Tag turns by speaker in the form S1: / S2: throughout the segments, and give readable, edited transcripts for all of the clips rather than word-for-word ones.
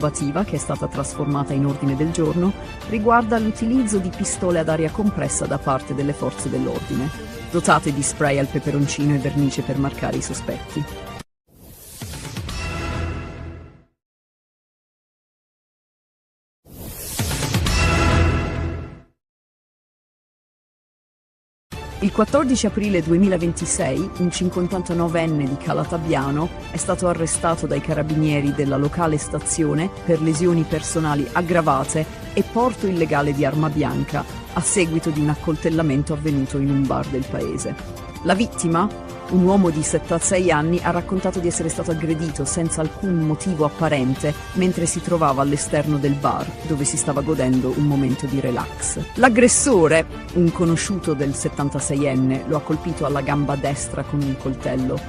S1: innovativa, che è stata trasformata in ordine del giorno, riguarda l'utilizzo di pistole ad aria compressa da parte delle forze dell'ordine, dotate di spray al peperoncino e vernice per marcare i sospetti. Il 14 aprile 2026 un 59enne di Calatabbiano è stato arrestato dai carabinieri della locale stazione per lesioni personali aggravate e porto illegale di arma bianca a seguito di un accoltellamento avvenuto in un bar del paese. La vittima, un uomo di 76 anni, ha raccontato di essere stato aggredito senza alcun motivo apparente mentre si trovava all'esterno del bar, dove si stava godendo un momento di relax. L'aggressore, un conosciuto del 76enne, lo ha colpito alla gamba destra con un coltello,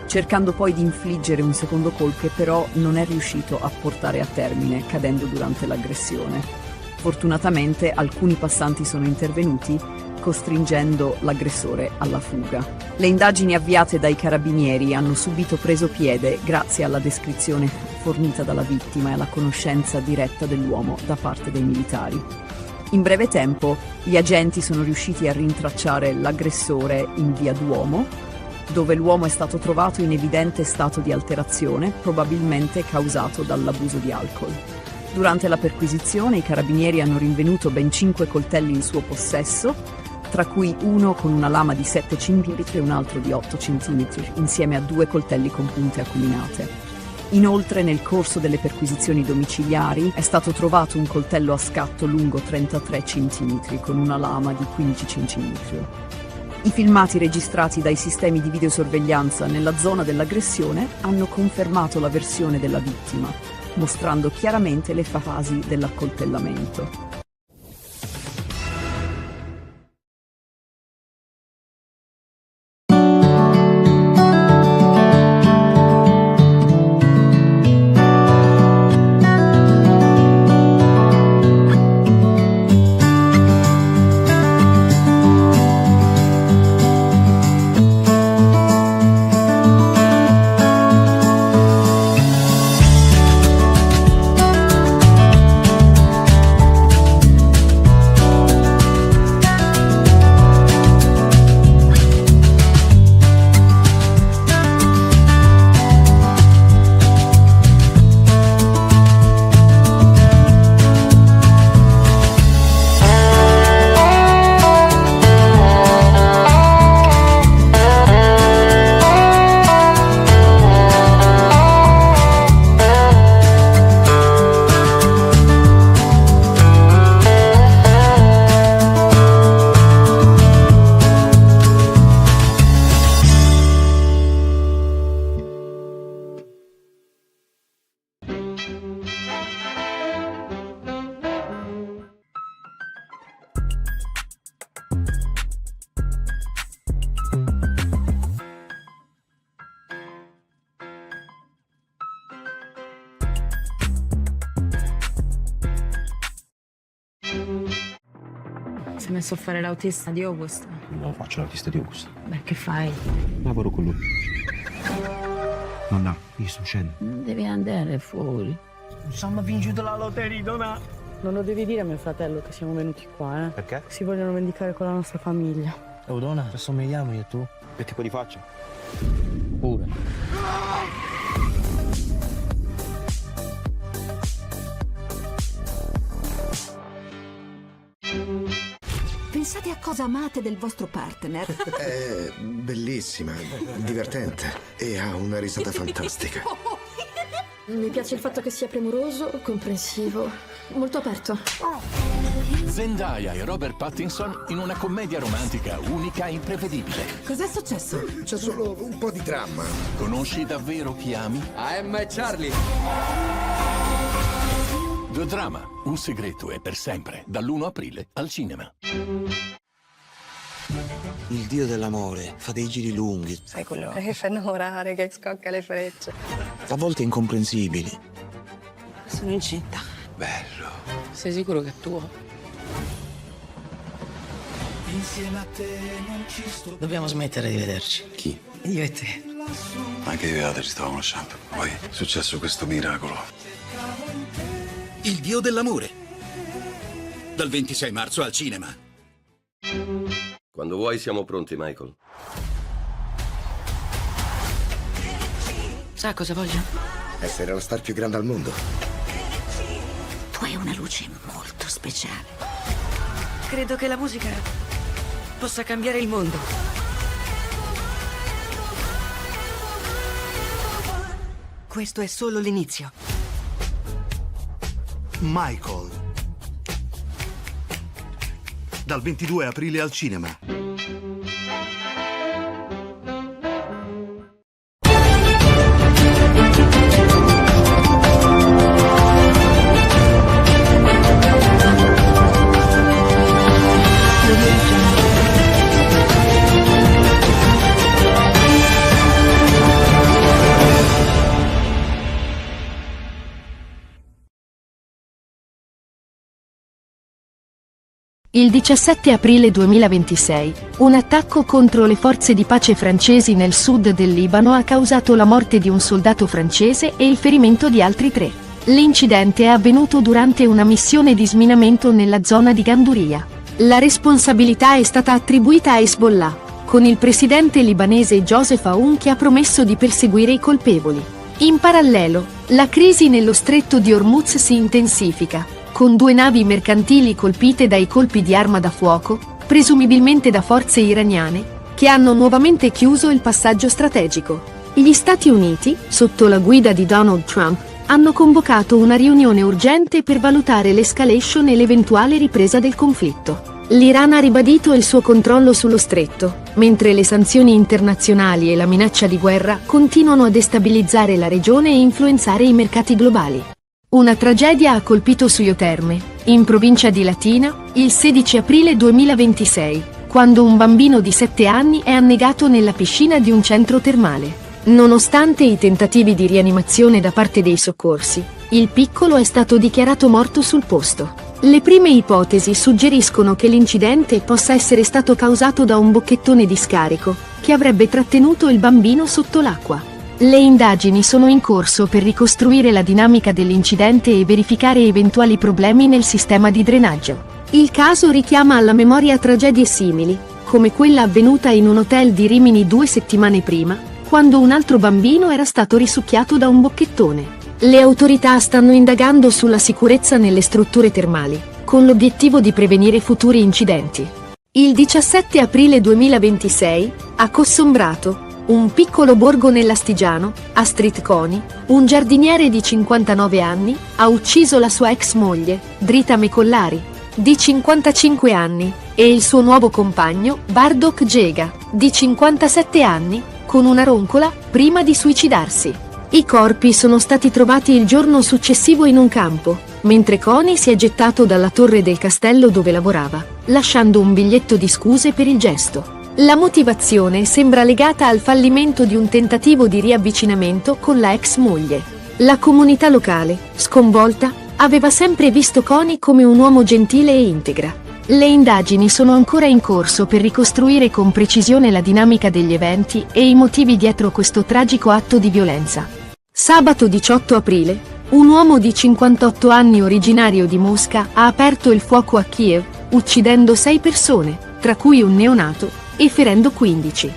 S1: cercando poi di infliggere un secondo colpo che però non è riuscito a portare a termine, cadendo durante l'aggressione. Fortunatamente alcuni passanti sono intervenuti, costringendo l'aggressore alla fuga. Le indagini avviate dai carabinieri hanno subito preso piede grazie alla descrizione fornita dalla vittima e alla conoscenza diretta dell'uomo da parte dei militari. In breve tempo, gli agenti sono riusciti a rintracciare l'aggressore in via Duomo, dove l'uomo è stato trovato in evidente stato di alterazione, probabilmente causato dall'abuso di alcol. Durante la perquisizione, i carabinieri hanno rinvenuto ben 5 coltelli in suo possesso, tra cui uno con una lama di 7 cm e un altro di 8 cm, insieme a 2 coltelli con punte acuminate. Inoltre, nel corso delle perquisizioni domiciliari, è stato trovato un coltello a scatto lungo 33 cm con una lama di 15 cm. I filmati registrati dai sistemi di videosorveglianza nella zona dell'aggressione hanno confermato la versione della vittima, mostrando chiaramente le fasi dell'accoltellamento.
S2: Si è messo a fare l'autista di Augusto?
S3: Non faccio l'autista di Augusto.
S2: Beh, che fai?
S3: Lavoro con lui. Nonna, che succede?
S2: Devi andare fuori.
S4: Siamo vinto la lotteria, Dona.
S5: Non lo devi dire a mio fratello che siamo venuti qua, eh?
S3: Perché?
S5: Si vogliono vendicare con la nostra famiglia.
S4: Oh, Dona, assomigliamo io e tu?
S3: Che tipo di faccia?
S4: Pure.
S6: Pensate a cosa amate del vostro partner.
S7: È bellissima, divertente e ha una risata fantastica.
S8: Mi piace il fatto che sia premuroso, comprensivo, molto aperto.
S9: Zendaya e Robert Pattinson in una commedia romantica unica e imprevedibile.
S6: Cos'è successo?
S7: C'è solo un po' di dramma.
S9: Conosci davvero chi ami?
S4: Emma e Charlie.
S9: The Drama, un segreto e per sempre, dall'1 aprile al cinema.
S10: Il dio dell'amore fa dei giri lunghi,
S5: Sai quello che fa innamorare, che scocca le frecce.
S10: a volte incomprensibili.
S5: Sono incinta.
S10: Bello.
S5: Sei sicuro che è tuo?
S4: Dobbiamo smettere di vederci.
S10: Chi?
S4: Io e te.
S11: Anche io e Ada ci stavamo lasciando. Poi è successo questo miracolo.
S9: Il dio dell'amore. Dal 26 marzo al cinema.
S11: Quando vuoi siamo pronti, Michael.
S5: Sa cosa voglio?
S7: Essere la star più grande al mondo.
S6: Tu hai una luce molto speciale.
S5: Credo che la musica possa cambiare il mondo. Questo è solo l'inizio.
S12: Michael. Dal 22 aprile al cinema.
S13: Il 17 aprile 2026, un attacco contro le forze di pace francesi nel sud del Libano ha causato la morte di un soldato francese e il ferimento di altri 3. L'incidente è avvenuto durante una missione di sminamento nella zona di Ganduria. La responsabilità è stata attribuita a Hezbollah, con il presidente libanese Joseph Aoun che ha promesso di perseguire i colpevoli. In parallelo, la crisi nello stretto di Hormuz si intensifica, con 2 navi mercantili colpite dai colpi di arma da fuoco, presumibilmente da forze iraniane, che hanno nuovamente chiuso il passaggio strategico. Gli Stati Uniti, sotto la guida di Donald Trump, hanno convocato una riunione urgente per valutare l'escalation e l'eventuale ripresa del conflitto. L'Iran ha ribadito il suo controllo sullo stretto, mentre le sanzioni internazionali e la minaccia di guerra continuano a destabilizzare la regione e influenzare i mercati globali. Una tragedia ha colpito Suio Terme, in provincia di Latina, il 16 aprile 2026, quando un bambino di 7 anni è annegato nella piscina di un centro termale. Nonostante i tentativi di rianimazione da parte dei soccorsi, il piccolo è stato dichiarato morto sul posto. Le prime ipotesi suggeriscono che l'incidente possa essere stato causato da un bocchettone di scarico, che avrebbe trattenuto il bambino sotto l'acqua. Le indagini sono in corso per ricostruire la dinamica dell'incidente e verificare eventuali problemi nel sistema di drenaggio. Il caso richiama alla memoria tragedie simili, come quella avvenuta in un hotel di Rimini 2 settimane prima, quando un altro bambino era stato risucchiato da un bocchettone. Le autorità stanno indagando sulla sicurezza nelle strutture termali, con l'obiettivo di prevenire futuri incidenti. Il 17 aprile 2026, a Cossombrato, un piccolo borgo nell'Astigiano, Astrid Coni, un giardiniere di 59 anni, ha ucciso la sua ex moglie, Drita Mecollari, di 55 anni, e il suo nuovo compagno, Bardok Jega, di 57 anni, con una roncola, prima di suicidarsi. I corpi sono stati trovati il giorno successivo in un campo, mentre Coni si è gettato dalla torre del castello dove lavorava, lasciando un biglietto di scuse per il gesto. La motivazione sembra legata al fallimento di un tentativo di riavvicinamento con la ex moglie. La comunità locale, sconvolta, aveva sempre visto Coni come un uomo gentile e integra. Le indagini sono ancora in corso per ricostruire con precisione la dinamica degli eventi e i motivi dietro questo tragico atto di violenza. Sabato 18 aprile, un uomo di 58 anni originario di Mosca ha aperto il fuoco a Kiev, uccidendo 6 persone, tra cui un neonato, e ferendo 15.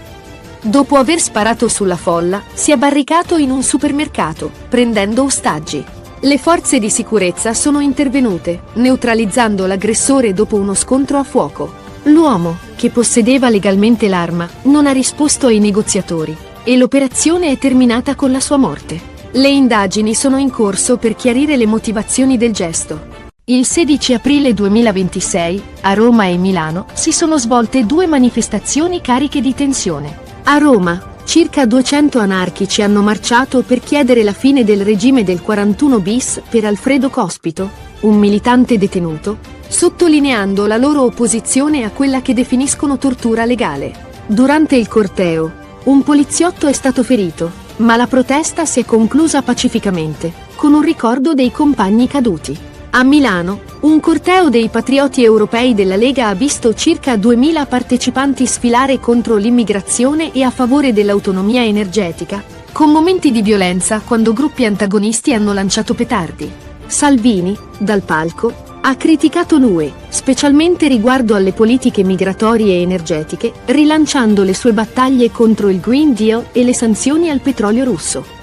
S13: Dopo aver sparato sulla folla, si è barricato in un supermercato, prendendo ostaggi. Le forze di sicurezza sono intervenute, neutralizzando l'aggressore dopo uno scontro a fuoco. L'uomo, che possedeva legalmente l'arma, non ha risposto ai negoziatori, e l'operazione è terminata con la sua morte. Le indagini sono in corso per chiarire le motivazioni del gesto. Il 16 aprile 2026, a Roma e Milano, si sono svolte 2 manifestazioni cariche di tensione. A Roma, circa 200 anarchici hanno marciato per chiedere la fine del regime del 41 bis per Alfredo Cospito, un militante detenuto, sottolineando la loro opposizione a quella che definiscono tortura legale. Durante il corteo, un poliziotto è stato ferito, ma la protesta si è conclusa pacificamente, con un ricordo dei compagni caduti. A Milano, un corteo dei patrioti europei della Lega ha visto circa 2000 partecipanti sfilare contro l'immigrazione e a favore dell'autonomia energetica, con momenti di violenza quando gruppi antagonisti hanno lanciato petardi. Salvini, dal palco, ha criticato l'UE, specialmente riguardo alle politiche migratorie e energetiche, rilanciando le sue battaglie contro il Green Deal e le sanzioni al petrolio russo.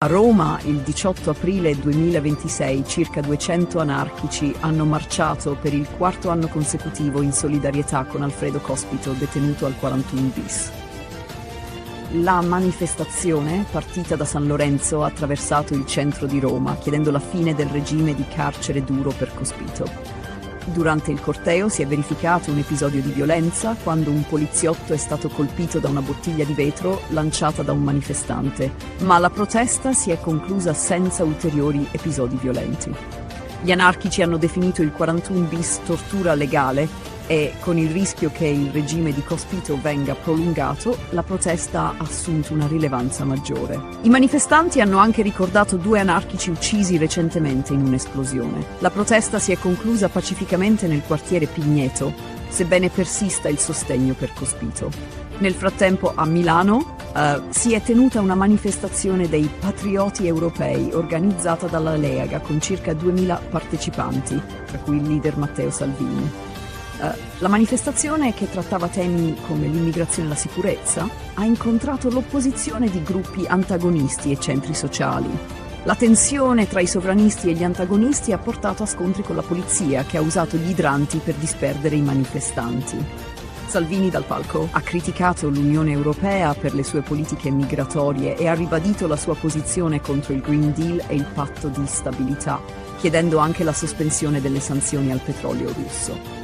S1: A Roma, il 18 aprile 2026, circa 200 anarchici hanno marciato per il quarto anno consecutivo in solidarietà con Alfredo Cospito, detenuto al 41 bis. La manifestazione, partita da San Lorenzo, ha attraversato il centro di Roma, chiedendo la fine del regime di carcere duro per Cospito. Durante il corteo si è verificato un episodio di violenza quando un poliziotto è stato colpito da una bottiglia di vetro lanciata da un manifestante, ma la protesta si è conclusa senza ulteriori episodi violenti. Gli anarchici hanno definito il 41 bis tortura legale e, con il rischio che il regime di Cospito venga prolungato, la protesta ha assunto una rilevanza maggiore. I manifestanti hanno anche ricordato 2 anarchici uccisi recentemente in un'esplosione. La protesta si è conclusa pacificamente nel quartiere Pigneto, sebbene persista il sostegno per Cospito. Nel frattempo a Milano si è tenuta una manifestazione dei patrioti europei organizzata dalla Lega con circa 2000 partecipanti, tra cui il leader Matteo Salvini. La manifestazione, che trattava temi come l'immigrazione e la sicurezza, ha incontrato l'opposizione di gruppi antagonisti e centri sociali. La tensione tra i sovranisti e gli antagonisti ha portato a scontri con la polizia, che ha usato gli idranti per disperdere i manifestanti. Salvini, dal palco, ha criticato l'Unione Europea per le sue politiche migratorie e ha ribadito la sua posizione contro il Green Deal e il patto di stabilità, chiedendo anche la sospensione delle sanzioni al petrolio russo.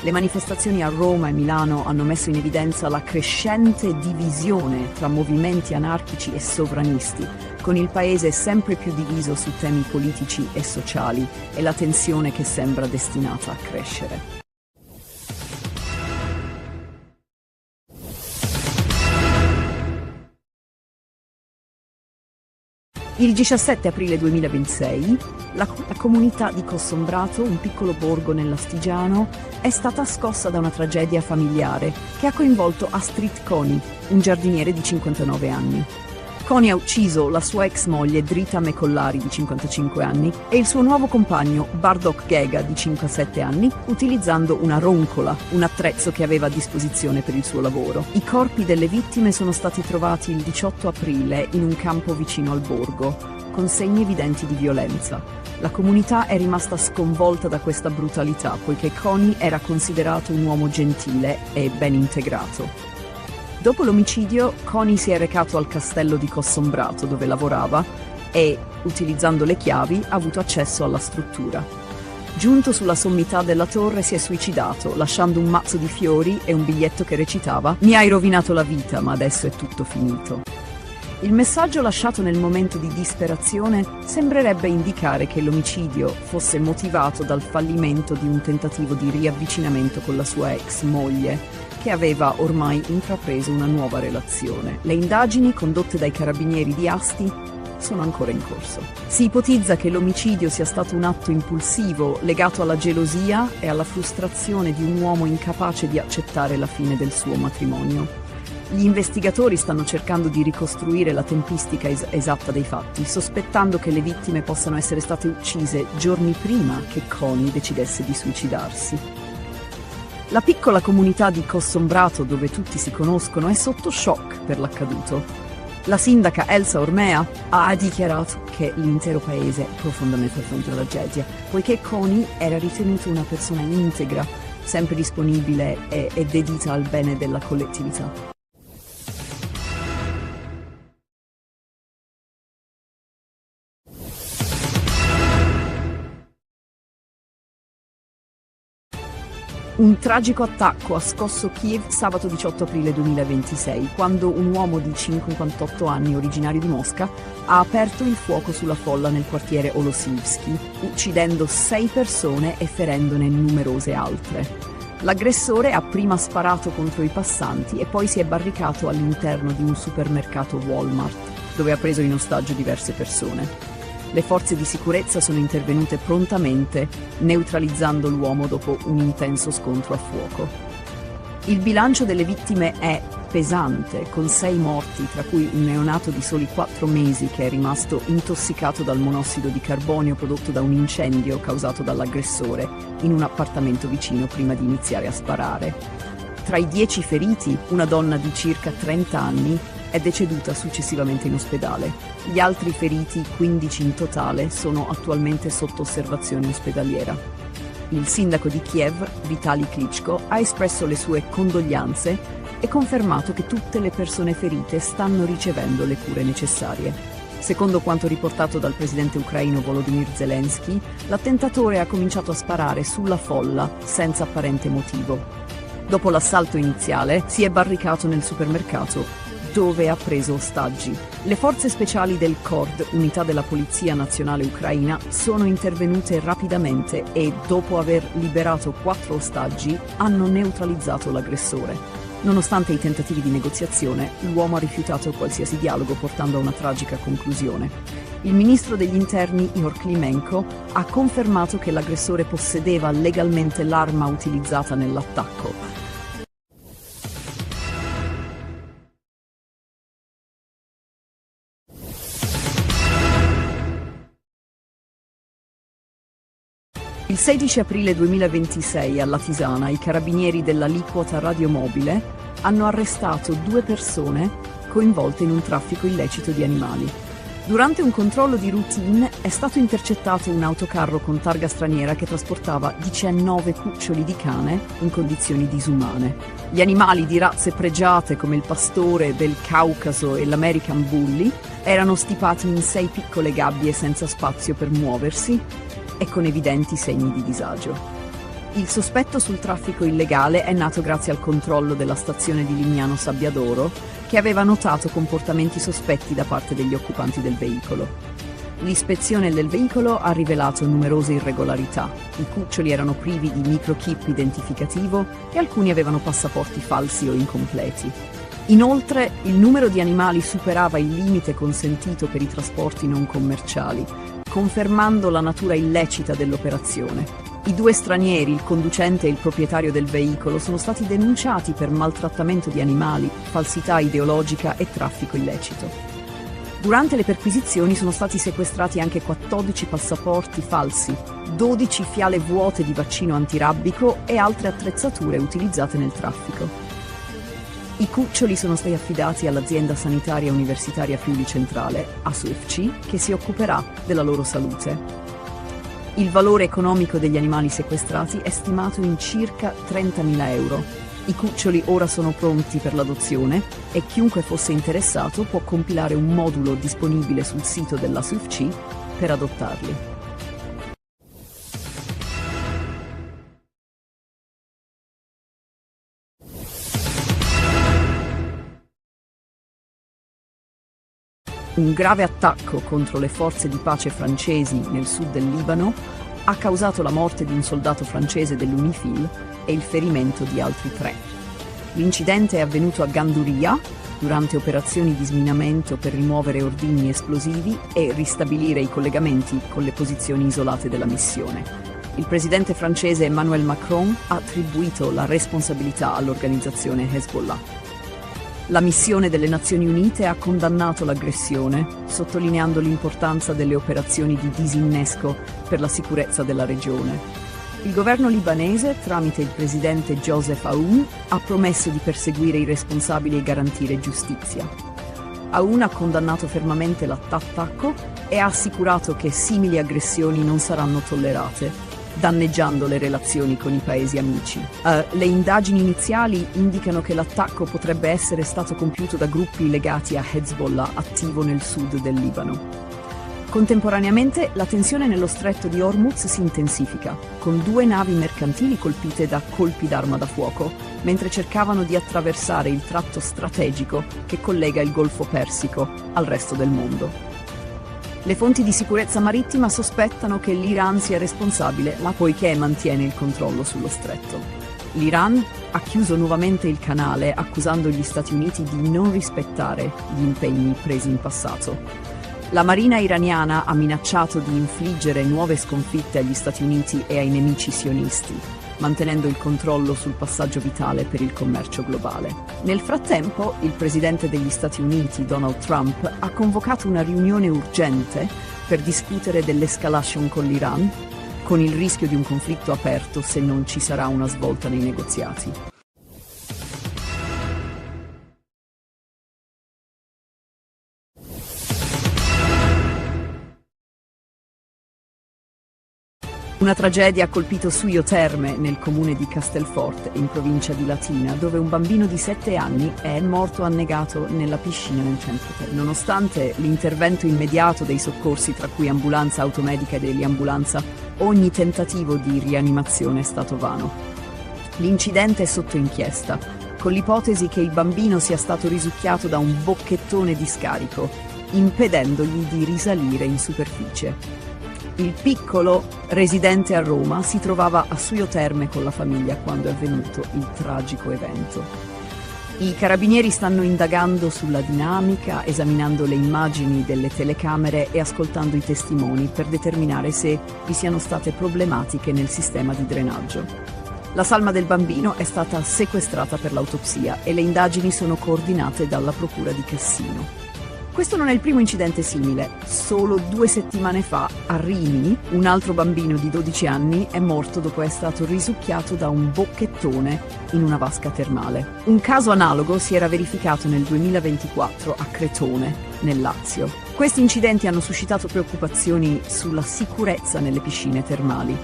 S1: Le manifestazioni a Roma e Milano hanno messo in evidenza la crescente divisione tra movimenti anarchici e sovranisti, con il paese sempre più diviso su temi politici e sociali e la tensione che sembra destinata a crescere. Il 17 aprile 2026, la comunità di Cossombrato, un piccolo borgo nell'Astigiano, è stata scossa da una tragedia familiare che ha coinvolto Astrid Coni, un giardiniere di 59 anni. Coni ha ucciso la sua ex moglie Drita Mecollari di 55 anni e il suo nuovo compagno Bardok Gega di 57 anni utilizzando una roncola, un attrezzo che aveva a disposizione per il suo lavoro. I corpi delle vittime sono stati trovati il 18 aprile in un campo vicino al borgo, con segni evidenti di violenza. La comunità è rimasta sconvolta da questa brutalità, poiché Coni era considerato un uomo gentile e ben integrato. Dopo l'omicidio, Coni si è recato al castello di Cossombrato, dove lavorava, e, utilizzando le chiavi, ha avuto accesso alla struttura. Giunto sulla sommità della torre, si è suicidato, lasciando un mazzo di fiori e un biglietto che recitava: «Mi hai rovinato la vita, ma adesso è tutto finito». Il messaggio lasciato nel momento di disperazione sembrerebbe indicare che l'omicidio fosse motivato dal fallimento di un tentativo di riavvicinamento con la sua ex moglie, che aveva ormai intrapreso una nuova relazione. Le indagini condotte dai carabinieri di Asti sono ancora in corso. Si ipotizza che l'omicidio sia stato un atto impulsivo legato alla gelosia e alla frustrazione di un uomo incapace di accettare la fine del suo matrimonio. Gli investigatori stanno cercando di ricostruire la tempistica esatta dei fatti, sospettando che le vittime possano essere state uccise giorni prima che Coni decidesse di suicidarsi. La piccola comunità di Cossombrato, dove tutti si conoscono, è sotto shock per l'accaduto. La sindaca Elsa Ormea ha dichiarato che l'intero paese è profondamente affronta la tragedia, poiché Coni era ritenuto una persona integra, sempre disponibile e dedita al bene della collettività. Un tragico attacco ha scosso Kiev sabato 18 aprile 2026, quando un uomo di 58 anni, originario di Mosca, ha aperto il fuoco sulla folla nel quartiere Olosivsky, uccidendo 6 persone e ferendone numerose altre. L'aggressore ha prima sparato contro i passanti e poi si è barricato all'interno di un supermercato Walmart, dove ha preso in ostaggio diverse persone. Le forze di sicurezza sono intervenute prontamente, neutralizzando l'uomo dopo un intenso scontro a fuoco. Il bilancio delle vittime è pesante, con 6 morti, tra cui un neonato di soli 4 mesi che è rimasto intossicato dal monossido di carbonio prodotto da un incendio causato dall'aggressore in un appartamento vicino prima di iniziare a sparare. Tra i 10 feriti, una donna di circa 30 anni è deceduta successivamente in ospedale. Gli altri feriti, 15 in totale, sono attualmente sotto osservazione ospedaliera. Il sindaco di Kiev, Vitali Klitschko, ha espresso le sue condoglianze e confermato che tutte le persone ferite stanno ricevendo le cure necessarie. Secondo quanto riportato dal presidente ucraino Volodymyr Zelensky, l'attentatore ha cominciato a sparare sulla folla senza apparente motivo. Dopo l'assalto iniziale, si è barricato nel supermercato, dove ha preso ostaggi. Le forze speciali del KORD, unità della Polizia Nazionale Ucraina, sono intervenute rapidamente e, dopo aver liberato 4 ostaggi, hanno neutralizzato l'aggressore. Nonostante i tentativi di negoziazione, l'uomo ha rifiutato qualsiasi dialogo, portando a una tragica conclusione. Il ministro degli interni, Ihor Klimenko, ha confermato che l'aggressore possedeva legalmente l'arma utilizzata nell'attacco. Il 16 aprile 2026 a Latisana i carabinieri dell'aliquota radiomobile hanno arrestato 2 persone coinvolte in un traffico illecito di animali. Durante un controllo di routine è stato intercettato un autocarro con targa straniera che trasportava 19 cuccioli di cane in condizioni disumane. Gli animali di razze pregiate come il pastore del Caucaso e l'American Bully erano stipati in 6 piccole gabbie senza spazio per muoversi e con evidenti segni di disagio. Il sospetto sul traffico illegale è nato grazie al controllo della stazione di Lignano Sabbiadoro, che aveva notato comportamenti sospetti da parte degli occupanti del veicolo. L'ispezione del veicolo ha rivelato numerose irregolarità. I cuccioli erano privi di microchip identificativo e alcuni avevano passaporti falsi o incompleti. Inoltre, il numero di animali superava il limite consentito per i trasporti non commerciali, confermando la natura illecita dell'operazione. I 2 stranieri, il conducente e il proprietario del veicolo, sono stati denunciati per maltrattamento di animali, falsità ideologica e traffico illecito. Durante le perquisizioni sono stati sequestrati anche 14 passaporti falsi, 12 fiale vuote di vaccino antirabbico e altre attrezzature utilizzate nel traffico. I cuccioli sono stati affidati all'azienda sanitaria universitaria Friuli Centrale, ASUFC, che si occuperà della loro salute. Il valore economico degli animali sequestrati è stimato in circa 30.000 euro. I cuccioli ora sono pronti per l'adozione e chiunque fosse interessato può compilare un modulo disponibile sul sito dell'ASUFC per adottarli. Un grave attacco contro le forze di pace francesi nel sud del Libano ha causato la morte di un soldato francese dell'UNIFIL e il ferimento di altri 3. L'incidente è avvenuto a Ganduria durante operazioni di sminamento per rimuovere ordigni esplosivi e ristabilire i collegamenti con le posizioni isolate della missione. Il presidente francese Emmanuel Macron ha attribuito la responsabilità all'organizzazione Hezbollah. La missione delle Nazioni Unite ha condannato l'aggressione, sottolineando l'importanza delle operazioni di disinnesco per la sicurezza della regione. Il governo libanese, tramite il presidente Joseph Aoun, ha promesso di perseguire i responsabili e garantire giustizia. Aoun ha condannato fermamente l'attacco e ha assicurato che simili aggressioni non saranno tollerate, danneggiando le relazioni con i paesi amici. Le indagini iniziali indicano che l'attacco potrebbe essere stato compiuto da gruppi legati a Hezbollah attivo nel sud del Libano. Contemporaneamente la tensione nello stretto di Hormuz si intensifica, con 2 navi mercantili colpite da colpi d'arma da fuoco, mentre cercavano di attraversare il tratto strategico che collega il Golfo Persico al resto del mondo. Le fonti di sicurezza marittima sospettano che l'Iran sia responsabile, poiché mantiene il controllo sullo stretto. L'Iran ha chiuso nuovamente il canale, accusando gli Stati Uniti di non rispettare gli impegni presi in passato. La marina iraniana ha minacciato di infliggere nuove sconfitte agli Stati Uniti e ai nemici sionisti, mantenendo il controllo sul passaggio vitale per il commercio globale. Nel frattempo, il presidente degli Stati Uniti, Donald Trump, ha convocato una riunione urgente per discutere dell'escalation con l'Iran, con il rischio di un conflitto aperto se non ci sarà una svolta nei negoziati. Una tragedia ha colpito Suio Terme, nel comune di Castelforte, in provincia di Latina, dove un bambino di 7 anni è morto annegato nella piscina nel centro. Nonostante l'intervento immediato dei soccorsi, tra cui ambulanza automedica e dell'ambulanza, ogni tentativo di rianimazione è stato vano. L'incidente è sotto inchiesta, con l'ipotesi che il bambino sia stato risucchiato da un bocchettone di scarico, impedendogli di risalire in superficie. Il piccolo, residente a Roma, si trovava a Suio Terme con la famiglia quando è avvenuto il tragico evento. I carabinieri stanno indagando sulla dinamica, esaminando le immagini delle telecamere e ascoltando i testimoni per determinare se vi siano state problematiche nel sistema di drenaggio. La salma del bambino è stata sequestrata per l'autopsia e le indagini sono coordinate dalla Procura di Cassino. Questo non è il primo incidente simile. Solo 2 settimane fa, a Rimini, un altro bambino di 12 anni è morto dopo essere stato risucchiato da un bocchettone in una vasca termale. Un caso analogo si era verificato nel 2024 a Cretone, nel Lazio. Questi incidenti hanno suscitato preoccupazioni sulla sicurezza nelle piscine termali.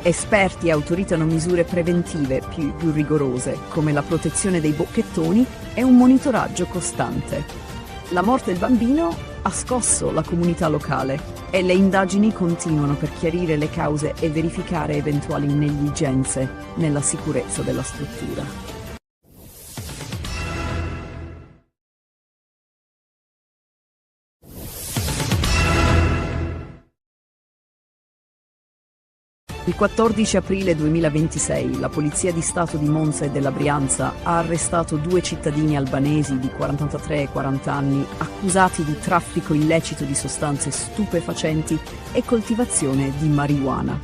S1: Esperti autoritano misure preventive più rigorose, come la protezione dei bocchettoni e un monitoraggio costante. La morte del bambino ha scosso la comunità locale e le indagini continuano per chiarire le cause e verificare eventuali negligenze nella sicurezza della struttura. Il 14 aprile 2026 la Polizia di Stato di Monza e della Brianza ha arrestato 2 cittadini albanesi di 43 e 40 anni accusati di traffico illecito di sostanze stupefacenti e coltivazione di marijuana.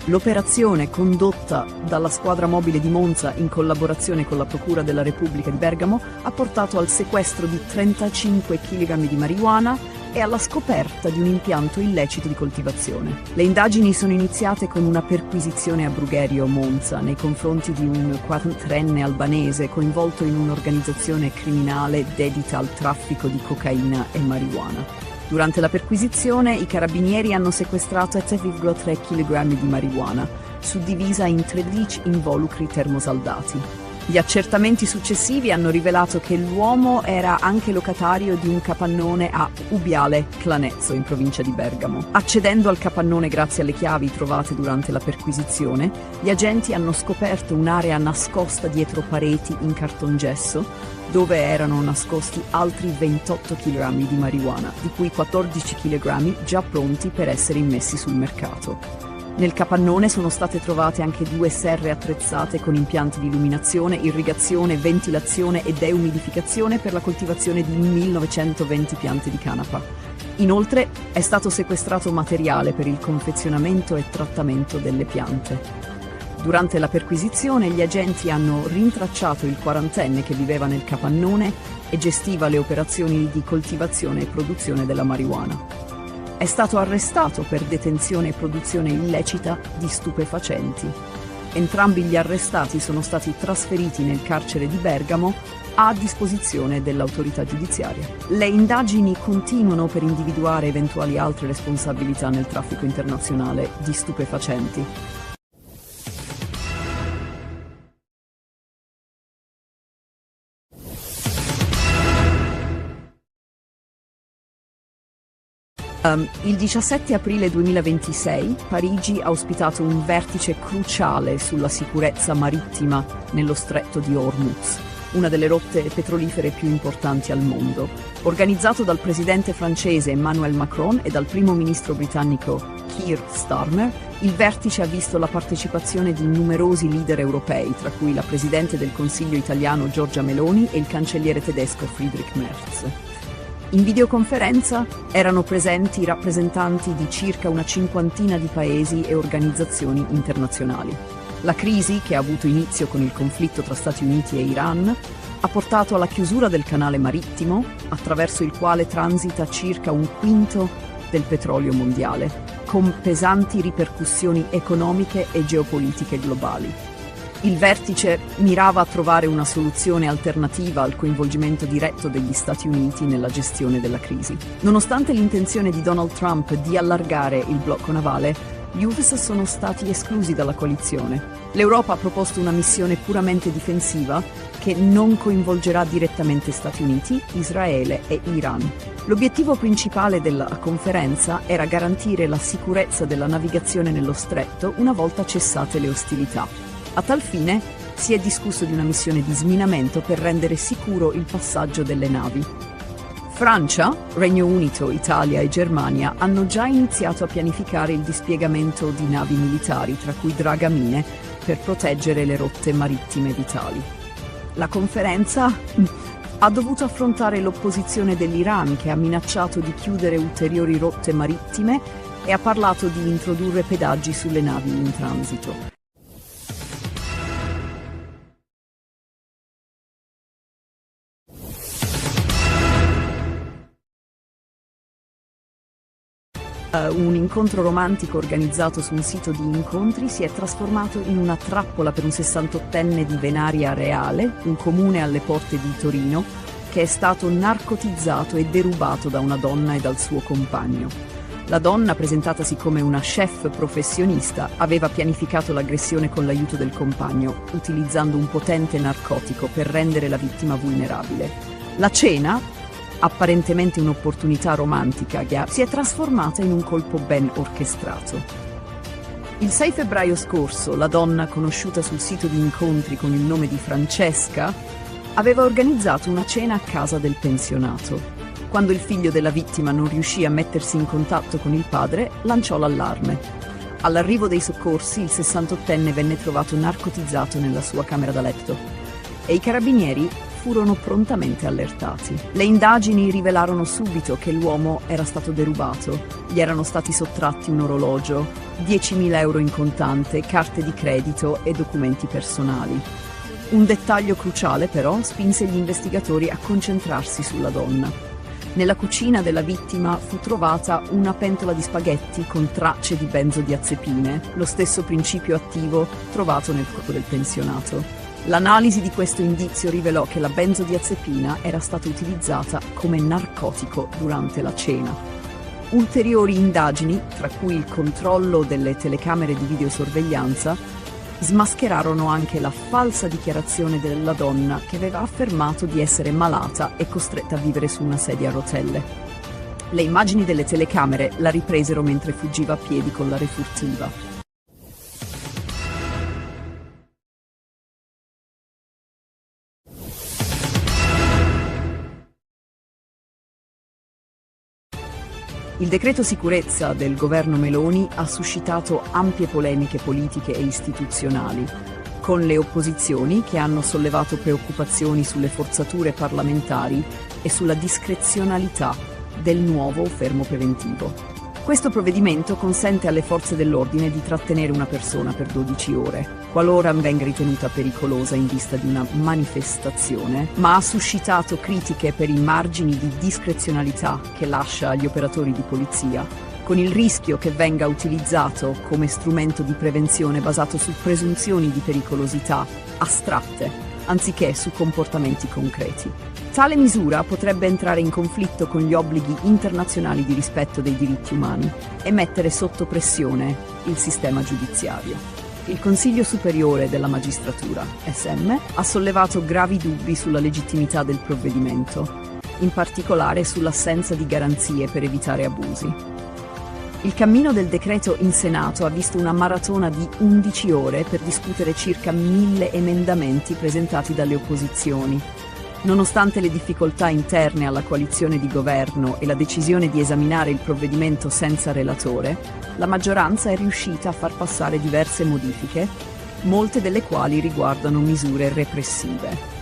S1: L'operazione, condotta dalla squadra mobile di Monza in collaborazione con la Procura della Repubblica di Bergamo, ha portato al sequestro di 35 kg di marijuana e alla scoperta di un impianto illecito di coltivazione. Le indagini sono iniziate con una perquisizione a Brugherio, Monza, nei confronti di un 43enne albanese coinvolto in un'organizzazione criminale dedita al traffico di cocaina e marijuana. Durante la perquisizione i carabinieri hanno sequestrato 7,3 kg di marijuana, suddivisa in 13 involucri termosaldati. Gli accertamenti successivi hanno rivelato che l'uomo era anche locatario di un capannone a Ubiale, Clanezzo, in provincia di Bergamo. Accedendo al capannone grazie alle chiavi trovate durante la perquisizione, gli agenti hanno scoperto un'area nascosta dietro pareti in cartongesso, dove erano nascosti altri 28 kg di marijuana, di cui 14 kg già pronti per essere immessi sul mercato. Nel capannone sono state trovate anche 2 serre attrezzate con impianti di illuminazione, irrigazione, ventilazione e deumidificazione per la coltivazione di 1920 piante di canapa. Inoltre è stato sequestrato materiale per il confezionamento e trattamento delle piante. Durante la perquisizione gli agenti hanno rintracciato il 40enne che viveva nel capannone e gestiva le operazioni di coltivazione e produzione della marijuana. È stato arrestato per detenzione e produzione illecita di stupefacenti. Entrambi gli arrestati sono stati trasferiti nel carcere di Bergamo a disposizione dell'autorità giudiziaria. Le indagini continuano per individuare eventuali altre responsabilità nel traffico internazionale di stupefacenti. Il 17 aprile 2026 Parigi ha ospitato un vertice cruciale sulla sicurezza marittima nello stretto di Hormuz, una delle rotte petrolifere più importanti al mondo. Organizzato dal presidente francese Emmanuel Macron e dal primo ministro britannico Keir Starmer, il vertice ha visto la partecipazione di numerosi leader europei, tra cui la presidente del Consiglio italiano Giorgia Meloni e il cancelliere tedesco Friedrich Merz. In videoconferenza erano presenti rappresentanti di circa una cinquantina di paesi e organizzazioni internazionali. La crisi, che ha avuto inizio con il conflitto tra Stati Uniti e Iran, ha portato alla chiusura del canale marittimo, attraverso il quale transita circa un quinto del petrolio mondiale, con pesanti ripercussioni economiche e geopolitiche globali. Il vertice mirava a trovare una soluzione alternativa al coinvolgimento diretto degli Stati Uniti nella gestione della crisi. Nonostante l'intenzione di Donald Trump di allargare il blocco navale, gli US sono stati esclusi dalla coalizione. L'Europa ha proposto una missione puramente difensiva che non coinvolgerà direttamente Stati Uniti, Israele e Iran. L'obiettivo principale della conferenza era garantire la sicurezza della navigazione nello stretto una volta cessate le ostilità. A tal fine si è discusso di una missione di sminamento per rendere sicuro il passaggio delle navi. Francia, Regno Unito, Italia e Germania hanno già iniziato a pianificare il dispiegamento di navi militari, tra cui dragamine, per proteggere le rotte marittime vitali. La conferenza ha dovuto affrontare l'opposizione dell'Iran, che ha minacciato di chiudere ulteriori rotte marittime e ha parlato di introdurre pedaggi sulle navi in transito. Un incontro romantico organizzato su un sito di incontri si è trasformato in una trappola per un 68enne di Venaria Reale, un comune alle porte di Torino, che è stato narcotizzato e derubato da una donna e dal suo compagno. La donna, presentatasi come una chef professionista, aveva pianificato l'aggressione con l'aiuto del compagno, utilizzando un potente narcotico per rendere la vittima vulnerabile. La cena, apparentemente un'opportunità romantica, si è trasformata in un colpo ben orchestrato. Il 6 febbraio scorso, la donna, conosciuta sul sito di incontri con il nome di Francesca, aveva organizzato una cena a casa del pensionato. Quando il figlio della vittima non riuscì a mettersi in contatto con il padre, lanciò l'allarme. All'arrivo dei soccorsi, il 68enne venne trovato narcotizzato nella sua camera da letto e i carabinieri furono prontamente allertati. Le indagini rivelarono subito che l'uomo era stato derubato. Gli erano stati sottratti un orologio, 10.000 euro in contante, carte di credito e documenti personali. Un dettaglio cruciale, però, spinse gli investigatori a concentrarsi sulla donna. Nella cucina della vittima fu trovata una pentola di spaghetti con tracce di benzodiazepine, lo stesso principio attivo trovato nel corpo del pensionato. L'analisi di questo indizio rivelò che la benzodiazepina era stata utilizzata come narcotico durante la cena. Ulteriori indagini, tra cui il controllo delle telecamere di videosorveglianza, smascherarono anche la falsa dichiarazione della donna che aveva affermato di essere malata e costretta a vivere su una sedia a rotelle. Le immagini delle telecamere la ripresero mentre fuggiva a piedi con la refurtiva. Il decreto sicurezza del governo Meloni ha suscitato ampie polemiche politiche e istituzionali, con le opposizioni che hanno sollevato preoccupazioni sulle forzature parlamentari e sulla discrezionalità del nuovo fermo preventivo. Questo provvedimento consente alle forze dell'ordine di trattenere una persona per 12 ore, qualora venga ritenuta pericolosa in vista di una manifestazione, ma ha suscitato critiche per i margini di discrezionalità che lascia agli operatori di polizia, con il rischio che venga utilizzato come strumento di prevenzione basato su presunzioni di pericolosità astratte, anziché su comportamenti concreti. Tale misura potrebbe entrare in conflitto con gli obblighi internazionali di rispetto dei diritti umani e mettere sotto pressione il sistema giudiziario. Il Consiglio Superiore della Magistratura, SM, ha sollevato gravi dubbi sulla legittimità del provvedimento, in particolare sull'assenza di garanzie per evitare abusi. Il cammino del decreto in Senato ha visto una maratona di 11 ore per discutere circa 1000 emendamenti presentati dalle opposizioni. Nonostante le difficoltà interne alla coalizione di governo e la decisione di esaminare il provvedimento senza relatore, la maggioranza è riuscita a far passare diverse modifiche, molte delle quali riguardano misure repressive.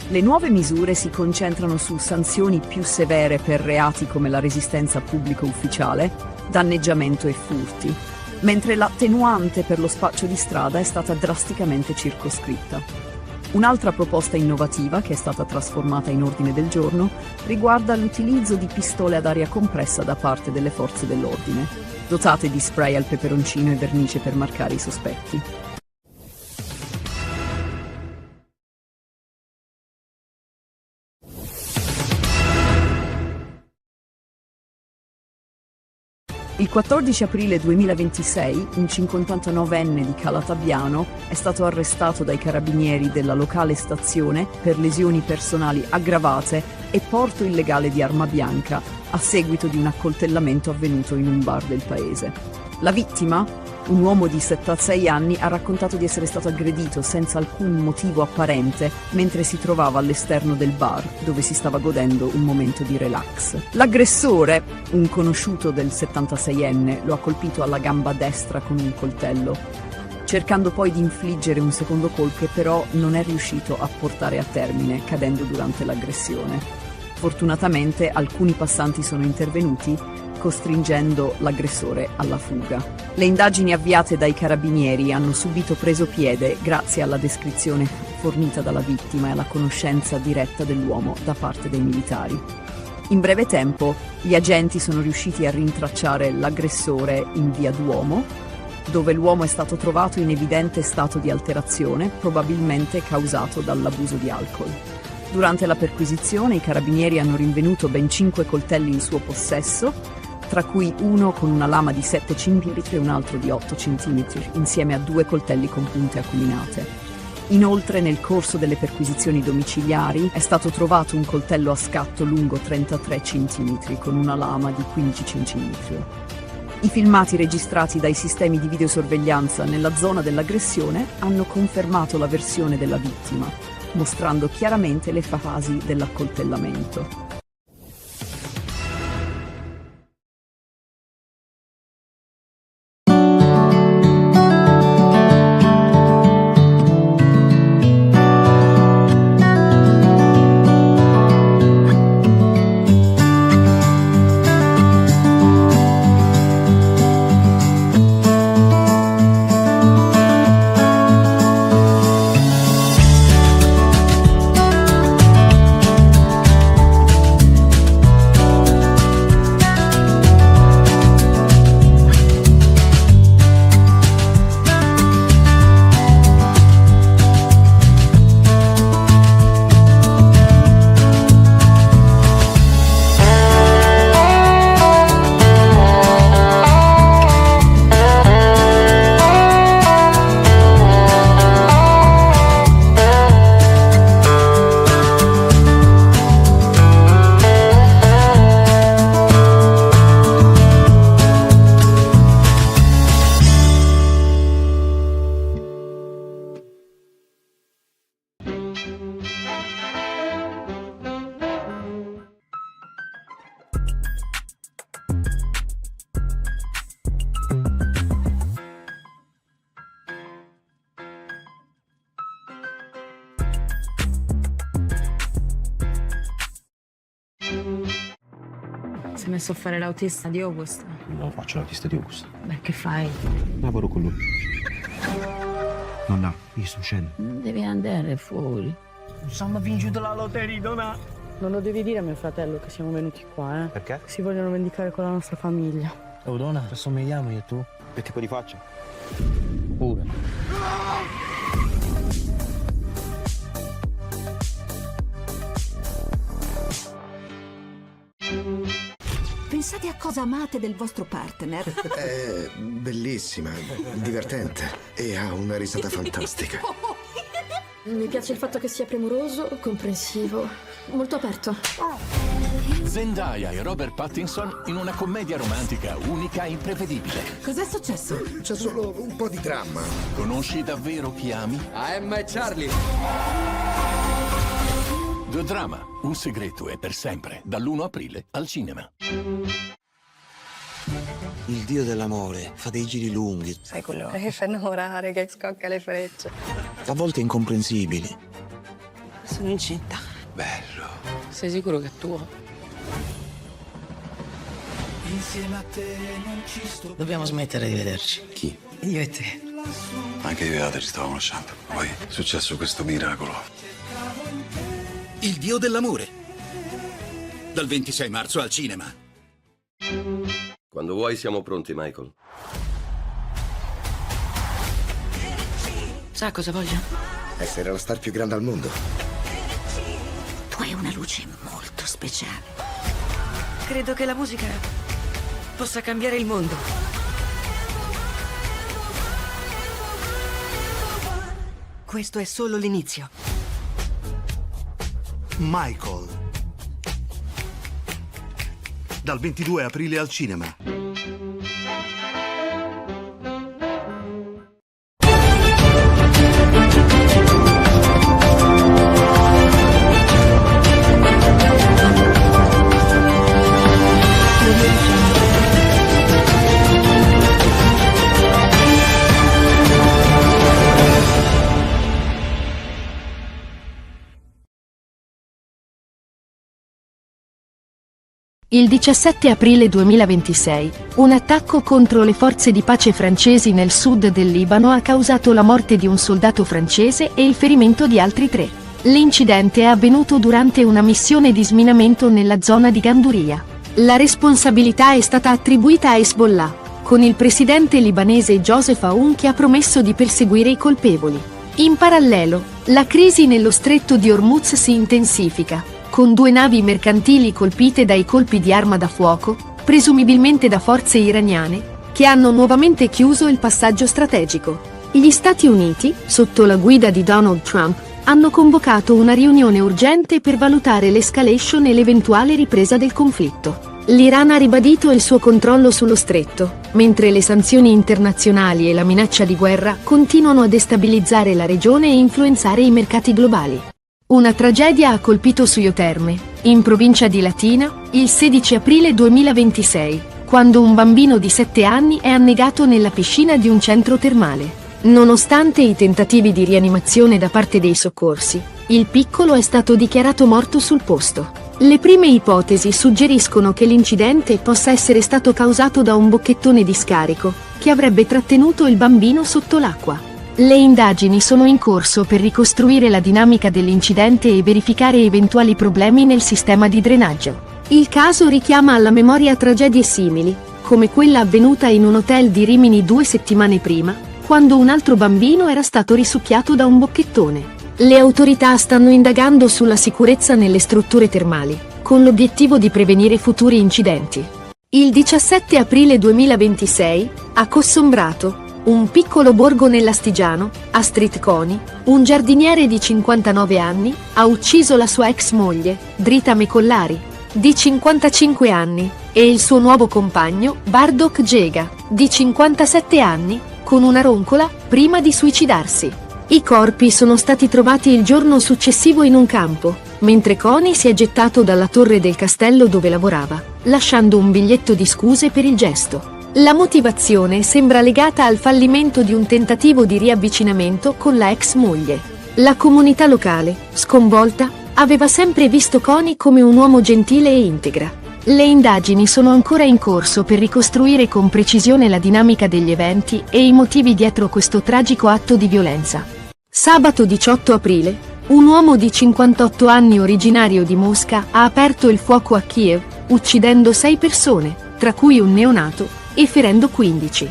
S1: Le nuove misure si concentrano su sanzioni più severe per reati come la resistenza pubblico ufficiale, danneggiamento e furti, mentre l'attenuante per lo spaccio di strada è stata drasticamente circoscritta. Un'altra proposta innovativa, che è stata trasformata in ordine del giorno, riguarda l'utilizzo di pistole ad aria compressa da parte delle forze dell'ordine, dotate di spray al peperoncino e vernice per marcare i sospetti. Il 14 aprile 2026 un 59enne di Calatabbiano è stato arrestato dai carabinieri della locale stazione per lesioni personali aggravate e porto illegale di arma bianca a seguito di un accoltellamento avvenuto in un bar del paese. La vittima, un uomo di 76 anni, ha raccontato di essere stato aggredito senza alcun motivo apparente mentre si trovava all'esterno del bar, dove si stava godendo un momento di relax. L'aggressore, un conosciuto del 76enne, lo ha colpito alla gamba destra con un coltello, cercando poi di infliggere un secondo colpo che però non è riuscito a portare a termine, cadendo durante l'aggressione. Fortunatamente alcuni passanti sono intervenuti, costringendo l'aggressore alla fuga. Le indagini avviate dai carabinieri hanno subito preso piede grazie alla descrizione fornita dalla vittima e alla conoscenza diretta dell'uomo da parte dei militari. In breve tempo, gli agenti sono riusciti a rintracciare l'aggressore in via Duomo, dove l'uomo è stato trovato in evidente stato di alterazione, probabilmente causato dall'abuso di alcol. Durante la perquisizione, i carabinieri hanno rinvenuto ben 5 coltelli in suo possesso, tra cui uno con una lama di 7 cm e un altro di 8 cm, insieme a 2 coltelli con punte acuminate. Inoltre, nel corso delle perquisizioni domiciliari, è stato trovato un coltello a scatto lungo 33 cm con una lama di 15 cm. I filmati registrati dai sistemi di videosorveglianza nella zona dell'aggressione hanno confermato la versione della vittima, mostrando chiaramente le fasi dell'accoltellamento.
S2: Si è messo a fare l'autista di August.
S3: Non faccio l'autista di Augusto.
S2: Beh, che fai?
S3: Lavoro con lui. Nonna, io sto uscendo.
S6: Non devi andare fuori.
S4: Siamo vinto la lotteria, donna.
S2: Non lo devi dire a mio fratello che siamo venuti qua, eh?
S3: Perché?
S2: Si vogliono vendicare con la nostra famiglia.
S4: Oh, donna, assomigliamo io e tu?
S3: Che tipo di faccia?
S4: Pure.
S6: Pensate a cosa amate del vostro partner.
S7: È bellissima, divertente e ha una risata fantastica.
S8: Mi piace il fatto che sia premuroso, comprensivo, molto aperto.
S9: Zendaya e Robert Pattinson in una commedia romantica unica e imprevedibile.
S5: Cos'è successo?
S7: C'è solo un po' di dramma.
S9: Conosci davvero chi ami?
S4: Emma e Charlie.
S9: The Drama, un segreto e per sempre, dall'1 aprile al cinema.
S10: Il dio dell'amore fa dei giri lunghi,
S2: Sai quello che fa innamorare, che scocca le frecce.
S10: a volte incomprensibili.
S2: Sono incinta.
S10: Bello.
S2: Sei sicuro che è tuo? Dobbiamo smettere di vederci.
S3: Chi?
S2: Io e te.
S12: Anche io e Ada ci stavamo lasciando. Poi è successo questo miracolo.
S11: Il dio dell'amore. Dal 26 marzo al cinema.
S3: Quando vuoi siamo pronti, Michael.
S5: Sa cosa voglio?
S7: Essere la star più grande al mondo.
S6: Tu hai una luce molto speciale.
S5: Credo che la musica possa cambiare il mondo. Questo è solo l'inizio.
S12: Michael. Dal 22 aprile al cinema.
S13: Il 17 aprile 2026, un attacco contro le forze di pace francesi nel sud del Libano ha causato la morte di un soldato francese e il ferimento di altri 3. L'incidente è avvenuto durante una missione di sminamento nella zona di Ganduria. La responsabilità è stata attribuita a Hezbollah, con il presidente libanese Joseph Aoun che ha promesso di perseguire i colpevoli. In parallelo, la crisi nello stretto di Hormuz si intensifica, con 2 navi mercantili colpite dai colpi di arma da fuoco, presumibilmente da forze iraniane, che hanno nuovamente chiuso il passaggio strategico. Gli Stati Uniti, sotto la guida di Donald Trump, hanno convocato una riunione urgente per valutare l'escalation e l'eventuale ripresa del conflitto. L'Iran ha ribadito il suo controllo sullo stretto, mentre le sanzioni internazionali e la minaccia di guerra continuano a destabilizzare la regione e influenzare i mercati globali. Una tragedia ha colpito Suio Terme, in provincia di Latina, il 16 aprile 2026, quando un bambino di 7 anni è annegato nella piscina di un centro termale. Nonostante i tentativi di rianimazione da parte dei soccorsi, il piccolo è stato dichiarato morto sul posto. Le prime ipotesi suggeriscono che l'incidente possa essere stato causato da un bocchettone di scarico, che avrebbe trattenuto il bambino sotto l'acqua. Le indagini sono in corso per ricostruire la dinamica dell'incidente e verificare eventuali problemi nel sistema di drenaggio. Il caso richiama alla memoria tragedie simili, come quella avvenuta in un hotel di Rimini 2 settimane prima, quando un altro bambino era stato risucchiato da un bocchettone. Le autorità stanno indagando sulla sicurezza nelle strutture termali, con l'obiettivo di prevenire futuri incidenti. Il 17 aprile 2026, a Cossombrato, un piccolo borgo nell'Astigiano, Astrid Coni, un giardiniere di 59 anni, ha ucciso la sua ex moglie, Drita Mecollari, di 55 anni, e il suo nuovo compagno, Bardok Gega, di 57 anni, con una roncola, prima di suicidarsi. I corpi sono stati trovati il giorno successivo in un campo, mentre Coni si è gettato dalla torre del castello dove lavorava, lasciando un biglietto di scuse per il gesto. La motivazione sembra legata al fallimento di un tentativo di riavvicinamento con la ex moglie. La comunità locale, sconvolta, aveva sempre visto Coni come un uomo gentile e integra. Le indagini sono ancora in corso per ricostruire con precisione la dinamica degli eventi e i motivi dietro questo tragico atto di violenza. Sabato 18 aprile, un uomo di 58 anni originario di Mosca ha aperto il fuoco a Kiev, uccidendo 6 persone, tra cui un neonato, e ferendo 15.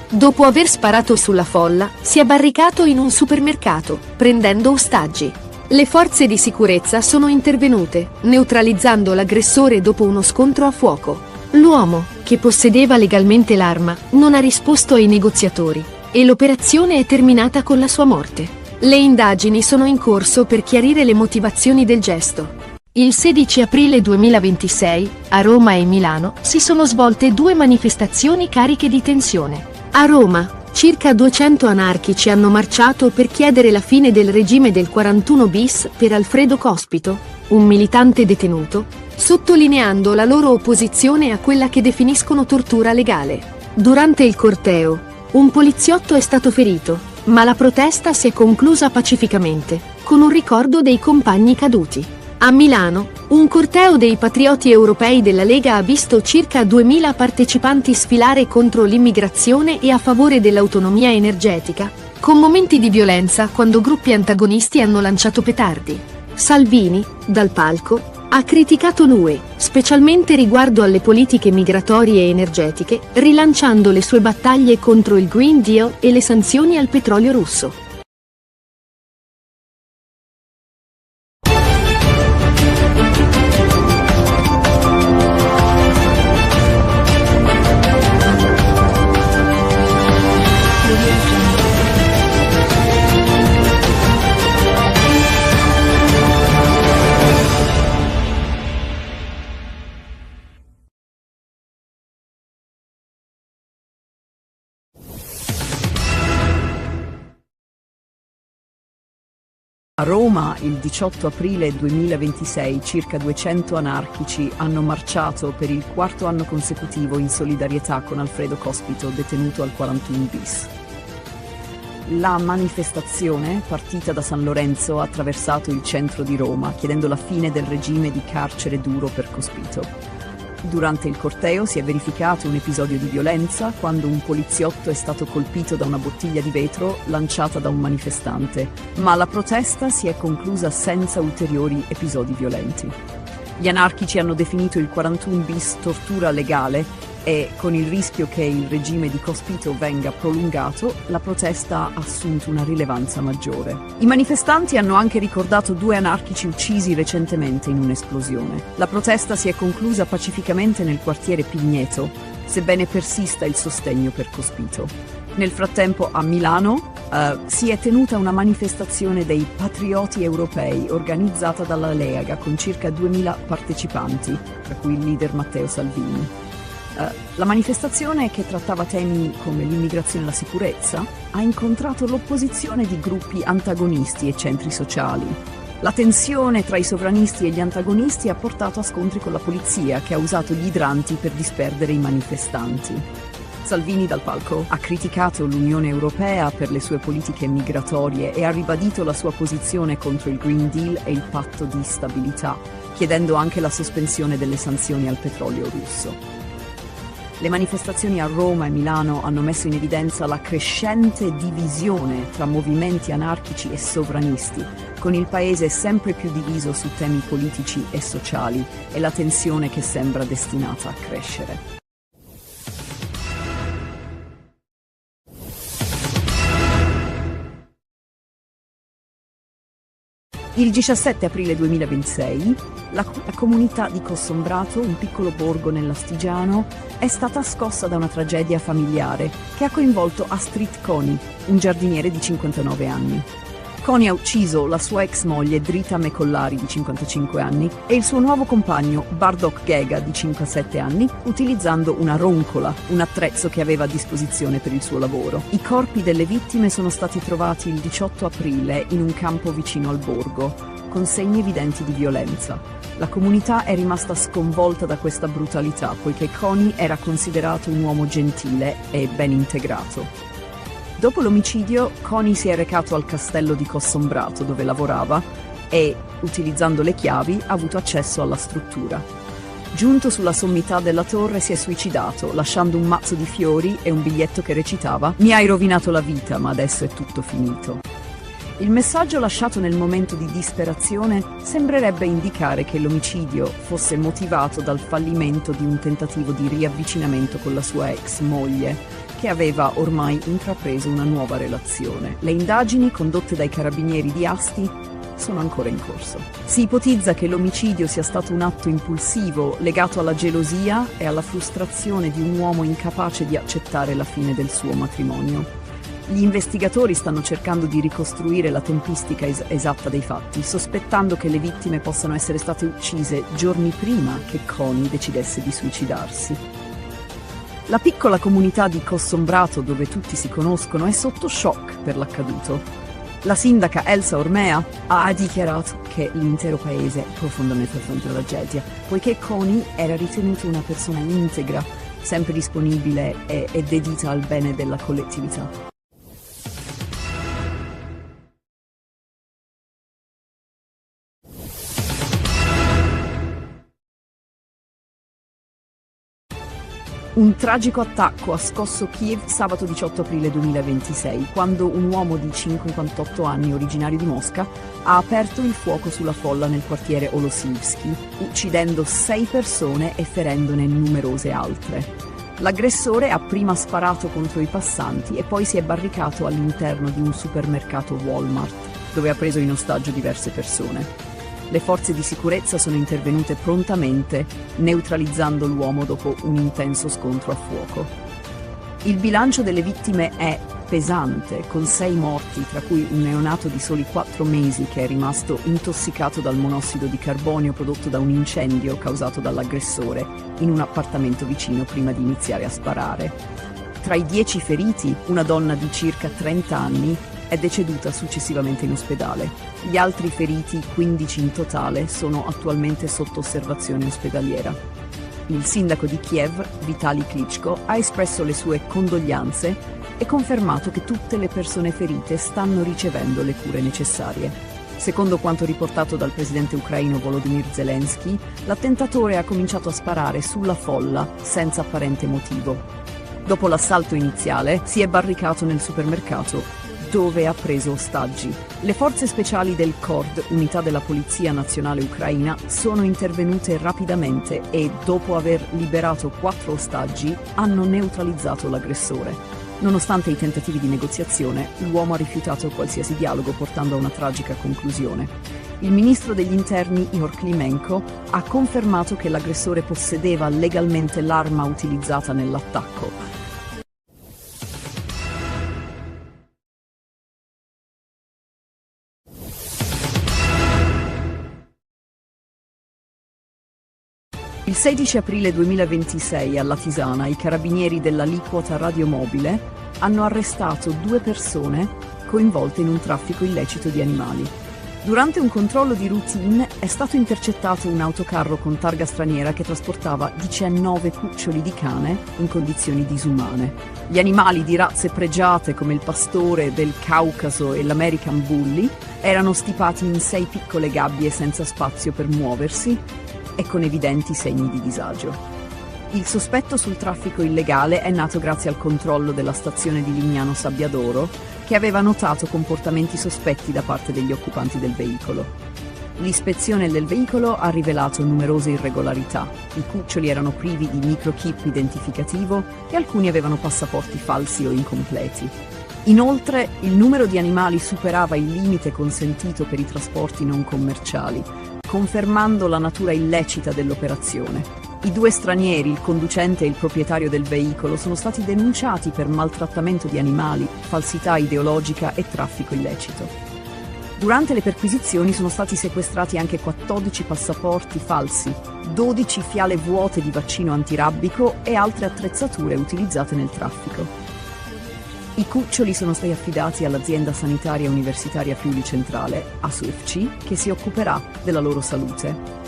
S13: Dopo aver sparato sulla folla, si è barricato in un supermercato, prendendo ostaggi. Le forze di sicurezza sono intervenute, neutralizzando l'aggressore dopo uno scontro a fuoco. L'uomo, che possedeva legalmente l'arma, non ha risposto ai negoziatori, e l'operazione è terminata con la sua morte. Le indagini sono in corso per chiarire le motivazioni del gesto. Il 16 aprile 2026, a Roma e Milano, si sono svolte 2 manifestazioni cariche di tensione. A Roma, circa 200 anarchici hanno marciato per chiedere la fine del regime del 41 bis per Alfredo Cospito, un militante detenuto, sottolineando la loro opposizione a quella che definiscono tortura legale. Durante il corteo, un poliziotto è stato ferito, ma la protesta si è conclusa pacificamente, con un ricordo dei compagni caduti. A Milano, un corteo dei patrioti europei della Lega ha visto circa 2000 partecipanti sfilare contro l'immigrazione e a favore dell'autonomia energetica, con momenti di violenza quando gruppi antagonisti hanno lanciato petardi. Salvini, dal palco, ha criticato l'UE, specialmente riguardo alle politiche migratorie e energetiche, rilanciando le sue battaglie contro il Green Deal e le sanzioni al petrolio russo.
S1: A Roma, il 18 aprile 2026, circa 200 anarchici hanno marciato per il 4º anno consecutivo in solidarietà con Alfredo Cospito, detenuto al 41 bis. La manifestazione, partita da San Lorenzo, ha attraversato il centro di Roma, chiedendo la fine del regime di carcere duro per Cospito. Durante il corteo si è verificato un episodio di violenza quando un poliziotto è stato colpito da una bottiglia di vetro lanciata da un manifestante, ma la protesta si è conclusa senza ulteriori episodi violenti. Gli anarchici hanno definito il 41 bis tortura legale e, con il rischio che il regime di Cospito venga prolungato, la protesta ha assunto una rilevanza maggiore. I manifestanti hanno anche ricordato 2 anarchici uccisi recentemente in un'esplosione. La protesta si è conclusa pacificamente nel quartiere Pigneto, sebbene persista il sostegno per Cospito. Nel frattempo a Milano si è tenuta una manifestazione dei patrioti europei organizzata dalla Lega con circa 2000 partecipanti, tra cui il leader Matteo Salvini. La manifestazione, che trattava temi come l'immigrazione e la sicurezza, ha incontrato l'opposizione di gruppi antagonisti e centri sociali. La tensione tra i sovranisti e gli antagonisti ha portato a scontri con la polizia, che ha usato gli idranti per disperdere i manifestanti. Salvini, dal palco, ha criticato l'Unione Europea per le sue politiche migratorie e ha ribadito la sua posizione contro il Green Deal e il patto di stabilità, chiedendo anche la sospensione delle sanzioni al petrolio russo. Le manifestazioni a Roma e Milano hanno messo in evidenza la crescente divisione tra movimenti anarchici e sovranisti, con il paese sempre più diviso su temi politici e sociali e la tensione che sembra destinata a crescere. Il 17 aprile 2026, la comunità di Cossombrato, un piccolo borgo nell'Astigiano, è stata scossa da una tragedia familiare che ha coinvolto Astrid Coni, un giardiniere di 59 anni. Coni ha ucciso la sua ex moglie Drita Mecollari di 55 anni e il suo nuovo compagno Bardok Gega di 57 anni utilizzando una roncola, un attrezzo che aveva a disposizione per il suo lavoro. I corpi delle vittime sono stati trovati il 18 aprile in un campo vicino al borgo, con segni evidenti di violenza. La comunità è rimasta sconvolta da questa brutalità, poiché Coni era considerato un uomo gentile e ben integrato. Dopo l'omicidio, Coni si è recato al castello di Cossombrato, dove lavorava, e, utilizzando le chiavi, ha avuto accesso alla struttura. Giunto sulla sommità della torre, si è suicidato, lasciando un mazzo di fiori e un biglietto che recitava: «Mi hai rovinato la vita, ma adesso è tutto finito». Il messaggio lasciato nel momento di disperazione sembrerebbe indicare che l'omicidio fosse motivato dal fallimento di un tentativo di riavvicinamento con la sua ex moglie, che aveva ormai intrapreso una nuova relazione. Le indagini condotte dai carabinieri di Asti sono ancora in corso. Si ipotizza che l'omicidio sia stato un atto impulsivo legato alla gelosia e alla frustrazione di un uomo incapace di accettare la fine del suo matrimonio. Gli investigatori stanno cercando di ricostruire la tempistica esatta dei fatti, sospettando che le vittime possano essere state uccise giorni prima che Connie decidesse di suicidarsi. La piccola comunità di Cossombrato, dove tutti si conoscono, è sotto shock per l'accaduto. La sindaca Elsa Ormea ha dichiarato che l'intero paese è profondamente affronta la tragedia, poiché Connie era ritenuta una persona integra, sempre disponibile e dedita al bene della collettività. Un tragico attacco ha scosso Kiev sabato 18 aprile 2026, quando un uomo di 58 anni, originario di Mosca, ha aperto il fuoco sulla folla nel quartiere Olosivsky, uccidendo 6 persone e ferendone numerose altre. L'aggressore ha prima sparato contro i passanti e poi si è barricato all'interno di un supermercato Walmart, dove ha preso in ostaggio diverse persone. Le forze di sicurezza sono intervenute prontamente, neutralizzando l'uomo dopo un intenso scontro a fuoco. Il bilancio delle vittime è pesante, con 6 morti, tra cui un neonato di soli 4 mesi che è rimasto intossicato dal monossido di carbonio prodotto da un incendio causato dall'aggressore in un appartamento vicino prima di iniziare a sparare. Tra i 10 feriti, una donna di circa 30 anni è deceduta successivamente in ospedale. Gli altri feriti, 15 in totale, sono attualmente sotto osservazione ospedaliera. Il sindaco di Kiev, Vitaly Klitschko, ha espresso le sue condoglianze e confermato che tutte le persone ferite stanno ricevendo le cure necessarie. Secondo quanto riportato dal presidente ucraino Volodymyr Zelensky, l'attentatore ha cominciato a sparare sulla folla senza apparente motivo. Dopo l'assalto iniziale, si è barricato nel supermercato, dove ha preso ostaggi. Le forze speciali del KORD, unità della Polizia Nazionale Ucraina, sono intervenute rapidamente e, dopo aver liberato 4 ostaggi, hanno neutralizzato l'aggressore. Nonostante i tentativi di negoziazione, l'uomo ha rifiutato qualsiasi dialogo, portando a una tragica conclusione. Il ministro degli interni Ihor Klimenko ha confermato che l'aggressore possedeva legalmente l'arma utilizzata nell'attacco. Il 16 aprile 2026 alla Tisana i carabinieri dell'aliquota radiomobile hanno arrestato 2 persone coinvolte in un traffico illecito di animali. Durante un controllo di routine è stato intercettato un autocarro con targa straniera che trasportava 19 cuccioli di cane in condizioni disumane. Gli animali di razze pregiate come il pastore del Caucaso e l'American Bully erano stipati in 6 piccole gabbie senza spazio per muoversi e con evidenti segni di disagio. Il sospetto sul traffico illegale è nato grazie al controllo della stazione di Lignano Sabbiadoro, che aveva notato comportamenti sospetti da parte degli occupanti del veicolo. L'ispezione del veicolo ha rivelato numerose irregolarità. I cuccioli erano privi di microchip identificativo e alcuni avevano passaporti falsi o incompleti. Inoltre, il numero di animali superava il limite consentito per i trasporti non commerciali, confermando la natura illecita dell'operazione. I 2 stranieri, il conducente e il proprietario del veicolo, sono stati denunciati per maltrattamento di animali, falsità ideologica e traffico illecito. Durante le perquisizioni sono stati sequestrati anche 14 passaporti falsi, 12 fiale vuote di vaccino antirabbico e altre attrezzature utilizzate nel traffico. I cuccioli sono stati affidati all'azienda sanitaria universitaria Friuli Centrale, ASUFC, che si occuperà della loro salute.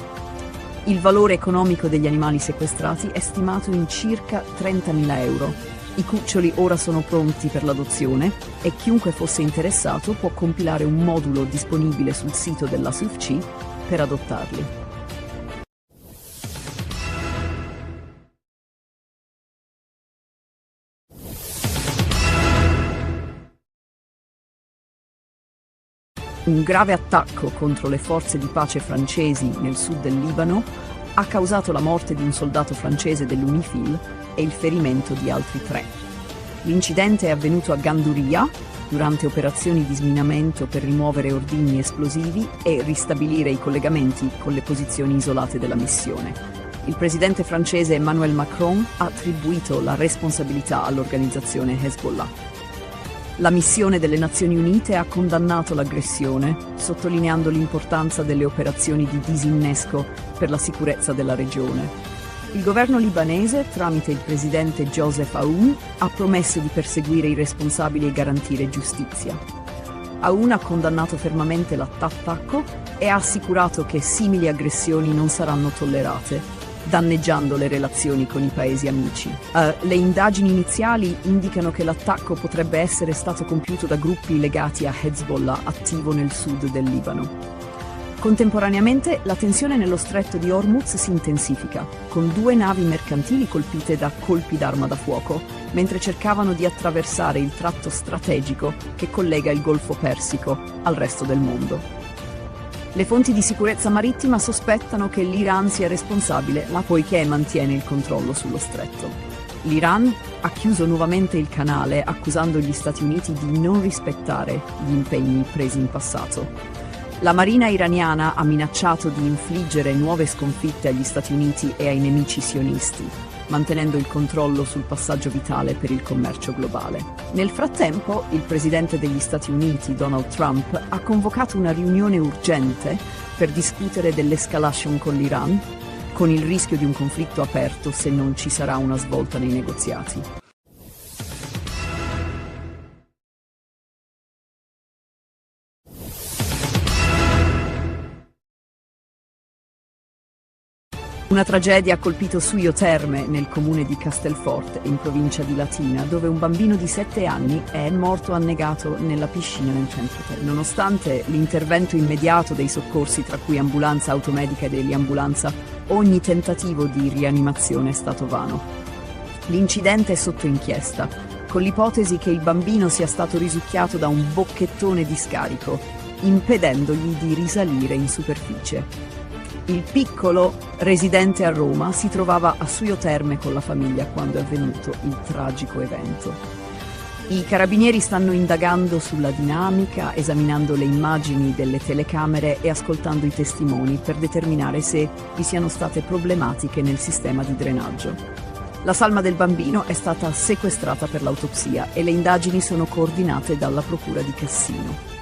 S1: Il valore economico degli animali sequestrati è stimato in circa 30.000 euro. I cuccioli ora sono pronti per l'adozione e chiunque fosse interessato può compilare un modulo disponibile sul sito dell'ASUFC per adottarli. Un grave attacco contro le forze di pace francesi nel sud del Libano ha causato la morte di un soldato francese dell'UNIFIL e il ferimento di altri 3. L'incidente è avvenuto a Ganduria durante operazioni di sminamento per rimuovere ordigni esplosivi e ristabilire i collegamenti con le posizioni isolate della missione. Il presidente francese Emmanuel Macron ha attribuito la responsabilità all'organizzazione Hezbollah. La missione delle Nazioni Unite ha condannato l'aggressione, sottolineando l'importanza delle operazioni di disinnesco per la sicurezza della regione. Il governo libanese, tramite il presidente Joseph Aoun, ha promesso di perseguire i responsabili e garantire giustizia. Aoun ha condannato fermamente l'attacco e ha assicurato che simili aggressioni non saranno tollerate, danneggiando le relazioni con i paesi amici. Le indagini iniziali indicano che l'attacco potrebbe essere stato compiuto da gruppi legati a Hezbollah, attivo nel sud del Libano. Contemporaneamente la tensione nello stretto di Hormuz si intensifica, con 2 navi mercantili colpite da colpi d'arma da fuoco, mentre cercavano di attraversare il tratto strategico che collega il Golfo Persico al resto del mondo. Le fonti di sicurezza marittima sospettano che l'Iran sia responsabile, poiché mantiene il controllo sullo stretto. L'Iran ha chiuso nuovamente il canale, accusando gli Stati Uniti di non rispettare gli impegni presi in passato. La marina iraniana ha minacciato di infliggere nuove sconfitte agli Stati Uniti e ai nemici sionisti, mantenendo il controllo sul passaggio vitale per il commercio globale. Nel frattempo, il presidente degli Stati Uniti, Donald Trump, ha convocato una riunione urgente per discutere dell'escalation con l'Iran, con il rischio di un conflitto aperto se non ci sarà una svolta nei negoziati. Una tragedia ha colpito Suio Terme, nel comune di Castelforte, in provincia di Latina, dove un bambino di 7 anni è morto annegato nella piscina nel centro Terme. Nonostante l'intervento immediato dei soccorsi, tra cui ambulanza automedica e eliambulanza, ogni tentativo di rianimazione è stato vano. L'incidente è sotto inchiesta, con l'ipotesi che il bambino sia stato risucchiato da un bocchettone di scarico, impedendogli di risalire in superficie. Il piccolo, residente a Roma, si trovava a Suio Terme con la famiglia quando è avvenuto il tragico evento. I carabinieri stanno indagando sulla dinamica, esaminando le immagini delle telecamere e ascoltando i testimoni per determinare se vi siano state problematiche nel sistema di drenaggio. La salma del bambino è stata sequestrata per l'autopsia e le indagini sono coordinate dalla Procura di Cassino.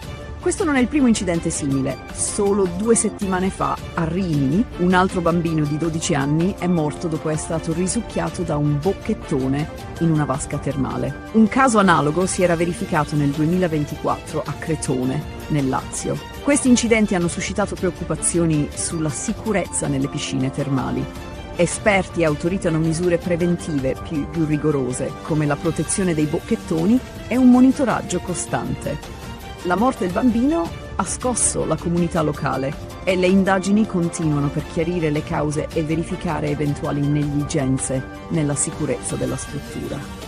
S1: Questo non è il primo incidente simile. Solo 2 settimane fa, a Rimini, un altro bambino di 12 anni è morto dopo essere stato risucchiato da un bocchettone in una vasca termale. Un caso analogo si era verificato nel 2024 a Cretone, nel Lazio. Questi incidenti hanno suscitato preoccupazioni sulla sicurezza nelle piscine termali. Esperti autoritano misure preventive più rigorose, come la protezione dei bocchettoni e un monitoraggio costante. La morte del bambino ha scosso la comunità locale e le indagini continuano per chiarire le cause e verificare eventuali negligenze nella sicurezza della struttura.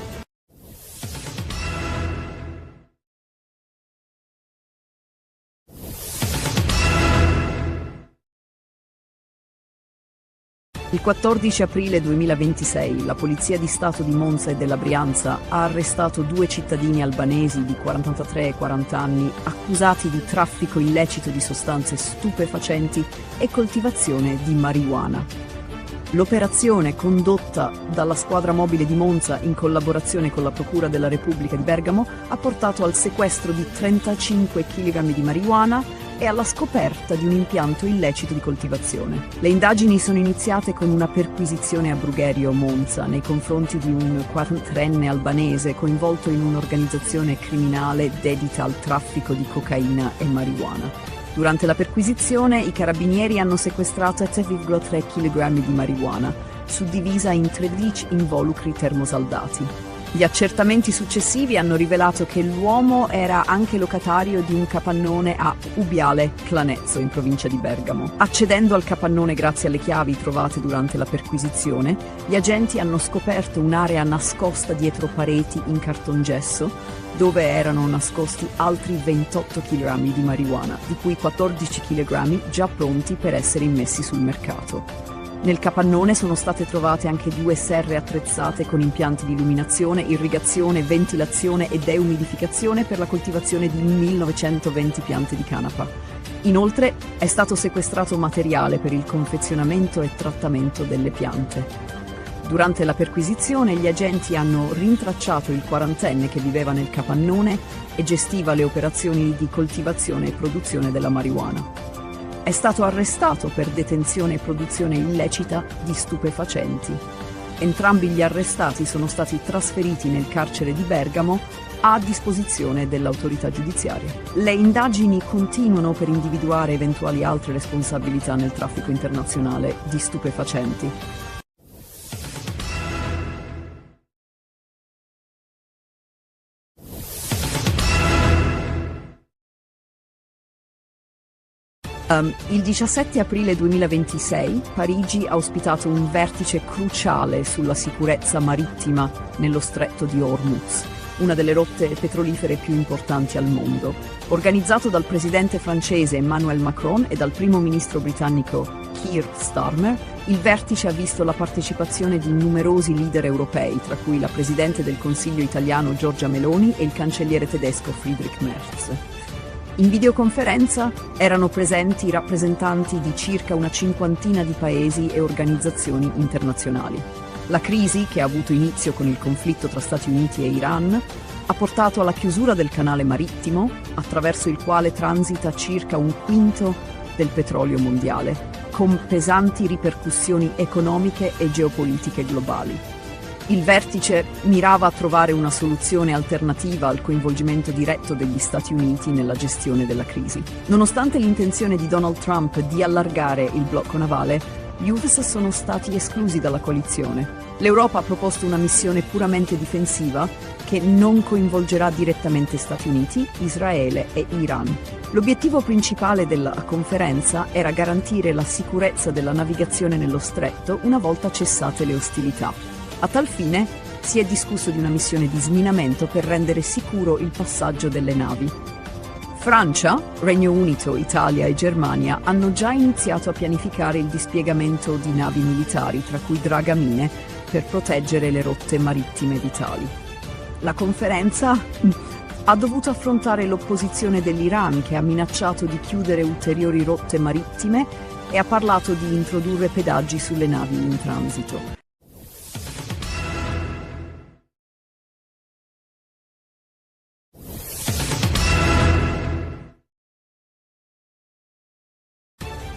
S1: Il 14 aprile 2026 la Polizia di Stato di Monza e della Brianza ha arrestato 2 cittadini albanesi di 43 e 40 anni accusati di traffico illecito di sostanze stupefacenti e coltivazione di marijuana. L'operazione, condotta dalla squadra mobile di Monza in collaborazione con la Procura della Repubblica di Bergamo, ha portato al sequestro di 35 kg di marijuana e alla scoperta di un impianto illecito di coltivazione. Le indagini sono iniziate con una perquisizione a Brugherio, Monza, nei confronti di un 43enne albanese coinvolto in un'organizzazione criminale dedita al traffico di cocaina e marijuana. Durante la perquisizione i carabinieri hanno sequestrato 7,3 kg di marijuana, suddivisa in 13 involucri termosaldati. Gli accertamenti successivi hanno rivelato che l'uomo era anche locatario di un capannone a Ubiale, Clanezzo, in provincia di Bergamo. Accedendo al capannone grazie alle chiavi trovate durante la perquisizione, gli agenti hanno scoperto un'area nascosta dietro pareti in cartongesso, dove erano nascosti altri 28 kg di marijuana, di cui 14 kg già pronti per essere immessi sul mercato. Nel capannone sono state trovate anche 2 serre attrezzate con impianti di illuminazione, irrigazione, ventilazione e deumidificazione per la coltivazione di 1920 piante di canapa. Inoltre è stato sequestrato materiale per il confezionamento e trattamento delle piante. Durante la perquisizione gli agenti hanno rintracciato il 40enne che viveva nel capannone e gestiva le operazioni di coltivazione e produzione della marijuana. È stato arrestato per detenzione e produzione illecita di stupefacenti. Entrambi gli arrestati sono stati trasferiti nel carcere di Bergamo a disposizione dell'autorità giudiziaria. Le indagini continuano per individuare eventuali altre responsabilità nel traffico internazionale di stupefacenti. Il 17 aprile 2026 Parigi ha ospitato un vertice cruciale sulla sicurezza marittima nello stretto di Hormuz, una delle rotte petrolifere più importanti al mondo. Organizzato dal presidente francese Emmanuel Macron e dal primo ministro britannico Keir Starmer, il vertice ha visto la partecipazione di numerosi leader europei, tra cui la presidente del Consiglio italiano Giorgia Meloni e il cancelliere tedesco Friedrich Merz. In videoconferenza erano presenti rappresentanti di circa una cinquantina di paesi e organizzazioni internazionali. La crisi, che ha avuto inizio con il conflitto tra Stati Uniti e Iran, ha portato alla chiusura del canale marittimo, attraverso il quale transita circa un quinto del petrolio mondiale, con pesanti ripercussioni economiche e geopolitiche globali. Il vertice mirava a trovare una soluzione alternativa al coinvolgimento diretto degli Stati Uniti nella gestione della crisi. Nonostante l'intenzione di Donald Trump di allargare il blocco navale, gli US sono stati esclusi dalla coalizione. L'Europa ha proposto una missione puramente difensiva che non coinvolgerà direttamente Stati Uniti, Israele e Iran. L'obiettivo principale della conferenza era garantire la sicurezza della navigazione nello stretto una volta cessate le ostilità. A tal fine si è discusso di una missione di sminamento per rendere sicuro il passaggio delle navi. Francia, Regno Unito, Italia e Germania hanno già iniziato a pianificare il dispiegamento di navi militari, tra cui dragamine, per proteggere le rotte marittime vitali. La conferenza ha dovuto affrontare l'opposizione dell'Iran, che ha minacciato di chiudere ulteriori rotte marittime e ha parlato di introdurre pedaggi sulle navi in transito.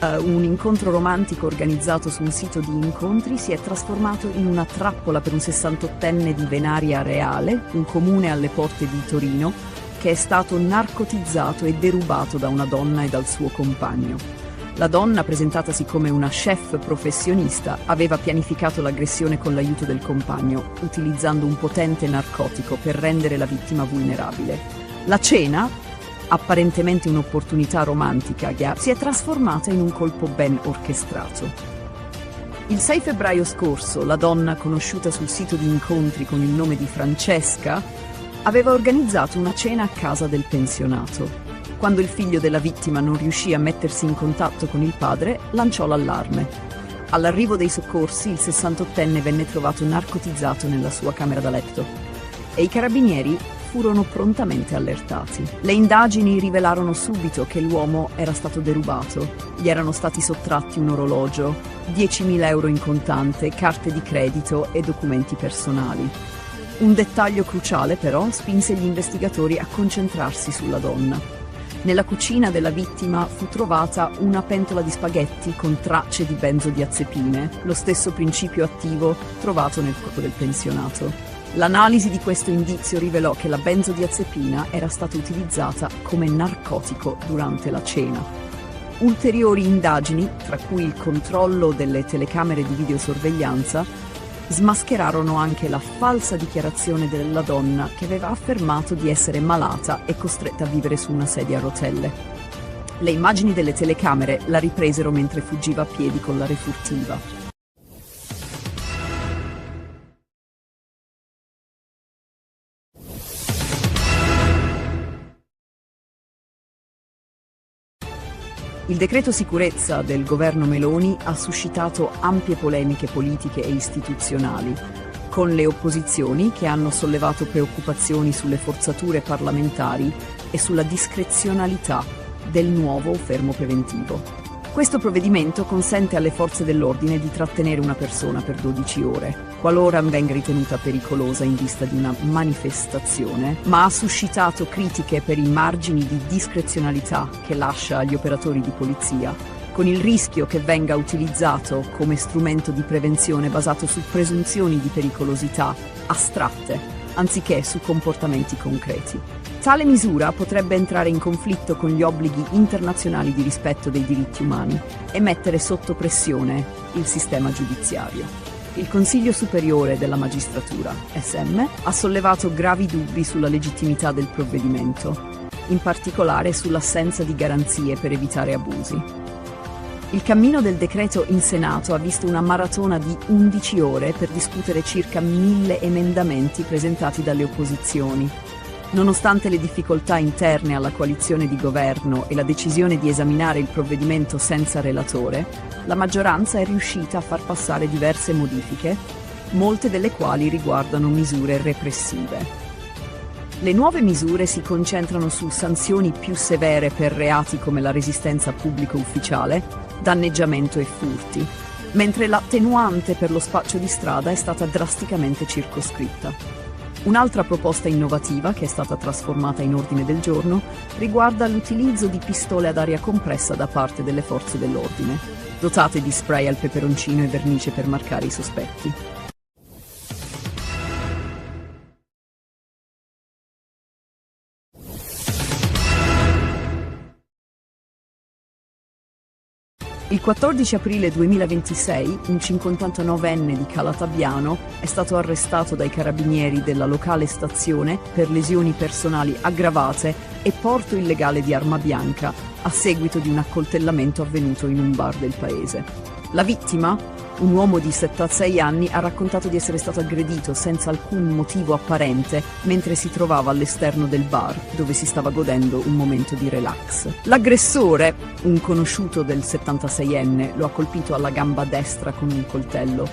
S1: Un incontro romantico organizzato su un sito di incontri si è trasformato in una trappola per un 68enne di Venaria Reale, un comune alle porte di Torino, che è stato narcotizzato e derubato da una donna e dal suo compagno. La donna, presentatasi come una chef professionista, aveva pianificato l'aggressione con l'aiuto del compagno, utilizzando un potente narcotico per rendere la vittima vulnerabile. La cena, apparentemente un'opportunità romantica, si è trasformata in un colpo ben orchestrato. Il 6 febbraio scorso, la donna, conosciuta sul sito di incontri con il nome di Francesca, aveva organizzato una cena a casa del pensionato. Quando il figlio della vittima non riuscì a mettersi in contatto con il padre, lanciò l'allarme. All'arrivo dei soccorsi, il 68enne venne trovato narcotizzato nella sua camera da letto e i carabinieri furono prontamente allertati. Le indagini rivelarono subito che l'uomo era stato derubato. Gli erano stati sottratti un orologio, 10.000 euro in contante, carte di credito e documenti personali. Un dettaglio cruciale, però, spinse gli investigatori a concentrarsi sulla donna. Nella cucina della vittima fu trovata una pentola di spaghetti con tracce di benzodiazepine, lo stesso principio attivo trovato nel corpo del pensionato. L'analisi di questo indizio rivelò che la benzodiazepina era stata utilizzata come narcotico durante la cena. Ulteriori indagini, tra cui il controllo delle telecamere di videosorveglianza, smascherarono anche la falsa dichiarazione della donna che aveva affermato di essere malata e costretta a vivere su una sedia a rotelle. Le immagini delle telecamere la ripresero mentre fuggiva a piedi con la refurtiva. Il decreto sicurezza del governo Meloni ha suscitato ampie polemiche politiche e istituzionali, con le opposizioni che hanno sollevato preoccupazioni sulle forzature parlamentari e sulla discrezionalità del nuovo fermo preventivo. Questo provvedimento consente alle forze dell'ordine di trattenere una persona per 12 ore, qualora venga ritenuta pericolosa in vista di una manifestazione, ma ha suscitato critiche per i margini di discrezionalità che lascia agli operatori di polizia, con il rischio che venga utilizzato come strumento di prevenzione basato su presunzioni di pericolosità astratte, anziché su comportamenti concreti. Tale misura potrebbe entrare in conflitto con gli obblighi internazionali di rispetto dei diritti umani e mettere sotto pressione il sistema giudiziario. Il Consiglio Superiore della Magistratura, SM, ha sollevato gravi dubbi sulla legittimità del provvedimento, in particolare sull'assenza di garanzie per evitare abusi. Il cammino del decreto in Senato ha visto una maratona di 11 ore per discutere circa 1000 emendamenti presentati dalle opposizioni. Nonostante le difficoltà interne alla coalizione di governo e la decisione di esaminare il provvedimento senza relatore, la maggioranza è riuscita a far passare diverse modifiche, molte delle quali riguardano misure repressive. Le nuove misure si concentrano su sanzioni più severe per reati come la resistenza pubblico ufficiale, danneggiamento e furti, mentre l'attenuante per lo spaccio di strada è stata drasticamente circoscritta. Un'altra proposta innovativa, che è stata trasformata in ordine del giorno, riguarda l'utilizzo di pistole ad aria compressa da parte delle forze dell'ordine, dotate di spray al peperoncino e vernice per marcare i sospetti. Il 14 aprile 2026, un 59enne di Calatabbiano è stato arrestato dai carabinieri della locale stazione per lesioni personali aggravate e porto illegale di arma bianca a seguito di un accoltellamento avvenuto in un bar del paese. La vittima, un uomo di 76 anni, ha raccontato di essere stato aggredito senza alcun motivo apparente mentre si trovava all'esterno del bar, dove si stava godendo un momento di relax. L'aggressore, un conosciuto del 76enne, lo ha colpito alla gamba destra con un coltello,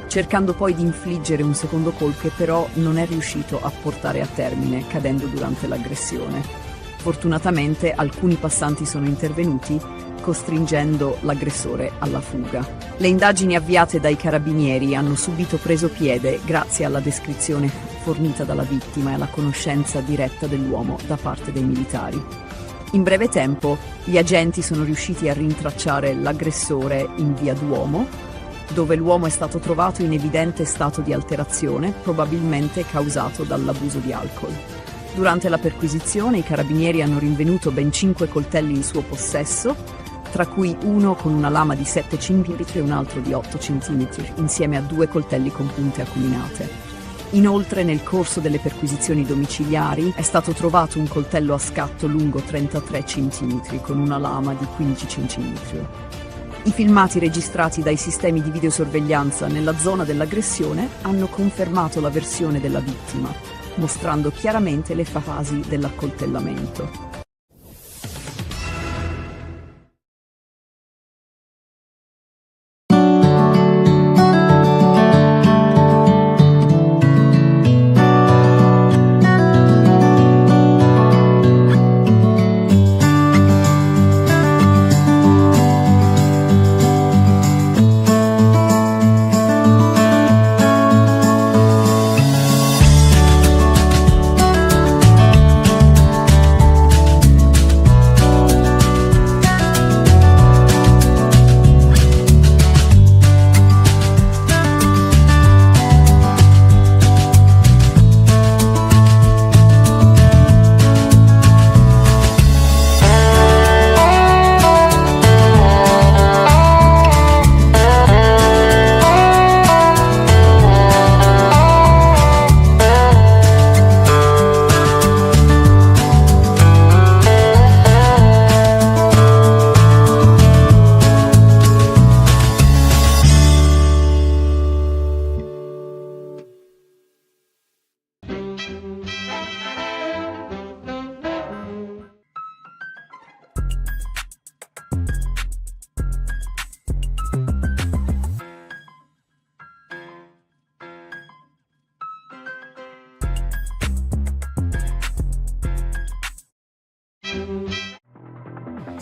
S1: cercando poi di infliggere un secondo colpo che però non è riuscito a portare a termine, cadendo durante l'aggressione. Fortunatamente alcuni passanti sono intervenuti, costringendo l'aggressore alla fuga. Le indagini avviate dai carabinieri hanno subito preso piede grazie alla descrizione fornita dalla vittima e alla conoscenza diretta dell'uomo da parte dei militari. In breve tempo, gli agenti sono riusciti a rintracciare l'aggressore in via Duomo, dove l'uomo è stato trovato in evidente stato di alterazione, probabilmente causato dall'abuso di alcol. Durante la perquisizione i carabinieri hanno rinvenuto ben 5 coltelli in suo possesso, tra cui uno con una lama di 7 cm e un altro di 8 cm, insieme a 2 coltelli con punte acuminate. Inoltre, nel corso delle perquisizioni domiciliari, è stato trovato un coltello a scatto lungo 33 cm con una lama di 15 cm. I filmati registrati dai sistemi di videosorveglianza nella zona dell'aggressione hanno confermato la versione della vittima, mostrando chiaramente le fasi dell'accoltellamento.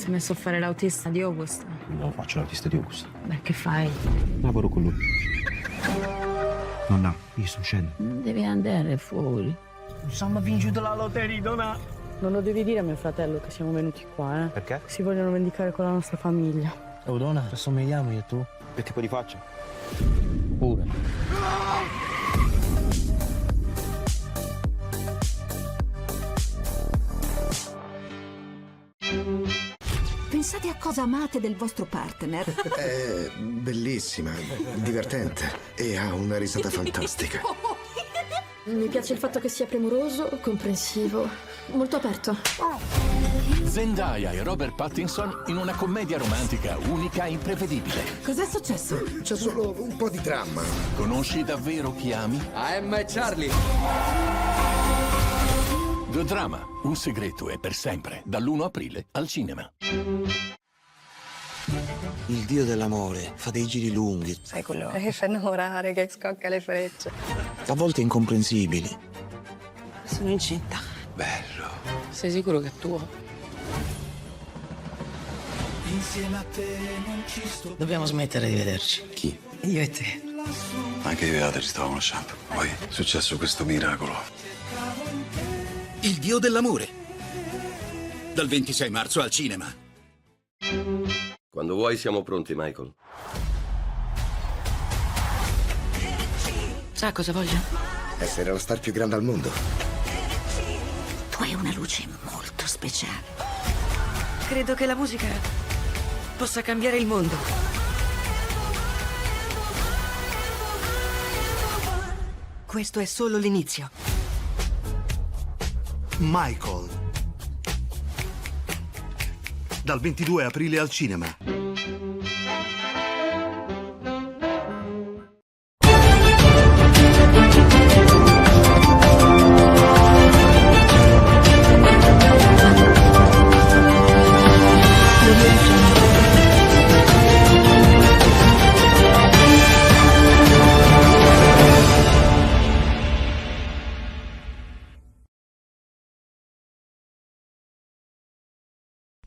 S2: Si è messo a fare l'autista di Augusta.
S3: No, faccio l'artista di Augusta.
S2: Beh, che fai?
S3: Lavoro con lui. Nonna, io sto uscendo.
S2: Non devi andare fuori.
S4: Siamo vinto la lotteria, donna.
S2: Non lo devi dire a mio fratello che siamo venuti qua,
S3: Perché?
S2: Si vogliono vendicare con la nostra famiglia.
S4: Oh, donna, ci assomigliamo io e tu?
S3: Perché poi di faccia?
S4: Pure.
S6: Pensate a cosa amate del vostro partner.
S7: È bellissima, divertente e ha una risata fantastica.
S8: Mi piace il fatto che sia premuroso, comprensivo, molto aperto.
S9: Zendaya e Robert Pattinson in una commedia romantica unica e imprevedibile.
S6: Cos'è successo?
S7: C'è solo un po' di dramma.
S9: Conosci davvero chi ami?
S11: Emma e Charlie.
S9: The Drama, un segreto è per sempre, dall'1 aprile al cinema.
S10: Il dio dell'amore fa dei giri lunghi,
S2: Sai quello che fa innamorare, che scocca le frecce.
S10: a volte incomprensibili.
S2: Sono incinta.
S12: Bello.
S2: Sei sicuro che è tuo?
S4: Dobbiamo smettere di vederci.
S12: Chi?
S4: Io e te.
S12: Anche io e Ada ci stavamo lasciando. Poi è successo questo miracolo.
S11: Il dio dell'amore. Dal 26 marzo al cinema.
S14: Quando vuoi siamo pronti, Michael.
S5: Sa cosa voglio?
S7: Essere la star più grande al mondo.
S6: Tu hai una luce molto speciale.
S5: Credo che la musica possa cambiare il mondo. Questo è solo l'inizio.
S15: Michael. Dal 22 aprile al cinema.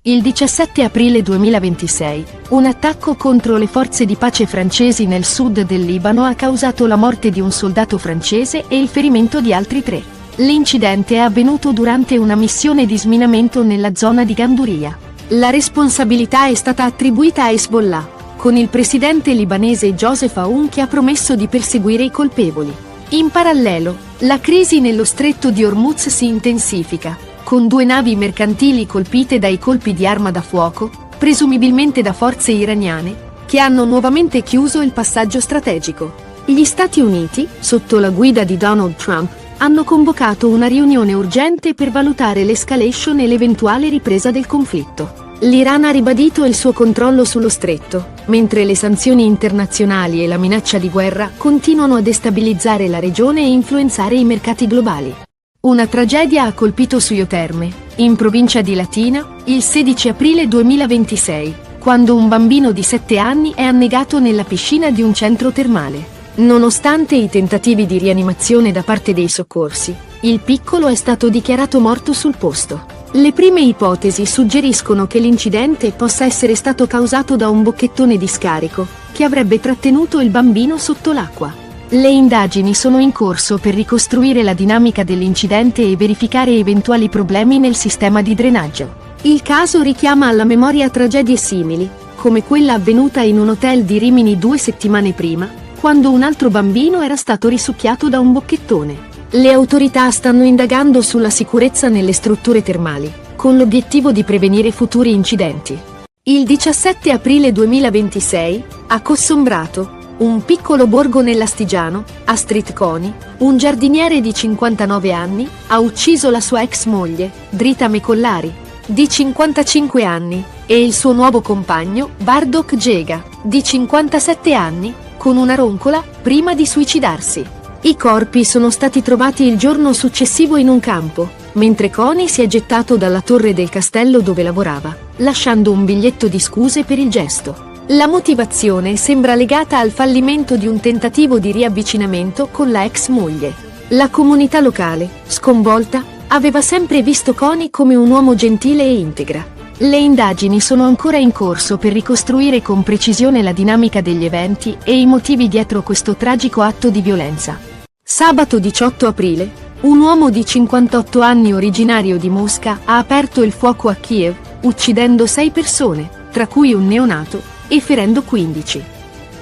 S13: Il 17 aprile 2026, un attacco contro le forze di pace francesi nel sud del Libano ha causato la morte di un soldato francese e il ferimento di altri 3. L'incidente è avvenuto durante una missione di sminamento nella zona di Ganduria. La responsabilità è stata attribuita a Hezbollah, con il presidente libanese Joseph Aoun che ha promesso di perseguire i colpevoli. In parallelo, la crisi nello stretto di Hormuz si intensifica, con 2 navi mercantili colpite dai colpi di arma da fuoco, presumibilmente da forze iraniane, che hanno nuovamente chiuso il passaggio strategico. Gli Stati Uniti, sotto la guida di Donald Trump, hanno convocato una riunione urgente per valutare l'escalation e l'eventuale ripresa del conflitto. L'Iran ha ribadito il suo controllo sullo stretto, mentre le sanzioni internazionali e la minaccia di guerra continuano a destabilizzare la regione e influenzare i mercati globali. Una tragedia ha colpito Suio Terme, in provincia di Latina, il 16 aprile 2026, quando un bambino di 7 anni è annegato nella piscina di un centro termale. Nonostante i tentativi di rianimazione da parte dei soccorsi, il piccolo è stato dichiarato morto sul posto. Le prime ipotesi suggeriscono che l'incidente possa essere stato causato da un bocchettone di scarico, che avrebbe trattenuto il bambino sotto l'acqua. Le indagini sono in corso per ricostruire la dinamica dell'incidente e verificare eventuali problemi nel sistema di drenaggio. Il caso richiama alla memoria tragedie simili, come quella avvenuta in un hotel di Rimini 2 settimane prima, quando un altro bambino era stato risucchiato da un bocchettone. Le autorità stanno indagando sulla sicurezza nelle strutture termali, con l'obiettivo di prevenire futuri incidenti. Il 17 aprile 2026, a Cossombrato, un piccolo borgo nell'Astigiano, Astrid Coni, un giardiniere di 59 anni, ha ucciso la sua ex moglie, Drita Mecollari, di 55 anni, e il suo nuovo compagno, Bardok Jega, di 57 anni, con una roncola, prima di suicidarsi. I corpi sono stati trovati il giorno successivo in un campo, mentre Coni si è gettato dalla torre del castello dove lavorava, lasciando un biglietto di scuse per il gesto. La motivazione sembra legata al fallimento di un tentativo di riavvicinamento con la ex moglie. La comunità locale, sconvolta, aveva sempre visto Coni come un uomo gentile e integra. Le indagini sono ancora in corso per ricostruire con precisione la dinamica degli eventi e i motivi dietro questo tragico atto di violenza. Sabato 18 aprile, un uomo di 58 anni originario di Mosca ha aperto il fuoco a Kiev, uccidendo 6 persone, tra cui un neonato, e ferendo 15.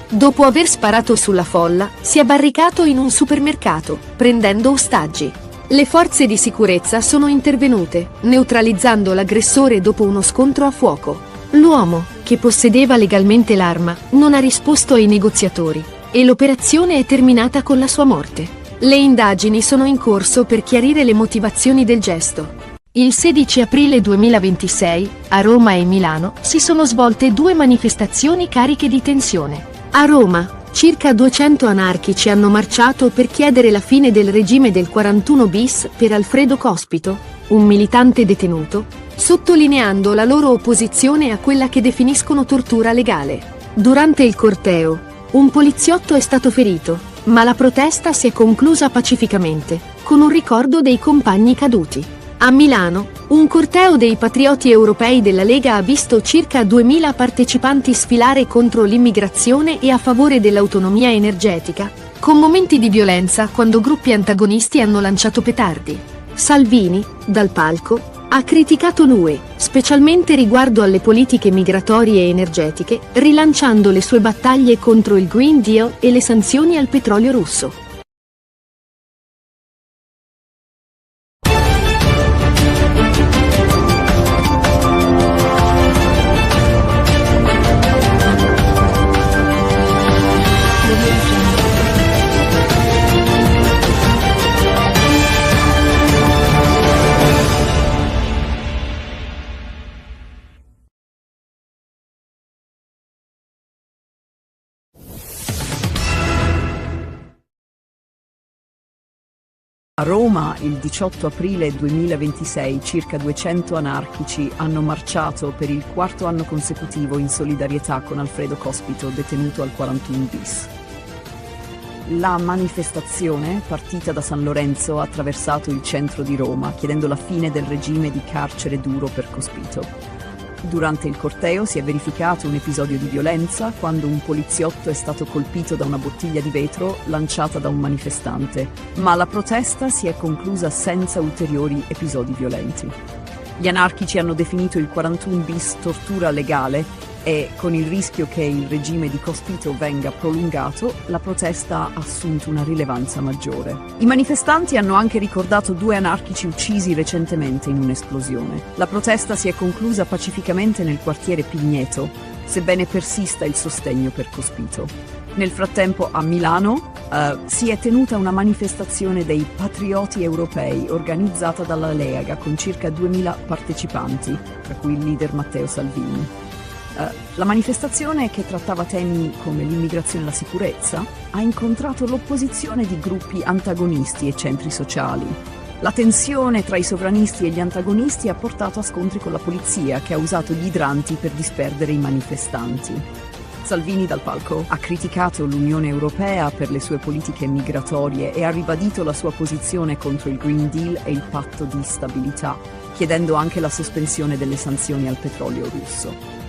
S13: Dopo aver sparato sulla folla, si è barricato in un supermercato, prendendo ostaggi. Le forze di sicurezza sono intervenute, neutralizzando l'aggressore dopo uno scontro a fuoco. L'uomo, che possedeva legalmente l'arma, non ha risposto ai negoziatori, e l'operazione è terminata con la sua morte. Le indagini sono in corso per chiarire le motivazioni del gesto. Il 16 aprile 2026, a Roma e Milano, si sono svolte 2 manifestazioni cariche di tensione. A Roma, circa 200 anarchici hanno marciato per chiedere la fine del regime del 41 bis per Alfredo Cospito, un militante detenuto, sottolineando la loro opposizione a quella che definiscono tortura legale. Durante il corteo, un poliziotto è stato ferito, ma la protesta si è conclusa pacificamente, con un ricordo dei compagni caduti. A Milano, un corteo dei patrioti europei della Lega ha visto circa 2000 partecipanti sfilare contro l'immigrazione e a favore dell'autonomia energetica, con momenti di violenza quando gruppi antagonisti hanno lanciato petardi. Salvini, dal palco, ha criticato l'UE, specialmente riguardo alle politiche migratorie e energetiche, rilanciando le sue battaglie contro il Green Deal e le sanzioni al petrolio russo.
S1: A Roma, il 18 aprile 2026, circa 200 anarchici hanno marciato per il 4º anno consecutivo in solidarietà con Alfredo Cospito, detenuto al 41 bis. La manifestazione, partita da San Lorenzo, ha attraversato il centro di Roma, chiedendo la fine del regime di carcere duro per Cospito. Durante il corteo si è verificato un episodio di violenza quando un poliziotto è stato colpito da una bottiglia di vetro lanciata da un manifestante, ma la protesta si è conclusa senza ulteriori episodi violenti. Gli anarchici hanno definito il 41 bis tortura legale e, con il rischio che il regime di Cospito venga prolungato, la protesta ha assunto una rilevanza maggiore. I manifestanti hanno anche ricordato 2 anarchici uccisi recentemente in un'esplosione. La protesta si è conclusa pacificamente nel quartiere Pigneto, sebbene persista il sostegno per Cospito. Nel frattempo a Milano si è tenuta una manifestazione dei patrioti europei organizzata dalla Lega con circa 2000 partecipanti, tra cui il leader Matteo Salvini. La manifestazione, che trattava temi come l'immigrazione e la sicurezza, ha incontrato l'opposizione di gruppi antagonisti e centri sociali. La tensione tra i sovranisti e gli antagonisti ha portato a scontri con la polizia, che ha usato gli idranti per disperdere i manifestanti. Salvini, dal palco, ha criticato l'Unione Europea per le sue politiche migratorie e ha ribadito la sua posizione contro il Green Deal e il patto di stabilità, chiedendo anche la sospensione delle sanzioni al petrolio russo.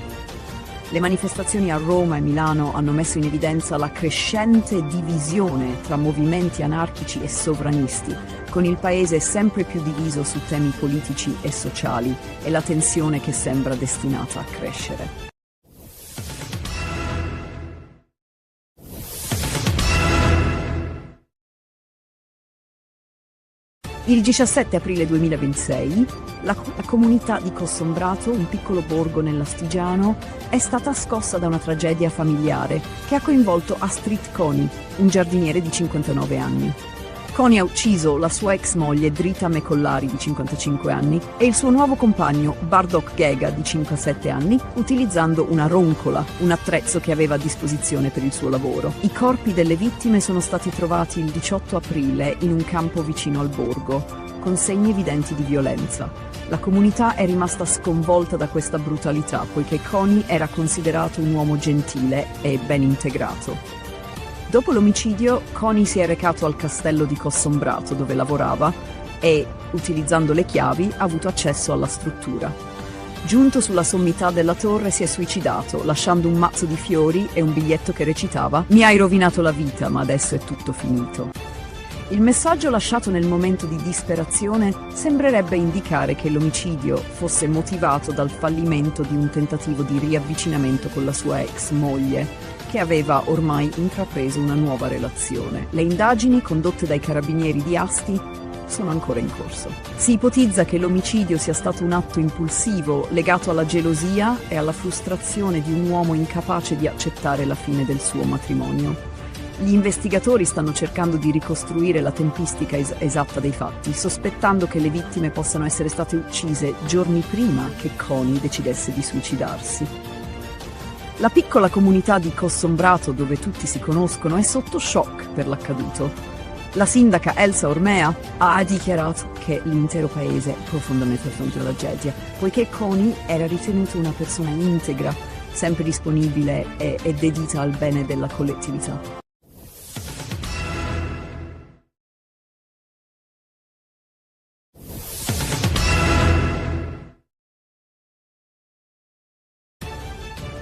S1: Le manifestazioni a Roma e Milano hanno messo in evidenza la crescente divisione tra movimenti anarchici e sovranisti, con il paese sempre più diviso su temi politici e sociali e la tensione che sembra destinata a crescere. Il 17 aprile 2026, la comunità di Cossombrato, un piccolo borgo nell'Astigiano, è stata scossa da una tragedia familiare che ha coinvolto Astrid Coni, un giardiniere di 59 anni. Coni ha ucciso la sua ex moglie Drita Mekollari di 55 anni e il suo nuovo compagno Bardok Gega di 57 anni utilizzando una roncola, un attrezzo che aveva a disposizione per il suo lavoro. I corpi delle vittime sono stati trovati il 18 aprile in un campo vicino al borgo, con segni evidenti di violenza. La comunità è rimasta sconvolta da questa brutalità, poiché Coni era considerato un uomo gentile e ben integrato. Dopo l'omicidio, Coni si è recato al castello di Cossombrato, dove lavorava, e, utilizzando le chiavi, ha avuto accesso alla struttura. Giunto sulla sommità della torre si è suicidato, lasciando un mazzo di fiori e un biglietto che recitava: «Mi hai rovinato la vita, ma adesso è tutto finito». Il messaggio lasciato nel momento di disperazione sembrerebbe indicare che l'omicidio fosse motivato dal fallimento di un tentativo di riavvicinamento con la sua ex moglie, che aveva ormai intrapreso una nuova relazione. Le indagini condotte dai carabinieri di Asti sono ancora in corso. Si ipotizza che l'omicidio sia stato un atto impulsivo legato alla gelosia e alla frustrazione di un uomo incapace di accettare la fine del suo matrimonio. Gli investigatori stanno cercando di ricostruire la tempistica esatta dei fatti, sospettando che le vittime possano essere state uccise giorni prima che Connie decidesse di suicidarsi. La piccola comunità di Cossombrato, dove tutti si conoscono, è sotto shock per l'accaduto. La sindaca Elsa Ormea ha dichiarato che l'intero paese è profondamente affronta la tragedia, poiché Connie era ritenuta una persona integra, sempre disponibile e dedita al bene della collettività.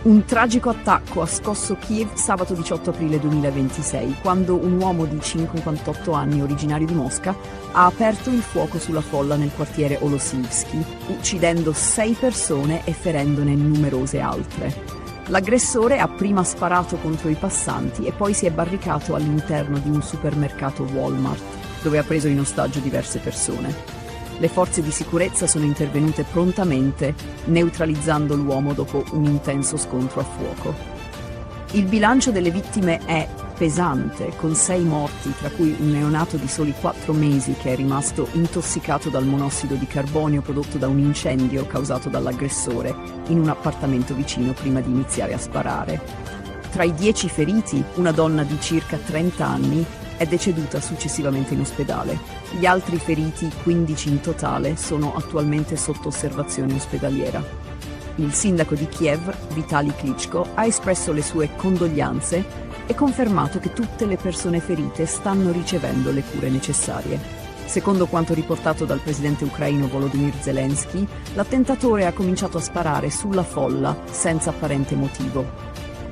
S1: Un tragico attacco ha scosso Kiev sabato 18 aprile 2026, quando un uomo di 58 anni, originario di Mosca, ha aperto il fuoco sulla folla nel quartiere Olosivsky, uccidendo 6 persone e ferendone numerose altre. L'aggressore ha prima sparato contro i passanti e poi si è barricato all'interno di un supermercato Walmart, dove ha preso in ostaggio diverse persone. Le forze di sicurezza sono intervenute prontamente, neutralizzando l'uomo dopo un intenso scontro a fuoco. Il bilancio delle vittime è pesante, con 6 morti, tra cui un neonato di soli 4 mesi che è rimasto intossicato dal monossido di carbonio prodotto da un incendio causato dall'aggressore in un appartamento vicino prima di iniziare a sparare. Tra i 10 feriti, una donna di circa 30 anni è deceduta successivamente in ospedale. Gli altri feriti, 15 in totale, sono attualmente sotto osservazione ospedaliera. Il sindaco di Kiev, Vitali Klitschko, ha espresso le sue condoglianze e confermato che tutte le persone ferite stanno ricevendo le cure necessarie. Secondo quanto riportato dal presidente ucraino Volodymyr Zelensky, l'attentatore ha cominciato a sparare sulla folla senza apparente motivo.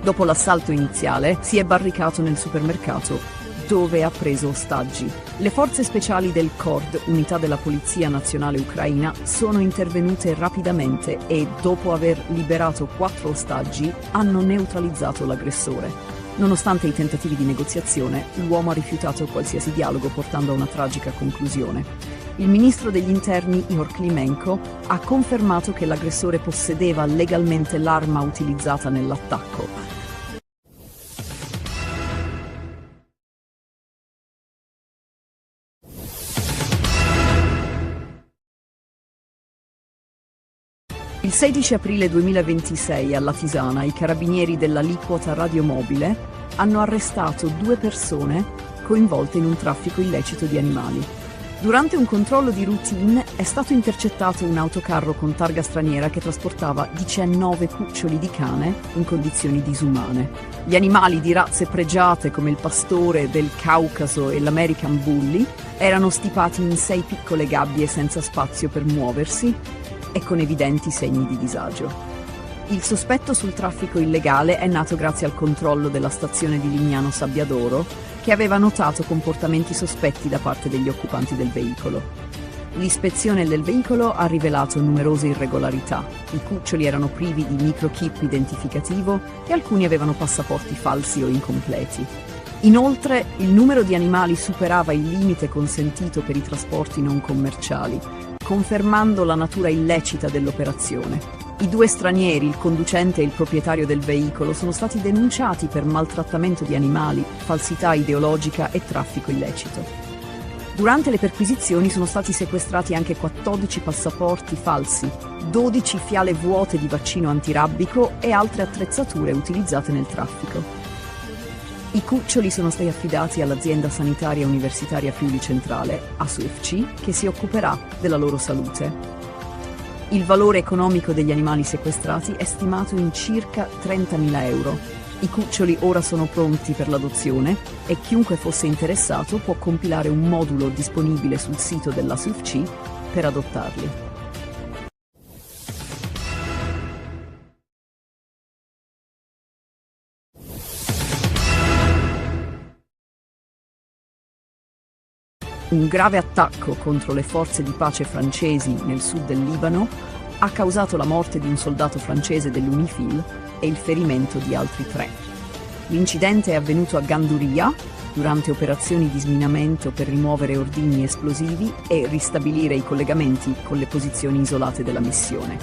S1: Dopo l'assalto iniziale, si è barricato nel supermercato, dove ha preso ostaggi. Le forze speciali del KORD, unità della Polizia Nazionale Ucraina, sono intervenute rapidamente e, dopo aver liberato 4 ostaggi, hanno neutralizzato l'aggressore. Nonostante i tentativi di negoziazione, l'uomo ha rifiutato qualsiasi dialogo, portando a una tragica conclusione. Il ministro degli interni, Ihor Klimenko, ha confermato che l'aggressore possedeva legalmente l'arma utilizzata nell'attacco. Il 16 aprile 2026 a Latisana i carabinieri dell'aliquota radiomobile hanno arrestato 2 persone coinvolte in un traffico illecito di animali. Durante un controllo di routine è stato intercettato un autocarro con targa straniera che trasportava 19 cuccioli di cane in condizioni disumane. Gli animali di razze pregiate come il pastore del Caucaso e l'American Bully erano stipati in 6 piccole gabbie senza spazio per muoversi e con evidenti segni di disagio. Il sospetto sul traffico illegale è nato grazie al controllo della stazione di Lignano Sabbiadoro, che aveva notato comportamenti sospetti da parte degli occupanti del veicolo. L'ispezione del veicolo ha rivelato numerose irregolarità. I cuccioli erano privi di microchip identificativo e alcuni avevano passaporti falsi o incompleti. Inoltre, il numero di animali superava il limite consentito per i trasporti non commerciali, confermando la natura illecita dell'operazione. I 2 stranieri, il conducente e il proprietario del veicolo, sono stati denunciati per maltrattamento di animali, falsità ideologica e traffico illecito. Durante le perquisizioni sono stati sequestrati anche 14 passaporti falsi, 12 fiale vuote di vaccino antirabbico e altre attrezzature utilizzate nel traffico. I cuccioli sono stati affidati all'azienda sanitaria universitaria Friuli Centrale, ASUFC, che si occuperà della loro salute. Il valore economico degli animali sequestrati è stimato in circa 30.000 euro. I cuccioli ora sono pronti per l'adozione e chiunque fosse interessato può compilare un modulo disponibile sul sito dell'ASUFC per adottarli. Un grave attacco contro le forze di pace francesi nel sud del Libano ha causato la morte di un soldato francese dell'UNIFIL e il ferimento di altri 3. L'incidente è avvenuto a Ganduria durante operazioni di sminamento per rimuovere ordigni esplosivi e ristabilire i collegamenti con le posizioni isolate della missione.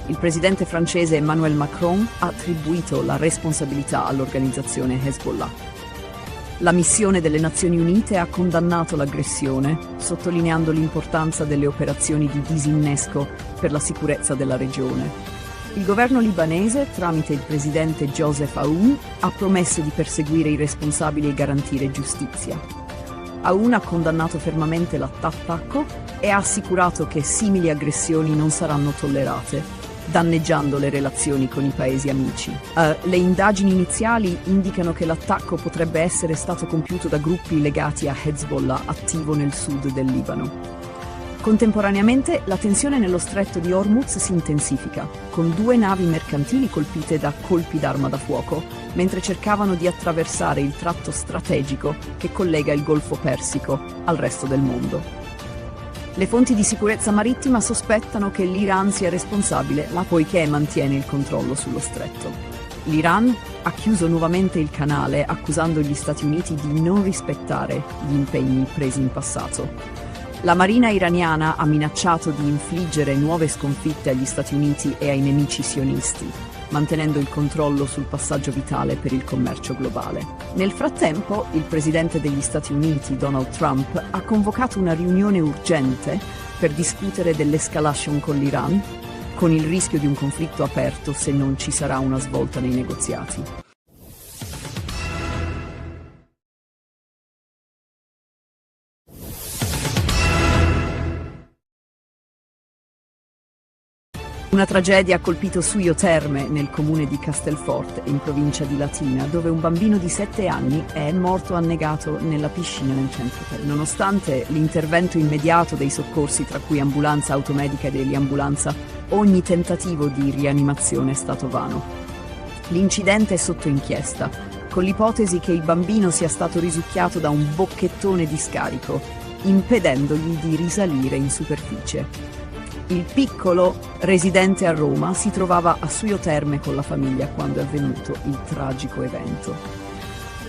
S1: Il presidente francese Emmanuel Macron ha attribuito la responsabilità all'organizzazione Hezbollah. La missione delle Nazioni Unite ha condannato l'aggressione, sottolineando l'importanza delle operazioni di disinnesco per la sicurezza della regione. Il governo libanese, tramite il presidente Joseph Aoun, ha promesso di perseguire i responsabili e garantire giustizia. Aoun ha condannato fermamente l'attacco e ha assicurato che simili aggressioni non saranno tollerate, danneggiando le relazioni con i paesi amici. Le indagini iniziali indicano che l'attacco potrebbe essere stato compiuto da gruppi legati a Hezbollah attivo nel sud del Libano. Contemporaneamente la tensione nello stretto di Hormuz si intensifica, con 2 navi mercantili colpite da colpi d'arma da fuoco, mentre cercavano di attraversare il tratto strategico che collega il Golfo Persico al resto del mondo. Le fonti di sicurezza marittima sospettano che l'Iran sia responsabile, poiché mantiene il controllo sullo stretto. L'Iran ha chiuso nuovamente il canale, accusando gli Stati Uniti di non rispettare gli impegni presi in passato. La marina iraniana ha minacciato di infliggere nuove sconfitte agli Stati Uniti e ai nemici sionisti, mantenendo il controllo sul passaggio vitale per il commercio globale. Nel frattempo, il presidente degli Stati Uniti, Donald Trump, ha convocato una riunione urgente per discutere dell'escalation con l'Iran, con il rischio di un conflitto aperto se non ci sarà una svolta nei negoziati. Una tragedia ha colpito Suio Terme, nel comune di Castelforte, in provincia di Latina, dove un bambino di 7 anni è morto annegato nella piscina nel centro. Nonostante l'intervento immediato dei soccorsi, tra cui ambulanza automedica e dell'ambulanza, ogni tentativo di rianimazione è stato vano. L'incidente è sotto inchiesta, con l'ipotesi che il bambino sia stato risucchiato da un bocchettone di scarico, impedendogli di risalire in superficie. Il piccolo, residente a Roma, si trovava a Suio Terme con la famiglia quando è avvenuto il tragico evento.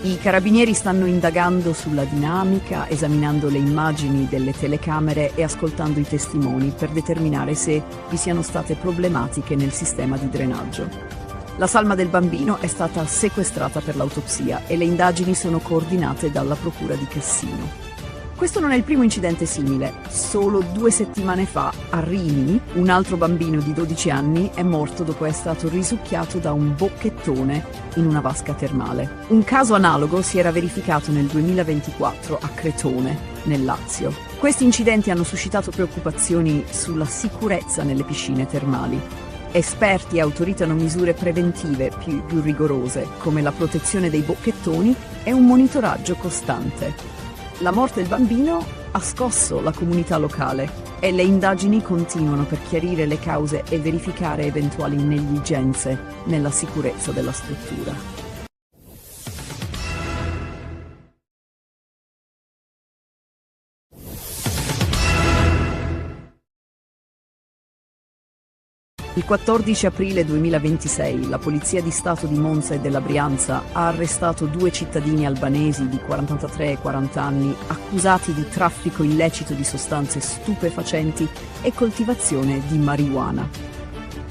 S1: I carabinieri stanno indagando sulla dinamica, esaminando le immagini delle telecamere e ascoltando i testimoni per determinare se vi siano state problematiche nel sistema di drenaggio. La salma del bambino è stata sequestrata per l'autopsia e le indagini sono coordinate dalla Procura di Cassino. Questo non è il primo incidente simile. Solo 2 settimane fa, a Rimini, un altro bambino di 12 anni è morto dopo essere stato risucchiato da un bocchettone in una vasca termale. Un caso analogo si era verificato nel 2024 a Cretone, nel Lazio. Questi incidenti hanno suscitato preoccupazioni sulla sicurezza nelle piscine termali. Esperti autoritano misure preventive più rigorose, come la protezione dei bocchettoni e un monitoraggio costante. La morte del bambino ha scosso la comunità locale e le indagini continuano per chiarire le cause e verificare eventuali negligenze nella sicurezza della struttura. Il 14 aprile 2026 la Polizia di Stato di Monza e della Brianza ha arrestato 2 cittadini albanesi di 43 e 40 anni accusati di traffico illecito di sostanze stupefacenti e coltivazione di marijuana.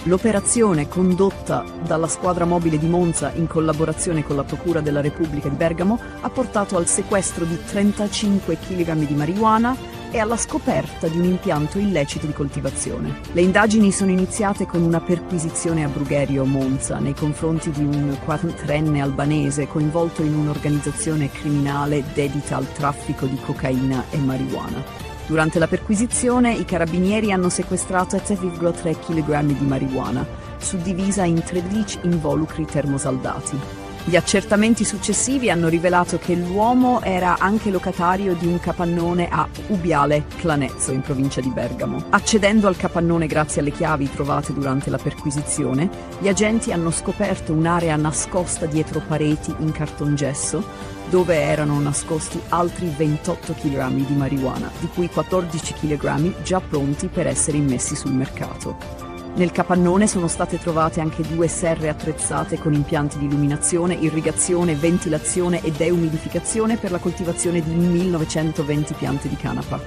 S1: L'operazione, condotta dalla squadra mobile di Monza in collaborazione con la Procura della Repubblica di Bergamo, ha portato al sequestro di 35 kg di marijuana e alla scoperta di un impianto illecito di coltivazione. Le indagini sono iniziate con una perquisizione a Brugherio, Monza, nei confronti di un 43enne albanese coinvolto in un'organizzazione criminale dedita al traffico di cocaina e marijuana. Durante la perquisizione i carabinieri hanno sequestrato 7,3 kg di marijuana, suddivisa in 13 involucri termosaldati. Gli accertamenti successivi hanno rivelato che l'uomo era anche locatario di un capannone a Ubiale Clanezzo, in provincia di Bergamo. Accedendo al capannone grazie alle chiavi trovate durante la perquisizione, gli agenti hanno scoperto un'area nascosta dietro pareti in cartongesso, dove erano nascosti altri 28 kg di marijuana, di cui 14 kg già pronti per essere immessi sul mercato. Nel capannone sono state trovate anche 2 serre attrezzate con impianti di illuminazione, irrigazione, ventilazione e deumidificazione per la coltivazione di 1920 piante di canapa.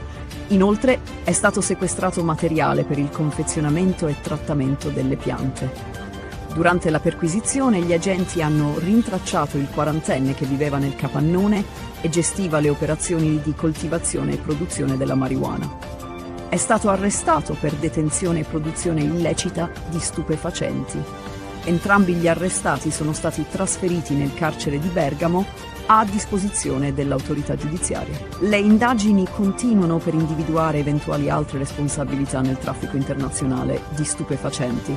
S1: Inoltre è stato sequestrato materiale per il confezionamento e trattamento delle piante. Durante la perquisizione gli agenti hanno rintracciato il 40enne che viveva nel capannone e gestiva le operazioni di coltivazione e produzione della marijuana. È stato arrestato per detenzione e produzione illecita di stupefacenti. Entrambi gli arrestati sono stati trasferiti nel carcere di Bergamo a disposizione dell'autorità giudiziaria. Le indagini continuano per individuare eventuali altre responsabilità nel traffico internazionale di stupefacenti.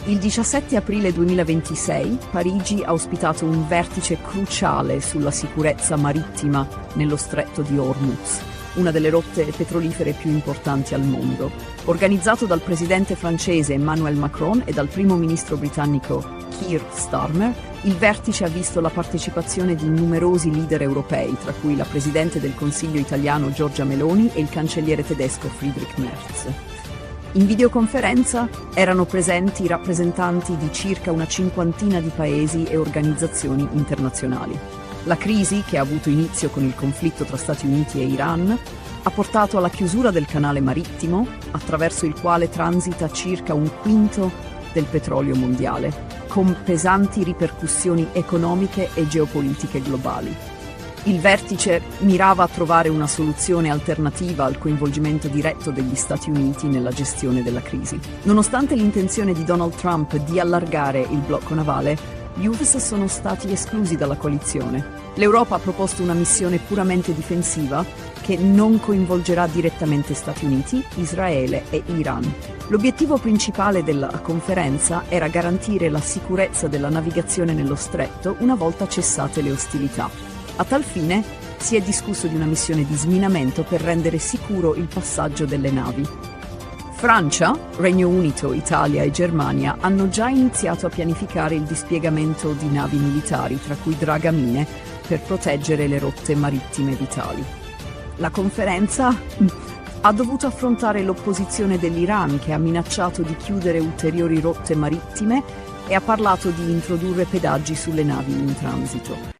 S1: Il 17 aprile 2026 Parigi ha ospitato un vertice cruciale sulla sicurezza marittima nello stretto di Hormuz, una delle rotte petrolifere più importanti al mondo. Organizzato dal presidente francese Emmanuel Macron e dal primo ministro britannico Keir Starmer, il vertice ha visto la partecipazione di numerosi leader europei, tra cui la presidente del Consiglio italiano Giorgia Meloni e il cancelliere tedesco Friedrich Merz. In videoconferenza erano presenti rappresentanti di circa una cinquantina di paesi e organizzazioni internazionali. La crisi, che ha avuto inizio con il conflitto tra Stati Uniti e Iran, ha portato alla chiusura del canale marittimo, attraverso il quale transita circa un quinto del petrolio mondiale, con pesanti ripercussioni economiche e geopolitiche globali. Il vertice mirava a trovare una soluzione alternativa al coinvolgimento diretto degli Stati Uniti nella gestione della crisi. Nonostante l'intenzione di Donald Trump di allargare il blocco navale, gli US sono stati esclusi dalla coalizione. L'Europa ha proposto una missione puramente difensiva che non coinvolgerà direttamente Stati Uniti, Israele e Iran. L'obiettivo principale della conferenza era garantire la sicurezza della navigazione nello stretto una volta cessate le ostilità. A tal fine si è discusso di una missione di sminamento per rendere sicuro il passaggio delle navi. Francia, Regno Unito, Italia e Germania hanno già iniziato a pianificare il dispiegamento di navi militari, tra cui dragamine, per proteggere le rotte marittime vitali. La conferenza ha dovuto affrontare l'opposizione dell'Iran, che ha minacciato di chiudere ulteriori rotte marittime e ha parlato di introdurre pedaggi sulle navi in transito.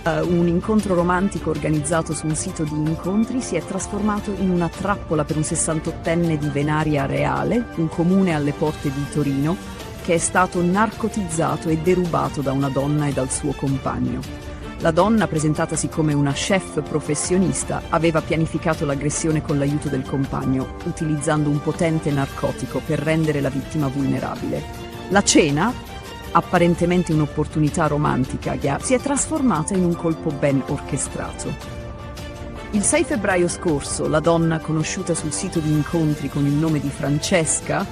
S1: Un incontro romantico organizzato su un sito di incontri si è trasformato in una trappola per un 68enne di Venaria Reale, un comune alle porte di Torino, che è stato narcotizzato e derubato da una donna e dal suo compagno. La donna, presentatasi come una chef professionista, aveva pianificato l'aggressione con l'aiuto del compagno, utilizzando un potente narcotico per rendere la vittima vulnerabile. La cena, apparentemente un'opportunità romantica, si è trasformata in un colpo ben orchestrato. Il 6 febbraio scorso, la donna, conosciuta sul sito di incontri con il nome di Francesca,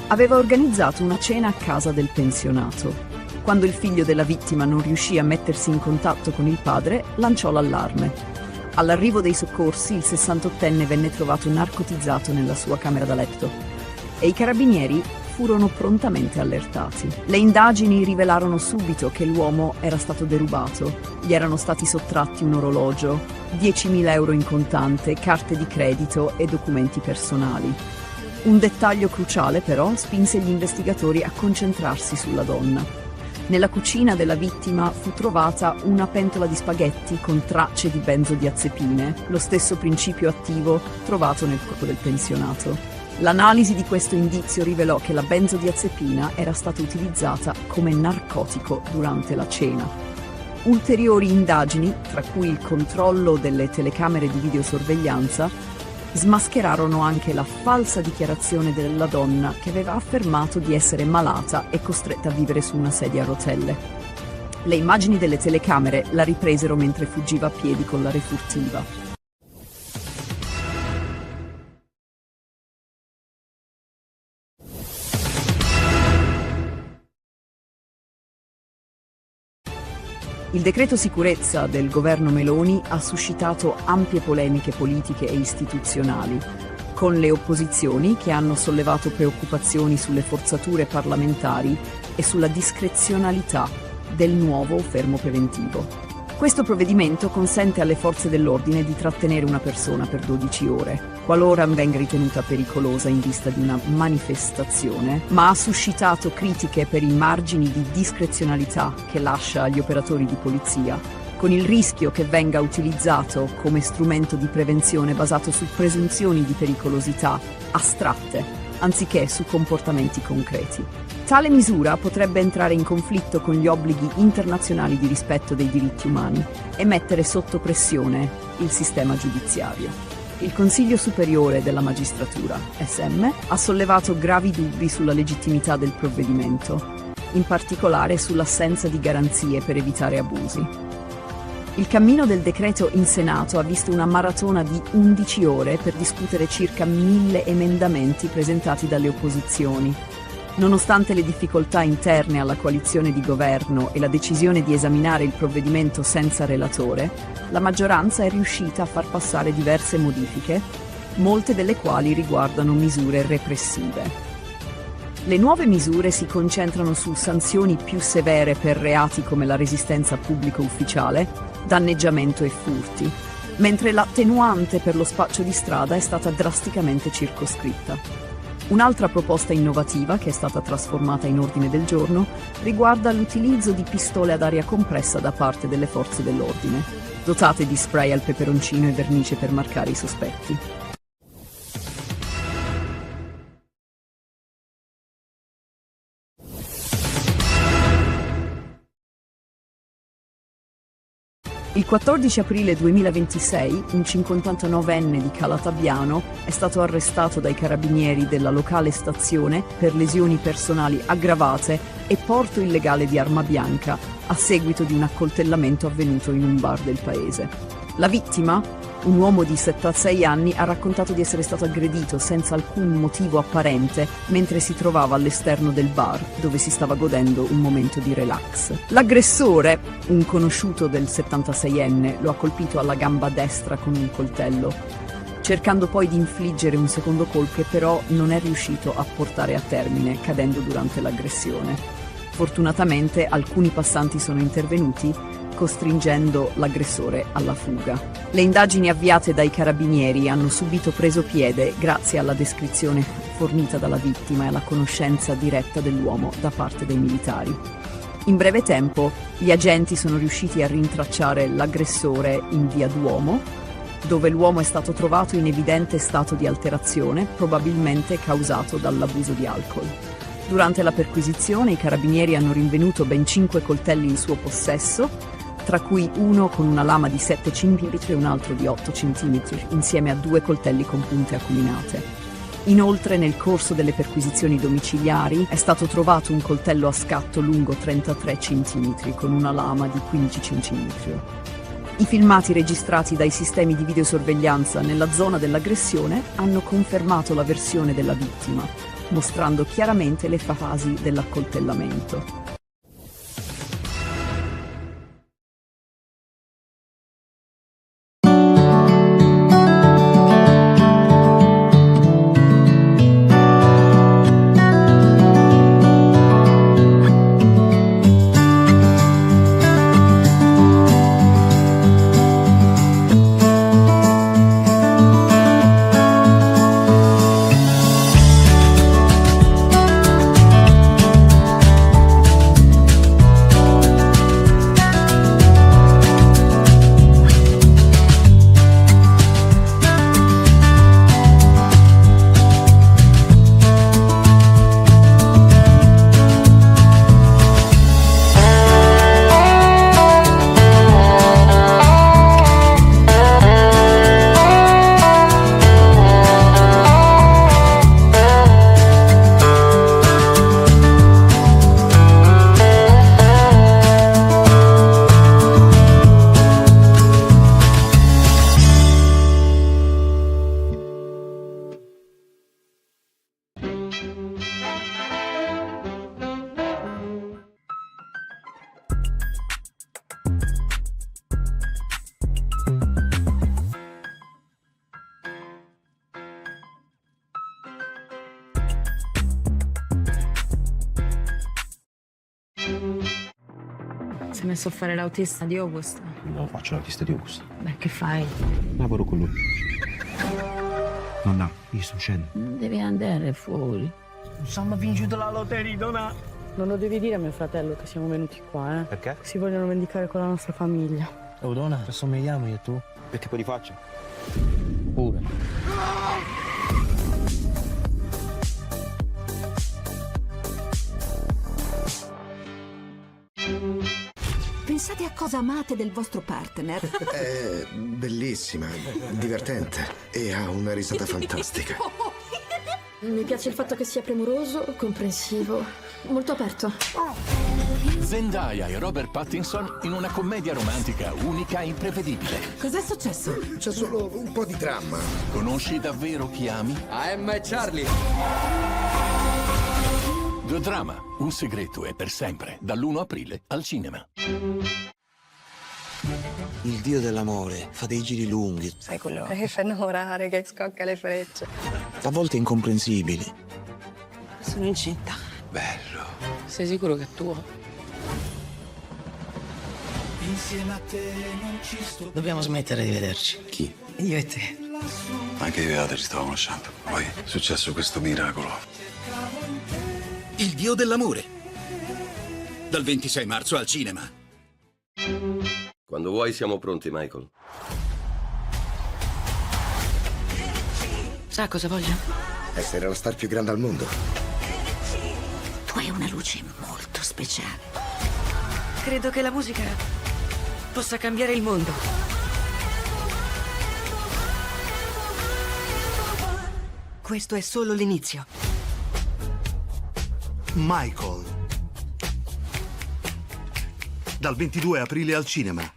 S1: aveva organizzato una cena a casa del pensionato. Quando il figlio della vittima non riuscì a mettersi in contatto con il padre, lanciò l'allarme. All'arrivo dei soccorsi, il 68enne venne trovato narcotizzato nella sua camera da letto e i carabinieri furono prontamente allertati. Le indagini rivelarono subito che l'uomo era stato derubato. Gli erano stati sottratti un orologio, 10.000 euro in contante, carte di credito e documenti personali. Un dettaglio cruciale, però, spinse gli investigatori a concentrarsi sulla donna. Nella cucina della vittima fu trovata una pentola di spaghetti con tracce di benzodiazepine, lo stesso principio attivo trovato nel corpo del pensionato. L'analisi di questo indizio rivelò che la benzodiazepina era stata utilizzata come narcotico durante la cena. Ulteriori indagini, tra cui il controllo delle telecamere di videosorveglianza, Smascherarono anche la falsa dichiarazione della donna che aveva affermato di essere malata e costretta a vivere su una sedia a rotelle. Le immagini delle telecamere la ripresero mentre fuggiva a piedi con la refurtiva. Il decreto sicurezza del governo Meloni ha suscitato ampie polemiche politiche e istituzionali, con le opposizioni che hanno sollevato preoccupazioni sulle forzature parlamentari e sulla discrezionalità del nuovo fermo preventivo. Questo provvedimento consente alle forze dell'ordine di trattenere una persona per 12 ore, qualora venga ritenuta pericolosa in vista di una manifestazione, ma ha suscitato critiche per i margini di discrezionalità che lascia agli operatori di polizia, con il rischio che venga utilizzato come strumento di prevenzione basato su presunzioni di pericolosità astratte, anziché su comportamenti concreti. Tale misura potrebbe entrare in conflitto con gli obblighi internazionali di rispetto dei diritti umani e mettere sotto pressione il sistema giudiziario. Il Consiglio Superiore della Magistratura, SM, ha sollevato gravi dubbi sulla legittimità del provvedimento, in particolare sull'assenza di garanzie per evitare abusi. Il cammino del decreto in Senato ha visto una maratona di 11 ore per discutere circa 1000 emendamenti presentati dalle opposizioni. Nonostante le difficoltà interne alla coalizione di governo e la decisione di esaminare il provvedimento senza relatore, la maggioranza è riuscita a far passare diverse modifiche, molte delle quali riguardano misure repressive. Le nuove misure si concentrano su sanzioni più severe per reati come la resistenza pubblico ufficiale, danneggiamento e furti, mentre l'attenuante per lo spaccio di strada è stata drasticamente circoscritta. Un'altra proposta innovativa, che è stata trasformata in ordine del giorno, riguarda l'utilizzo di pistole ad aria compressa da parte delle forze dell'ordine, dotate di spray al peperoncino e vernice per marcare i sospetti. Il 14 aprile 2026 un 59enne di Calatabbiano è stato arrestato dai carabinieri della locale stazione per lesioni personali aggravate e porto illegale di arma bianca a seguito di un accoltellamento avvenuto in un bar del paese. La vittima, un uomo di 76 anni, ha raccontato di essere stato aggredito senza alcun motivo apparente mentre si trovava all'esterno del bar, dove si stava godendo un momento di relax. L'aggressore, un conosciuto del 76enne, lo ha colpito alla gamba destra con un coltello, cercando poi di infliggere un secondo colpo che però non è riuscito a portare a termine, cadendo durante l'aggressione. Fortunatamente alcuni passanti sono intervenuti, costringendo l'aggressore alla fuga. Le indagini avviate dai carabinieri hanno subito presopiede grazie alla descrizione fornita dalla vittima e alla conoscenza diretta dell'uomo da parte dei militari. In breve tempo, gli agenti sono riusciti a rintracciare l'aggressore in via Duomo, dove l'uomo è stato trovato in evidente stato di alterazione, probabilmente causato dall'abuso di alcol. Durante la perquisizione, i carabinieri hanno rinvenuto ben 5 coltelli in suo possesso, tra cui uno con una lama di 7 cm e un altro di 8 cm, insieme a 2 coltelli con punte acuminate. Inoltre, nel corso delle perquisizioni domiciliari, è stato trovato un coltello a scatto lungo 33 cm con una lama di 15 cm. I filmati registrati dai sistemi di videosorveglianza nella zona dell'aggressione hanno confermato la versione della vittima, mostrando chiaramente le fasi dell'accoltellamento.
S2: messo a fare l'autista di August.
S3: Non faccio l'autista di Augusto.
S2: Beh, che fai?
S3: Lavoro con lui. Nonna, io sto uscendo.
S6: Devi andare fuori.
S4: Siamo vinto la lotteria, donna.
S2: Non lo devi dire a mio fratello che siamo venuti qua, eh?
S3: Perché?
S2: Si vogliono vendicare con la nostra famiglia.
S4: Oh, donna, assomigliamo io e tu?
S3: Che tipo di faccia?
S4: Pure.
S6: Pensate a cosa amate del vostro partner.
S7: È bellissima, divertente e ha una risata fantastica.
S8: Mi piace il fatto che sia premuroso, comprensivo, molto aperto.
S9: Zendaya e Robert Pattinson in una commedia romantica unica e imprevedibile.
S6: Cos'è successo?
S7: C'è solo un po' di dramma.
S9: Conosci davvero chi ami?
S4: I.M. e Charlie.
S9: The Drama, un segreto e per sempre, dall'1 aprile al cinema.
S10: Il dio dell'amore fa dei giri lunghi,
S2: Sai quello che fa innamorare, che scocca le frecce.
S10: a volte incomprensibili.
S2: Sono incinta.
S10: Bello.
S2: Sei sicuro che è tuo?
S4: Dobbiamo smettere di vederci.
S12: Chi?
S4: Io e te.
S12: Anche io e Ada ci stavo conoscendo. Poi è successo questo miracolo.
S11: Il dio dell'amore. Dal 26 marzo al cinema.
S14: Quando vuoi siamo pronti, Michael.
S5: Sa cosa voglio?
S7: Essere la star più grande al mondo.
S6: Tu hai una luce molto speciale.
S5: Credo che la musica possa cambiare il mondo. Questo è solo l'inizio.
S15: Michael. Dal 22 aprile al cinema.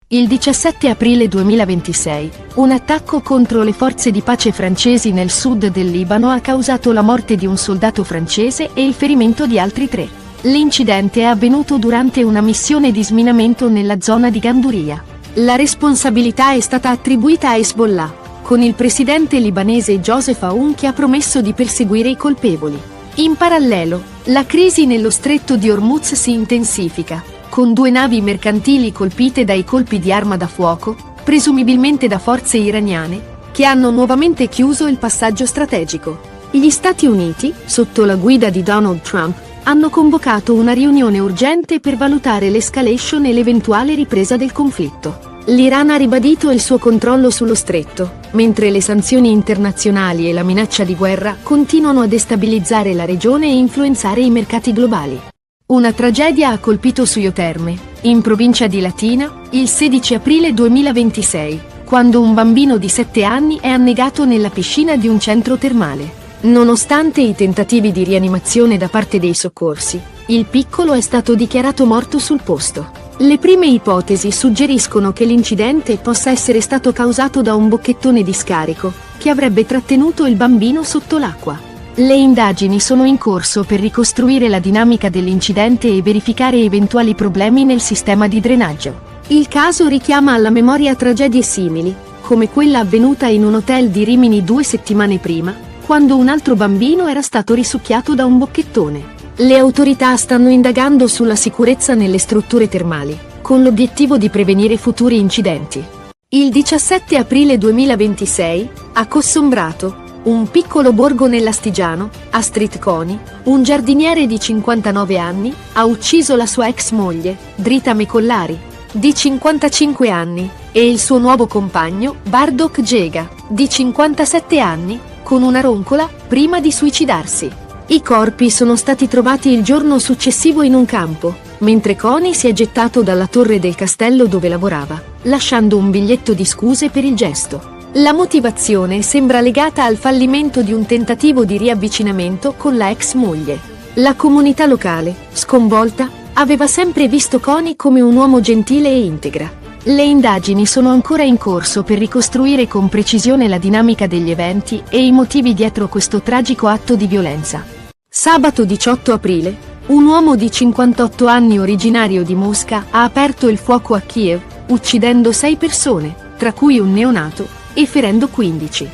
S13: Il 17 aprile 2026, un attacco contro le forze di pace francesi nel sud del Libano ha causato la morte di un soldato francese e il ferimento di altri 3. L'incidente è avvenuto durante una missione di sminamento nella zona di Ganduria. La responsabilità è stata attribuita a Hezbollah, con il presidente libanese Joseph Aoun che ha promesso di perseguire i colpevoli. In parallelo, la crisi nello stretto di Hormuz si intensifica, con 2 navi mercantili colpite dai colpi di arma da fuoco, presumibilmente da forze iraniane, che hanno nuovamente chiuso il passaggio strategico. Gli Stati Uniti, sotto la guida di Donald Trump, hanno convocato una riunione urgente per valutare l'escalation e l'eventuale ripresa del conflitto. L'Iran ha ribadito il suo controllo sullo stretto, mentre le sanzioni internazionali e la minaccia di guerra continuano a destabilizzare la regione e influenzare i mercati globali. Una tragedia ha colpito Suio Terme, in provincia di Latina, il 16 aprile 2026, quando un bambino di 7 anni è annegato nella piscina di un centro termale. Nonostante i tentativi di rianimazione da parte dei soccorsi, il piccolo è stato dichiarato morto sul posto. Le prime ipotesi suggeriscono che l'incidente possa essere stato causato da un bocchettone di scarico, che avrebbe trattenuto il bambino sotto l'acqua. Le indagini sono in corso per ricostruire la dinamica dell'incidente e verificare eventuali problemi nel sistema di drenaggio. Il caso richiama alla memoria tragedie simili, come quella avvenuta in un hotel di Rimini 2 settimane prima, quando un altro bambino era stato risucchiato da un bocchettone. Le autorità stanno indagando sulla sicurezza nelle strutture termali, con l'obiettivo di prevenire futuri incidenti. Il 17 aprile 2026, a Cossombrato, un piccolo borgo nell'Astigiano, Astrid Coni, un giardiniere di 59 anni, ha ucciso la sua ex moglie, Drita Mecollari, di 55 anni, e il suo nuovo compagno, Bardok Jega, di 57 anni, con una roncola, prima di suicidarsi. I corpi sono stati trovati il giorno successivo in un campo, mentre Coni si è gettato dalla torre del castello dove lavorava, lasciando un biglietto di scuse per il gesto. La motivazione sembra legata al fallimento di un tentativo di riavvicinamento con la ex moglie. La comunità locale, sconvolta, aveva sempre visto Coni come un uomo gentile e integra. Le indagini sono ancora in corso per ricostruire con precisione la dinamica degli eventi e i motivi dietro questo tragico atto di violenza. Sabato 18 aprile, un uomo di 58 anni originario di Mosca ha aperto il fuoco a Kiev, uccidendo 6 persone, tra cui un neonato, e ferendo 15.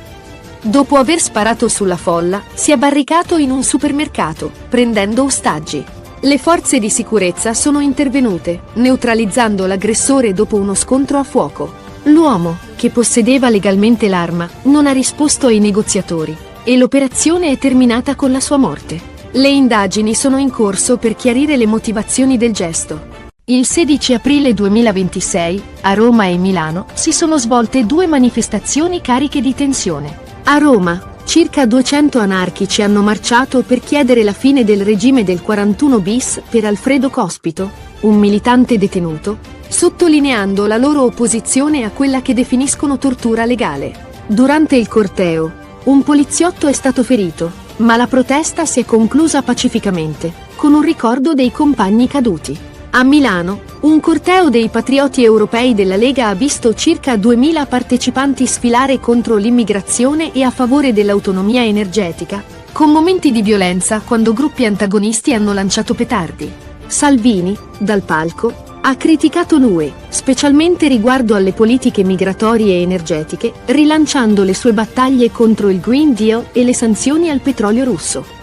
S13: Dopo aver sparato sulla folla, si è barricato in un supermercato, prendendo ostaggi. Le forze di sicurezza sono intervenute, neutralizzando l'aggressore dopo uno scontro a fuoco. L'uomo, che possedeva legalmente l'arma, non ha risposto ai negoziatori, e l'operazione è terminata con la sua morte. Le indagini sono in corso per chiarire le motivazioni del gesto. Il 16 aprile 2026, a Roma e Milano, si sono svolte 2 manifestazioni cariche di tensione. A Roma, circa 200 anarchici hanno marciato per chiedere la fine del regime del 41 bis per Alfredo Cospito, un militante detenuto, sottolineando la loro opposizione a quella che definiscono tortura legale. Durante il corteo, un poliziotto è stato ferito, ma la protesta si è conclusa pacificamente, con un ricordo dei compagni caduti. A Milano, un corteo dei patrioti europei della Lega ha visto circa 2000 partecipanti sfilare contro l'immigrazione e a favore dell'autonomia energetica, con momenti di violenza quando gruppi antagonisti hanno lanciato petardi. Salvini, dal palco, ha criticato l'UE, specialmente riguardo alle politiche migratorie e energetiche, rilanciando le sue battaglie contro il Green Deal e le sanzioni al petrolio russo.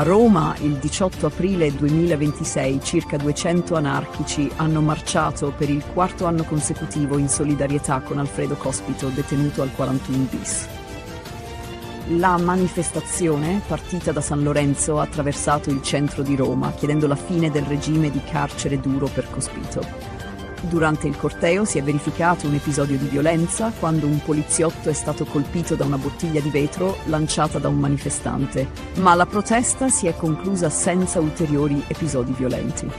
S1: A Roma, il 18 aprile 2026, circa 200 anarchici hanno marciato per il 4º anno consecutivo in solidarietà con Alfredo Cospito, detenuto al 41 bis. La manifestazione, partita da San Lorenzo, ha attraversato il centro di Roma, chiedendo la fine del regime di carcere duro per Cospito. Durante il corteo si è verificato un episodio di violenza quando un poliziotto è stato colpito da una bottiglia di vetro lanciata da un manifestante, ma la protesta si è conclusa senza ulteriori episodi violenti.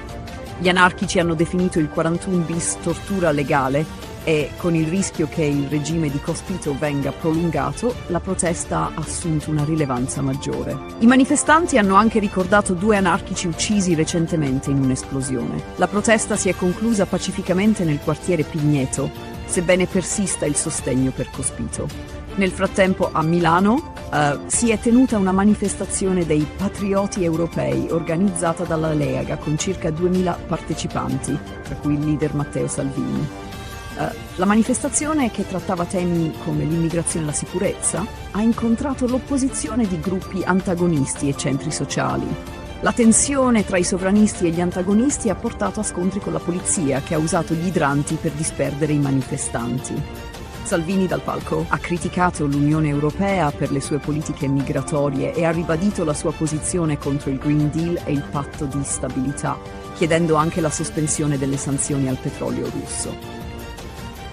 S1: Gli anarchici hanno definito il 41 bis tortura legale e, con il rischio che il regime di Cospito venga prolungato, la protesta ha assunto una rilevanza maggiore. I manifestanti hanno anche ricordato 2 anarchici uccisi recentemente in un'esplosione. La protesta si è conclusa pacificamente nel quartiere Pigneto, sebbene persista il sostegno per Cospito. Nel frattempo a Milano si è tenuta una manifestazione dei patrioti europei organizzata dalla Lega con circa 2000 partecipanti, tra cui il leader Matteo Salvini. La manifestazione, che trattava temi come l'immigrazione e la sicurezza, ha incontrato l'opposizione di gruppi antagonisti e centri sociali. La tensione tra i sovranisti e gli antagonisti ha portato a scontri con la polizia, che ha usato gli idranti per disperdere i manifestanti. Salvini, dal palco, ha criticato l'Unione Europea per le sue politiche migratorie e ha ribadito la sua posizione contro il Green Deal e il patto di stabilità, chiedendo anche la sospensione delle sanzioni al petrolio russo.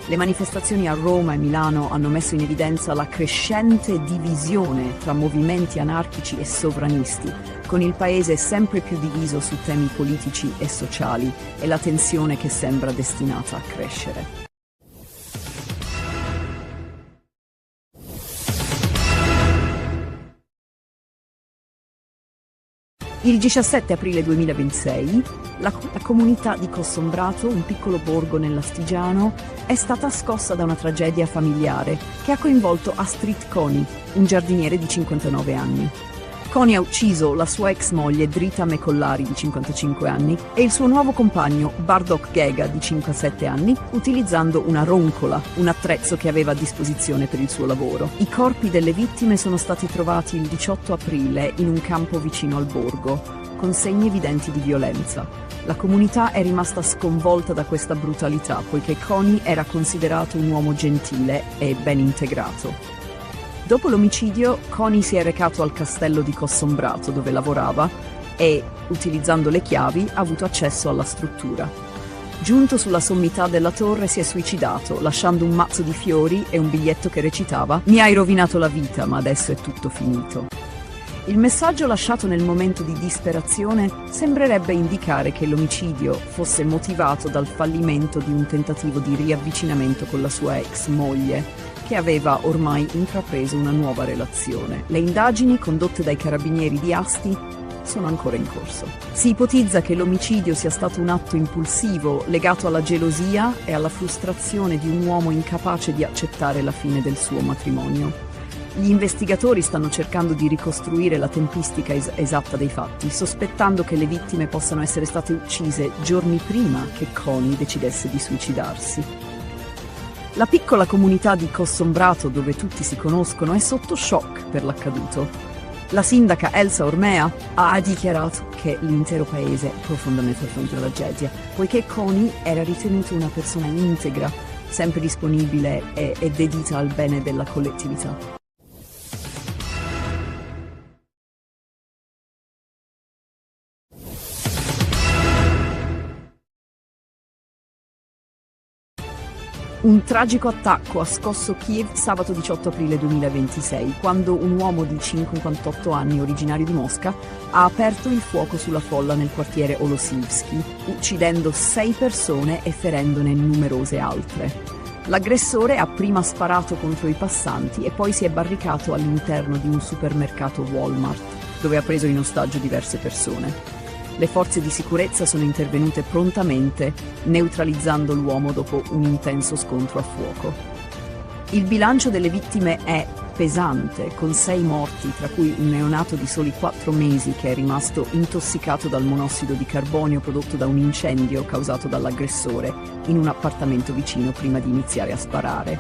S1: Le manifestazioni a Roma e Milano hanno messo in evidenza la crescente divisione tra movimenti anarchici e sovranisti, con il paese sempre più diviso su temi politici e sociali e la tensione che sembra destinata a crescere. Il 17 aprile 2026, la comunità di Cossombrato, un piccolo borgo nell'Astigiano, è stata scossa da una tragedia familiare che ha coinvolto Astrid Coni, un giardiniere di 59 anni. Coni ha ucciso la sua ex moglie Drita Mecollari di 55 anni e il suo nuovo compagno Bardok Gega di 57 anni, utilizzando una roncola, un attrezzo che aveva a disposizione per il suo lavoro. I corpi delle vittime sono stati trovati il 18 aprile in un campo vicino al borgo, con segni evidenti di violenza. La comunità è rimasta sconvolta da questa brutalità, poiché Coni era considerato un uomo gentile e ben integrato. Dopo l'omicidio, Coni si è recato al castello di Cossombrato, dove lavorava, e, utilizzando le chiavi, ha avuto accesso alla struttura. Giunto sulla sommità della torre si è suicidato, lasciando un mazzo di fiori e un biglietto che recitava: "Mi hai rovinato la vita, ma adesso è tutto finito". Il messaggio lasciato nel momento di disperazione sembrerebbe indicare che l'omicidio fosse motivato dal fallimento di un tentativo di riavvicinamento con la sua ex moglie, che aveva ormai intrapreso una nuova relazione. Le indagini condotte dai carabinieri di Asti sono ancora in corso. Si ipotizza che l'omicidio sia stato un atto impulsivo legato alla gelosia e alla frustrazione di un uomo incapace di accettare la fine del suo matrimonio. Gli investigatori stanno cercando di ricostruire la tempistica esatta dei fatti, sospettando che le vittime possano essere state uccise giorni prima che Connie decidesse di suicidarsi. La piccola comunità di Cossombrato, dove tutti si conoscono, è sotto shock per l'accaduto. La sindaca Elsa Ormea ha dichiarato che l'intero paese è profondamente affronta la tragedia, poiché Connie era ritenuta una persona integra, sempre disponibile e dedita al bene della collettività. Un tragico attacco ha scosso Kiev sabato 18 aprile 2026, quando un uomo di 58 anni, originario di Mosca, ha aperto il fuoco sulla folla nel quartiere Olosivsky, uccidendo 6 persone e ferendone numerose altre. L'aggressore ha prima sparato contro i passanti e poi si è barricato all'interno di un supermercato Walmart, dove ha preso in ostaggio diverse persone. Le forze di sicurezza sono intervenute prontamente, neutralizzando l'uomo dopo un intenso scontro a fuoco. Il bilancio delle vittime è pesante, con 6 morti, tra cui un neonato di soli 4 mesi che è rimasto intossicato dal monossido di carbonio prodotto da un incendio causato dall'aggressore in un appartamento vicino prima di iniziare a sparare.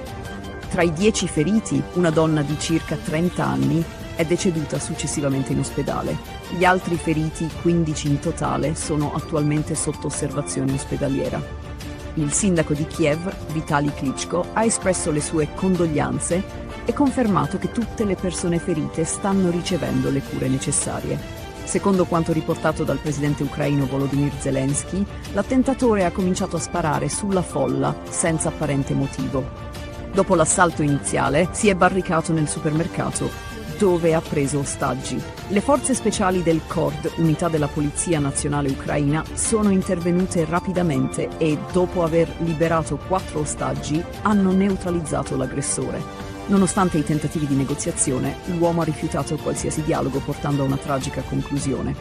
S1: Tra i 10 feriti, una donna di circa 30 anni è deceduta successivamente in ospedale. Gli altri feriti, 15 in totale, sono attualmente sotto osservazione ospedaliera. Il sindaco di Kiev, Vitali Klitschko, ha espresso le sue condoglianze e confermato che tutte le persone ferite stanno ricevendo le cure necessarie. Secondo quanto riportato dal presidente ucraino Volodymyr Zelensky, l'attentatore ha cominciato a sparare sulla folla senza apparente motivo. Dopo l'assalto iniziale, si è barricato nel supermercato, dove ha preso ostaggi. Le forze speciali del KORD, unità della Polizia Nazionale Ucraina, sono intervenute rapidamente e, dopo aver liberato 4 ostaggi, hanno neutralizzato l'aggressore. Nonostante i tentativi di negoziazione, l'uomo ha rifiutato qualsiasi dialogo, portando a una tragica conclusione.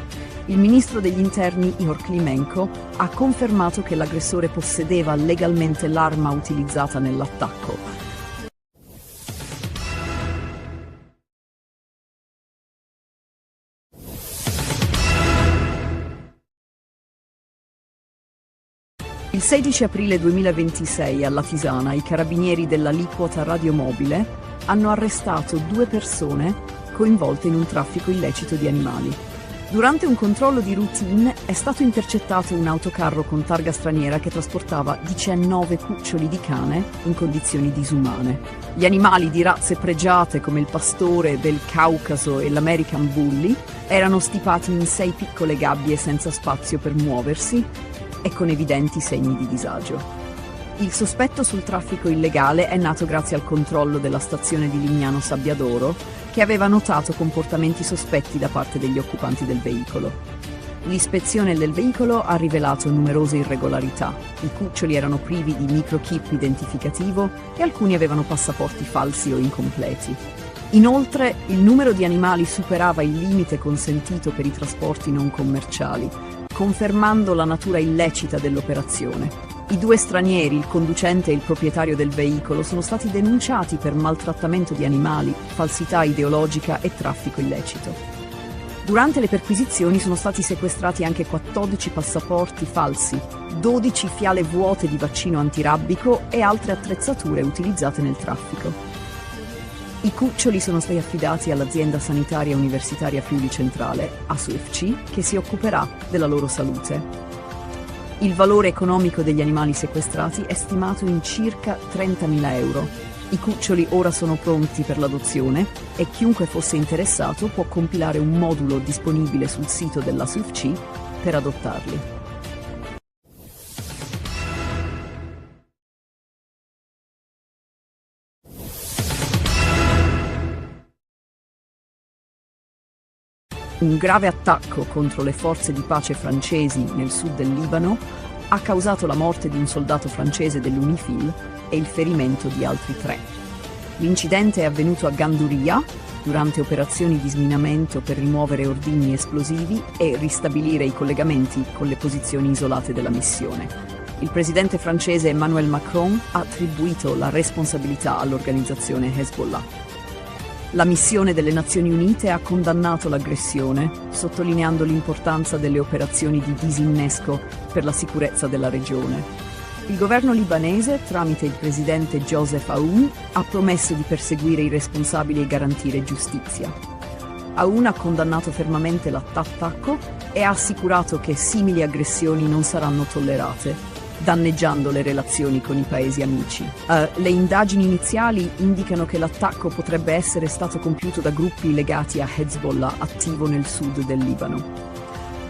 S1: Il ministro degli interni, Ihor Klimenko, ha confermato che l'aggressore possedeva legalmente l'arma utilizzata nell'attacco. Il 16 aprile 2026 a Latisana i carabinieri dell'aliquota radiomobile hanno arrestato 2 persone coinvolte in un traffico illecito di animali. Durante un controllo di routine è stato intercettato un autocarro con targa straniera che trasportava 19 cuccioli di cane in condizioni disumane. Gli animali di razze pregiate come il pastore del Caucaso e l'American Bully erano stipati in 6 piccole gabbie senza spazio per muoversi e con evidenti segni di disagio. Il sospetto sul traffico illegale è nato grazie al controllo della stazione di Lignano Sabbiadoro, che aveva notato comportamenti sospetti da parte degli occupanti del veicolo. L'ispezione del veicolo ha rivelato numerose irregolarità. I cuccioli erano privi di microchip identificativo e alcuni avevano passaporti falsi o incompleti. Inoltre, il numero di animali superava il limite consentito per i trasporti non commerciali, confermando la natura illecita dell'operazione. I 2 stranieri, il conducente e il proprietario del veicolo, sono stati denunciati per maltrattamento di animali, falsità ideologica e traffico illecito. Durante le perquisizioni sono stati sequestrati anche 14 passaporti falsi, 12 fiale vuote di vaccino antirabbico e altre attrezzature utilizzate nel traffico. I cuccioli sono stati affidati all'azienda sanitaria universitaria Friuli Centrale, ASUFC, che si occuperà della loro salute. Il valore economico degli animali sequestrati è stimato in circa 30.000 euro. I cuccioli ora sono pronti per l'adozione e chiunque fosse interessato può compilare un modulo disponibile sul sito dell'ASUFC per adottarli. Un grave attacco contro le forze di pace francesi nel sud del Libano ha causato la morte di un soldato francese dell'UNIFIL e il ferimento di altri 3. L'incidente è avvenuto a Ganduria durante operazioni di sminamento per rimuovere ordigni esplosivi e ristabilire i collegamenti con le posizioni isolate della missione. Il presidente francese Emmanuel Macron ha attribuito la responsabilità all'organizzazione Hezbollah. La missione delle Nazioni Unite ha condannato l'aggressione, sottolineando l'importanza delle operazioni di disinnesco per la sicurezza della regione. Il governo libanese, tramite il presidente Joseph Aoun, ha promesso di perseguire i responsabili e garantire giustizia. Aoun ha condannato fermamente l'attacco e ha assicurato che simili aggressioni non saranno tollerate, danneggiando le relazioni con i paesi amici. Le indagini iniziali indicano che l'attacco potrebbe essere stato compiuto da gruppi legati a Hezbollah attivo nel sud del Libano.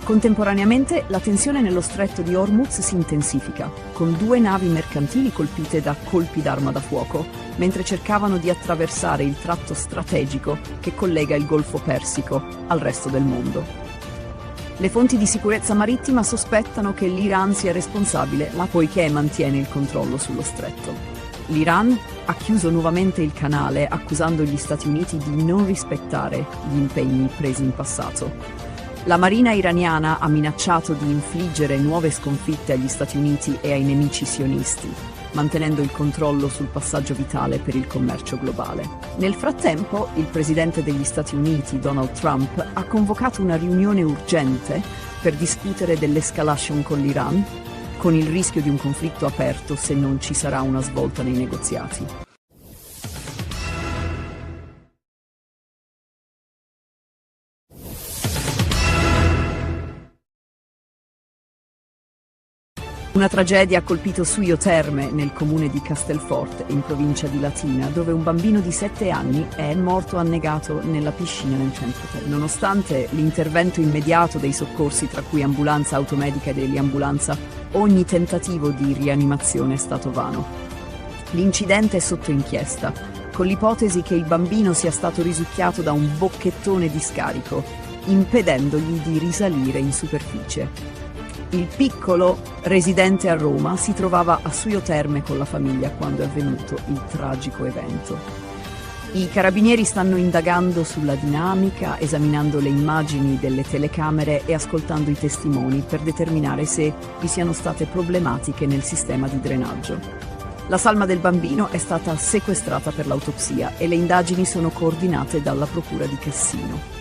S1: Contemporaneamente la tensione nello stretto di Hormuz si intensifica, con 2 navi mercantili colpite da colpi d'arma da fuoco, mentre cercavano di attraversare il tratto strategico che collega il Golfo Persico al resto del mondo. Le fonti di sicurezza marittima sospettano che l'Iran sia responsabile, poiché mantiene il controllo sullo stretto. L'Iran ha chiuso nuovamente il canale, accusando gli Stati Uniti di non rispettare gli impegni presi in passato. La marina iraniana ha minacciato di infliggere nuove sconfitte agli Stati Uniti e ai nemici sionisti, mantenendo il controllo sul passaggio vitale per il commercio globale. Nel frattempo, il presidente degli Stati Uniti, Donald Trump, ha convocato una riunione urgente per discutere dell'escalation con l'Iran, con il rischio di un conflitto aperto se non ci sarà una svolta nei negoziati. Una tragedia ha colpito Suio Terme, nel comune di Castelforte, in provincia di Latina, dove un bambino di 7 anni è morto annegato nella piscina nel centro Terme. Nonostante l'intervento immediato dei soccorsi, tra cui ambulanza automedica ed eliambulanza, ogni tentativo di rianimazione è stato vano. L'incidente è sotto inchiesta, con l'ipotesi che il bambino sia stato risucchiato da un bocchettone di scarico, impedendogli di risalire in superficie. Il piccolo, residente a Roma, si trovava a Suio Terme con la famiglia quando è avvenuto il tragico evento. I carabinieri stanno indagando sulla dinamica, esaminando le immagini delle telecamere e ascoltando i testimoni per determinare se vi siano state problematiche nel sistema di drenaggio. La salma del bambino è stata sequestrata per l'autopsia e le indagini sono coordinate dalla Procura di Cassino.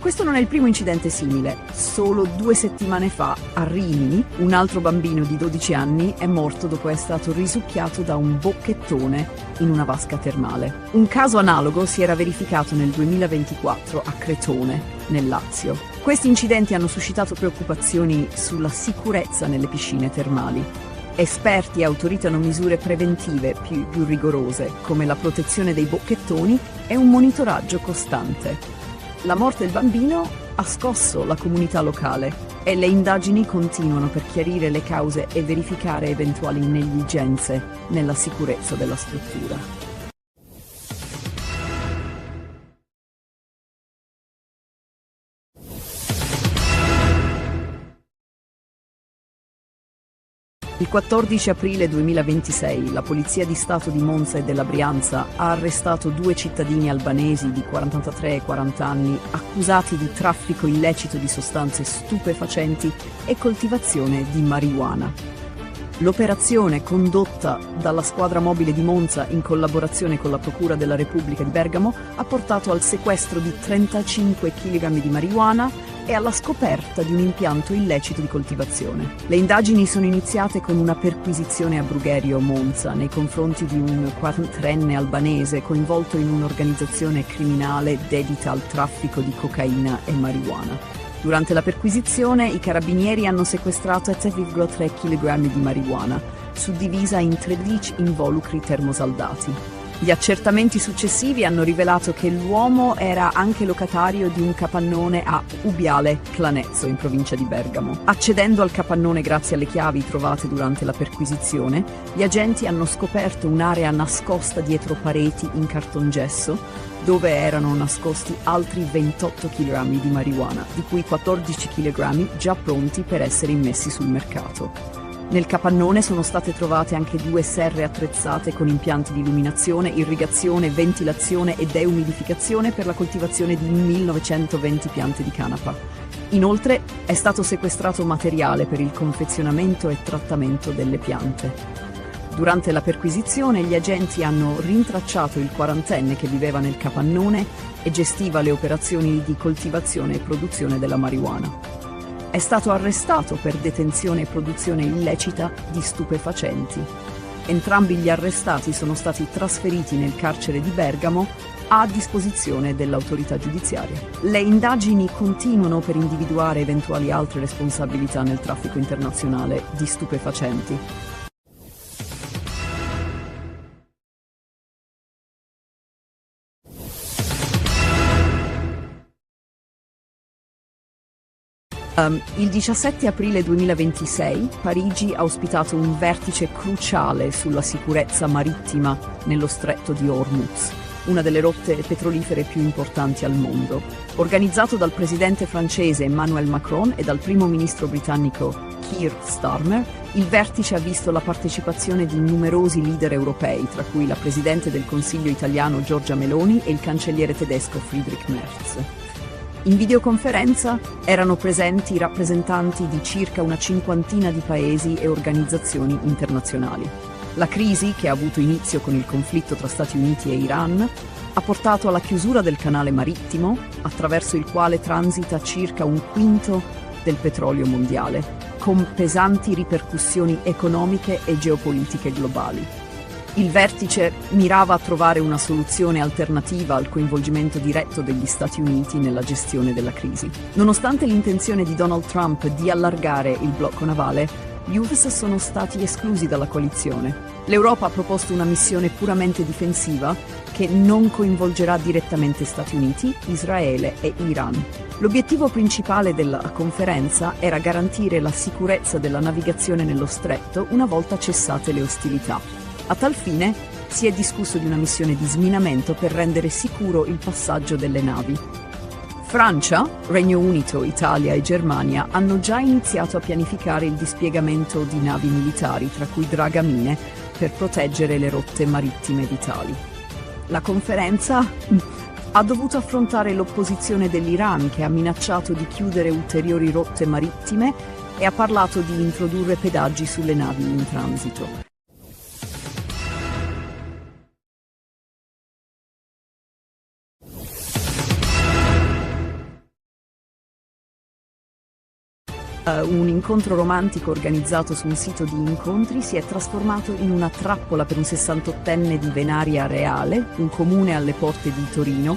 S1: Questo non è il primo incidente simile. Solo 2 settimane fa, a Rimini, un altro bambino di 12 anni è morto dopo essere stato risucchiato da un bocchettone in una vasca termale. Un caso analogo si era verificato nel 2024 a Cretone, nel Lazio. Questi incidenti hanno suscitato preoccupazioni sulla sicurezza nelle piscine termali. Esperti autoritano misure preventive più rigorose, come la protezione dei bocchettoni e un monitoraggio costante. La morte del bambino ha scosso la comunità locale e le indagini continuano per chiarire le cause e verificare eventuali negligenze nella sicurezza della struttura. Il 14 aprile 2026 la Polizia di Stato di Monza e della Brianza ha arrestato 2 cittadini albanesi di 43 e 40 anni accusati di traffico illecito di sostanze stupefacenti e coltivazione di marijuana. L'operazione, condotta dalla squadra mobile di Monza in collaborazione con la Procura della Repubblica di Bergamo, ha portato al sequestro di 35 kg di marijuana e alla scoperta di un impianto illecito di coltivazione. Le indagini sono iniziate con una perquisizione a Brugherio, Monza, nei confronti di un 43enne albanese coinvolto in un'organizzazione criminale dedita al traffico di cocaina e marijuana. Durante la perquisizione i carabinieri hanno sequestrato 7,3 kg di marijuana, suddivisa in 13 involucri termosaldati. Gli accertamenti successivi hanno rivelato che l'uomo era anche locatario di un capannone a Ubiale, Planezzo, in provincia di Bergamo. Accedendo al capannone grazie alle chiavi trovate durante la perquisizione, gli agenti hanno scoperto un'area nascosta dietro pareti in cartongesso, dove erano nascosti altri 28 kg di marijuana, di cui 14 kg già pronti per essere immessi sul mercato. Nel capannone sono state trovate anche 2 serre attrezzate con impianti di illuminazione, irrigazione, ventilazione e deumidificazione per la coltivazione di 1920 piante di canapa. Inoltre è stato sequestrato materiale per il confezionamento e trattamento delle piante. Durante la perquisizione gli agenti hanno rintracciato il 40enne che viveva nel capannone e gestiva le operazioni di coltivazione e produzione della marijuana. È stato arrestato per detenzione e produzione illecita di stupefacenti. Entrambi gli arrestati sono stati trasferiti nel carcere di Bergamo a disposizione dell'autorità giudiziaria. Le indagini continuano per individuare eventuali altre responsabilità nel traffico internazionale di stupefacenti. Il 17 aprile 2026 Parigi ha ospitato un vertice cruciale sulla sicurezza marittima nello stretto di Hormuz, una delle rotte petrolifere più importanti al mondo. Organizzato dal presidente francese Emmanuel Macron e dal primo ministro britannico Keir Starmer, il vertice ha visto la partecipazione di numerosi leader europei, tra cui la presidente del Consiglio italiano Giorgia Meloni e il cancelliere tedesco Friedrich Merz. In videoconferenza erano presenti rappresentanti di circa una cinquantina di paesi e organizzazioni internazionali. La crisi, che ha avuto inizio con il conflitto tra Stati Uniti e Iran, ha portato alla chiusura del canale marittimo, attraverso il quale transita circa un quinto del petrolio mondiale, con pesanti ripercussioni economiche e geopolitiche globali. Il vertice mirava a trovare una soluzione alternativa al coinvolgimento diretto degli Stati Uniti nella gestione della crisi. Nonostante l'intenzione di Donald Trump di allargare il blocco navale, gli US sono stati esclusi dalla coalizione. L'Europa ha proposto una missione puramente difensiva che non coinvolgerà direttamente Stati Uniti, Israele e Iran. L'obiettivo principale della conferenza era garantire la sicurezza della navigazione nello stretto una volta cessate le ostilità. A tal fine si è discusso di una missione di sminamento per rendere sicuro il passaggio delle navi. Francia, Regno Unito, Italia e Germania hanno già iniziato a pianificare il dispiegamento di navi militari, tra cui dragamine, per proteggere le rotte marittime vitali. La conferenza ha dovuto affrontare l'opposizione dell'Iran, che ha minacciato di chiudere ulteriori rotte marittime e ha parlato di introdurre pedaggi sulle navi in transito. Un incontro romantico organizzato su un sito di incontri si è trasformato in una trappola per un 68enne di Venaria Reale, un comune alle porte di Torino,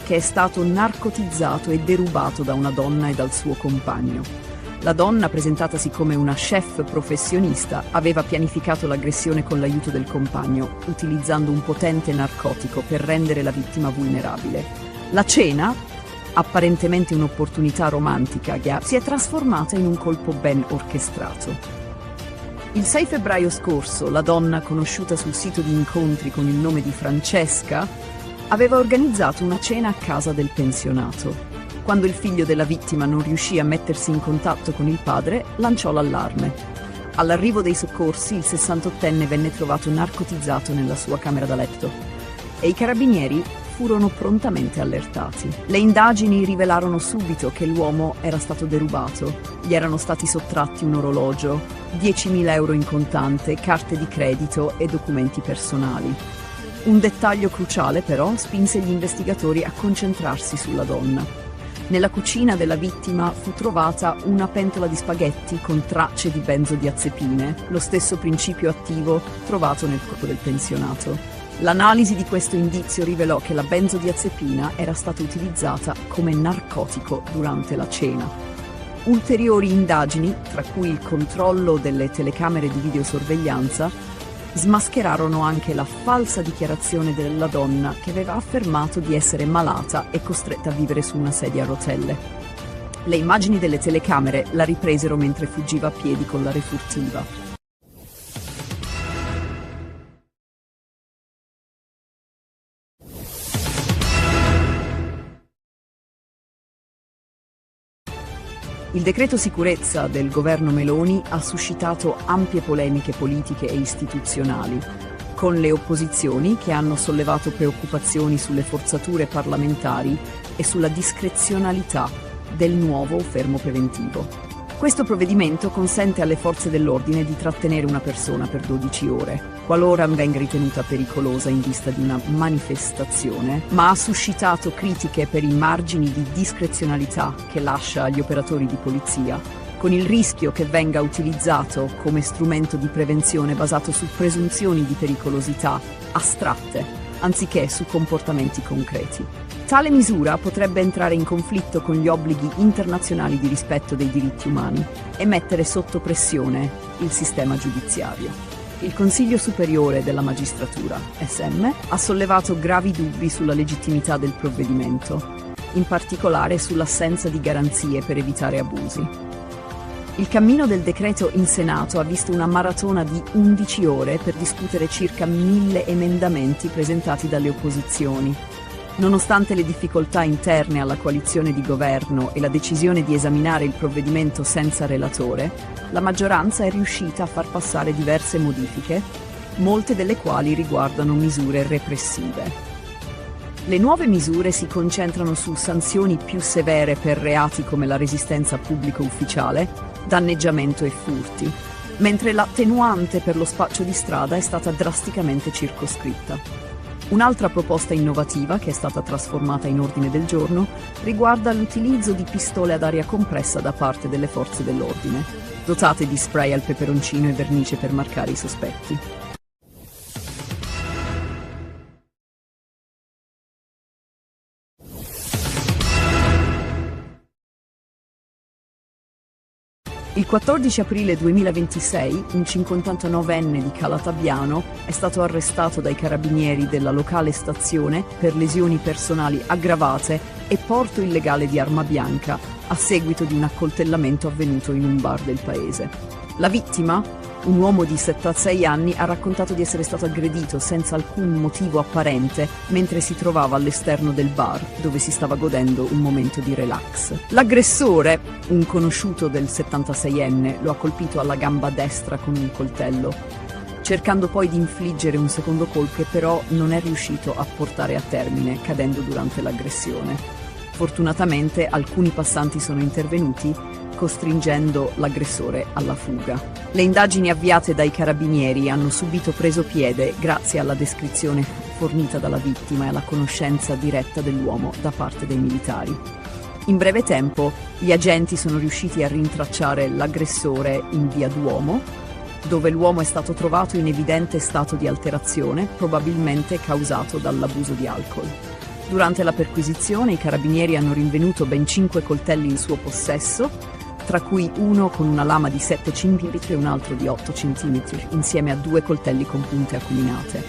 S1: che è stato narcotizzato e derubato da una donna e dal suo compagno. La donna, presentatasi come una chef professionista, aveva pianificato l'aggressione con l'aiuto del compagno, utilizzando un potente narcotico per rendere la vittima vulnerabile. La cena, apparentemente un'opportunità romantica, si è trasformata in un colpo ben orchestrato. Il 6 febbraio scorso, la donna, conosciuta sul sito di incontri con il nome di Francesca, aveva organizzato una cena a casa del pensionato. Quando il figlio della vittima non riuscì a mettersi in contatto con il padre, lanciò l'allarme. All'arrivo dei soccorsi, il 68enne venne trovato narcotizzato nella sua camera da letto e i carabinieri furono prontamente allertati. Le indagini rivelarono subito che l'uomo era stato derubato. Gli erano stati sottratti un orologio, 10.000 euro in contante, carte di credito e documenti personali. Un dettaglio cruciale, però, spinse gli investigatori a concentrarsi sulla donna. Nella cucina della vittima fu trovata una pentola di spaghetti con tracce di benzodiazepine, lo stesso principio attivo trovato nel corpo del pensionato. L'analisi di questo indizio rivelò che la benzodiazepina era stata utilizzata come narcotico durante la cena. Ulteriori indagini, tra cui il controllo delle telecamere di videosorveglianza, smascherarono anche la falsa dichiarazione della donna che aveva affermato di essere malata e costretta a vivere su una sedia a rotelle. Le immagini delle telecamere la ripresero mentre fuggiva a piedi con la refurtiva. Il decreto sicurezza del governo Meloni ha suscitato ampie polemiche politiche e istituzionali, con le opposizioni che hanno sollevato preoccupazioni sulle forzature parlamentari e sulla discrezionalità del nuovo fermo preventivo. Questo provvedimento consente alle forze dell'ordine di trattenere una persona per 12 ore, qualora venga ritenuta pericolosa in vista di una manifestazione, ma ha suscitato critiche per i margini di discrezionalità che lascia agli operatori di polizia, con il rischio che venga utilizzato come strumento di prevenzione basato su presunzioni di pericolosità astratte, anziché su comportamenti concreti. Tale misura potrebbe entrare in conflitto con gli obblighi internazionali di rispetto dei diritti umani e mettere sotto pressione il sistema giudiziario. Il Consiglio Superiore della Magistratura, SM, ha sollevato gravi dubbi sulla legittimità del provvedimento, in particolare sull'assenza di garanzie per evitare abusi. Il cammino del decreto in Senato ha visto una maratona di 11 ore per discutere circa 1000 emendamenti presentati dalle opposizioni. Nonostante le difficoltà interne alla coalizione di governo e la decisione di esaminare il provvedimento senza relatore, la maggioranza è riuscita a far passare diverse modifiche, molte delle quali riguardano misure repressive. Le nuove misure si concentrano su sanzioni più severe per reati come la resistenza a pubblico ufficiale, danneggiamento e furti, mentre l'attenuante per lo spaccio di strada è stata drasticamente circoscritta. Un'altra proposta innovativa, che è stata trasformata in ordine del giorno, riguarda l'utilizzo di pistole ad aria compressa da parte delle forze dell'ordine, dotate di spray al peperoncino e vernice per marcare i sospetti. Il 14 aprile 2026 un 59enne di Calatabbiano è stato arrestato dai carabinieri della locale stazione per lesioni personali aggravate e porto illegale di arma bianca a seguito di un accoltellamento avvenuto in un bar del paese. La vittima, un uomo di 76 anni, ha raccontato di essere stato aggredito senza alcun motivo apparente mentre si trovava all'esterno del bar, dove si stava godendo un momento di relax. L'aggressore, un conosciuto del 76enne, lo ha colpito alla gamba destra con un coltello, cercando poi di infliggere un secondo colpo che però non è riuscito a portare a termine, cadendo durante l'aggressione. Fortunatamente alcuni passanti sono intervenuti, costringendo l'aggressore alla fuga. Le indagini avviate dai carabinieri hanno subito preso piede grazie alla descrizione fornita dalla vittima e alla conoscenza diretta dell'uomo da parte dei militari. In breve tempo, gli agenti sono riusciti a rintracciare l'aggressore in via Duomo, dove l'uomo è stato trovato in evidente stato di alterazione, probabilmente causato dall'abuso di alcol. Durante la perquisizione, i carabinieri hanno rinvenuto ben 5 coltelli in suo possesso, tra cui uno con una lama di 7 cm e un altro di 8 cm, insieme a 2 coltelli con punte acuminate.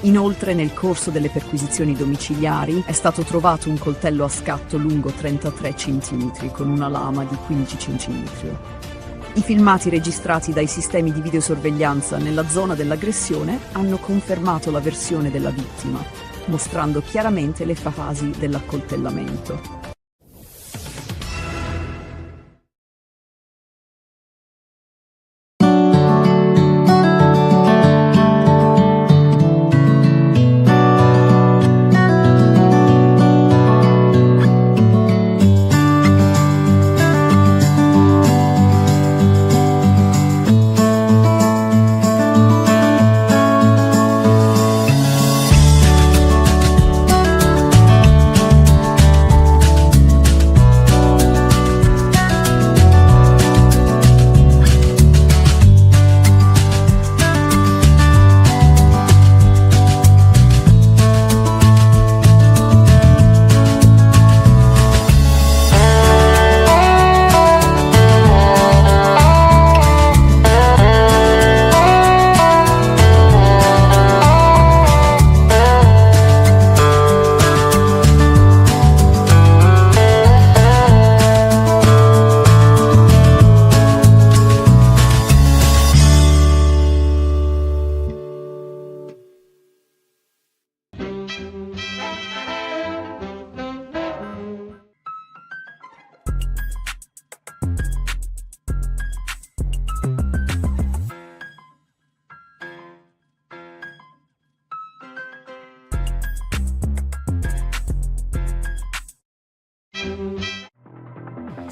S1: Inoltre, nel corso delle perquisizioni domiciliari, è stato trovato un coltello a scatto lungo 33 cm con una lama di 15 cm. I filmati registrati dai sistemi di videosorveglianza nella zona dell'aggressione hanno confermato la versione della vittima, mostrando chiaramente le fasi dell'accoltellamento.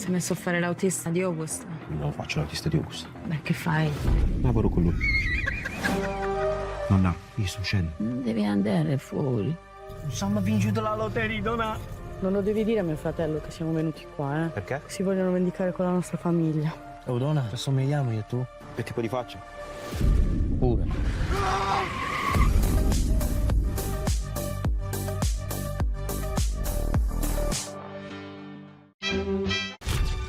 S2: Si è messo a fare l'autista di Augusta.
S3: Non faccio l'autista di Augusta.
S2: Beh, che fai?
S3: Lavoro con lui. Nonna, io sto uscendo.
S4: Devi andare fuori. Siamo vinto la lotteria, Donna.
S2: Non lo devi dire a mio fratello che siamo venuti qua, eh?
S3: Perché?
S2: Si vogliono vendicare con la nostra famiglia.
S4: Oh, Donna, ci somigliamo io e tu?
S3: Che tipo di faccia?
S4: Pure.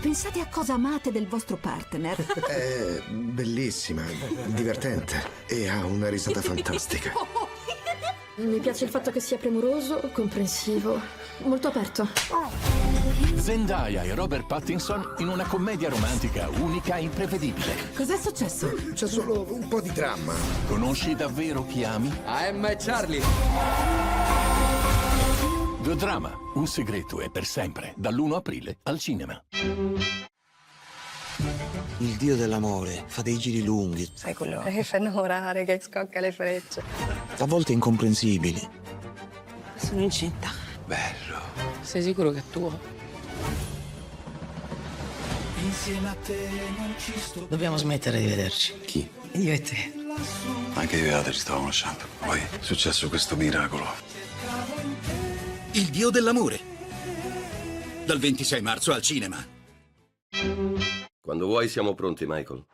S6: Pensate a cosa amate del vostro partner.
S7: È bellissima, divertente e ha una risata fantastica.
S8: Mi piace il fatto che sia premuroso, comprensivo, molto aperto.
S9: Zendaya e Robert Pattinson in una commedia romantica unica e imprevedibile.
S6: Cos'è successo?
S7: C'è solo un po' di dramma.
S9: Conosci davvero chi ami?
S4: Emma e Charlie.
S9: The Drama, un segreto e per sempre, dall'1 aprile al cinema.
S10: Il dio dell'amore fa dei giri lunghi,
S2: Sai quello che fa innamorare, che scocca le frecce.
S10: a volte incomprensibili.
S2: Sono incinta.
S10: Bello.
S2: Sei sicuro che è tuo?
S4: Dobbiamo smettere di vederci.
S12: Chi?
S4: Io e te.
S12: Anche io e Ada ci stavamo lasciando. Poi è successo questo miracolo.
S11: Il dio dell'amore. Dal 26 marzo al cinema.
S14: Quando vuoi siamo pronti, Michael.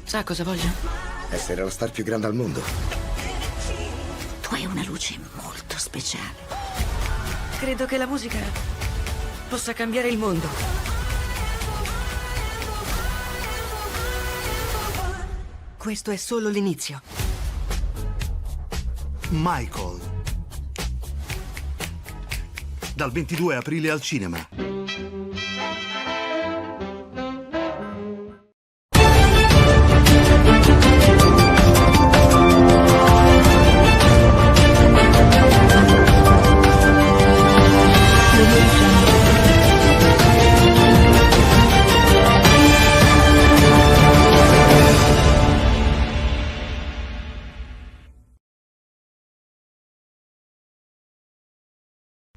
S5: Sa cosa voglio?
S7: Essere la star più grande al mondo.
S6: Tu hai una luce molto speciale.
S5: Credo che la musica possa cambiare il mondo. Questo è solo l'inizio.
S15: Michael. Dal 22 aprile al cinema.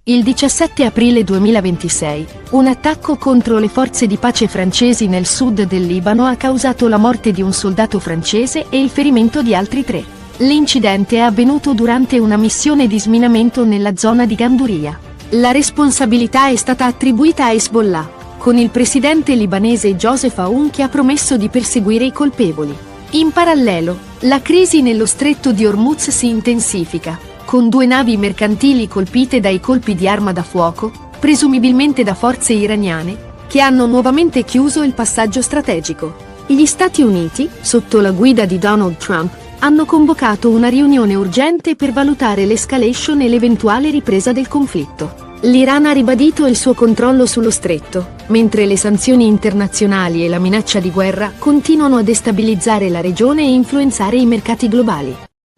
S13: Il 17 aprile 2026, un attacco contro le forze di pace francesi nel sud del Libano ha causato la morte di un soldato francese e il ferimento di altri 3. L'incidente è avvenuto durante una missione di sminamento nella zona di Ganduria. La responsabilità è stata attribuita a Hezbollah, con il presidente libanese Joseph Aoun che ha promesso di perseguire i colpevoli. In parallelo, la crisi nello stretto di Hormuz si intensifica, con 2 navi mercantili colpite dai colpi di arma da fuoco, presumibilmente da forze iraniane, che hanno nuovamente chiuso il passaggio strategico. Gli Stati Uniti, sotto la guida di Donald Trump, hanno convocato una riunione urgente per valutare l'escalation e l'eventuale ripresa del conflitto. L'Iran ha ribadito il suo controllo sullo stretto, mentre le sanzioni internazionali e la minaccia di guerra continuano a destabilizzare la regione e influenzare i mercati globali.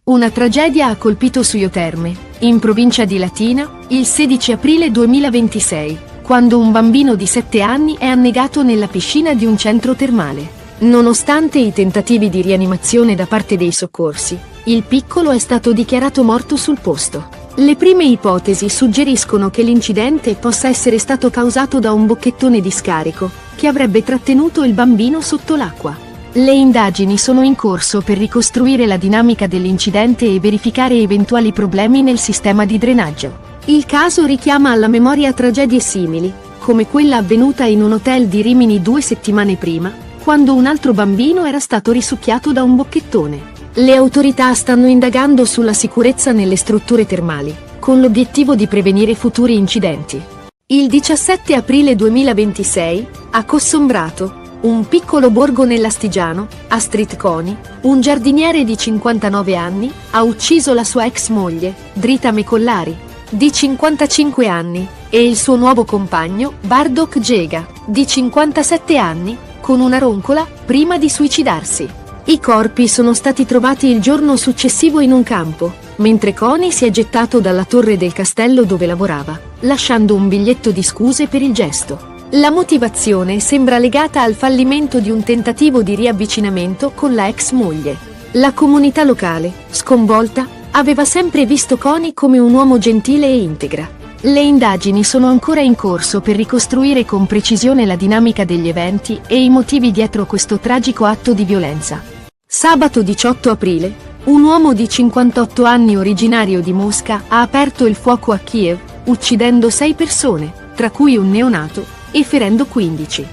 S13: Una tragedia ha colpito Suio Terme, in provincia di Latina, il 16 aprile 2026, quando un bambino di 7 anni è annegato nella piscina di un centro termale. Nonostante i tentativi di rianimazione da parte dei soccorsi, il piccolo è stato dichiarato morto sul posto. Le prime ipotesi suggeriscono che l'incidente possa essere stato causato da un bocchettone di scarico, che avrebbe trattenuto il bambino sotto l'acqua. Le indagini sono in corso per ricostruire la dinamica dell'incidente e verificare eventuali problemi nel sistema di drenaggio. Il caso richiama alla memoria tragedie simili, come quella avvenuta in un hotel di Rimini 2 settimane prima, quando un altro bambino era stato risucchiato da un bocchettone. Le autorità stanno indagando sulla sicurezza nelle strutture termali, con l'obiettivo di prevenire futuri incidenti. Il 17 aprile 2026, a Cossombrato, un piccolo borgo nell'Astigiano, Astrid Coni, un giardiniere di 59 anni, ha ucciso la sua ex moglie, Drita Mecollari, di 55 anni, e il suo nuovo compagno, Bardok Jega, di 57 anni, con una roncola, prima di suicidarsi. I corpi sono stati trovati il giorno successivo in un campo, mentre Coni si è gettato dalla torre del castello dove lavorava, lasciando un biglietto di scuse per il gesto. La motivazione sembra legata al fallimento di un tentativo di riavvicinamento con la ex moglie. La comunità locale, sconvolta, aveva sempre visto Coni come un uomo gentile e integra. Le indagini sono ancora in corso per ricostruire con precisione la dinamica degli eventi e i motivi dietro questo tragico atto di violenza. Sabato 18 aprile, un uomo di 58 anni originario di Mosca ha aperto il fuoco a Kiev, uccidendo 6 persone, tra cui un neonato, e ferendo 15.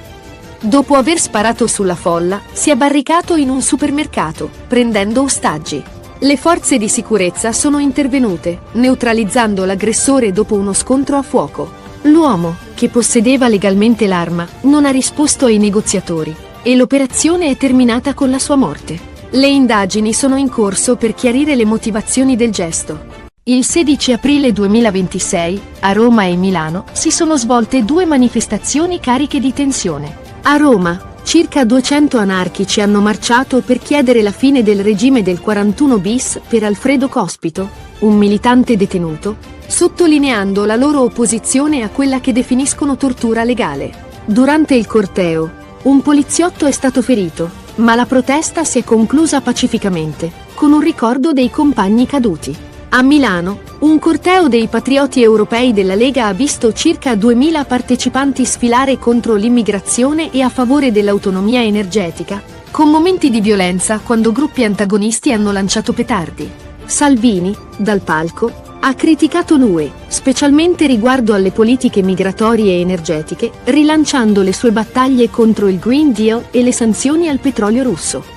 S13: Dopo aver sparato sulla folla, si è barricato in un supermercato, prendendo ostaggi. Le forze di sicurezza sono intervenute, neutralizzando l'aggressore dopo uno scontro a fuoco. L'uomo, che possedeva legalmente l'arma, non ha risposto ai negoziatori, e l'operazione è terminata con la sua morte. Le indagini sono in corso per chiarire le motivazioni del gesto. Il 16 aprile 2026, a Roma e Milano, si sono svolte 2 manifestazioni cariche di tensione. A Roma, circa 200 anarchici hanno marciato per chiedere la fine del regime del 41 bis per Alfredo Cospito, un militante detenuto, sottolineando la loro opposizione a quella che definiscono tortura legale. Durante il corteo, un poliziotto è stato ferito, ma la protesta si è conclusa pacificamente, con un ricordo dei compagni caduti. A Milano, un corteo dei patrioti europei della Lega ha visto circa 2000 partecipanti sfilare contro l'immigrazione e a favore dell'autonomia energetica, con momenti di violenza quando gruppi antagonisti hanno lanciato petardi. Salvini, dal palco, ha criticato l'UE, specialmente riguardo alle politiche migratorie e energetiche, rilanciando le sue battaglie contro il Green Deal e le sanzioni al petrolio russo.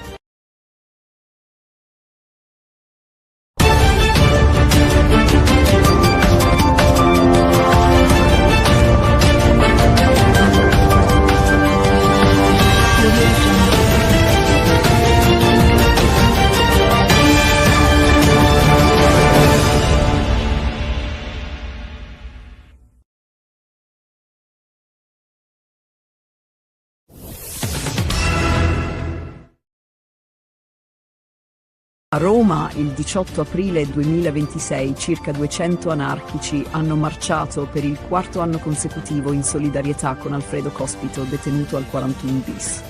S1: A Roma, il 18 aprile 2026, circa 200 anarchici hanno marciato per il 4º anno consecutivo in solidarietà con Alfredo Cospito, detenuto al 41 bis.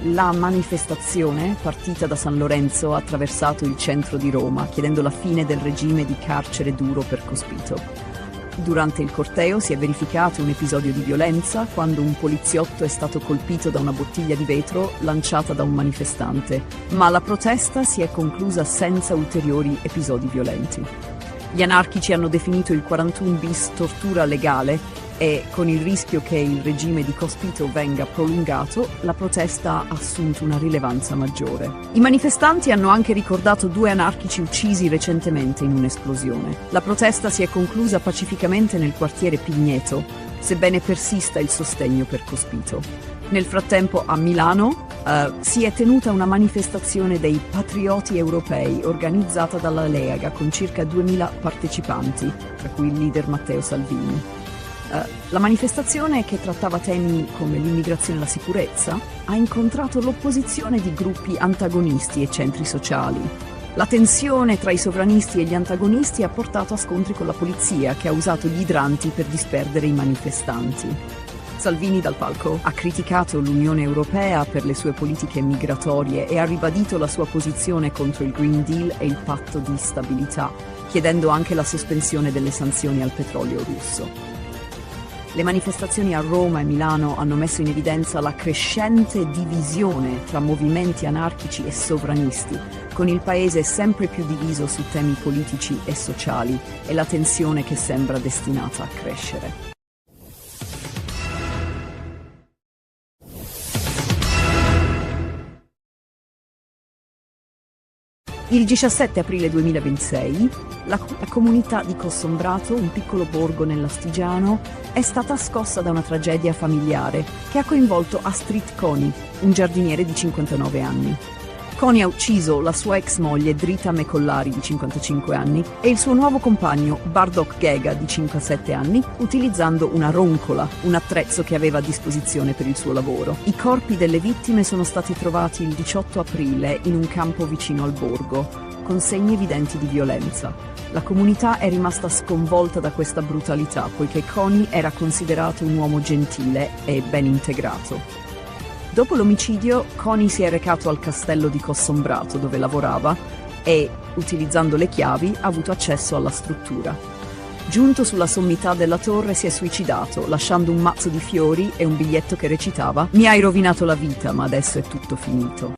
S1: La manifestazione, partita da San Lorenzo, ha attraversato il centro di Roma, chiedendo la fine del regime di carcere duro per Cospito. Durante il corteo si è verificato un episodio di violenza quando un poliziotto è stato colpito da una bottiglia di vetro lanciata da un manifestante, ma la protesta si è conclusa senza ulteriori episodi violenti. Gli anarchici hanno definito il 41 bis tortura legale e, con il rischio che il regime di Cospito venga prolungato, la protesta ha assunto una rilevanza maggiore. I manifestanti hanno anche ricordato 2 anarchici uccisi recentemente in un'esplosione. La protesta si è conclusa pacificamente nel quartiere Pigneto, sebbene persista il sostegno per Cospito. Nel frattempo a Milano si è tenuta una manifestazione dei patrioti europei organizzata dalla Lega con circa 2000 partecipanti, tra cui il leader Matteo Salvini. La manifestazione, che trattava temi come l'immigrazione e la sicurezza, ha incontrato l'opposizione di gruppi antagonisti e centri sociali. La tensione tra i sovranisti e gli antagonisti ha portato a scontri con la polizia, che ha usato gli idranti per disperdere i manifestanti. Salvini, dal palco, ha criticato l'Unione Europea per le sue politiche migratorie e ha ribadito la sua posizione contro il Green Deal e il patto di stabilità, chiedendo anche la sospensione delle sanzioni al petrolio russo. Le manifestazioni a Roma e Milano hanno messo in evidenza la crescente divisione tra movimenti anarchici e sovranisti, con il paese sempre più diviso su temi politici e sociali e la tensione che sembra destinata a crescere. Il 17 aprile 2026, la comunità di Cossombrato, un piccolo borgo nell'Astigiano, è stata scossa da una tragedia familiare che ha coinvolto Astrid Coni, un giardiniere di 59 anni. Coni ha ucciso la sua ex moglie Drita Mecollari di 55 anni e il suo nuovo compagno Bardok Gega di 57 anni utilizzando una roncola, un attrezzo che aveva a disposizione per il suo lavoro. I corpi delle vittime sono stati trovati il 18 aprile in un campo vicino al borgo, con segni evidenti di violenza. La comunità è rimasta sconvolta da questa brutalità, poiché Coni era considerato un uomo gentile e ben integrato. Dopo l'omicidio, Coni si è recato al castello di Cossombrato, dove lavorava, e, utilizzando le chiavi, ha avuto accesso alla struttura. Giunto sulla sommità della torre si è suicidato, lasciando un mazzo di fiori e un biglietto che recitava: "Mi hai rovinato la vita, ma adesso è tutto finito".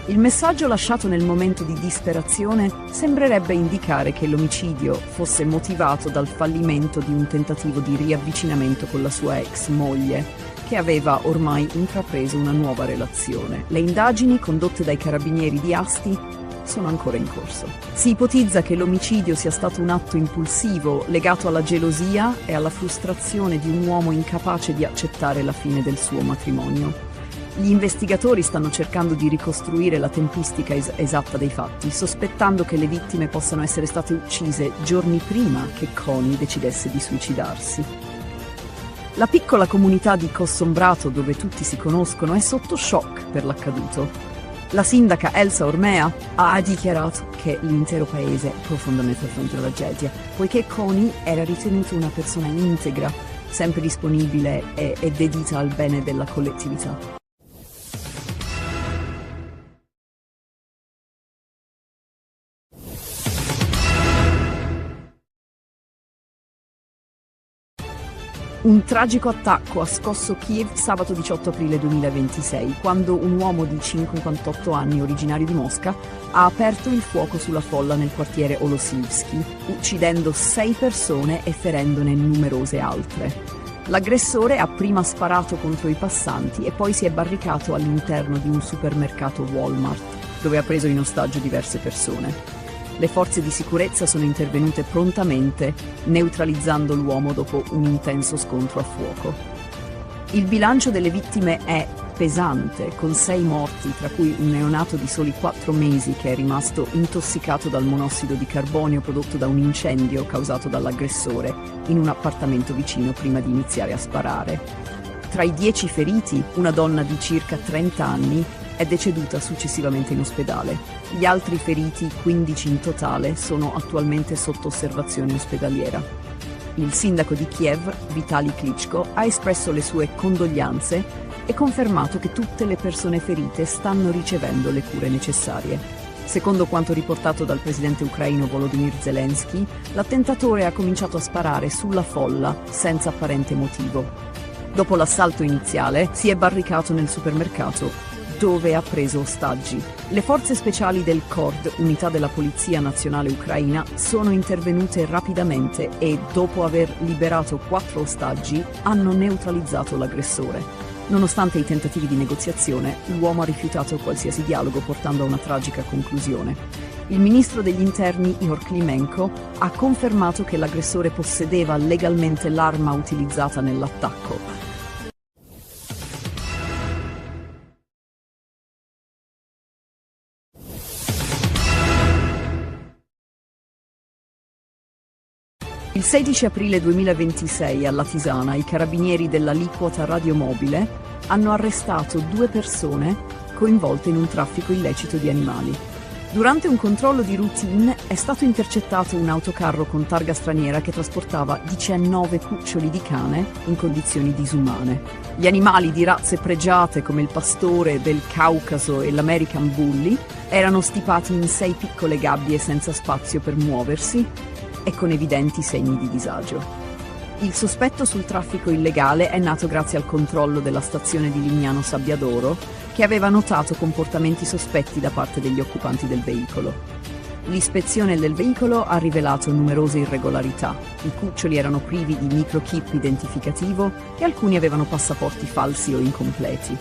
S1: Il messaggio lasciato nel momento di disperazione sembrerebbe indicare che l'omicidio fosse motivato dal fallimento di un tentativo di riavvicinamento con la sua ex moglie, che aveva ormai intrapreso una nuova relazione. Le indagini condotte dai carabinieri di Asti sono ancora in corso. Si ipotizza che l'omicidio sia stato un atto impulsivo legato alla gelosia e alla frustrazione di un uomo incapace di accettare la fine del suo matrimonio. Gli investigatori stanno cercando di ricostruire la tempistica esatta dei fatti, sospettando che le vittime possano essere state uccise giorni prima che Connie decidesse di suicidarsi. La piccola comunità di Cossombrato, dove tutti si conoscono, è sotto shock per l'accaduto. La sindaca Elsa Ormea ha dichiarato che l'intero paese è profondamente affronta la tragedia, poiché Connie era ritenuta una persona integra, sempre disponibile e dedita al bene della collettività. Un tragico attacco ha scosso Kiev sabato 18 aprile 2026, quando un uomo di 58 anni, originario di Mosca, ha aperto il fuoco sulla folla nel quartiere Olosivsky, uccidendo 6 persone e ferendone numerose altre. L'aggressore ha prima sparato contro i passanti e poi si è barricato all'interno di un supermercato Walmart, dove ha preso in ostaggio diverse persone. Le forze di sicurezza sono intervenute prontamente, neutralizzando l'uomo dopo un intenso scontro a fuoco. Il bilancio delle vittime è pesante, con 6 morti, tra cui un neonato di soli 4 mesi che è rimasto intossicato dal monossido di carbonio prodotto da un incendio causato dall'aggressore in un appartamento vicino prima di iniziare a sparare. Tra i 10 feriti, una donna di circa 30 anni è deceduta successivamente in ospedale. Gli altri feriti, 15 in totale, sono attualmente sotto osservazione ospedaliera. Il sindaco di Kiev, Vitali Klitschko, ha espresso le sue condoglianze e confermato che tutte le persone ferite stanno ricevendo le cure necessarie. Secondo quanto riportato dal presidente ucraino Volodymyr Zelensky, l'attentatore ha cominciato a sparare sulla folla senza apparente motivo. Dopo l'assalto iniziale, si è barricato nel supermercato, dove ha preso ostaggi. Le forze speciali del KORD, unità della Polizia Nazionale Ucraina, sono intervenute rapidamente e, dopo aver liberato 4 ostaggi, hanno neutralizzato l'aggressore. Nonostante i tentativi di negoziazione, l'uomo ha rifiutato qualsiasi dialogo, portando a una tragica conclusione. Il ministro degli interni, Ihor Klimenko, ha confermato che l'aggressore possedeva legalmente l'arma utilizzata nell'attacco. Il 16 aprile 2026 a Latisana i carabinieri dell'aliquota radiomobile hanno arrestato 2 persone coinvolte in un traffico illecito di animali. Durante un controllo di routine è stato intercettato un autocarro con targa straniera che trasportava 19 cuccioli di cane in condizioni disumane. Gli animali di razze pregiate come il pastore del Caucaso e l'American Bully erano stipati in 6 piccole gabbie senza spazio per muoversi e con evidenti segni di disagio. Il sospetto sul traffico illegale è nato grazie al controllo della stazione di Lignano Sabbiadoro, che aveva notato comportamenti sospetti da parte degli occupanti del veicolo. L'ispezione del veicolo ha rivelato numerose irregolarità. I cuccioli erano privi di microchip identificativo e alcuni avevano passaporti falsi o incompleti.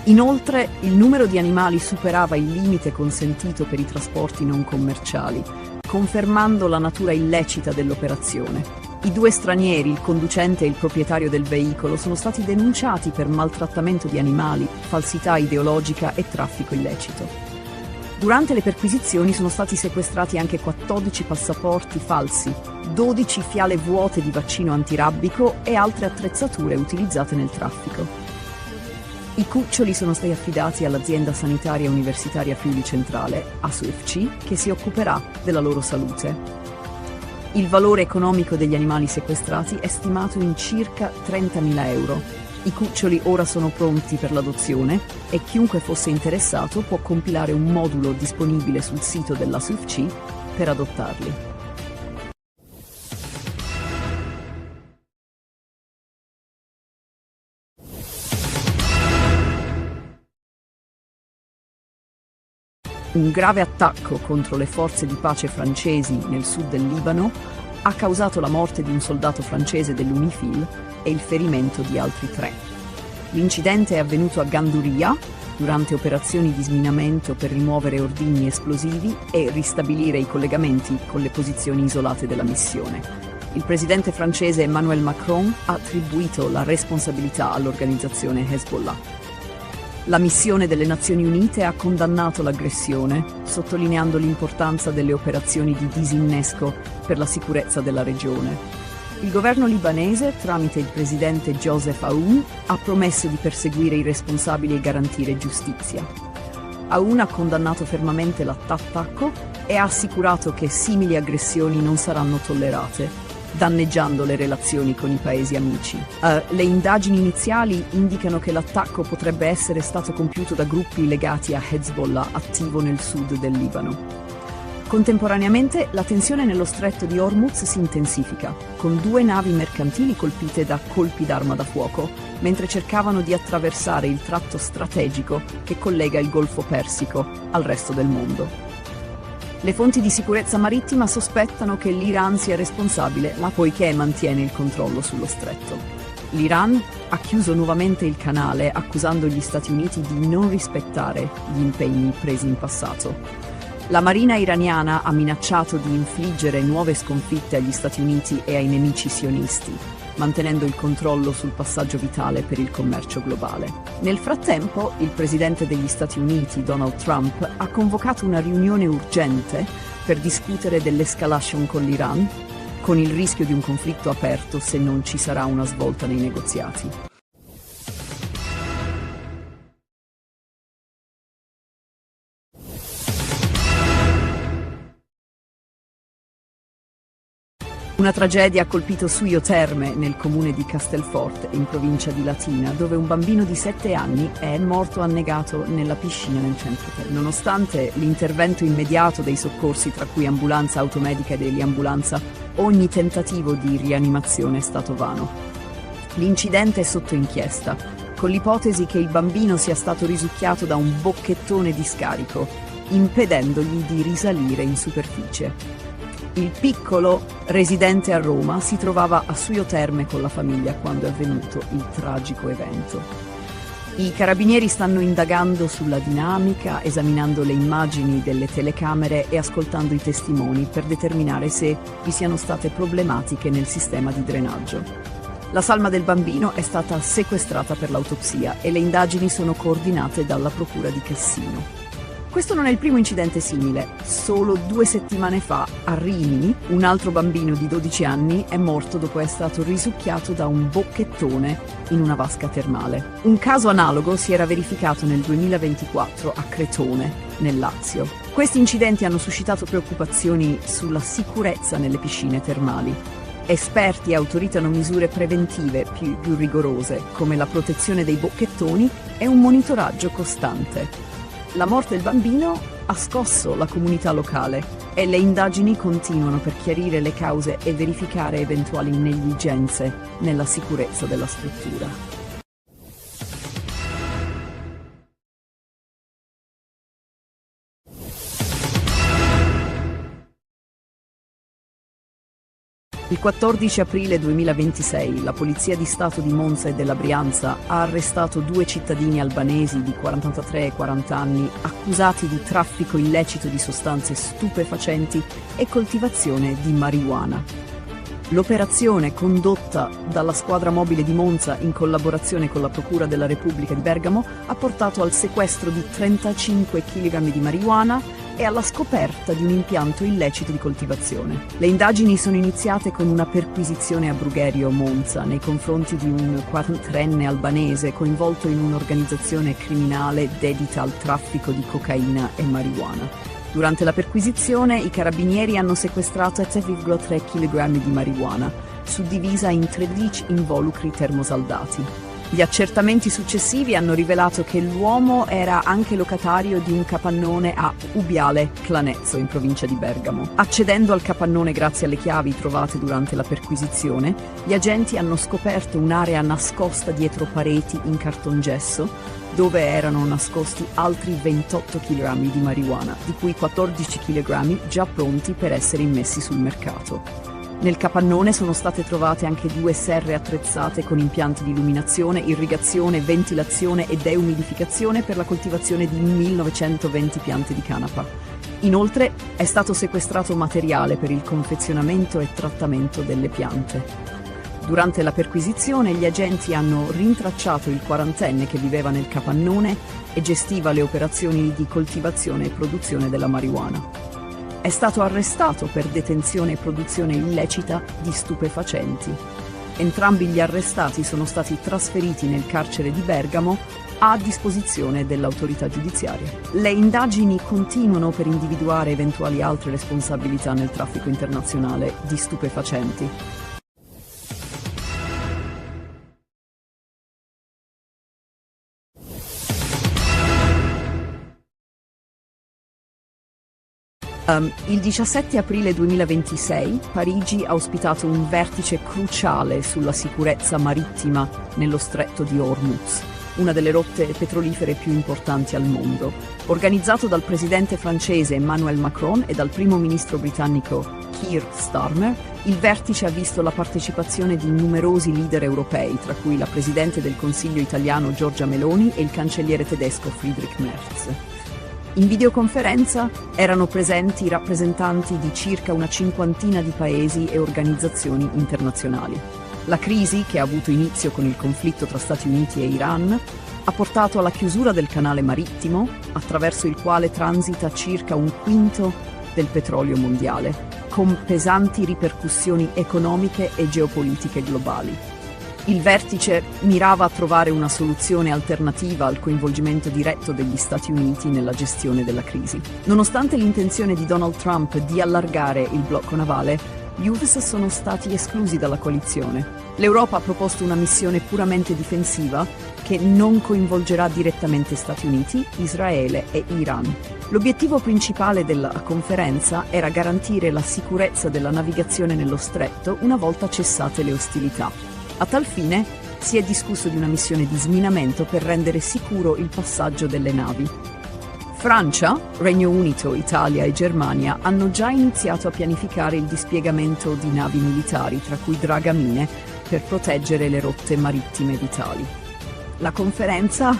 S1: Inoltre, il numero di animali superava il limite consentito per i trasporti non commerciali, confermando la natura illecita dell'operazione. I 2 stranieri, il conducente e il proprietario del veicolo, sono stati denunciati per maltrattamento di animali, falsità ideologica e traffico illecito. Durante le perquisizioni sono stati sequestrati anche 14 passaporti falsi, 12 fiale vuote di vaccino antirabbico e altre attrezzature utilizzate nel traffico. I cuccioli sono stati affidati all'azienda sanitaria universitaria Friuli Centrale, ASUFC, che si occuperà della loro salute. Il valore economico degli animali sequestrati è stimato in circa 30.000 euro. I cuccioli ora sono pronti per l'adozione e chiunque fosse interessato può compilare un modulo disponibile sul sito dell'ASUFC per adottarli. Un grave attacco contro le forze di pace francesi nel sud del Libano ha causato la morte di un soldato francese dell'UNIFIL e il ferimento di altri 3. L'incidente è avvenuto a Ganduria durante operazioni di sminamento per rimuovere ordigni esplosivi e ristabilire i collegamenti con le posizioni isolate della missione. Il presidente francese Emmanuel Macron ha attribuito la responsabilità all'organizzazione Hezbollah. La missione delle Nazioni Unite ha condannato l'aggressione, sottolineando l'importanza delle operazioni di disinnesco per la sicurezza della regione. Il governo libanese, tramite il presidente Joseph Aoun, ha promesso di perseguire i responsabili e garantire giustizia. Aoun ha condannato fermamente l'attacco e ha assicurato che simili aggressioni non saranno tollerate, danneggiando le relazioni con i paesi amici. Le indagini iniziali indicano che l'attacco potrebbe essere stato compiuto da gruppi legati a Hezbollah attivo nel sud del Libano. Contemporaneamente la tensione nello stretto di Hormuz si intensifica, con 2 navi mercantili colpite da colpi d'arma da fuoco, mentre cercavano di attraversare il tratto strategico che collega il Golfo Persico al resto del mondo. Le fonti di sicurezza marittima sospettano che l'Iran sia responsabile, poiché mantiene il controllo sullo stretto. L'Iran ha chiuso nuovamente il canale, accusando gli Stati Uniti di non rispettare gli impegni presi in passato. La marina iraniana ha minacciato di infliggere nuove sconfitte agli Stati Uniti e ai nemici sionisti, mantenendo il controllo sul passaggio vitale per il commercio globale. Nel frattempo, il presidente degli Stati Uniti, Donald Trump, ha convocato una riunione urgente per discutere dell'escalation con l'Iran, con il rischio di un conflitto aperto se non ci sarà una svolta nei negoziati. Una tragedia ha colpito Suio Terme, nel comune di Castelforte, in provincia di Latina, dove un bambino di 7 anni è morto annegato nella piscina nel centro Terme. Nonostante l'intervento immediato dei soccorsi, tra cui ambulanza automedica e dell'ambulanza, ogni tentativo di rianimazione è stato vano. L'incidente è sotto inchiesta, con l'ipotesi che il bambino sia stato risucchiato da un bocchettone di scarico, impedendogli di risalire in superficie. Il piccolo, residente a Roma, si trovava a Suio Terme con la famiglia quando è avvenuto il tragico evento. I carabinieri stanno indagando sulla dinamica, esaminando le immagini delle telecamere e ascoltando i testimoni per determinare se vi siano state problematiche nel sistema di drenaggio. La salma del bambino è stata sequestrata per l'autopsia e le indagini sono coordinate dalla Procura di Cassino. Questo non è il primo incidente simile. Solo 2 settimane fa, a Rimini, un altro bambino di 12 anni è morto dopo essere stato risucchiato da un bocchettone in una vasca termale. Un caso analogo si era verificato nel 2024 a Cretone, nel Lazio. Questi incidenti hanno suscitato preoccupazioni sulla sicurezza nelle piscine termali. Esperti autoritano misure preventive più rigorose, come la protezione dei bocchettoni e un monitoraggio costante. La morte del bambino ha scosso la comunità locale e le indagini continuano per chiarire le cause e verificare eventuali negligenze nella sicurezza della struttura. Il 14 aprile 2026 la Polizia di Stato di Monza e della Brianza ha arrestato 2 cittadini albanesi di 43 e 40 anni accusati di traffico illecito di sostanze stupefacenti e coltivazione di marijuana. L'operazione, condotta dalla squadra mobile di Monza in collaborazione con la Procura della Repubblica di Bergamo, ha portato al sequestro di 35 kg di marijuana e alla scoperta di un impianto illecito di coltivazione. Le indagini sono iniziate con una perquisizione a Brugherio, Monza, nei confronti di un 43enne albanese coinvolto in un'organizzazione criminale dedita al traffico di cocaina e marijuana. Durante la perquisizione i carabinieri hanno sequestrato 7,3 kg di marijuana, suddivisa in 13 involucri termosaldati. Gli accertamenti successivi hanno rivelato che l'uomo era anche locatario di un capannone a Ubiale Clanezzo, in provincia di Bergamo. Accedendo al capannone grazie alle chiavi trovate durante la perquisizione, gli agenti hanno scoperto un'area nascosta dietro pareti in cartongesso, dove erano nascosti altri 28 kg di marijuana, di cui 14 kg già pronti per essere immessi sul mercato. Nel capannone sono state trovate anche 2 serre attrezzate con impianti di illuminazione, irrigazione, ventilazione e deumidificazione per la coltivazione di 1920 piante di canapa. Inoltre è stato sequestrato materiale per il confezionamento e trattamento delle piante. Durante la perquisizione gli agenti hanno rintracciato il 40enne che viveva nel capannone e gestiva le operazioni di coltivazione e produzione della marijuana. È stato arrestato per detenzione e produzione illecita di stupefacenti. Entrambi gli arrestati sono stati trasferiti nel carcere di Bergamo a disposizione dell'autorità giudiziaria. Le indagini continuano per individuare eventuali altre responsabilità nel traffico internazionale di stupefacenti. Il 17 aprile 2026 Parigi ha ospitato un vertice cruciale sulla sicurezza marittima nello stretto di Hormuz, una delle rotte petrolifere più importanti al mondo. Organizzato dal presidente francese Emmanuel Macron e dal primo ministro britannico Keir Starmer, il vertice ha visto la partecipazione di numerosi leader europei, tra cui la presidente del Consiglio italiano Giorgia Meloni e il cancelliere tedesco Friedrich Merz. In videoconferenza erano presenti rappresentanti di circa una cinquantina di paesi e organizzazioni internazionali. La crisi, che ha avuto inizio con il conflitto tra Stati Uniti e Iran, ha portato alla chiusura del canale marittimo, attraverso il quale transita circa un quinto del petrolio mondiale, con pesanti ripercussioni economiche e geopolitiche globali. Il vertice mirava a trovare una soluzione alternativa al coinvolgimento diretto degli Stati Uniti nella gestione della crisi. Nonostante l'intenzione di Donald Trump di allargare il blocco navale, gli US sono stati esclusi dalla coalizione. L'Europa ha proposto una missione puramente difensiva che non coinvolgerà direttamente Stati Uniti, Israele e Iran. L'obiettivo principale della conferenza era garantire la sicurezza della navigazione nello stretto una volta cessate le ostilità. A tal fine si è discusso di una missione di sminamento per rendere sicuro il passaggio delle navi. Francia, Regno Unito, Italia e Germania hanno già iniziato a pianificare il dispiegamento di navi militari, tra cui dragamine, per proteggere le rotte marittime vitali. La conferenza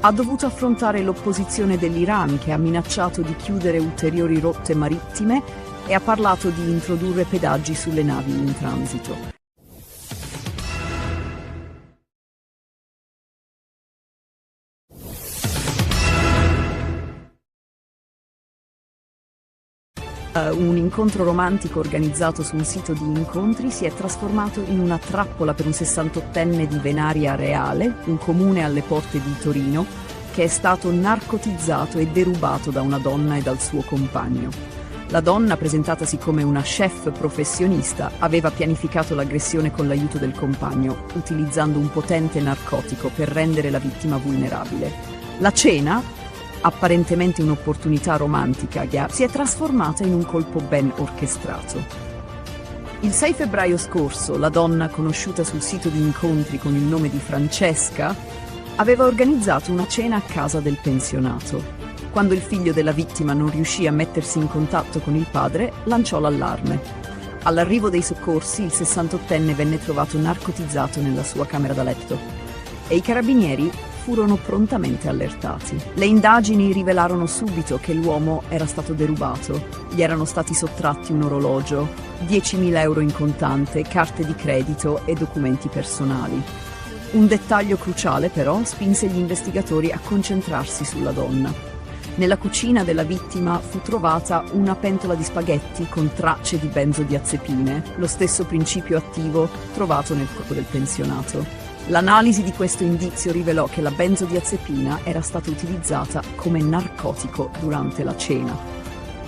S1: ha dovuto affrontare l'opposizione dell'Iran, che ha minacciato di chiudere ulteriori rotte marittime e ha parlato di introdurre pedaggi sulle navi in transito. Un incontro romantico organizzato su un sito di incontri si è trasformato in una trappola per un 68enne di Venaria Reale, un comune alle porte di Torino, che è stato narcotizzato e derubato da una donna e dal suo compagno. La donna, presentatasi come una chef professionista, aveva pianificato l'aggressione con l'aiuto del compagno, utilizzando un potente narcotico per rendere la vittima vulnerabile. La cena, apparentemente un'opportunità romantica, si è trasformata in un colpo ben orchestrato. Il 6 febbraio scorso, la donna, conosciuta sul sito di incontri con il nome di Francesca, aveva organizzato una cena a casa del pensionato. Quando il figlio della vittima non riuscì a mettersi in contatto con il padre, lanciò l'allarme. All'arrivo dei soccorsi, il 68enne venne trovato narcotizzato nella sua camera da letto e i carabinieri furono prontamente allertati. Le indagini rivelarono subito che l'uomo era stato derubato. Gli erano stati sottratti un orologio, 10.000 euro in contante, carte di credito e documenti personali. Un dettaglio cruciale, però, spinse gli investigatori a concentrarsi sulla donna. Nella cucina della vittima fu trovata una pentola di spaghetti con tracce di benzodiazepine, lo stesso principio attivo trovato nel corpo del pensionato. L'analisi di questo indizio rivelò che la benzodiazepina era stata utilizzata come narcotico durante la cena.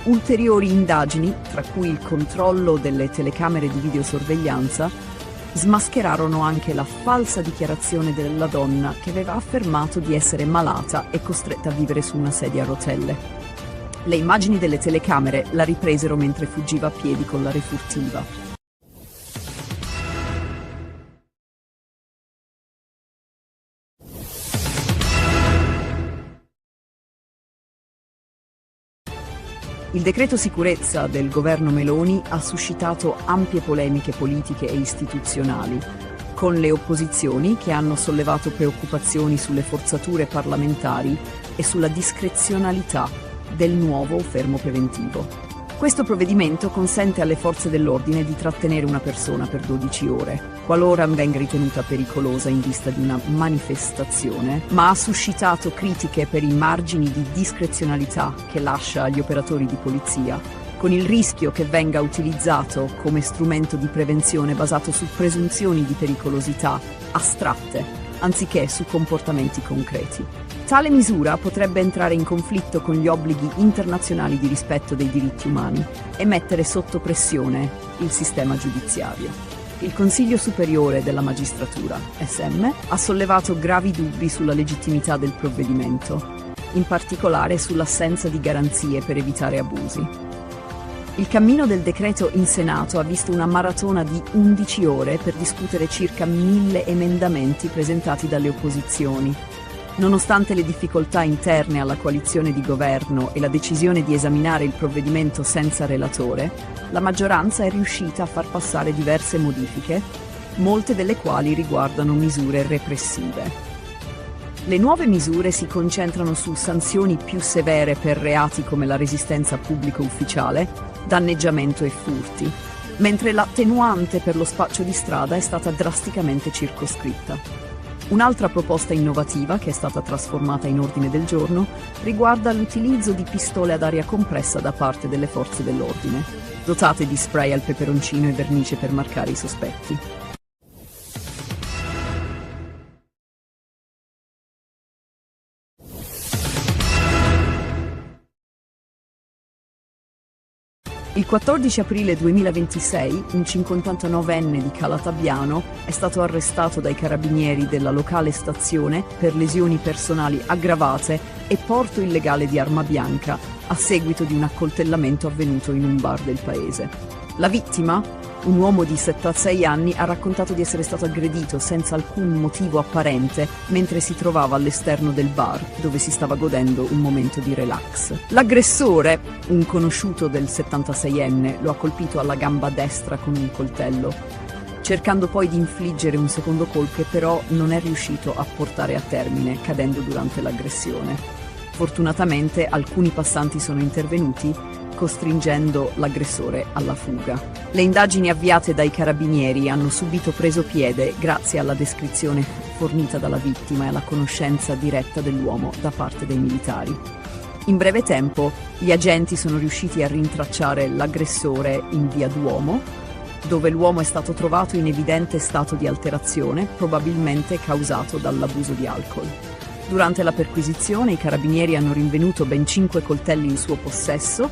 S1: Ulteriori indagini, tra cui il controllo delle telecamere di videosorveglianza, Smascherarono anche la falsa dichiarazione della donna che aveva affermato di essere malata e costretta a vivere su una sedia a rotelle. Le immagini delle telecamere la ripresero mentre fuggiva a piedi con la refurtiva. Il decreto sicurezza del governo Meloni ha suscitato ampie polemiche politiche e istituzionali, con le opposizioni che hanno sollevato preoccupazioni sulle forzature parlamentari e sulla discrezionalità del nuovo fermo preventivo. Questo provvedimento consente alle forze dell'ordine di trattenere una persona per 12 ore, qualora venga ritenuta pericolosa in vista di una manifestazione, ma ha suscitato critiche per i margini di discrezionalità che lascia agli operatori di polizia, con il rischio che venga utilizzato come strumento di prevenzione basato su presunzioni di pericolosità astratte, anziché su comportamenti concreti. Tale misura potrebbe entrare in conflitto con gli obblighi internazionali di rispetto dei diritti umani e mettere sotto pressione il sistema giudiziario. Il Consiglio Superiore della Magistratura, SM, ha sollevato gravi dubbi sulla legittimità del provvedimento, in particolare sull'assenza di garanzie per evitare abusi. Il cammino del decreto in Senato ha visto una maratona di 11 ore per discutere circa 1000 emendamenti presentati dalle opposizioni. Nonostante le difficoltà interne alla coalizione di governo e la decisione di esaminare il provvedimento senza relatore, la maggioranza è riuscita a far passare diverse modifiche, molte delle quali riguardano misure repressive. Le nuove misure si concentrano su sanzioni più severe per reati come la resistenza pubblico ufficiale, danneggiamento e furti, mentre l'attenuante per lo spaccio di strada è stata drasticamente circoscritta. Un'altra proposta innovativa, che è stata trasformata in ordine del giorno, riguarda l'utilizzo di pistole ad aria compressa da parte delle forze dell'ordine, dotate di spray al peperoncino e vernice per marcare i sospetti. Il 14 aprile 2026 un 59enne di Calatabbiano è stato arrestato dai carabinieri della locale stazione per lesioni personali aggravate e porto illegale di arma bianca a seguito di un accoltellamento avvenuto in un bar del paese. La vittima, un uomo di 76 anni, ha raccontato di essere stato aggredito senza alcun motivo apparente mentre si trovava all'esterno del bar, dove si stava godendo un momento di relax. L'aggressore, un conosciuto del 76enne, lo ha colpito alla gamba destra con un coltello, cercando poi di infliggere un secondo colpo che però non è riuscito a portare a termine, cadendo durante l'aggressione. Fortunatamente alcuni passanti sono intervenuti, costringendo l'aggressore alla fuga. Le indagini avviate dai carabinieri hanno subito preso piede grazie alla descrizione fornita dalla vittima e alla conoscenza diretta dell'uomo da parte dei militari. In breve tempo, gli agenti sono riusciti a rintracciare l'aggressore in via Duomo, dove l'uomo è stato trovato in evidente stato di alterazione, probabilmente causato dall'abuso di alcol. Durante la perquisizione, i carabinieri hanno rinvenuto ben 5 coltelli in suo possesso,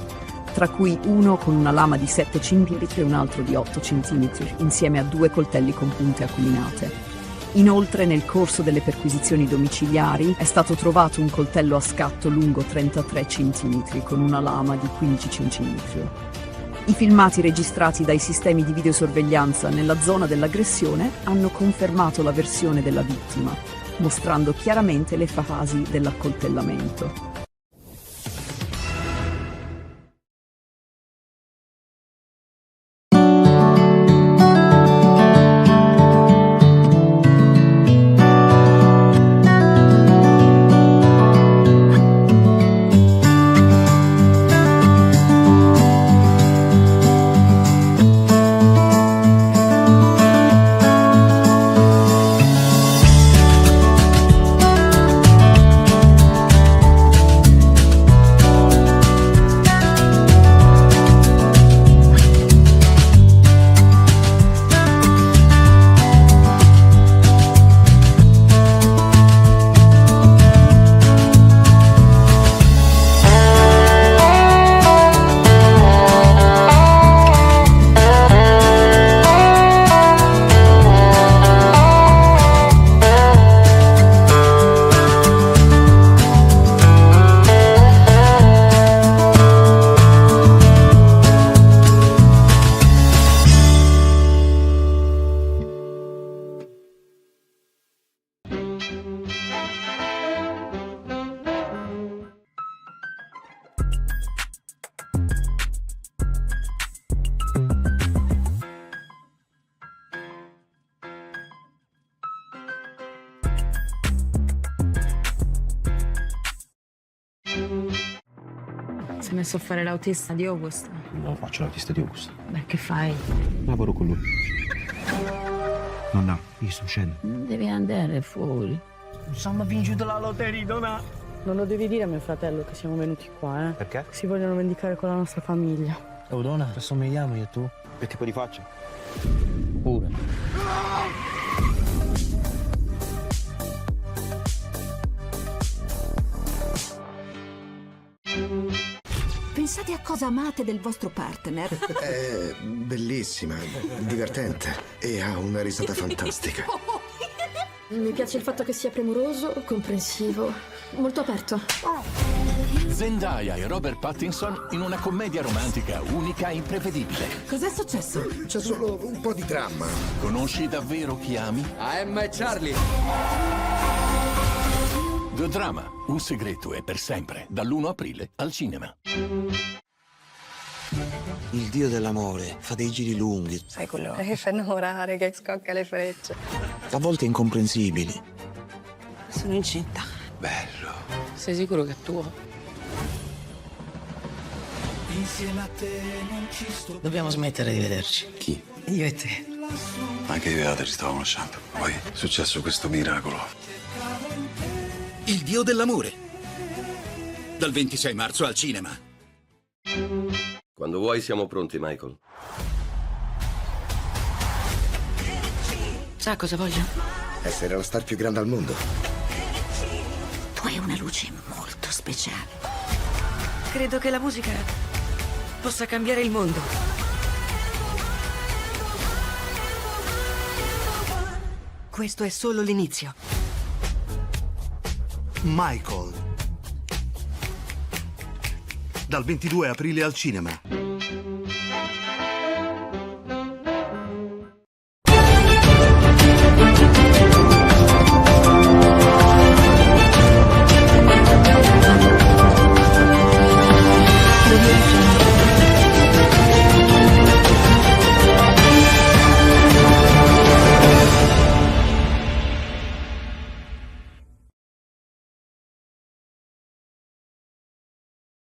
S1: tra cui uno con una lama di 7 cm e un altro di 8 cm, insieme a 2 coltelli con punte acuminate. Inoltre, nel corso delle perquisizioni domiciliari, è stato trovato un coltello a scatto lungo 33 cm con una lama di 15 cm. I filmati registrati dai sistemi di videosorveglianza nella zona dell'aggressione hanno confermato la versione della vittima, mostrando chiaramente le fasi dell'accoltellamento.
S2: Si è messo a fare l'autista di Augusta.
S3: No, faccio l'autista di Augusta.
S2: Beh, che fai?
S3: Lavoro con lui. Nonna, io sto uscendo.
S4: Non devi andare fuori. Siamo vinto la lotteria, donna.
S2: Non lo devi dire a mio fratello che siamo venuti qua,
S3: Perché?
S2: Si vogliono vendicare con la nostra famiglia.
S10: Oh, donna, ci somigliamo io e tu?
S3: Che tipo di faccia?
S10: Pure.
S6: Pensate a cosa amate del vostro partner.
S7: È bellissima, divertente e ha una risata fantastica.
S8: Mi piace il fatto che sia premuroso, comprensivo, molto aperto.
S9: Zendaya e Robert Pattinson in una commedia romantica unica e imprevedibile.
S6: Cos'è successo?
S7: C'è solo un po' di dramma.
S9: Conosci davvero chi ami?
S5: Emma e Charlie.
S9: The Drama, un segreto e per sempre, dall'1 aprile al cinema.
S10: Il dio dell'amore fa dei giri lunghi,
S2: Sai quello che fa innamorare, che scocca le frecce.
S10: a volte incomprensibili.
S2: Sono incinta.
S12: Bello.
S2: Sei sicuro che è tuo?
S4: Dobbiamo smettere di vederci.
S12: Chi?
S4: Io e te.
S12: Anche io e Ada ci stavo conoscendo. Poi è successo questo miracolo.
S11: Il dio dell'amore. Dal 26 marzo al cinema.
S14: Quando vuoi siamo pronti, Michael.
S5: Sa cosa voglio?
S7: Essere la star più grande al mondo.
S6: Tu hai una luce molto speciale.
S5: Credo che la musica possa cambiare il mondo. Questo è solo l'inizio.
S15: Michael. Dal 22 aprile al cinema.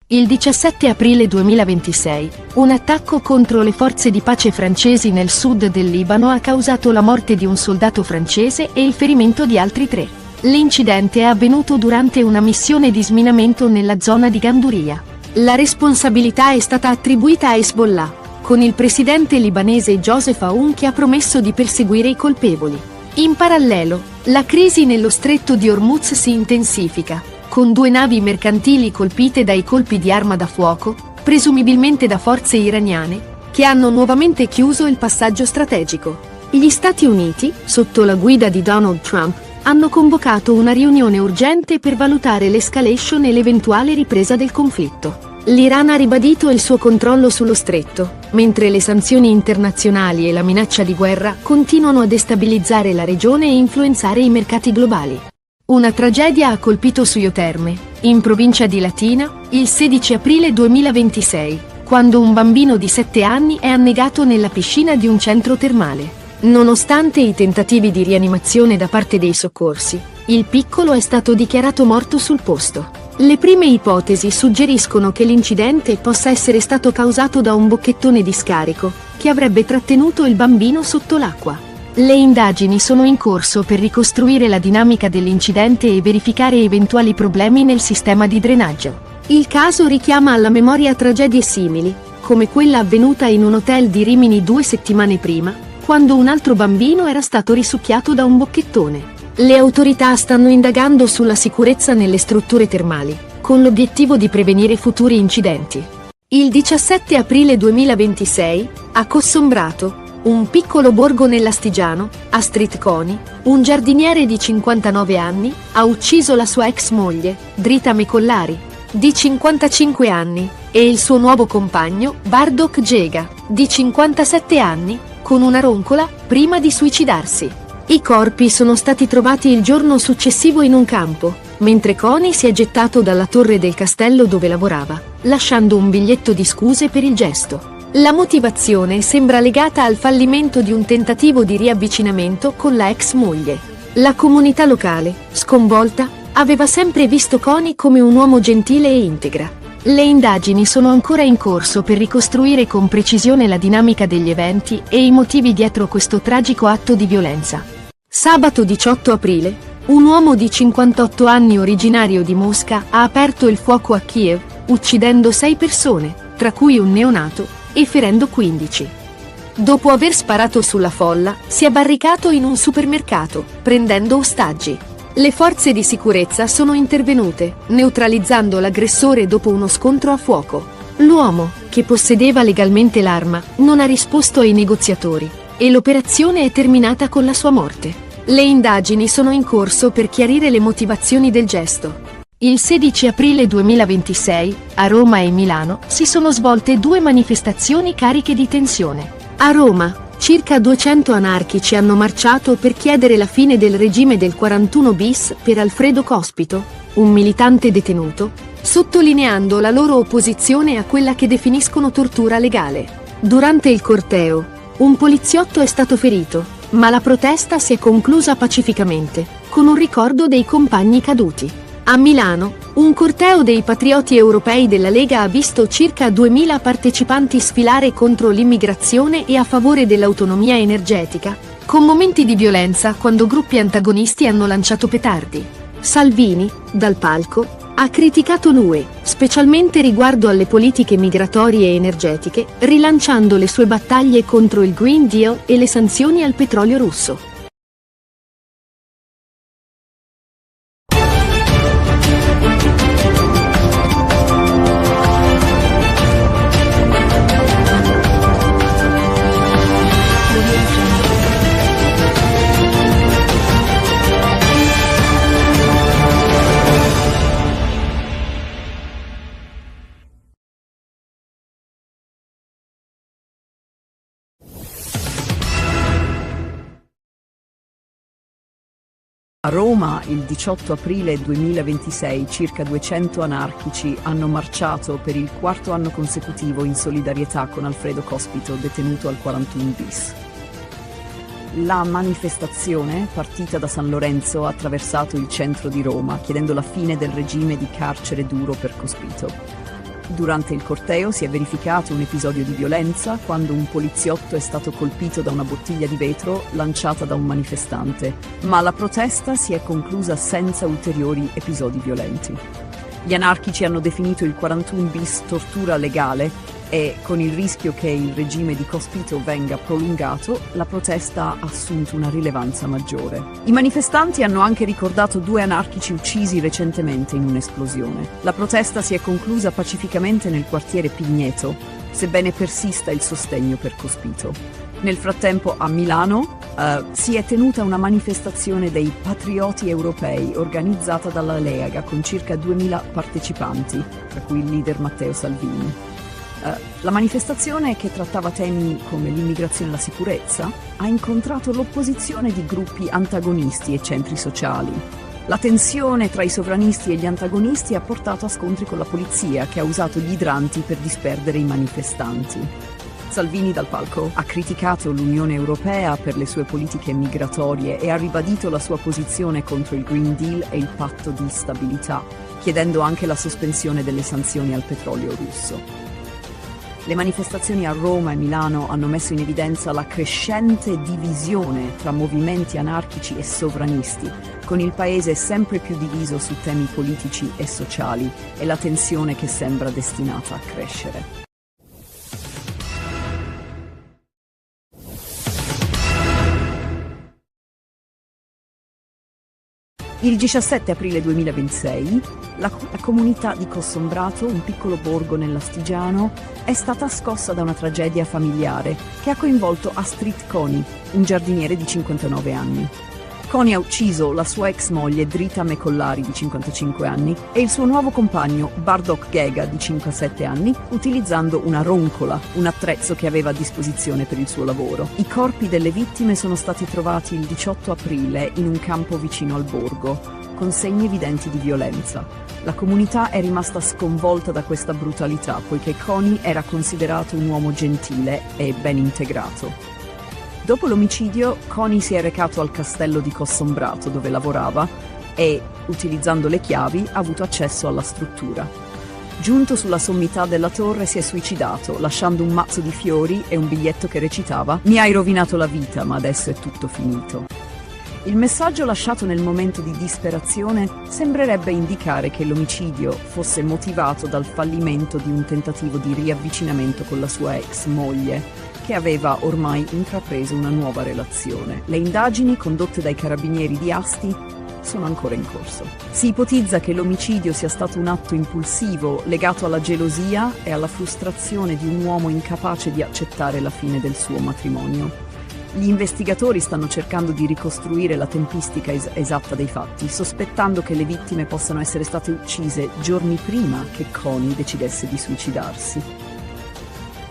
S13: Il 17 aprile 2026, un attacco contro le forze di pace francesi nel sud del Libano ha causato la morte di un soldato francese e il ferimento di altri 3. L'incidente è avvenuto durante una missione di sminamento nella zona di Ganduria. La responsabilità è stata attribuita a Hezbollah, con il presidente libanese Joseph Aoun che ha promesso di perseguire i colpevoli. In parallelo, la crisi nello stretto di Hormuz si intensifica, con 2 navi mercantili colpite dai colpi di arma da fuoco, presumibilmente da forze iraniane, che hanno nuovamente chiuso il passaggio strategico. Gli Stati Uniti, sotto la guida di Donald Trump, hanno convocato una riunione urgente per valutare l'escalation e l'eventuale ripresa del conflitto. L'Iran ha ribadito il suo controllo sullo stretto, mentre le sanzioni internazionali e la minaccia di guerra continuano a destabilizzare la regione e influenzare i mercati globali. Una tragedia ha colpito Suio Terme, in provincia di Latina, il 16 aprile 2026, quando un bambino di 7 anni è annegato nella piscina di un centro termale. Nonostante i tentativi di rianimazione da parte dei soccorsi, il piccolo è stato dichiarato morto sul posto. Le prime ipotesi suggeriscono che l'incidente possa essere stato causato da un bocchettone di scarico, che avrebbe trattenuto il bambino sotto l'acqua. Le indagini sono in corso per ricostruire la dinamica dell'incidente e verificare eventuali problemi nel sistema di drenaggio. Il caso richiama alla memoria tragedie simili, come quella avvenuta in un hotel di Rimini 2 settimane prima, quando un altro bambino era stato risucchiato da un bocchettone. Le autorità stanno indagando sulla sicurezza nelle strutture termali, con l'obiettivo di prevenire futuri incidenti. Il 17 aprile 2026, a Cossombrato, un piccolo borgo nell'Astigiano, Astrid Coni, un giardiniere di 59 anni, ha ucciso la sua ex moglie, Drita Mecollari, di 55 anni, e il suo nuovo compagno, Bardok Jega, di 57 anni, con una roncola, prima di suicidarsi. I corpi sono stati trovati il giorno successivo in un campo, mentre Coni si è gettato dalla torre del castello dove lavorava, lasciando un biglietto di scuse per il gesto. La motivazione sembra legata al fallimento di un tentativo di riavvicinamento con la ex moglie. La comunità locale, sconvolta, aveva sempre visto Coni come un uomo gentile e integra. Le indagini sono ancora in corso per ricostruire con precisione la dinamica degli eventi e i motivi dietro questo tragico atto di violenza. Sabato 18 aprile, un uomo di 58 anni originario di Mosca ha aperto il fuoco a Kiev, uccidendo 6 persone, tra cui un neonato, e ferendo 15. Dopo aver sparato sulla folla, si è barricato in un supermercato, prendendo ostaggi. Le forze di sicurezza sono intervenute, neutralizzando l'aggressore dopo uno scontro a fuoco. L'uomo, che possedeva legalmente l'arma, non ha risposto ai negoziatori, e l'operazione è terminata con la sua morte. Le indagini sono in corso per chiarire le motivazioni del gesto. Il 16 aprile 2026, a Roma e Milano, si sono svolte 2 manifestazioni cariche di tensione. A Roma, circa 200 anarchici hanno marciato per chiedere la fine del regime del 41 bis per Alfredo Cospito, un militante detenuto, sottolineando la loro opposizione a quella che definiscono tortura legale. Durante il corteo, un poliziotto è stato ferito, ma la protesta si è conclusa pacificamente, con un ricordo dei compagni caduti. A Milano, un corteo dei patrioti europei della Lega ha visto circa 2000 partecipanti sfilare contro l'immigrazione e a favore dell'autonomia energetica, con momenti di violenza quando gruppi antagonisti hanno lanciato petardi. Salvini, dal palco, ha criticato l'UE, specialmente riguardo alle politiche migratorie e energetiche, rilanciando le sue battaglie contro il Green Deal e le sanzioni al petrolio russo.
S1: A Roma, il 18 aprile 2026, circa 200 anarchici hanno marciato per il 4º anno consecutivo in solidarietà con Alfredo Cospito, detenuto al 41 bis. La manifestazione, partita da San Lorenzo, ha attraversato il centro di Roma, chiedendo la fine del regime di carcere duro per Cospito. Durante il corteo si è verificato un episodio di violenza quando un poliziotto è stato colpito da una bottiglia di vetro lanciata da un manifestante, ma la protesta si è conclusa senza ulteriori episodi violenti. Gli anarchici hanno definito il 41 bis tortura legale e, con il rischio che il regime di Cospito venga prolungato, la protesta ha assunto una rilevanza maggiore. I manifestanti hanno anche ricordato 2 anarchici uccisi recentemente in un'esplosione. La protesta si è conclusa pacificamente nel quartiere Pigneto, sebbene persista il sostegno per Cospito. Nel frattempo a Milano si è tenuta una manifestazione dei patrioti europei organizzata dalla Lega con circa 2000 partecipanti, tra cui il leader Matteo Salvini. La manifestazione, che trattava temi come l'immigrazione e la sicurezza, ha incontrato l'opposizione di gruppi antagonisti e centri sociali. La tensione tra i sovranisti e gli antagonisti ha portato a scontri con la polizia, che ha usato gli idranti per disperdere i manifestanti. Salvini, dal palco, ha criticato l'Unione Europea per le sue politiche migratorie e ha ribadito la sua posizione contro il Green Deal e il patto di stabilità, chiedendo anche la sospensione delle sanzioni al petrolio russo. Le manifestazioni a Roma e Milano hanno messo in evidenza la crescente divisione tra movimenti anarchici e sovranisti, con il paese sempre più diviso su temi politici e sociali e la tensione che sembra destinata a crescere. Il 17 aprile 2026, la comunità di Cossombrato, un piccolo borgo nell'Astigiano, è stata scossa da una tragedia familiare che ha coinvolto Astrid Coni, un giardiniere di 59 anni. Coni ha ucciso la sua ex moglie Drita Mecollari di 55 anni e il suo nuovo compagno Bardok Gega di 57 anni utilizzando una roncola, un attrezzo che aveva a disposizione per il suo lavoro. I corpi delle vittime sono stati trovati il 18 aprile in un campo vicino al borgo, con segni evidenti di violenza. La comunità è rimasta sconvolta da questa brutalità, poiché Coni era considerato un uomo gentile e ben integrato. Dopo l'omicidio, Coni si è recato al castello di Cossombrato, dove lavorava, e, utilizzando le chiavi, ha avuto accesso alla struttura. Giunto sulla sommità della torre si è suicidato, lasciando un mazzo di fiori e un biglietto che recitava: "Mi hai rovinato la vita, ma adesso è tutto finito". Il messaggio lasciato nel momento di disperazione sembrerebbe indicare che l'omicidio fosse motivato dal fallimento di un tentativo di riavvicinamento con la sua ex moglie, che aveva ormai intrapreso una nuova relazione. Le indagini condotte dai carabinieri di Asti sono ancora in corso. Si ipotizza che l'omicidio sia stato un atto impulsivo legato alla gelosia e alla frustrazione di un uomo incapace di accettare la fine del suo matrimonio. Gli investigatori stanno cercando di ricostruire la tempistica esatta dei fatti, sospettando che le vittime possano essere state uccise giorni prima che Connie decidesse di suicidarsi.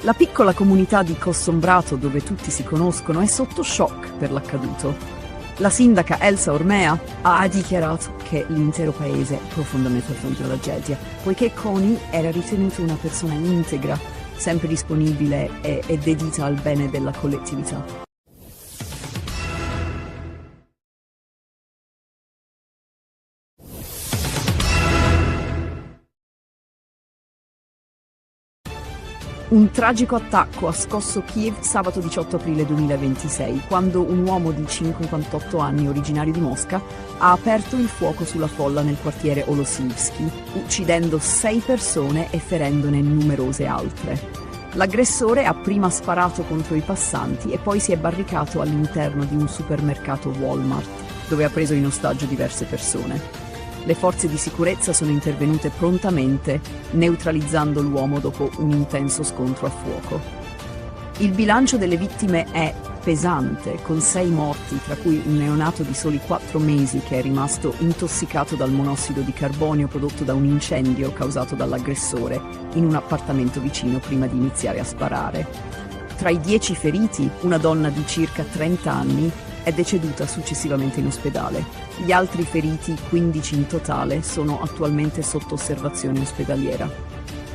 S1: La piccola comunità di Cossombrato, dove tutti si conoscono, è sotto shock per l'accaduto. La sindaca Elsa Ormea ha dichiarato che l'intero paese è profondamente affronta alla tragedia, poiché Connie era ritenuta una persona integra, sempre disponibile e dedita al bene della collettività. Un tragico attacco ha scosso Kiev sabato 18 aprile 2026, quando un uomo di 58 anni, originario di Mosca, ha aperto il fuoco sulla folla nel quartiere Olosivsky, uccidendo 6 persone e ferendone numerose altre. L'aggressore ha prima sparato contro i passanti e poi si è barricato all'interno di un supermercato Walmart, dove ha preso in ostaggio diverse persone. Le forze di sicurezza sono intervenute prontamente, neutralizzando l'uomo dopo un intenso scontro a fuoco. Il bilancio delle vittime è pesante, con 6 morti, tra cui un neonato di soli 4 mesi che è rimasto intossicato dal monossido di carbonio prodotto da un incendio causato dall'aggressore in un appartamento vicino prima di iniziare a sparare. Tra i 10 feriti, una donna di circa 30 anni è deceduta successivamente in ospedale. Gli altri feriti, 15 in totale, sono attualmente sotto osservazione ospedaliera.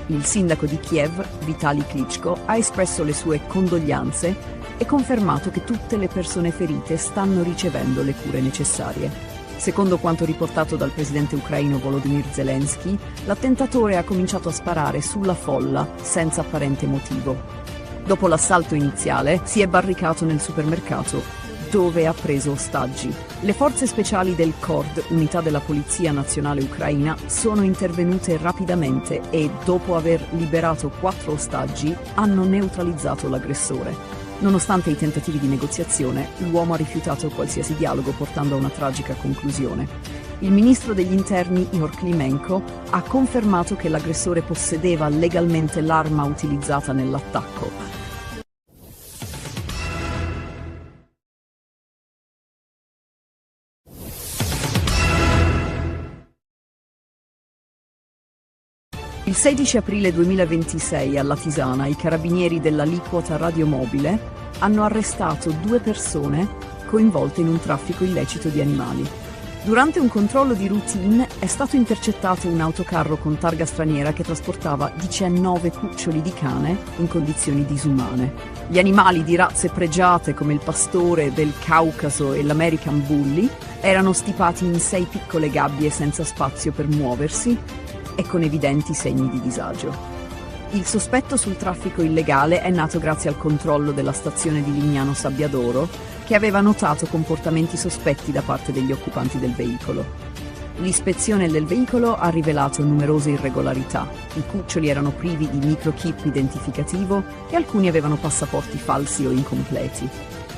S1: Il sindaco di Kiev, Vitali Klitschko, ha espresso le sue condoglianze e confermato che tutte le persone ferite stanno ricevendo le cure necessarie. Secondo quanto riportato dal presidente ucraino Volodymyr Zelensky, l'attentatore ha cominciato a sparare sulla folla senza apparente motivo. Dopo l'assalto iniziale, si è barricato nel supermercato, dove ha preso ostaggi. Le forze speciali del KORD, unità della Polizia Nazionale Ucraina, sono intervenute rapidamente e, dopo aver liberato 4 ostaggi, hanno neutralizzato l'aggressore. Nonostante i tentativi di negoziazione, l'uomo ha rifiutato qualsiasi dialogo, portando a una tragica conclusione. Il ministro degli interni, Ihor Klimenko, ha confermato che l'aggressore possedeva legalmente l'arma utilizzata nell'attacco. Il 16 aprile 2026 a Latisana i carabinieri dell'aliquota radiomobile hanno arrestato 2 persone coinvolte in un traffico illecito di animali. Durante un controllo di routine è stato intercettato un autocarro con targa straniera che trasportava 19 cuccioli di cane in condizioni disumane. Gli animali di razze pregiate come il pastore del Caucaso e l'American Bully erano stipati in 6 piccole gabbie senza spazio per muoversi e con evidenti segni di disagio. Il sospetto sul traffico illegale è nato grazie al controllo della stazione di Lignano Sabbiadoro, che aveva notato comportamenti sospetti da parte degli occupanti del veicolo. L'ispezione del veicolo ha rivelato numerose irregolarità. I cuccioli erano privi di microchip identificativo e alcuni avevano passaporti falsi o incompleti.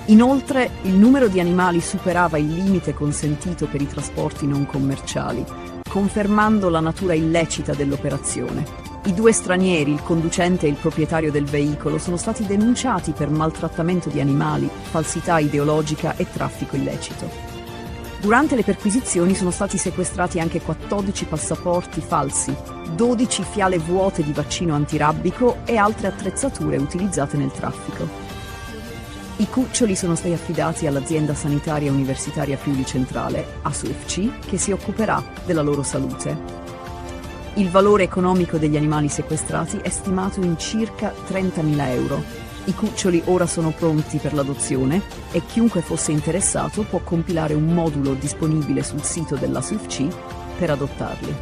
S1: Inoltre, il numero di animali superava il limite consentito per i trasporti non commerciali, confermando la natura illecita dell'operazione. I 2 stranieri, il conducente e il proprietario del veicolo, sono stati denunciati per maltrattamento di animali, falsità ideologica e traffico illecito. Durante le perquisizioni sono stati sequestrati anche 14 passaporti falsi, 12 fiale vuote di vaccino antirabbico e altre attrezzature utilizzate nel traffico. I cuccioli sono stati affidati all'azienda sanitaria universitaria Friuli Centrale, ASUFC, che si occuperà della loro salute. Il valore economico degli animali sequestrati è stimato in circa 30.000 euro. I cuccioli ora sono pronti per l'adozione e chiunque fosse interessato può compilare un modulo disponibile sul sito dell'ASUFC per adottarli.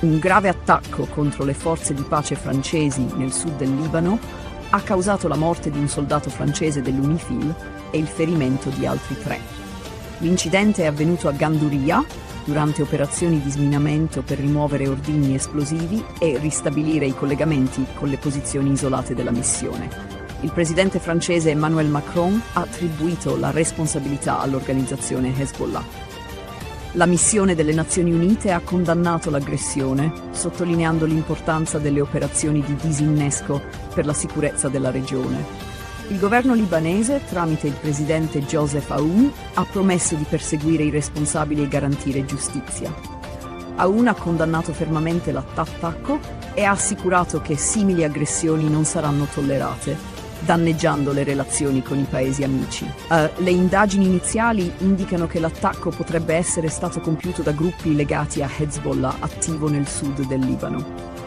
S1: Un grave attacco contro le forze di pace francesi nel sud del Libano ha causato la morte di un soldato francese dell'UNIFIL e il ferimento di altri 3. L'incidente è avvenuto a Ganduria durante operazioni di sminamento per rimuovere ordigni esplosivi e ristabilire i collegamenti con le posizioni isolate della missione. Il presidente francese Emmanuel Macron ha attribuito la responsabilità all'organizzazione Hezbollah. La missione delle Nazioni Unite ha condannato l'aggressione, sottolineando l'importanza delle operazioni di disinnesco per la sicurezza della regione. Il governo libanese, tramite il presidente Joseph Aoun, ha promesso di perseguire i responsabili e garantire giustizia. Aoun ha condannato fermamente l'attacco e ha assicurato che simili aggressioni non saranno tollerate, danneggiando le relazioni con i paesi amici. Le indagini iniziali indicano che l'attacco potrebbe essere stato compiuto da gruppi legati a Hezbollah attivo nel sud del Libano.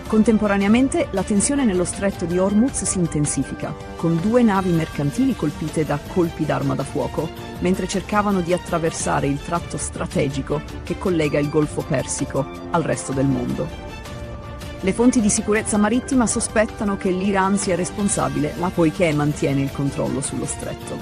S1: Contemporaneamente la tensione nello stretto di Hormuz si intensifica, con 2 navi mercantili colpite da colpi d'arma da fuoco, mentre cercavano di attraversare il tratto strategico che collega il Golfo Persico al resto del mondo. Le fonti di sicurezza marittima sospettano che l'Iran sia responsabile, poiché mantiene il controllo sullo stretto.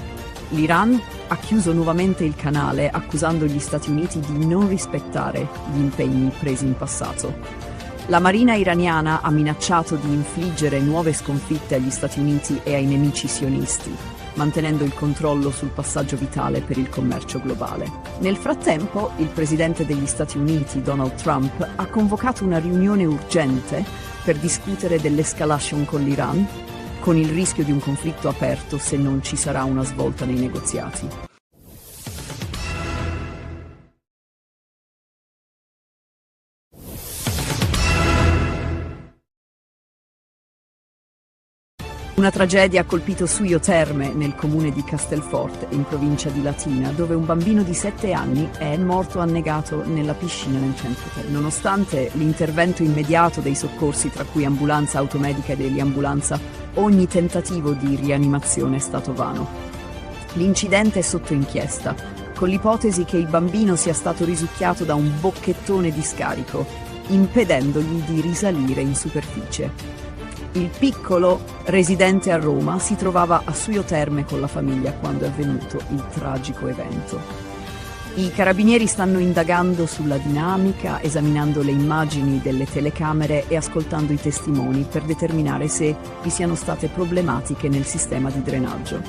S1: L'Iran ha chiuso nuovamente il canale, accusando gli Stati Uniti di non rispettare gli impegni presi in passato. La marina iraniana ha minacciato di infliggere nuove sconfitte agli Stati Uniti e ai nemici sionisti, mantenendo il controllo sul passaggio vitale per il commercio globale. Nel frattempo, il presidente degli Stati Uniti, Donald Trump, ha convocato una riunione urgente per discutere dell'escalation con l'Iran, con il rischio di un conflitto aperto se non ci sarà una svolta nei negoziati. Una tragedia ha colpito Suio Terme, nel comune di Castelforte, in provincia di Latina, dove un bambino di 7 anni è morto annegato nella piscina nel centro Terme. Nonostante l'intervento immediato dei soccorsi, tra cui ambulanza automedica e dell'ambulanza, ogni tentativo di rianimazione è stato vano. L'incidente è sotto inchiesta, con l'ipotesi che il bambino sia stato risucchiato da un bocchettone di scarico, impedendogli di risalire in superficie. Il piccolo, residente a Roma, si trovava a Suio Terme con la famiglia quando è avvenuto il tragico evento. I carabinieri stanno indagando sulla dinamica, esaminando le immagini delle telecamere e ascoltando i testimoni per determinare se vi siano state problematiche nel sistema di drenaggio.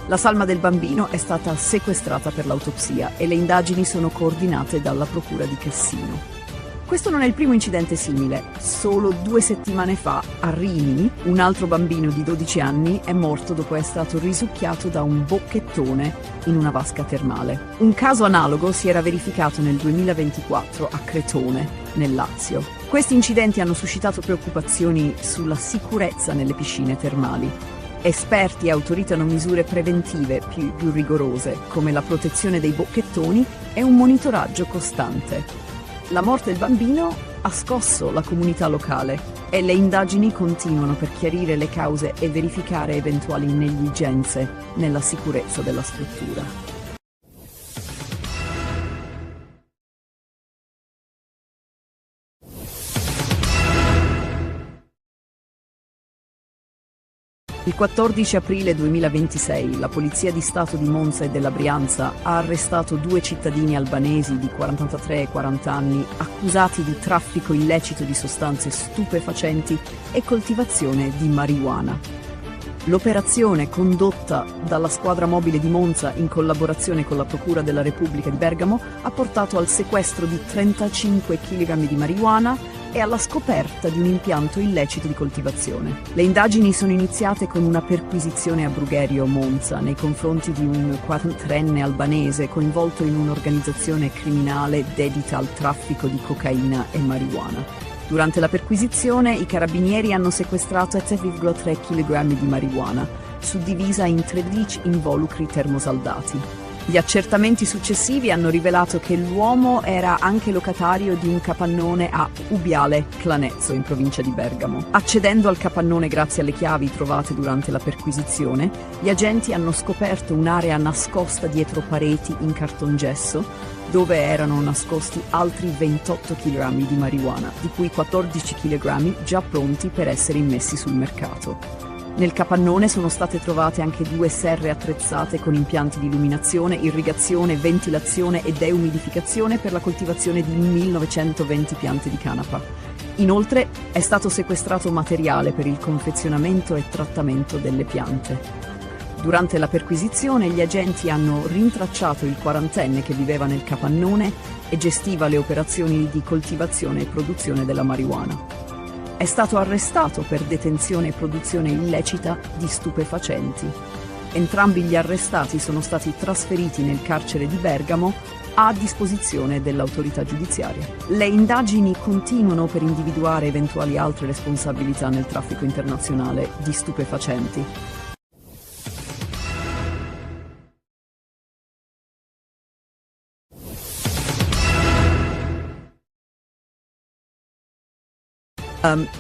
S1: La salma del bambino è stata sequestrata per l'autopsia e le indagini sono coordinate dalla Procura di Cassino. Questo non è il primo incidente simile. Solo 2 settimane fa, a Rimini, un altro bambino di 12 anni è morto dopo essere stato risucchiato da un bocchettone in una vasca termale. Un caso analogo si era verificato nel 2024 a Cretone, nel Lazio. Questi incidenti hanno suscitato preoccupazioni sulla sicurezza nelle piscine termali. Esperti autoritano misure preventive più rigorose, come la protezione dei bocchettoni e un monitoraggio costante. La morte del bambino ha scosso la comunità locale e le indagini continuano per chiarire le cause e verificare eventuali negligenze nella sicurezza della struttura. Il 14 aprile 2026 la Polizia di Stato di Monza e della Brianza ha arrestato 2 cittadini albanesi di 43 e 40 anni accusati di traffico illecito di sostanze stupefacenti e coltivazione di marijuana. L'operazione, condotta dalla squadra mobile di Monza in collaborazione con la Procura della Repubblica di Bergamo, ha portato al sequestro di 35 kg di marijuana e alla scoperta di un impianto illecito di coltivazione. Le indagini sono iniziate con una perquisizione a Brugherio, Monza, nei confronti di un 43enne albanese coinvolto in un'organizzazione criminale dedita al traffico di cocaina e marijuana. Durante la perquisizione i carabinieri hanno sequestrato 7,3 kg di marijuana, suddivisa in 13 involucri termosaldati. Gli accertamenti successivi hanno rivelato che l'uomo era anche locatario di un capannone a Ubiale, Clanezzo, in provincia di Bergamo. Accedendo al capannone grazie alle chiavi trovate durante la perquisizione, gli agenti hanno scoperto un'area nascosta dietro pareti in cartongesso, dove erano nascosti altri 28 kg di marijuana, di cui 14 kg già pronti per essere immessi sul mercato. Nel capannone sono state trovate anche 2 serre attrezzate con impianti di illuminazione, irrigazione, ventilazione e deumidificazione per la coltivazione di 1920 piante di canapa. Inoltre è stato sequestrato materiale per il confezionamento e trattamento delle piante. Durante la perquisizione gli agenti hanno rintracciato il 40enne che viveva nel capannone e gestiva le operazioni di coltivazione e produzione della marijuana. È stato arrestato per detenzione e produzione illecita di stupefacenti. Entrambi gli arrestati sono stati trasferiti nel carcere di Bergamo a disposizione dell'autorità giudiziaria. Le indagini continuano per individuare eventuali altre responsabilità nel traffico internazionale di stupefacenti.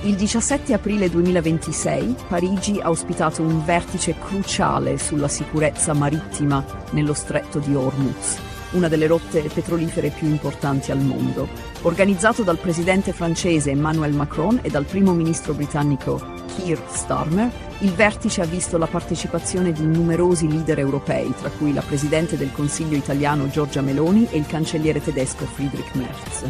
S1: Il 17 aprile 2026 Parigi ha ospitato un vertice cruciale sulla sicurezza marittima nello stretto di Hormuz, una delle rotte petrolifere più importanti al mondo. Organizzato dal presidente francese Emmanuel Macron e dal primo ministro britannico Keir Starmer, il vertice ha visto la partecipazione di numerosi leader europei, tra cui la presidente del Consiglio italiano Giorgia Meloni e il cancelliere tedesco Friedrich Merz.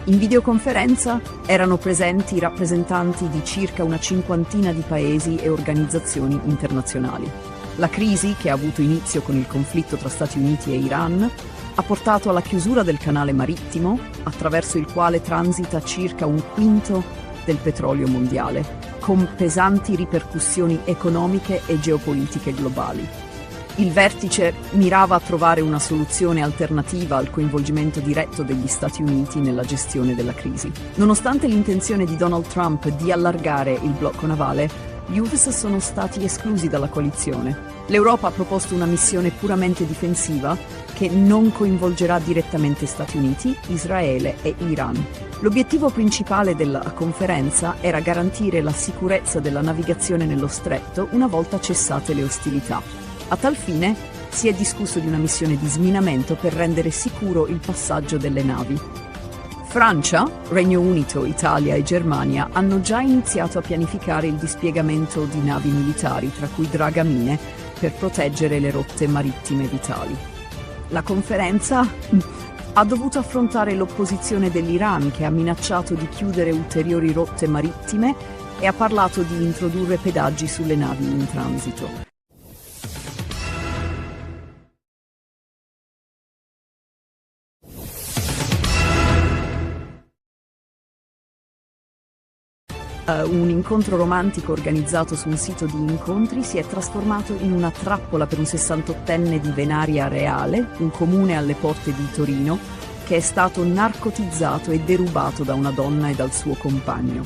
S1: In videoconferenza erano presenti rappresentanti di circa una cinquantina di paesi e organizzazioni internazionali. La crisi, che ha avuto inizio con il conflitto tra Stati Uniti e Iran, ha portato alla chiusura del canale marittimo, attraverso il quale transita circa un quinto del petrolio mondiale, con pesanti ripercussioni economiche e geopolitiche globali. Il vertice mirava a trovare una soluzione alternativa al coinvolgimento diretto degli Stati Uniti nella gestione della crisi. Nonostante l'intenzione di Donald Trump di allargare il blocco navale, gli US sono stati esclusi dalla coalizione. L'Europa ha proposto una missione puramente difensiva che non coinvolgerà direttamente Stati Uniti, Israele e Iran. L'obiettivo principale della conferenza era garantire la sicurezza della navigazione nello stretto una volta cessate le ostilità. A tal fine si è discusso di una missione di sminamento per rendere sicuro il passaggio delle navi. Francia, Regno Unito, Italia e Germania hanno già iniziato a pianificare il dispiegamento di navi militari, tra cui dragamine, per proteggere le rotte marittime vitali. La conferenza ha dovuto affrontare l'opposizione dell'Iran, che ha minacciato di chiudere ulteriori rotte marittime e ha parlato di introdurre pedaggi sulle navi in transito. Un incontro romantico organizzato su un sito di incontri si è trasformato in una trappola per un 68enne di Venaria Reale, un comune alle porte di Torino, che è stato narcotizzato e derubato da una donna e dal suo compagno.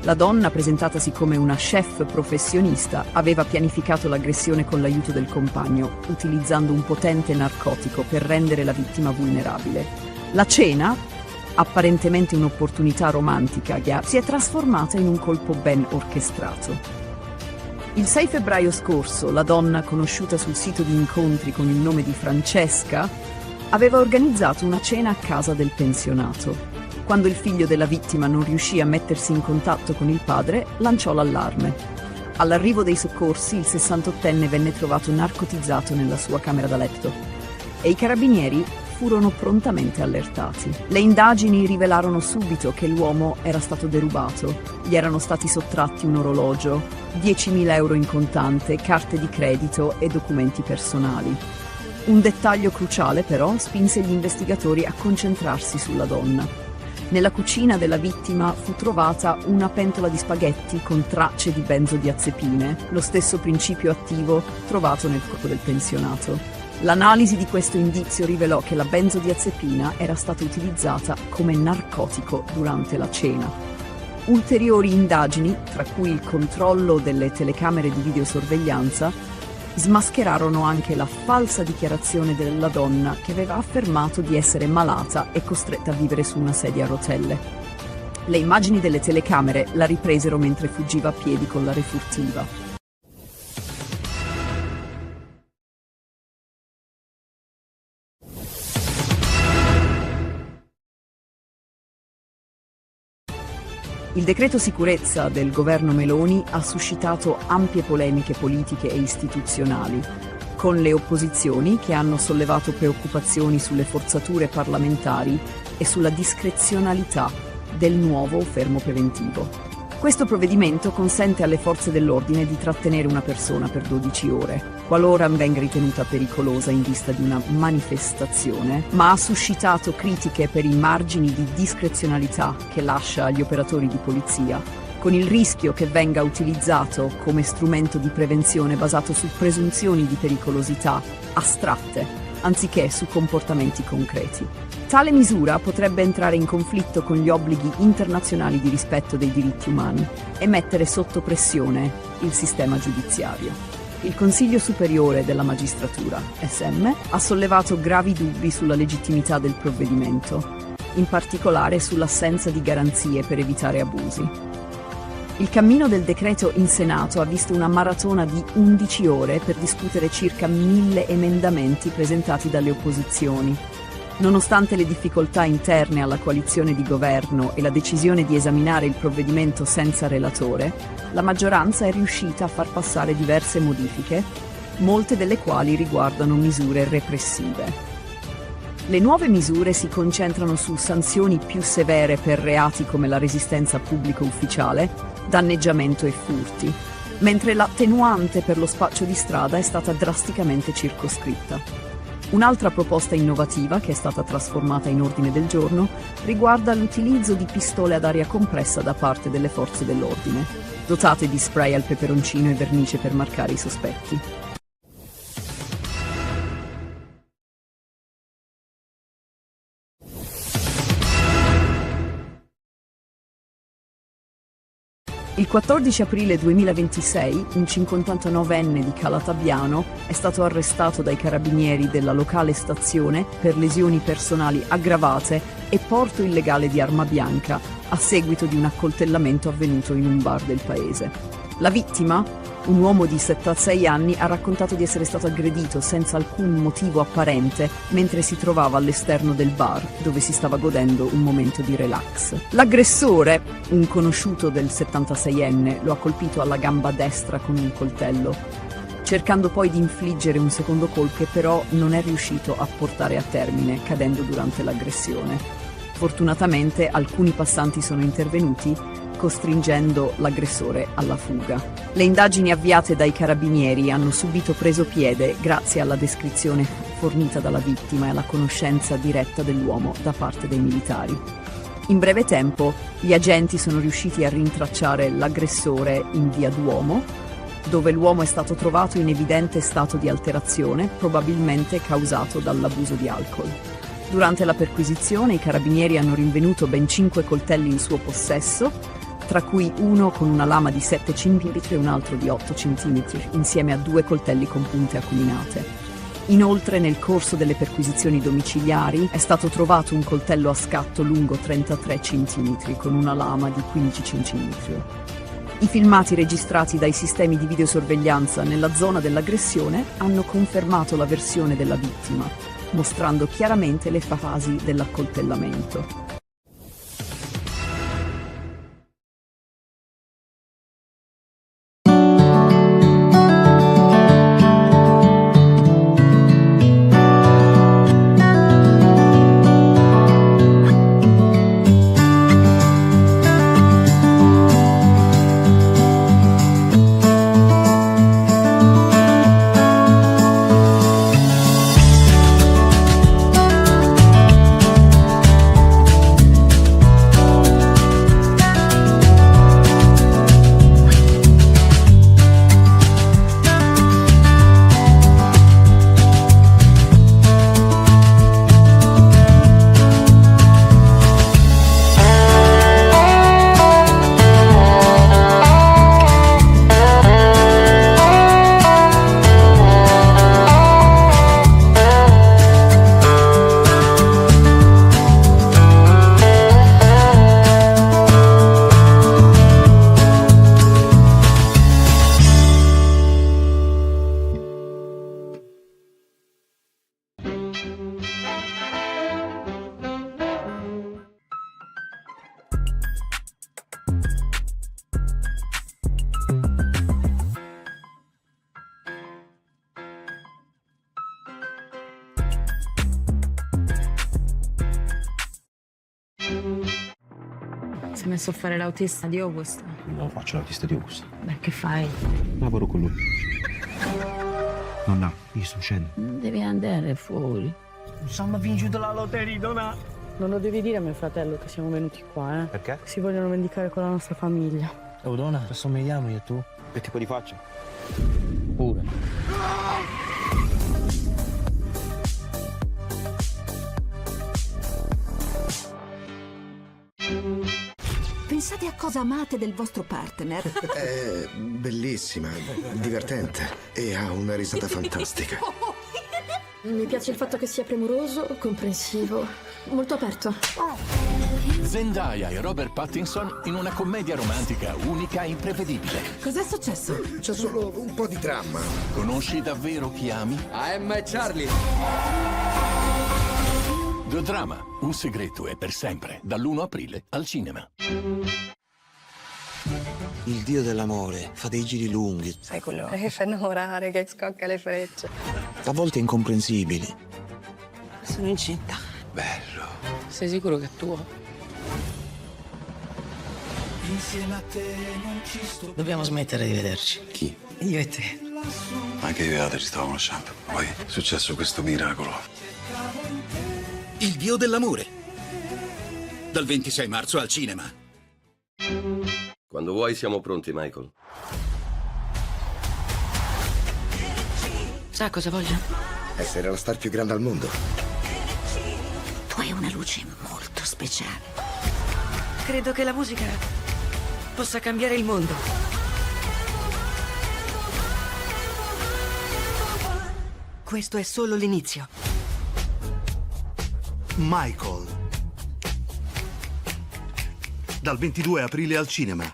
S1: La donna, presentatasi come una chef professionista, aveva pianificato l'aggressione con l'aiuto del compagno, utilizzando un potente narcotico per rendere la vittima vulnerabile. La cena, apparentemente un'opportunità romantica, si è trasformata in un colpo ben orchestrato. Il 6 febbraio scorso, la donna, conosciuta sul sito di incontri con il nome di Francesca, aveva organizzato una cena a casa del pensionato. Quando il figlio della vittima non riuscì a mettersi in contatto con il padre, lanciò l'allarme. All'arrivo dei soccorsi, il 68enne venne trovato narcotizzato nella sua camera da letto e i carabinieri furono prontamente allertati. Le indagini rivelarono subito che l'uomo era stato derubato. Gli erano stati sottratti un orologio, 10.000 euro in contante, carte di credito e documenti personali. Un dettaglio cruciale, però, spinse gli investigatori a concentrarsi sulla donna. Nella cucina della vittima fu trovata una pentola di spaghetti con tracce di benzodiazepine, lo stesso principio attivo trovato nel corpo del pensionato. L'analisi di questo indizio rivelò che la benzodiazepina era stata utilizzata come narcotico durante la cena. Ulteriori indagini, tra cui il controllo delle telecamere di videosorveglianza, smascherarono anche la falsa dichiarazione della donna che aveva affermato di essere malata e costretta a vivere su una sedia a rotelle. Le immagini delle telecamere la ripresero mentre fuggiva a piedi con la refurtiva. Il decreto sicurezza del governo Meloni ha suscitato ampie polemiche politiche e istituzionali, con le opposizioni che hanno sollevato preoccupazioni sulle forzature parlamentari e sulla discrezionalità del nuovo fermo preventivo. Questo provvedimento consente alle forze dell'ordine di trattenere una persona per 12 ore, qualora venga ritenuta pericolosa in vista di una manifestazione, ma ha suscitato critiche per i margini di discrezionalità che lascia agli operatori di polizia, con il rischio che venga utilizzato come strumento di prevenzione basato su presunzioni di pericolosità astratte, anziché su comportamenti concreti. Tale misura potrebbe entrare in conflitto con gli obblighi internazionali di rispetto dei diritti umani e mettere sotto pressione il sistema giudiziario. Il Consiglio Superiore della Magistratura, SM, ha sollevato gravi dubbi sulla legittimità del provvedimento, in particolare sull'assenza di garanzie per evitare abusi. Il cammino del decreto in Senato ha visto una maratona di 11 ore per discutere circa 1000 emendamenti presentati dalle opposizioni. Nonostante le difficoltà interne alla coalizione di governo e la decisione di esaminare il provvedimento senza relatore, la maggioranza è riuscita a far passare diverse modifiche, molte delle quali riguardano misure repressive. Le nuove misure si concentrano su sanzioni più severe per reati come la resistenza pubblico ufficiale, danneggiamento e furti, mentre l'attenuante per lo spaccio di strada è stata drasticamente circoscritta. Un'altra proposta innovativa, che è stata trasformata in ordine del giorno, riguarda l'utilizzo di pistole ad aria compressa da parte delle forze dell'ordine, dotate di spray al peperoncino e vernice per marcare i sospetti. Il 14 aprile 2026 un 59enne di Calatabbiano è stato arrestato dai carabinieri della locale stazione per lesioni personali aggravate e porto illegale di arma bianca a seguito di un accoltellamento avvenuto in un bar del paese. La vittima, un uomo di 76 anni, ha raccontato di essere stato aggredito senza alcun motivo apparente mentre si trovava all'esterno del bar, dove si stava godendo un momento di relax. L'aggressore, un conosciuto del 76enne, lo ha colpito alla gamba destra con un coltello, cercando poi di infliggere un secondo colpo che però non è riuscito a portare a termine, cadendo durante l'aggressione. Fortunatamente alcuni passanti sono intervenuti, costringendo l'aggressore alla fuga. Le indagini avviate dai carabinieri hanno subito preso piede grazie alla descrizione fornita dalla vittima e alla conoscenza diretta dell'uomo da parte dei militari. In breve tempo, gli agenti sono riusciti a rintracciare l'aggressore in via Duomo, dove l'uomo è stato trovato in evidente stato di alterazione, probabilmente causato dall'abuso di alcol. Durante la perquisizione, i carabinieri hanno rinvenuto ben 5 coltelli in suo possesso, tra cui uno con una lama di 7 cm e un altro di 8 cm, insieme a 2 coltelli con punte acuminate. Inoltre, nel corso delle perquisizioni domiciliari, è stato trovato un coltello a scatto lungo 33 cm con una lama di 15 cm. I filmati registrati dai sistemi di videosorveglianza nella zona dell'aggressione hanno confermato la versione della vittima, mostrando chiaramente le fasi dell'accoltellamento.
S2: Si è messo a fare l'autista di Augusta.
S3: Non faccio l'autista di Augusta.
S2: Beh, che fai?
S3: Lavoro con lui. Nonna, io sto uscendo.
S4: Non devi andare fuori.
S10: Insomma, vinto la lotteria, dona.
S2: Non lo devi dire a mio fratello che siamo venuti qua, eh?
S3: Perché?
S2: Si vogliono vendicare con la nostra famiglia.
S10: Oh, dona, assomigliamo io e tu?
S3: Che tipo di faccia?
S10: Pure.
S6: Pensate a cosa amate del vostro partner.
S7: È bellissima, divertente e ha una risata fantastica.
S8: Mi piace il fatto che sia premuroso, comprensivo, molto aperto.
S9: Zendaya e Robert Pattinson in una commedia romantica unica e imprevedibile.
S6: Cos'è successo?
S7: C'è solo un po' di dramma.
S9: Conosci davvero chi ami?
S5: I'm Charlie.
S9: The Drama, un segreto e per sempre, dall'1 aprile al cinema.
S10: Il dio dell'amore fa dei giri lunghi,
S2: Sai quello che fa innamorare, che scocca le frecce.
S10: a volte incomprensibili.
S5: Sono incinta.
S10: Bello.
S2: Sei sicuro che è tuo?
S4: Dobbiamo smettere di vederci.
S12: Chi?
S4: Io e te.
S12: Anche io e Ada ci stavo conoscendo. Poi è successo questo miracolo.
S11: Il dio dell'amore. Dal 26 marzo al cinema.
S14: Quando vuoi siamo pronti, Michael.
S5: Sa cosa voglio?
S7: Essere la star più grande al mondo.
S6: Tu hai una luce molto speciale.
S5: Credo che la musica possa cambiare il mondo. Questo è solo l'inizio.
S15: Michael. Dal 22 aprile al cinema.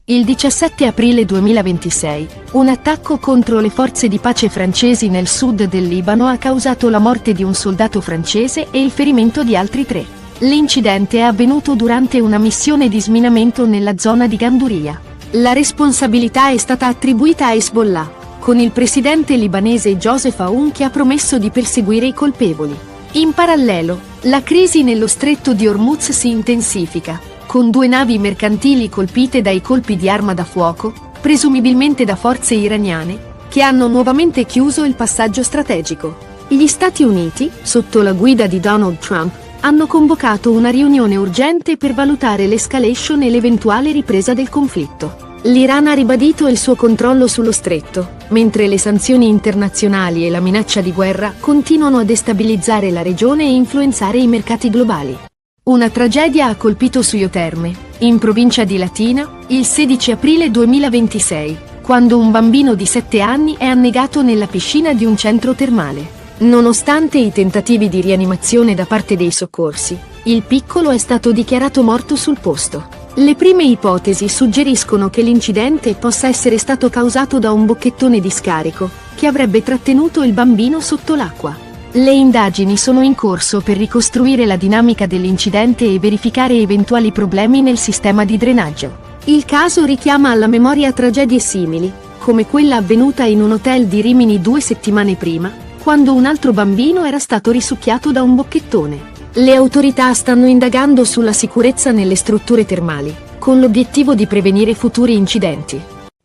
S13: Il 17 aprile 2026, un attacco contro le forze di pace francesi nel sud del Libano ha causato la morte di un soldato francese e il ferimento di altri 3. L'incidente è avvenuto durante una missione di sminamento nella zona di Ganduria. La responsabilità è stata attribuita a Hezbollah, con il presidente libanese Joseph Aoun che ha promesso di perseguire i colpevoli. In parallelo, la crisi nello stretto di Hormuz si intensifica, con 2 navi mercantili colpite dai colpi di arma da fuoco, presumibilmente da forze iraniane, che hanno nuovamente chiuso il passaggio strategico. Gli Stati Uniti, sotto la guida di Donald Trump, hanno convocato una riunione urgente per valutare l'escalation e l'eventuale ripresa del conflitto. L'Iran ha ribadito il suo controllo sullo stretto, mentre le sanzioni internazionali e la minaccia di guerra continuano a destabilizzare la regione e influenzare i mercati globali. Una tragedia ha colpito Suio Terme, in provincia di Latina, il 16 aprile 2026, quando un bambino di 7 anni è annegato nella piscina di un centro termale. Nonostante i tentativi di rianimazione da parte dei soccorsi, il piccolo è stato dichiarato morto sul posto. Le prime ipotesi suggeriscono che l'incidente possa essere stato causato da un bocchettone di scarico, che avrebbe trattenuto il bambino sotto l'acqua. Le indagini sono in corso per ricostruire la dinamica dell'incidente e verificare eventuali problemi nel sistema di drenaggio. Il caso richiama alla memoria tragedie simili, come quella avvenuta in un hotel di Rimini 2 settimane prima, quando un altro bambino era stato risucchiato da un bocchettone. Le autorità stanno indagando sulla sicurezza nelle strutture termali, con l'obiettivo di prevenire futuri incidenti.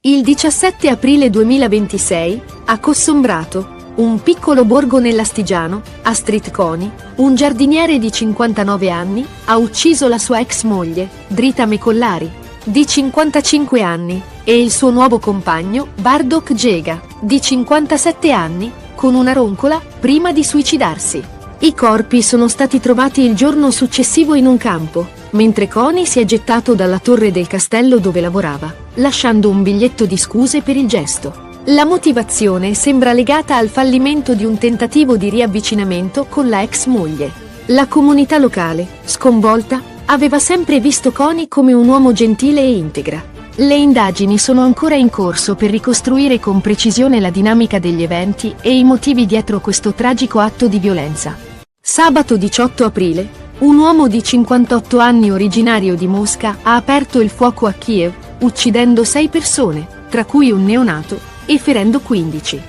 S13: Il 17 aprile 2026, a Cossombrato, un piccolo borgo nell'Astigiano, Astrid Coni, un giardiniere di 59 anni, ha ucciso la sua ex moglie, Drita Mecollari, di 55 anni, e il suo nuovo compagno, Bardok Jega, di 57 anni, con una roncola, prima di suicidarsi. I corpi sono stati trovati il giorno successivo in un campo, mentre Coni si è gettato dalla torre del castello dove lavorava, lasciando un biglietto di scuse per il gesto. La motivazione sembra legata al fallimento di un tentativo di riavvicinamento con la ex moglie. La comunità locale, sconvolta, aveva sempre visto Coni come un uomo gentile e integra. Le indagini sono ancora in corso per ricostruire con precisione la dinamica degli eventi e i motivi dietro questo tragico atto di violenza. Sabato 18 aprile, un uomo di 58 anni originario di Mosca ha aperto il fuoco a Kiev, uccidendo 6 persone, tra cui un neonato, e ferendo 15.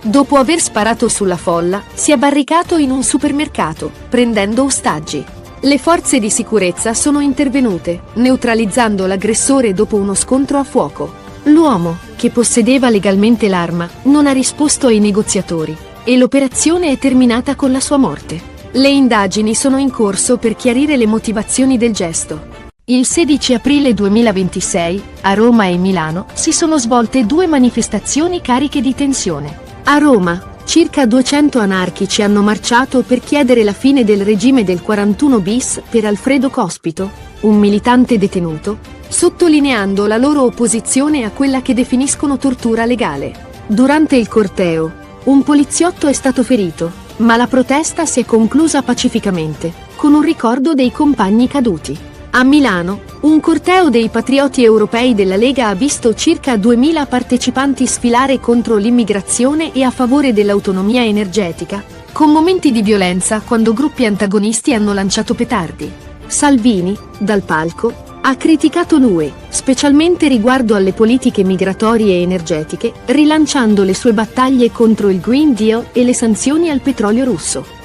S13: Dopo aver sparato sulla folla, si è barricato in un supermercato, prendendo ostaggi. Le forze di sicurezza sono intervenute, neutralizzando l'aggressore dopo uno scontro a fuoco. L'uomo, che possedeva legalmente l'arma, non ha risposto ai negoziatori, e l'operazione è terminata con la sua morte. Le indagini sono in corso per chiarire le motivazioni del gesto. Il 16 aprile 2026, a Roma e Milano, si sono svolte 2 manifestazioni cariche di tensione. A Roma, circa 200 anarchici hanno marciato per chiedere la fine del regime del 41 bis per Alfredo Cospito, un militante detenuto, sottolineando la loro opposizione a quella che definiscono tortura legale. Durante il corteo, un poliziotto è stato ferito, ma la protesta si è conclusa pacificamente, con un ricordo dei compagni caduti. A Milano, un corteo dei patrioti europei della Lega ha visto circa 2000 partecipanti sfilare contro l'immigrazione e a favore dell'autonomia energetica, con momenti di violenza quando gruppi antagonisti hanno lanciato petardi. Salvini, dal palco, ha criticato l'UE, specialmente riguardo alle politiche migratorie e energetiche, rilanciando le sue battaglie contro il Green Deal e le sanzioni al petrolio russo.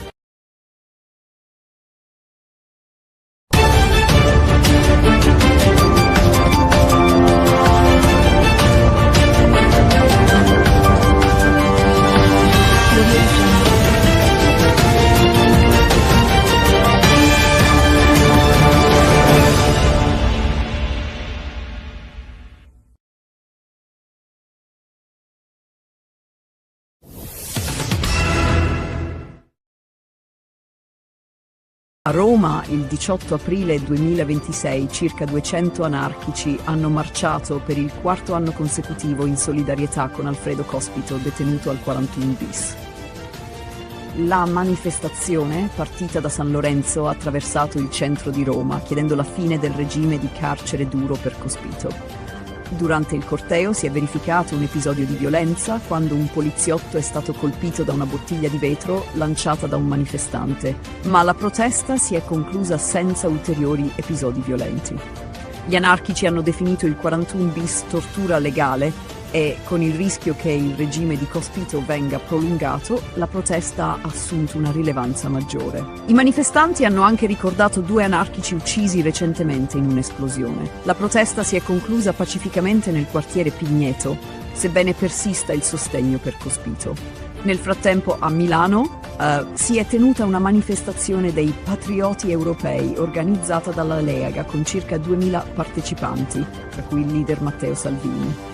S1: A Roma, il 18 aprile 2026, circa 200 anarchici hanno marciato per il 4º anno consecutivo in solidarietà con Alfredo Cospito, detenuto al 41 bis. La manifestazione, partita da San Lorenzo, ha attraversato il centro di Roma, chiedendo la fine del regime di carcere duro per Cospito. Durante il corteo si è verificato un episodio di violenza quando un poliziotto è stato colpito da una bottiglia di vetro lanciata da un manifestante, ma la protesta si è conclusa senza ulteriori episodi violenti. Gli anarchici hanno definito il 41 bis tortura legale e, con il rischio che il regime di Cospito venga prolungato, la protesta ha assunto una rilevanza maggiore. I manifestanti hanno anche ricordato 2 anarchici uccisi recentemente in un'esplosione. La protesta si è conclusa pacificamente nel quartiere Pigneto, sebbene persista il sostegno per Cospito. Nel frattempo a Milano si è tenuta una manifestazione dei patrioti europei organizzata dalla Lega con circa 2000 partecipanti, tra cui il leader Matteo Salvini.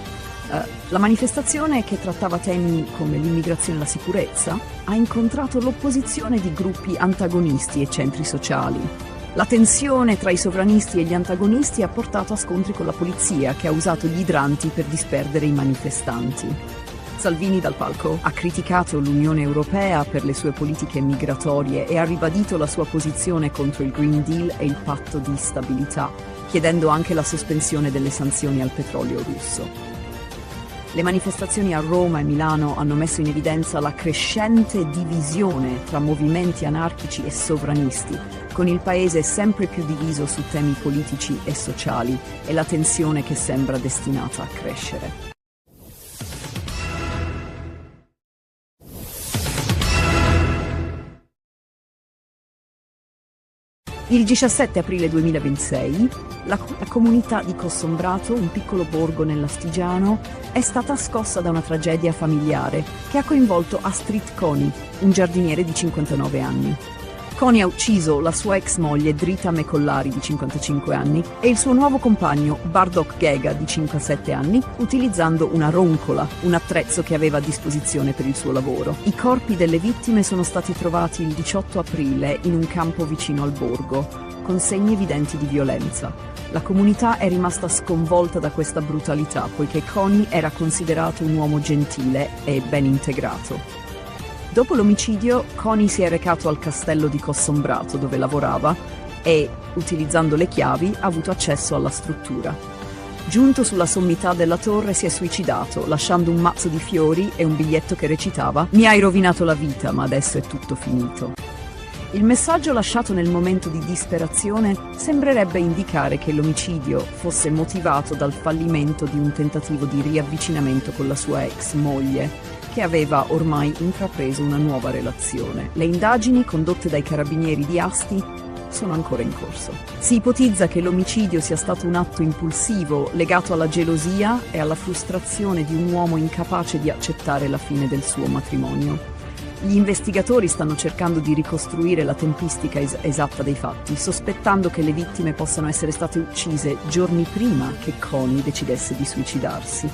S1: La manifestazione, che trattava temi come l'immigrazione e la sicurezza, ha incontrato l'opposizione di gruppi antagonisti e centri sociali. La tensione tra i sovranisti e gli antagonisti ha portato a scontri con la polizia, che ha usato gli idranti per disperdere i manifestanti. Salvini, dal palco, ha criticato l'Unione Europea per le sue politiche migratorie e ha ribadito la sua posizione contro il Green Deal e il patto di stabilità, chiedendo anche la sospensione delle sanzioni al petrolio russo. Le manifestazioni a Roma e Milano hanno messo in evidenza la crescente divisione tra movimenti anarchici e sovranisti, con il paese sempre più diviso su temi politici e sociali e la tensione che sembra destinata a crescere. Il 17 aprile 2026, la comunità di Cossombrato, un piccolo borgo nell'Astigiano, è stata scossa da una tragedia familiare che ha coinvolto Astrid Coni, un giardiniere di 59 anni. Coni ha ucciso la sua ex moglie Drita Mekollari di 55 anni e il suo nuovo compagno Bardok Gega di 57 anni utilizzando una roncola, un attrezzo che aveva a disposizione per il suo lavoro. I corpi delle vittime sono stati trovati il 18 aprile in un campo vicino al borgo, con segni evidenti di violenza. La comunità è rimasta sconvolta da questa brutalità, poiché Coni era considerato un uomo gentile e ben integrato. Dopo l'omicidio, Coni si è recato al castello di Cossombrato, dove lavorava, e, utilizzando le chiavi, ha avuto accesso alla struttura. Giunto sulla sommità della torre si è suicidato, lasciando un mazzo di fiori e un biglietto che recitava: «Mi hai rovinato la vita, ma adesso è tutto finito». Il messaggio lasciato nel momento di disperazione sembrerebbe indicare che l'omicidio fosse motivato dal fallimento di un tentativo di riavvicinamento con la sua ex moglie, che aveva ormai intrapreso una nuova relazione. Le indagini condotte dai carabinieri di Asti sono ancora in corso. Si ipotizza che l'omicidio sia stato un atto impulsivo legato alla gelosia e alla frustrazione di un uomo incapace di accettare la fine del suo matrimonio. Gli investigatori stanno cercando di ricostruire la tempistica esatta dei fatti, sospettando che le vittime possano essere state uccise giorni prima che Connie decidesse di suicidarsi.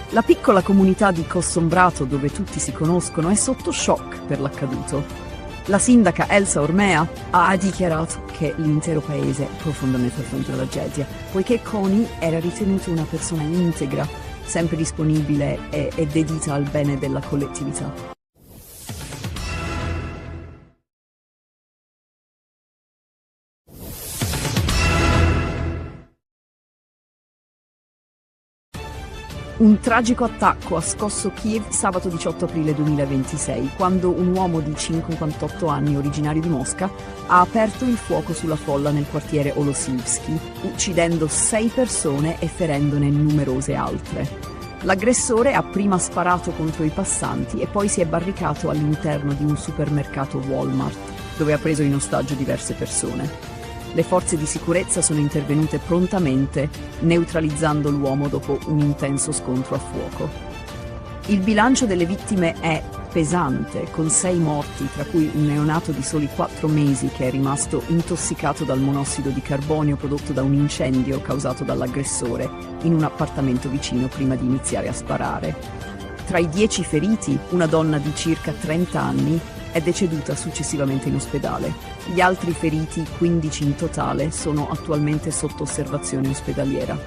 S1: La piccola comunità di Cossombrato, dove tutti si conoscono, è sotto shock per l'accaduto. La sindaca Elsa Ormea ha dichiarato che l'intero paese è profondamente affronta la tragedia, poiché Connie era ritenuta una persona integra, sempre disponibile e dedita al bene della collettività. Un tragico attacco ha scosso Kiev sabato 18 aprile 2026, quando un uomo di 58 anni, originario di Mosca, ha aperto il fuoco sulla folla nel quartiere Olosivsky, uccidendo 6 persone e ferendone numerose altre. L'aggressore ha prima sparato contro i passanti e poi si è barricato all'interno di un supermercato Walmart, dove ha preso in ostaggio diverse persone. Le forze di sicurezza sono intervenute prontamente, neutralizzando l'uomo dopo un intenso scontro a fuoco. Il bilancio delle vittime è pesante, con 6 morti, tra cui un neonato di soli 4 mesi che è rimasto intossicato dal monossido di carbonio prodotto da un incendio causato dall'aggressore in un appartamento vicino prima di iniziare a sparare. Tra i 10 feriti, una donna di circa 30 anni è deceduta successivamente in ospedale. Gli altri feriti, 15 in totale, sono attualmente sotto osservazione ospedaliera.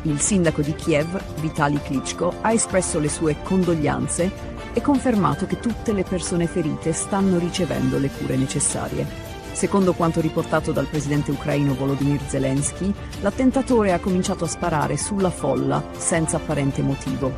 S1: Il sindaco di Kiev, Vitali Klitschko, ha espresso le sue condoglianze e confermato che tutte le persone ferite stanno ricevendo le cure necessarie. Secondo quanto riportato dal presidente ucraino Volodymyr Zelensky, l'attentatore ha cominciato a sparare sulla folla senza apparente motivo.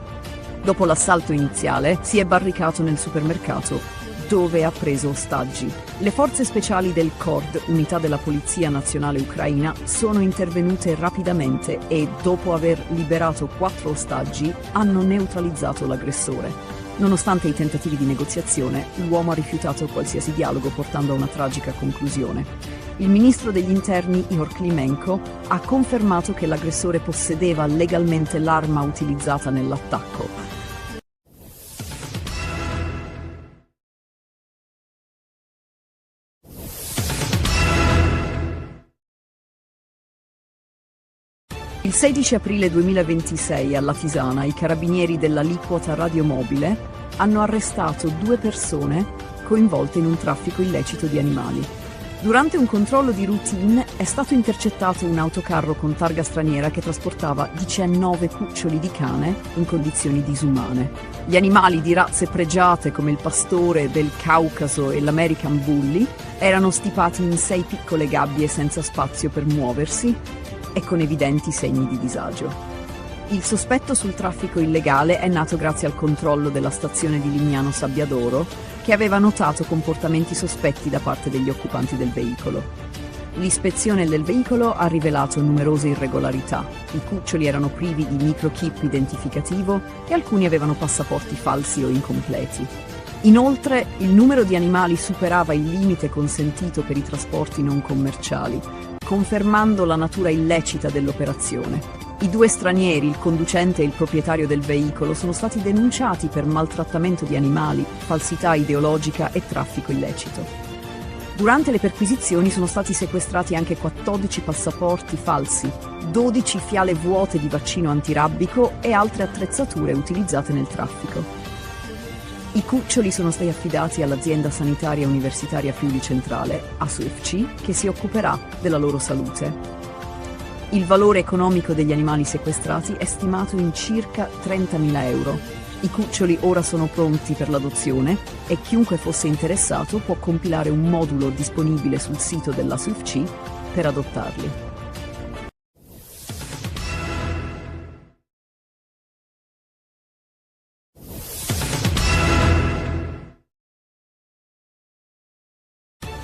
S1: Dopo l'assalto iniziale, si è barricato nel supermercato, dove ha preso ostaggi. Le forze speciali del KORD, unità della Polizia Nazionale Ucraina, sono intervenute rapidamente e, dopo aver liberato 4 ostaggi, hanno neutralizzato l'aggressore. Nonostante i tentativi di negoziazione, l'uomo ha rifiutato qualsiasi dialogo, portando a una tragica conclusione. Il ministro degli interni, Ihor Klimenko, ha confermato che l'aggressore possedeva legalmente l'arma utilizzata nell'attacco. Il 16 aprile 2026 alla Tisana i carabinieri dell'aliquota radiomobile hanno arrestato 2 persone coinvolte in un traffico illecito di animali. Durante un controllo di routine è stato intercettato un autocarro con targa straniera che trasportava 19 cuccioli di cane in condizioni disumane. Gli animali di razze pregiate come il pastore del Caucaso e l'American Bully erano stipati in 6 piccole gabbie senza spazio per muoversi e con evidenti segni di disagio. Il sospetto sul traffico illegale è nato grazie al controllo della stazione di Lignano Sabbiadoro, che aveva notato comportamenti sospetti da parte degli occupanti del veicolo. L'ispezione del veicolo ha rivelato numerose irregolarità. I cuccioli erano privi di microchip identificativo e alcuni avevano passaporti falsi o incompleti. Inoltre, il numero di animali superava il limite consentito per i trasporti non commerciali, confermando la natura illecita dell'operazione. I 2 stranieri, il conducente e il proprietario del veicolo, sono stati denunciati per maltrattamento di animali, falsità ideologica e traffico illecito. Durante le perquisizioni sono stati sequestrati anche 14 passaporti falsi, 12 fiale vuote di vaccino antirabbico e altre attrezzature utilizzate nel traffico. I cuccioli sono stati affidati all'azienda sanitaria universitaria Friuli Centrale, ASUFC, che si occuperà della loro salute. Il valore economico degli animali sequestrati è stimato in circa 30.000 euro. I cuccioli ora sono pronti per l'adozione e chiunque fosse interessato può compilare un modulo disponibile sul sito dell'ASUFC per adottarli.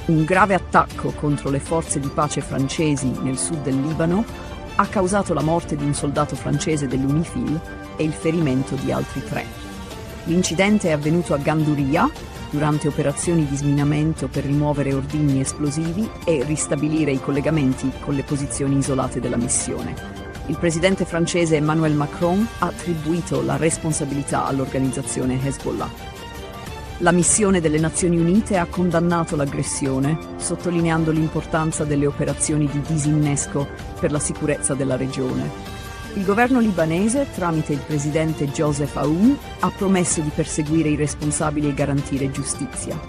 S1: Un grave attacco contro le forze di pace francesi nel sud del Libano ha causato la morte di un soldato francese dell'UNIFIL e il ferimento di altri 3. L'incidente è avvenuto a Ganduria durante operazioni di sminamento per rimuovere ordigni esplosivi e ristabilire i collegamenti con le posizioni isolate della missione. Il presidente francese Emmanuel Macron ha attribuito la responsabilità all'organizzazione Hezbollah. La missione delle Nazioni Unite ha condannato l'aggressione, sottolineando l'importanza delle operazioni di disinnesco per la sicurezza della regione. Il governo libanese, tramite il presidente Joseph Aoun, ha promesso di perseguire i responsabili e garantire giustizia.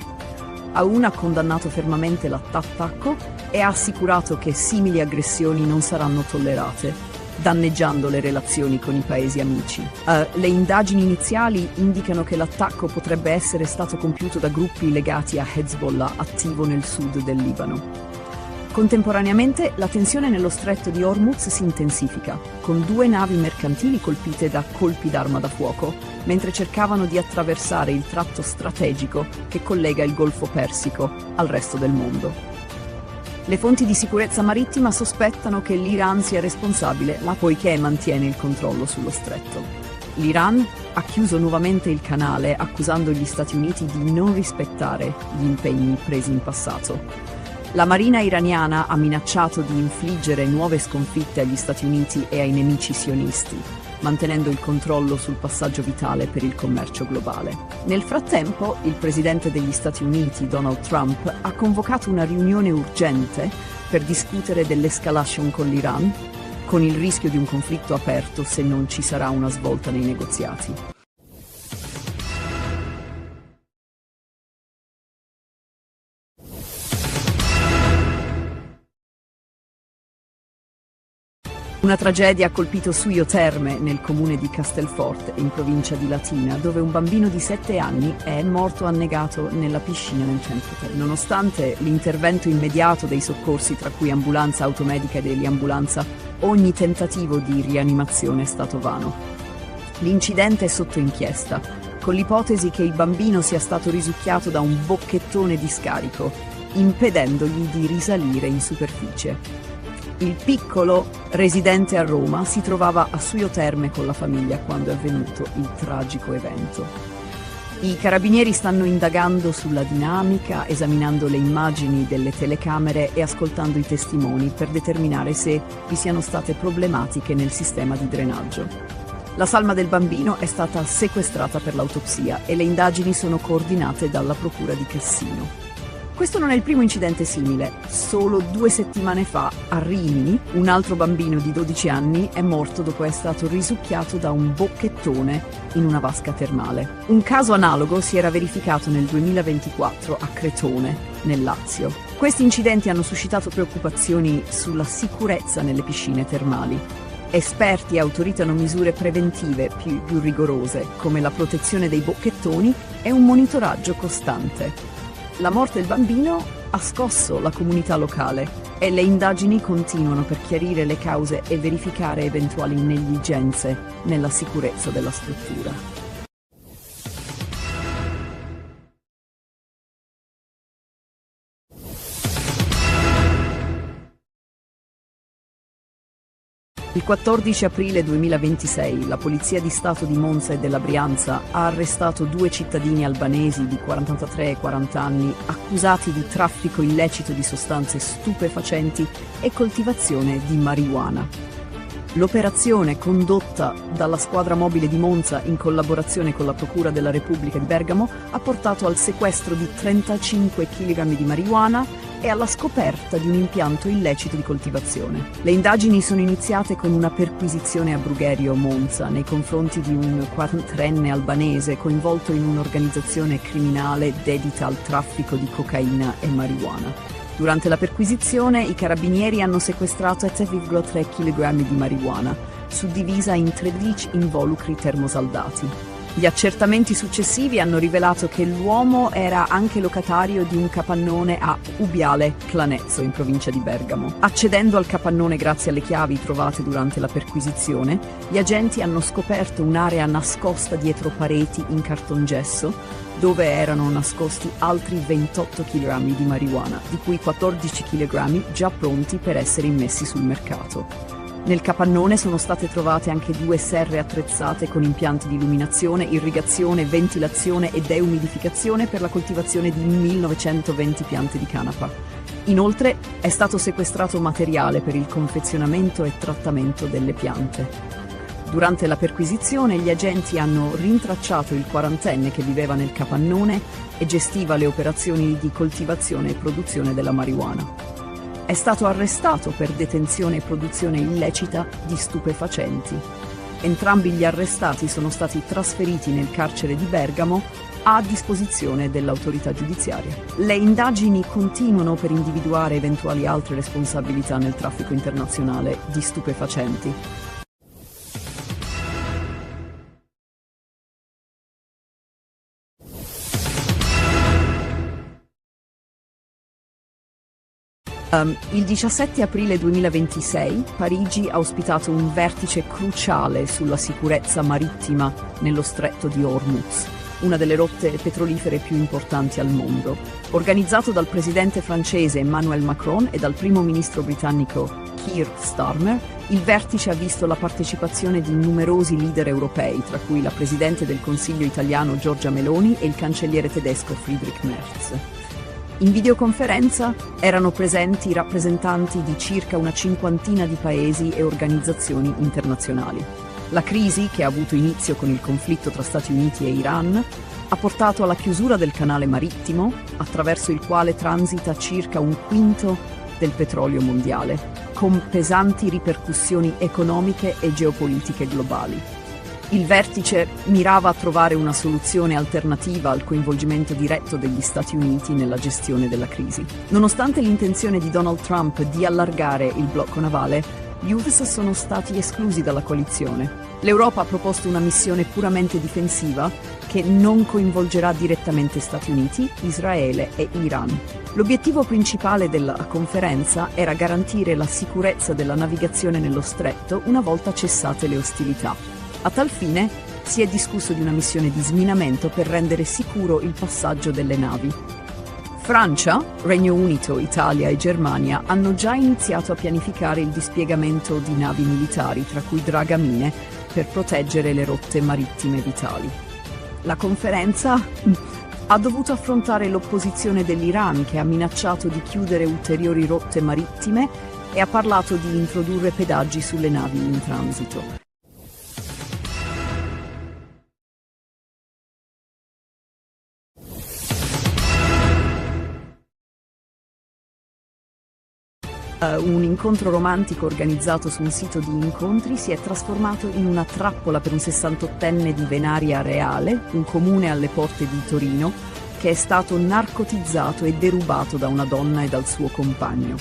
S1: Aoun ha condannato fermamente l'attacco e ha assicurato che simili aggressioni non saranno tollerate, danneggiando le relazioni con i paesi amici. Le indagini iniziali indicano che l'attacco potrebbe essere stato compiuto da gruppi legati a Hezbollah attivo nel sud del Libano. Contemporaneamente la tensione nello stretto di Hormuz si intensifica, con 2 navi mercantili colpite da colpi d'arma da fuoco, mentre cercavano di attraversare il tratto strategico che collega il Golfo Persico al resto del mondo. Le fonti di sicurezza marittima sospettano che l'Iran sia responsabile, poiché mantiene il controllo sullo stretto. L'Iran ha chiuso nuovamente il canale, accusando gli Stati Uniti di non rispettare gli impegni presi in passato. La marina iraniana ha minacciato di infliggere nuove sconfitte agli Stati Uniti e ai nemici sionisti, mantenendo il controllo sul passaggio vitale per il commercio globale. Nel frattempo, il presidente degli Stati Uniti, Donald Trump, ha convocato una riunione urgente per discutere dell'escalation con l'Iran, con il rischio di un conflitto aperto se non ci sarà una svolta nei negoziati. Una tragedia ha colpito Suio Terme, nel comune di Castelforte, in provincia di Latina, dove un bambino di 7 anni è morto annegato nella piscina nel centro Terme. Nonostante l'intervento immediato dei soccorsi, tra cui ambulanza automedica ed eliambulanza, ogni tentativo di rianimazione è stato vano. L'incidente è sotto inchiesta, con l'ipotesi che il bambino sia stato risucchiato da un bocchettone di scarico, impedendogli di risalire in superficie. Il piccolo, residente a Roma, si trovava a Suio Terme con la famiglia quando è avvenuto il tragico evento. I carabinieri stanno indagando sulla dinamica, esaminando le immagini delle telecamere e ascoltando i testimoni per determinare se vi siano state problematiche nel sistema di drenaggio. La salma del bambino è stata sequestrata per l'autopsia e le indagini sono coordinate dalla Procura di Cassino. Questo non è il primo incidente simile. Solo 2 settimane fa, a Rimini, un altro bambino di 12 anni è morto dopo essere stato risucchiato da un bocchettone in una vasca termale. Un caso analogo si era verificato nel 2024 a Cretone, nel Lazio. Questi incidenti hanno suscitato preoccupazioni sulla sicurezza nelle piscine termali. Esperti autoritano misure preventive più rigorose, come la protezione dei bocchettoni e un monitoraggio costante. La morte del bambino ha scosso la comunità locale e le indagini continuano per chiarire le cause e verificare eventuali negligenze nella sicurezza della struttura. Il 14 aprile 2026 la Polizia di Stato di Monza e della Brianza ha arrestato 2 cittadini albanesi di 43 e 40 anni accusati di traffico illecito di sostanze stupefacenti e coltivazione di marijuana. L'operazione, condotta dalla squadra mobile di Monza in collaborazione con la Procura della Repubblica di Bergamo, ha portato al sequestro di 35 kg di marijuana e alla scoperta di un impianto illecito di coltivazione. Le indagini sono iniziate con una perquisizione a Brugherio, Monza, nei confronti di un 43enne albanese coinvolto in un'organizzazione criminale dedita al traffico di cocaina e marijuana. Durante la perquisizione i carabinieri hanno sequestrato 7,3 kg di marijuana, suddivisa in 13 involucri termosaldati. Gli accertamenti successivi hanno rivelato che l'uomo era anche locatario di un capannone a Ubiale Clanezzo, in provincia di Bergamo. Accedendo al capannone grazie alle chiavi trovate durante la perquisizione, gli agenti hanno scoperto un'area nascosta dietro pareti in cartongesso, dove erano nascosti altri 28 kg di marijuana, di cui 14 kg già pronti per essere immessi sul mercato. Nel capannone sono state trovate anche 2 serre attrezzate con impianti di illuminazione, irrigazione, ventilazione e deumidificazione per la coltivazione di 1920 piante di canapa. Inoltre è stato sequestrato materiale per il confezionamento e trattamento delle piante. Durante la perquisizione gli agenti hanno rintracciato il 40enne che viveva nel capannone e gestiva le operazioni di coltivazione e produzione della marijuana. È stato arrestato per detenzione e produzione illecita di stupefacenti. Entrambi gli arrestati sono stati trasferiti nel carcere di Bergamo a disposizione dell'autorità giudiziaria. Le indagini continuano per individuare eventuali altre responsabilità nel traffico internazionale di stupefacenti. Il 17 aprile 2026 Parigi ha ospitato un vertice cruciale sulla sicurezza marittima nello stretto di Hormuz, una delle rotte petrolifere più importanti al mondo. Organizzato dal presidente francese Emmanuel Macron e dal primo ministro britannico Keir Starmer, il vertice ha visto la partecipazione di numerosi leader europei, tra cui la presidente del Consiglio italiano Giorgia Meloni e il cancelliere tedesco Friedrich Merz. In videoconferenza erano presenti i rappresentanti di circa una cinquantina di paesi e organizzazioni internazionali. La crisi, che ha avuto inizio con il conflitto tra Stati Uniti e Iran, ha portato alla chiusura del canale marittimo, attraverso il quale transita circa un quinto del petrolio mondiale, con pesanti ripercussioni economiche e geopolitiche globali. Il vertice mirava a trovare una soluzione alternativa al coinvolgimento diretto degli Stati Uniti nella gestione della crisi. Nonostante l'intenzione di Donald Trump di allargare il blocco navale, gli US sono stati esclusi dalla coalizione. L'Europa ha proposto una missione puramente difensiva che non coinvolgerà direttamente Stati Uniti, Israele e Iran. L'obiettivo principale della conferenza era garantire la sicurezza della navigazione nello stretto una volta cessate le ostilità. A tal fine si è discusso di una missione di sminamento per rendere sicuro il passaggio delle navi. Francia, Regno Unito, Italia e Germania hanno già iniziato a pianificare il dispiegamento di navi militari, tra cui dragamine, per proteggere le rotte marittime vitali. La conferenza ha dovuto affrontare l'opposizione dell'Iran, che ha minacciato di chiudere ulteriori rotte marittime e ha parlato di introdurre pedaggi sulle navi in transito. Un incontro romantico organizzato su un sito di incontri si è trasformato in una trappola per un 68enne di Venaria Reale, un comune alle porte di Torino, che è stato narcotizzato e derubato da una donna e dal suo compagno.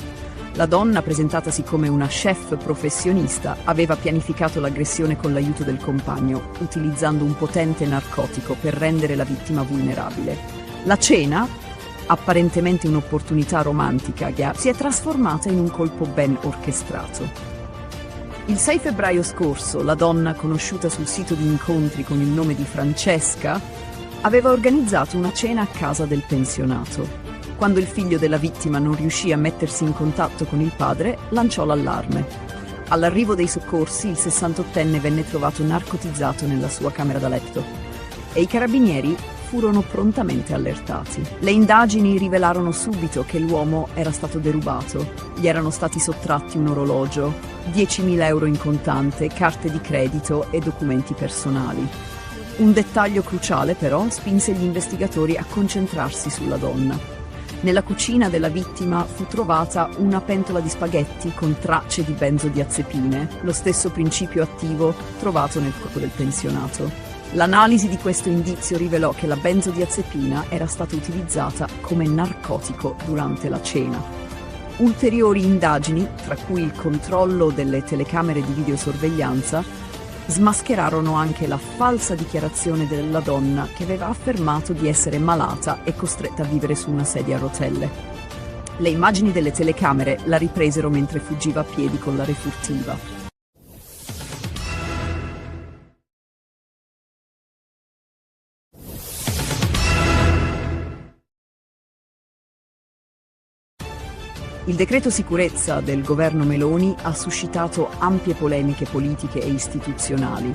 S1: La donna, presentatasi come una chef professionista, aveva pianificato l'aggressione con l'aiuto del compagno, utilizzando un potente narcotico per rendere la vittima vulnerabile. La cena, apparentemente un'opportunità romantica, si è trasformata in un colpo ben orchestrato. Il 6 febbraio scorso, la donna, conosciuta sul sito di incontri con il nome di Francesca, aveva organizzato una cena a casa del pensionato. Quando il figlio della vittima non riuscì a mettersi in contatto con il padre, lanciò l'allarme. All'arrivo dei soccorsi, il 68enne venne trovato narcotizzato nella sua camera da letto e i carabinieri furono prontamente allertati. Le indagini rivelarono subito che l'uomo era stato derubato. Gli erano stati sottratti un orologio, 10.000 euro in contante, carte di credito e documenti personali. Un dettaglio cruciale, però, spinse gli investigatori a concentrarsi sulla donna. Nella cucina della vittima fu trovata una pentola di spaghetti con tracce di benzodiazepine, lo stesso principio attivo trovato nel corpo del pensionato. L'analisi di questo indizio rivelò che la benzodiazepina era stata utilizzata come narcotico durante la cena. Ulteriori indagini, tra cui il controllo delle telecamere di videosorveglianza, smascherarono anche la falsa dichiarazione della donna che aveva affermato di essere malata e costretta a vivere su una sedia a rotelle. Le immagini delle telecamere la ripresero mentre fuggiva a piedi con la refurtiva. Il decreto sicurezza del governo Meloni ha suscitato ampie polemiche politiche e istituzionali,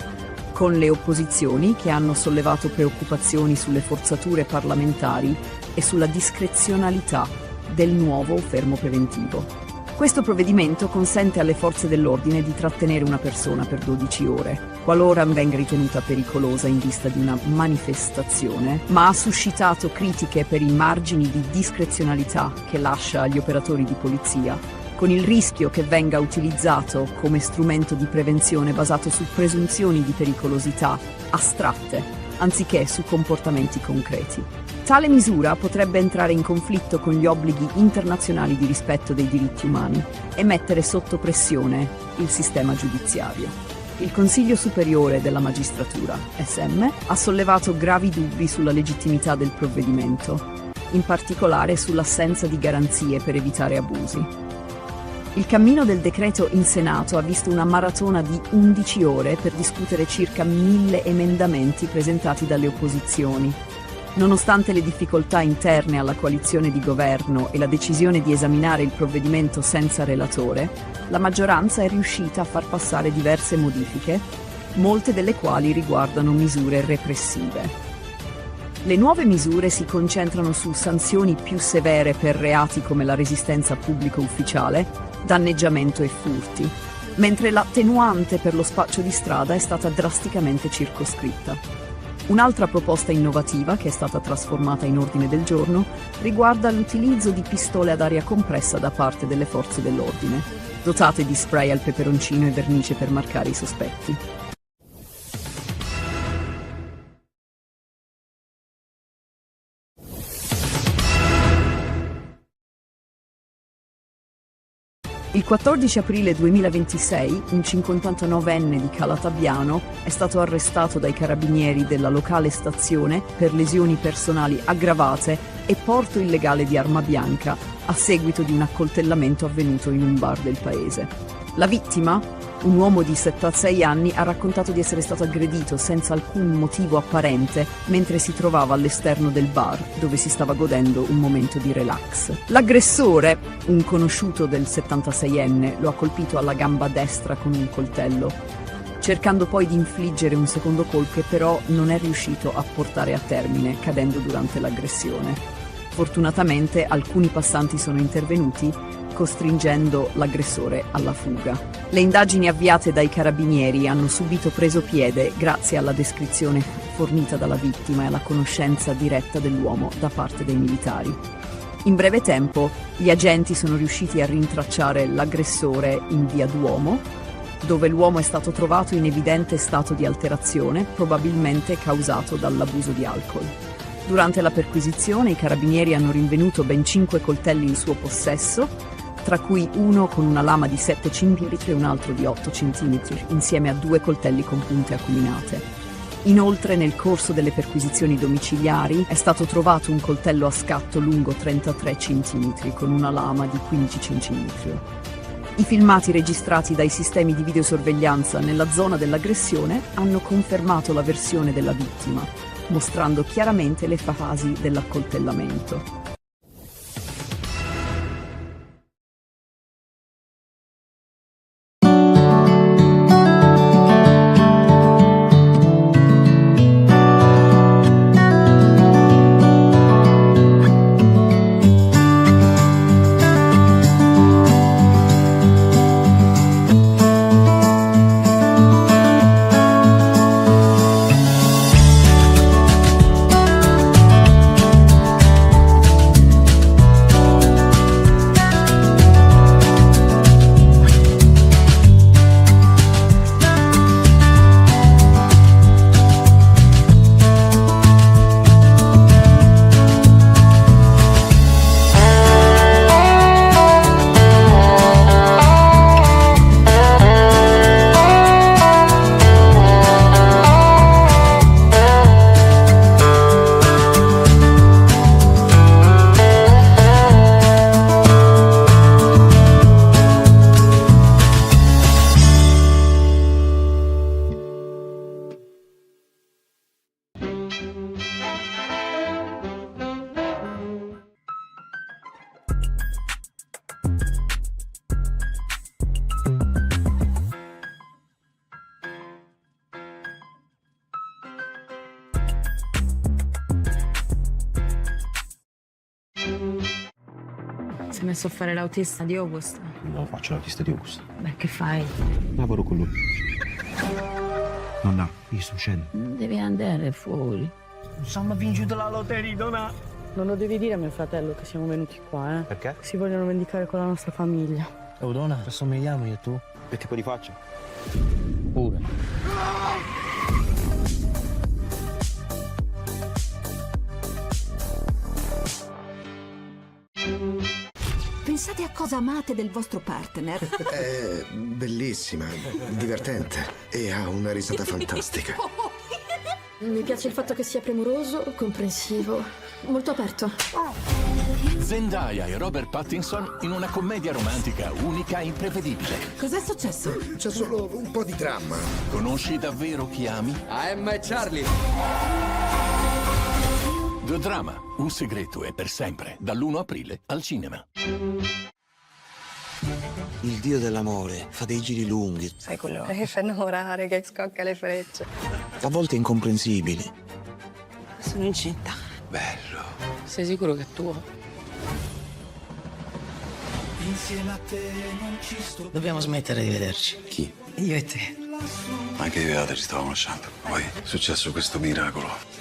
S1: con le opposizioni che hanno sollevato preoccupazioni sulle forzature parlamentari e sulla discrezionalità del nuovo fermo preventivo. Questo provvedimento consente alle forze dell'ordine di trattenere una persona per 12 ore, qualora venga ritenuta pericolosa in vista di una manifestazione, ma ha suscitato critiche per i margini di discrezionalità che lascia agli operatori di polizia, con il rischio che venga utilizzato come strumento di prevenzione basato su presunzioni di pericolosità astratte, anziché su comportamenti concreti. Tale misura potrebbe entrare in conflitto con gli obblighi internazionali di rispetto dei diritti umani e mettere sotto pressione il sistema giudiziario. Il Consiglio Superiore della Magistratura, SM, ha sollevato gravi dubbi sulla legittimità del provvedimento, in particolare sull'assenza di garanzie per evitare abusi. Il cammino del decreto in Senato ha visto una maratona di 11 ore per discutere circa 1000 emendamenti presentati dalle opposizioni. Nonostante le difficoltà interne alla coalizione di governo e la decisione di esaminare il provvedimento senza relatore, la maggioranza è riuscita a far passare diverse modifiche, molte delle quali riguardano misure repressive. Le nuove misure si concentrano su sanzioni più severe per reati come la resistenza pubblico ufficiale, danneggiamento e furti, mentre l'attenuante per lo spaccio di strada è stata drasticamente circoscritta. Un'altra proposta innovativa, che è stata trasformata in ordine del giorno, riguarda l'utilizzo di pistole ad aria compressa da parte delle forze dell'ordine, dotate di spray al peperoncino e vernice per marcare i sospetti. Il 14 aprile 2026 un 59enne di Calatabbiano è stato arrestato dai carabinieri della locale stazione per lesioni personali aggravate e porto illegale di arma bianca a seguito di un accoltellamento avvenuto in un bar del paese. La vittima, un uomo di 76 anni, ha raccontato di essere stato aggredito senza alcun motivo apparente mentre si trovava all'esterno del bar, dove si stava godendo un momento di relax. L'aggressore, un conosciuto del 76enne, lo ha colpito alla gamba destra con un coltello, cercando poi di infliggere un secondo colpo che però non è riuscito a portare a termine, cadendo durante l'aggressione. Fortunatamente alcuni passanti sono intervenuti, costringendo l'aggressore alla fuga. Le indagini avviate dai carabinieri hanno subito preso piede grazie alla descrizione fornita dalla vittima e alla conoscenza diretta dell'uomo da parte dei militari. In breve tempo, gli agenti sono riusciti a rintracciare l'aggressore in via Duomo, dove l'uomo è stato trovato in evidente stato di alterazione, probabilmente causato dall'abuso di alcol. Durante la perquisizione, i carabinieri hanno rinvenuto ben 5 coltelli in suo possesso, tra cui uno con una lama di 7 cm e un altro di 8 cm, insieme a 2 coltelli con punte acuminate. Inoltre, nel corso delle perquisizioni domiciliari, è stato trovato un coltello a scatto lungo 33 cm con una lama di 15 cm. I filmati registrati dai sistemi di videosorveglianza nella zona dell'aggressione hanno confermato la versione della vittima, mostrando chiaramente le fasi dell'accoltellamento.
S2: hai messo a fare l'autista di Augusta?
S3: No, faccio l'autista di Augusta.
S2: Beh, che fai?
S3: Lavoro con lui. Nonna, io sto uscendo.
S4: Non devi andare fuori. Siamo vinto la lotteria,
S2: Non lo devi dire a mio fratello che siamo venuti qua, eh?
S3: Perché?
S2: Si vogliono vendicare con la nostra famiglia.
S10: Oh, donna, assomigliamo io e tu?
S3: Che tipo di faccia?
S10: Pure.
S6: Pensate a cosa amate del vostro partner.
S7: È bellissima, divertente e ha una risata fantastica.
S8: Mi piace il fatto che sia premuroso, comprensivo, molto aperto.
S9: Zendaya e Robert Pattinson in una commedia romantica unica e imprevedibile.
S6: Cos'è successo?
S7: C'è solo un po' di dramma.
S9: Conosci davvero chi ami?
S14: Emma e Charlie.
S9: The Drama, un segreto e per sempre, dall'1 aprile al cinema.
S10: Il dio dell'amore fa dei giri lunghi,
S2: Sai quello che fa innamorare, che scocca le frecce.
S10: a volte incomprensibili.
S2: Sono incinta.
S12: Bello.
S2: Sei sicuro che è tuo?
S4: Dobbiamo smettere di vederci.
S12: Chi?
S4: Io e te.
S12: Anche io e Ada ci stavamo lasciando. Poi è successo questo miracolo.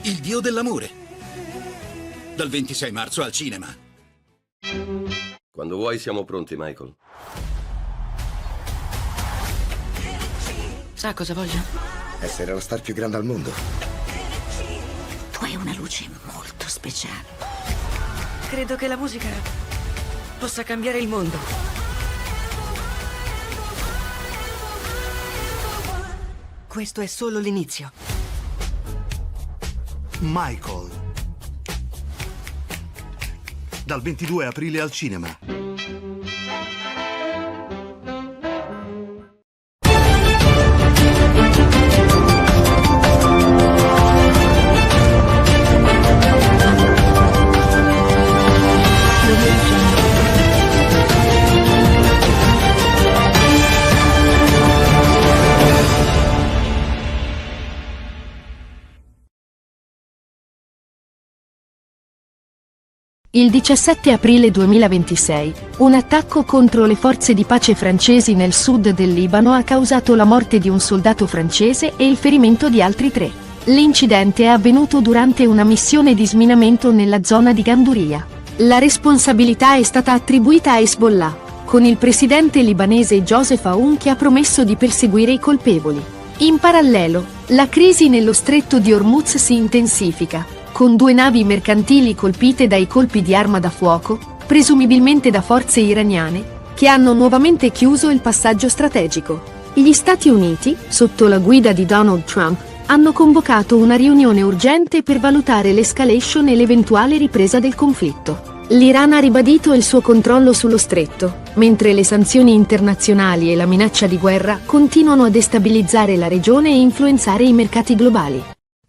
S11: Il dio dell'amore. Dal 26 marzo al cinema.
S14: Quando vuoi siamo pronti, Michael.
S5: Sa cosa voglio?
S7: Essere la star più grande al mondo.
S6: Tu hai una luce molto speciale.
S5: Credo che la musica possa cambiare il mondo. Questo è solo l'inizio.
S15: Michael. Dal 22 aprile al cinema.
S13: Il 17 aprile 2026, un attacco contro le forze di pace francesi nel sud del Libano ha causato la morte di un soldato francese e il ferimento di altri 3. L'incidente è avvenuto durante una missione di sminamento nella zona di Ganduria. La responsabilità è stata attribuita a Hezbollah, con il presidente libanese Joseph Aoun che ha promesso di perseguire i colpevoli. In parallelo, la crisi nello stretto di Hormuz si intensifica, con 2 navi mercantili colpite dai colpi di arma da fuoco, presumibilmente da forze iraniane, che hanno nuovamente chiuso il passaggio strategico. Gli Stati Uniti, sotto la guida di Donald Trump, hanno convocato una riunione urgente per valutare l'escalation e l'eventuale ripresa del conflitto. L'Iran ha ribadito il suo controllo sullo stretto, mentre le sanzioni internazionali e la minaccia di guerra continuano a destabilizzare la regione e influenzare i mercati globali.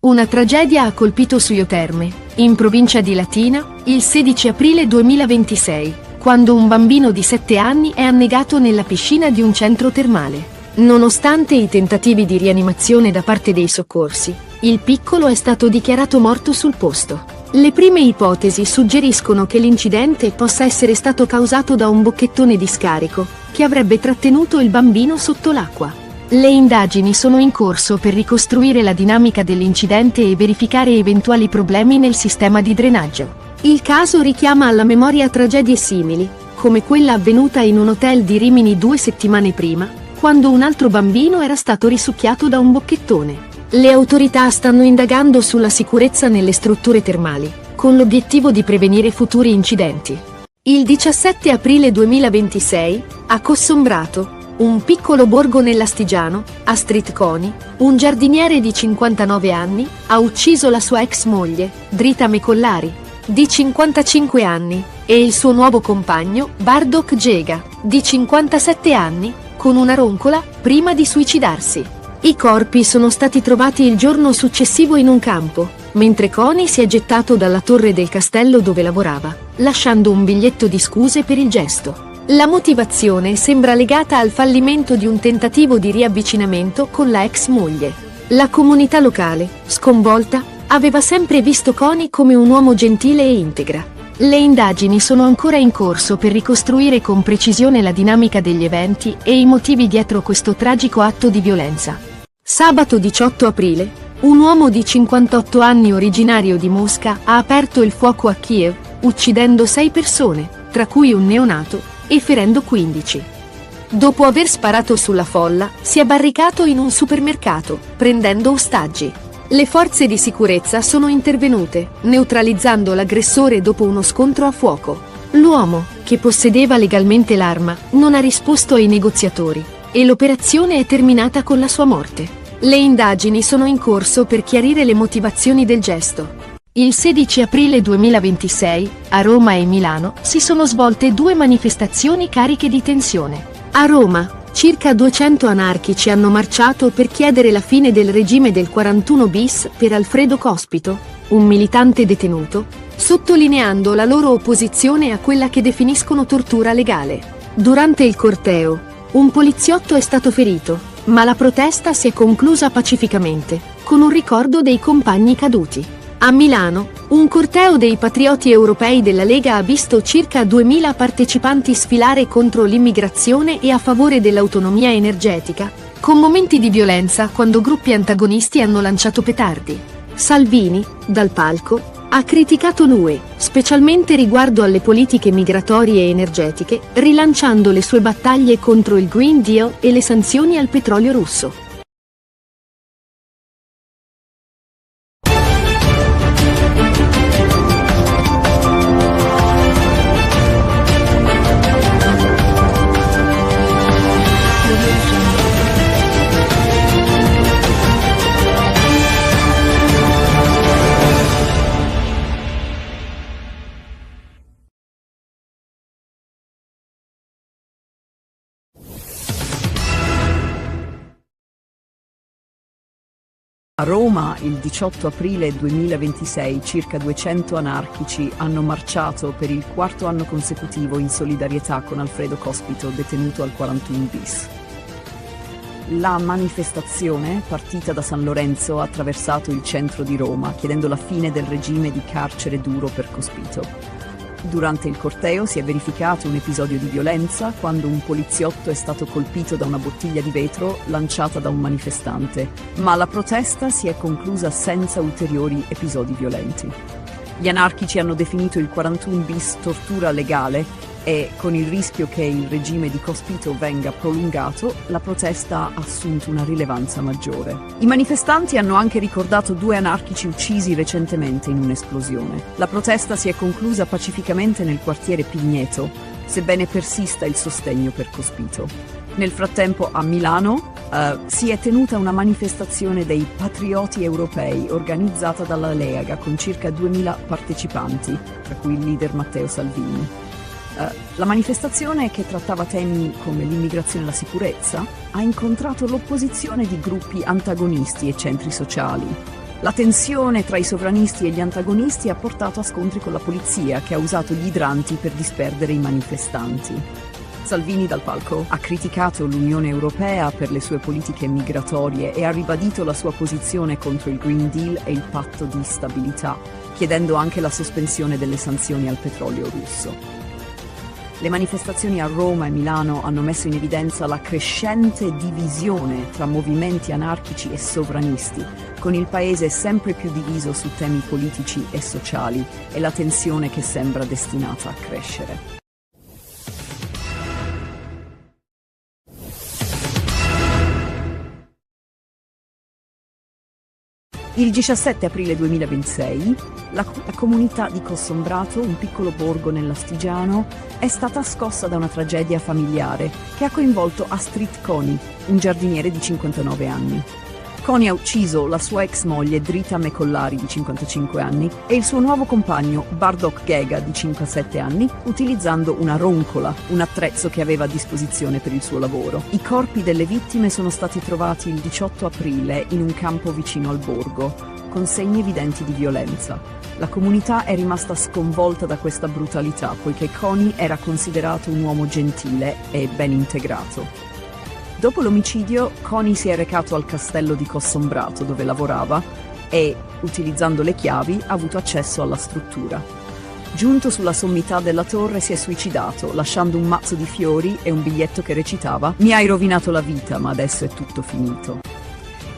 S13: Una tragedia ha colpito Suio Terme, in provincia di Latina, il 16 aprile 2026, quando un bambino di 7 anni è annegato nella piscina di un centro termale. Nonostante i tentativi di rianimazione da parte dei soccorsi, il piccolo è stato dichiarato morto sul posto. Le prime ipotesi suggeriscono che l'incidente possa essere stato causato da un bocchettone di scarico, che avrebbe trattenuto il bambino sotto l'acqua. Le indagini sono in corso per ricostruire la dinamica dell'incidente e verificare eventuali problemi nel sistema di drenaggio. Il caso richiama alla memoria tragedie simili, come quella avvenuta in un hotel di Rimini 2 settimane prima, quando un altro bambino era stato risucchiato da un bocchettone. Le autorità stanno indagando sulla sicurezza nelle strutture termali, con l'obiettivo di prevenire futuri incidenti. Il 17 aprile 2026, a Cossombrato, un piccolo borgo nell'Astigiano, Astrid Coni, un giardiniere di 59 anni, ha ucciso la sua ex moglie, Drita Mecollari, di 55 anni, e il suo nuovo compagno, Bardok Jega, di 57 anni, con una roncola, prima di suicidarsi. I corpi sono stati trovati il giorno successivo in un campo, mentre Coni si è gettato dalla torre del castello dove lavorava, lasciando un biglietto di scuse per il gesto. La motivazione sembra legata al fallimento di un tentativo di riavvicinamento con la ex moglie. La comunità locale, sconvolta, aveva sempre visto Coni come un uomo gentile e integra. Le indagini sono ancora in corso per ricostruire con precisione la dinamica degli eventi e i motivi dietro questo tragico atto di violenza. Sabato 18 aprile, un uomo di 58 anni originario di Mosca ha aperto il fuoco a Kiev, uccidendo 6 persone, tra cui un neonato, e ferendo 15. Dopo aver sparato sulla folla, si è barricato in un supermercato, prendendo ostaggi. Le forze di sicurezza sono intervenute, neutralizzando l'aggressore dopo uno scontro a fuoco. L'uomo, che possedeva legalmente l'arma, non ha risposto ai negoziatori, e l'operazione è terminata con la sua morte. Le indagini sono in corso per chiarire le motivazioni del gesto. Il 16 aprile 2026, a Roma e Milano, si sono svolte 2 manifestazioni cariche di tensione. A Roma, circa 200 anarchici hanno marciato per chiedere la fine del regime del 41 bis per Alfredo Cospito, un militante detenuto, sottolineando la loro opposizione a quella che definiscono tortura legale. Durante il corteo, un poliziotto è stato ferito, ma la protesta si è conclusa pacificamente, con un ricordo dei compagni caduti. A Milano, un corteo dei patrioti europei della Lega ha visto circa 2000 partecipanti sfilare contro l'immigrazione e a favore dell'autonomia energetica, con momenti di violenza quando gruppi antagonisti hanno lanciato petardi. Salvini, dal palco, ha criticato l'UE, specialmente riguardo alle politiche migratorie e energetiche, rilanciando le sue battaglie contro il Green Deal e le sanzioni al petrolio russo.
S1: A Roma, il 18 aprile 2026, circa 200 anarchici hanno marciato per il 4º anno consecutivo in solidarietà con Alfredo Cospito, detenuto al 41 bis. La manifestazione, partita da San Lorenzo, ha attraversato il centro di Roma, chiedendo la fine del regime di carcere duro per Cospito. Durante il corteo si è verificato un episodio di violenza quando un poliziotto è stato colpito da una bottiglia di vetro lanciata da un manifestante, ma la protesta si è conclusa senza ulteriori episodi violenti. Gli anarchici hanno definito il 41 bis tortura legale e, con il rischio che il regime di Cospito venga prolungato, la protesta ha assunto una rilevanza maggiore. I manifestanti hanno anche ricordato 2 anarchici uccisi recentemente in un'esplosione. La protesta si è conclusa pacificamente nel quartiere Pigneto, sebbene persista il sostegno per Cospito. Nel frattempo a Milano si è tenuta una manifestazione dei patrioti europei organizzata dalla Lega con circa 2000 partecipanti, tra cui il leader Matteo Salvini. La manifestazione, che trattava temi come l'immigrazione e la sicurezza, ha incontrato l'opposizione di gruppi antagonisti e centri sociali. La tensione tra i sovranisti e gli antagonisti ha portato a scontri con la polizia, che ha usato gli idranti per disperdere i manifestanti. Salvini, dal palco, ha criticato l'Unione Europea per le sue politiche migratorie e ha ribadito la sua posizione contro il Green Deal e il patto di stabilità, chiedendo anche la sospensione delle sanzioni al petrolio russo. Le manifestazioni a Roma e Milano hanno messo in evidenza la crescente divisione tra movimenti anarchici e sovranisti, con il paese sempre più diviso su temi politici e sociali e la tensione che sembra destinata a crescere. Il 17 aprile 2026, la comunità di Cossombrato, un piccolo borgo nell'Astigiano, è stata scossa da una tragedia familiare che ha coinvolto Astrid Coni, un giardiniere di 59 anni. Coni ha ucciso la sua ex moglie Drita Mekollari di 55 anni e il suo nuovo compagno Bardok Gega di 57 anni utilizzando una roncola, un attrezzo che aveva a disposizione per il suo lavoro. I corpi delle vittime sono stati trovati il 18 aprile in un campo vicino al borgo, con segni evidenti di violenza. La comunità è rimasta sconvolta da questa brutalità, poiché Coni era considerato un uomo gentile e ben integrato. Dopo l'omicidio, Coni si è recato al castello di Cossombrato, dove lavorava, e, utilizzando le chiavi, ha avuto accesso alla struttura. Giunto sulla sommità della torre si è suicidato, lasciando un mazzo di fiori e un biglietto che recitava: "Mi hai rovinato la vita, ma adesso è tutto finito".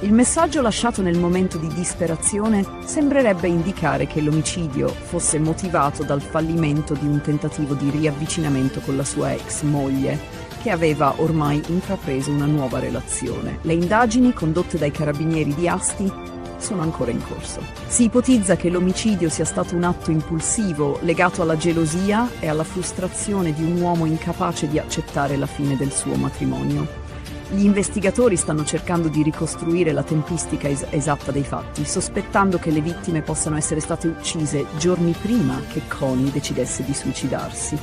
S1: Il messaggio lasciato nel momento di disperazione sembrerebbe indicare che l'omicidio fosse motivato dal fallimento di un tentativo di riavvicinamento con la sua ex moglie, che aveva ormai intrapreso una nuova relazione. Le indagini condotte dai carabinieri di Asti sono ancora in corso. Si ipotizza che l'omicidio sia stato un atto impulsivo legato alla gelosia e alla frustrazione di un uomo incapace di accettare la fine del suo matrimonio. Gli investigatori stanno cercando di ricostruire la tempistica esatta dei fatti, sospettando che le vittime possano essere state uccise giorni prima che Connie decidesse di suicidarsi.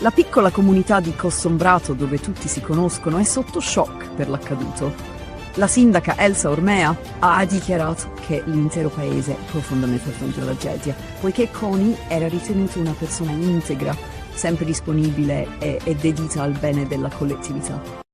S1: La piccola comunità di Cossombrato, dove tutti si conoscono, è sotto shock per l'accaduto. La sindaca Elsa Ormea ha dichiarato che l'intero paese è profondamente affronta la tragedia, poiché Connie era ritenuta una persona integra, sempre disponibile e dedita al bene della collettività.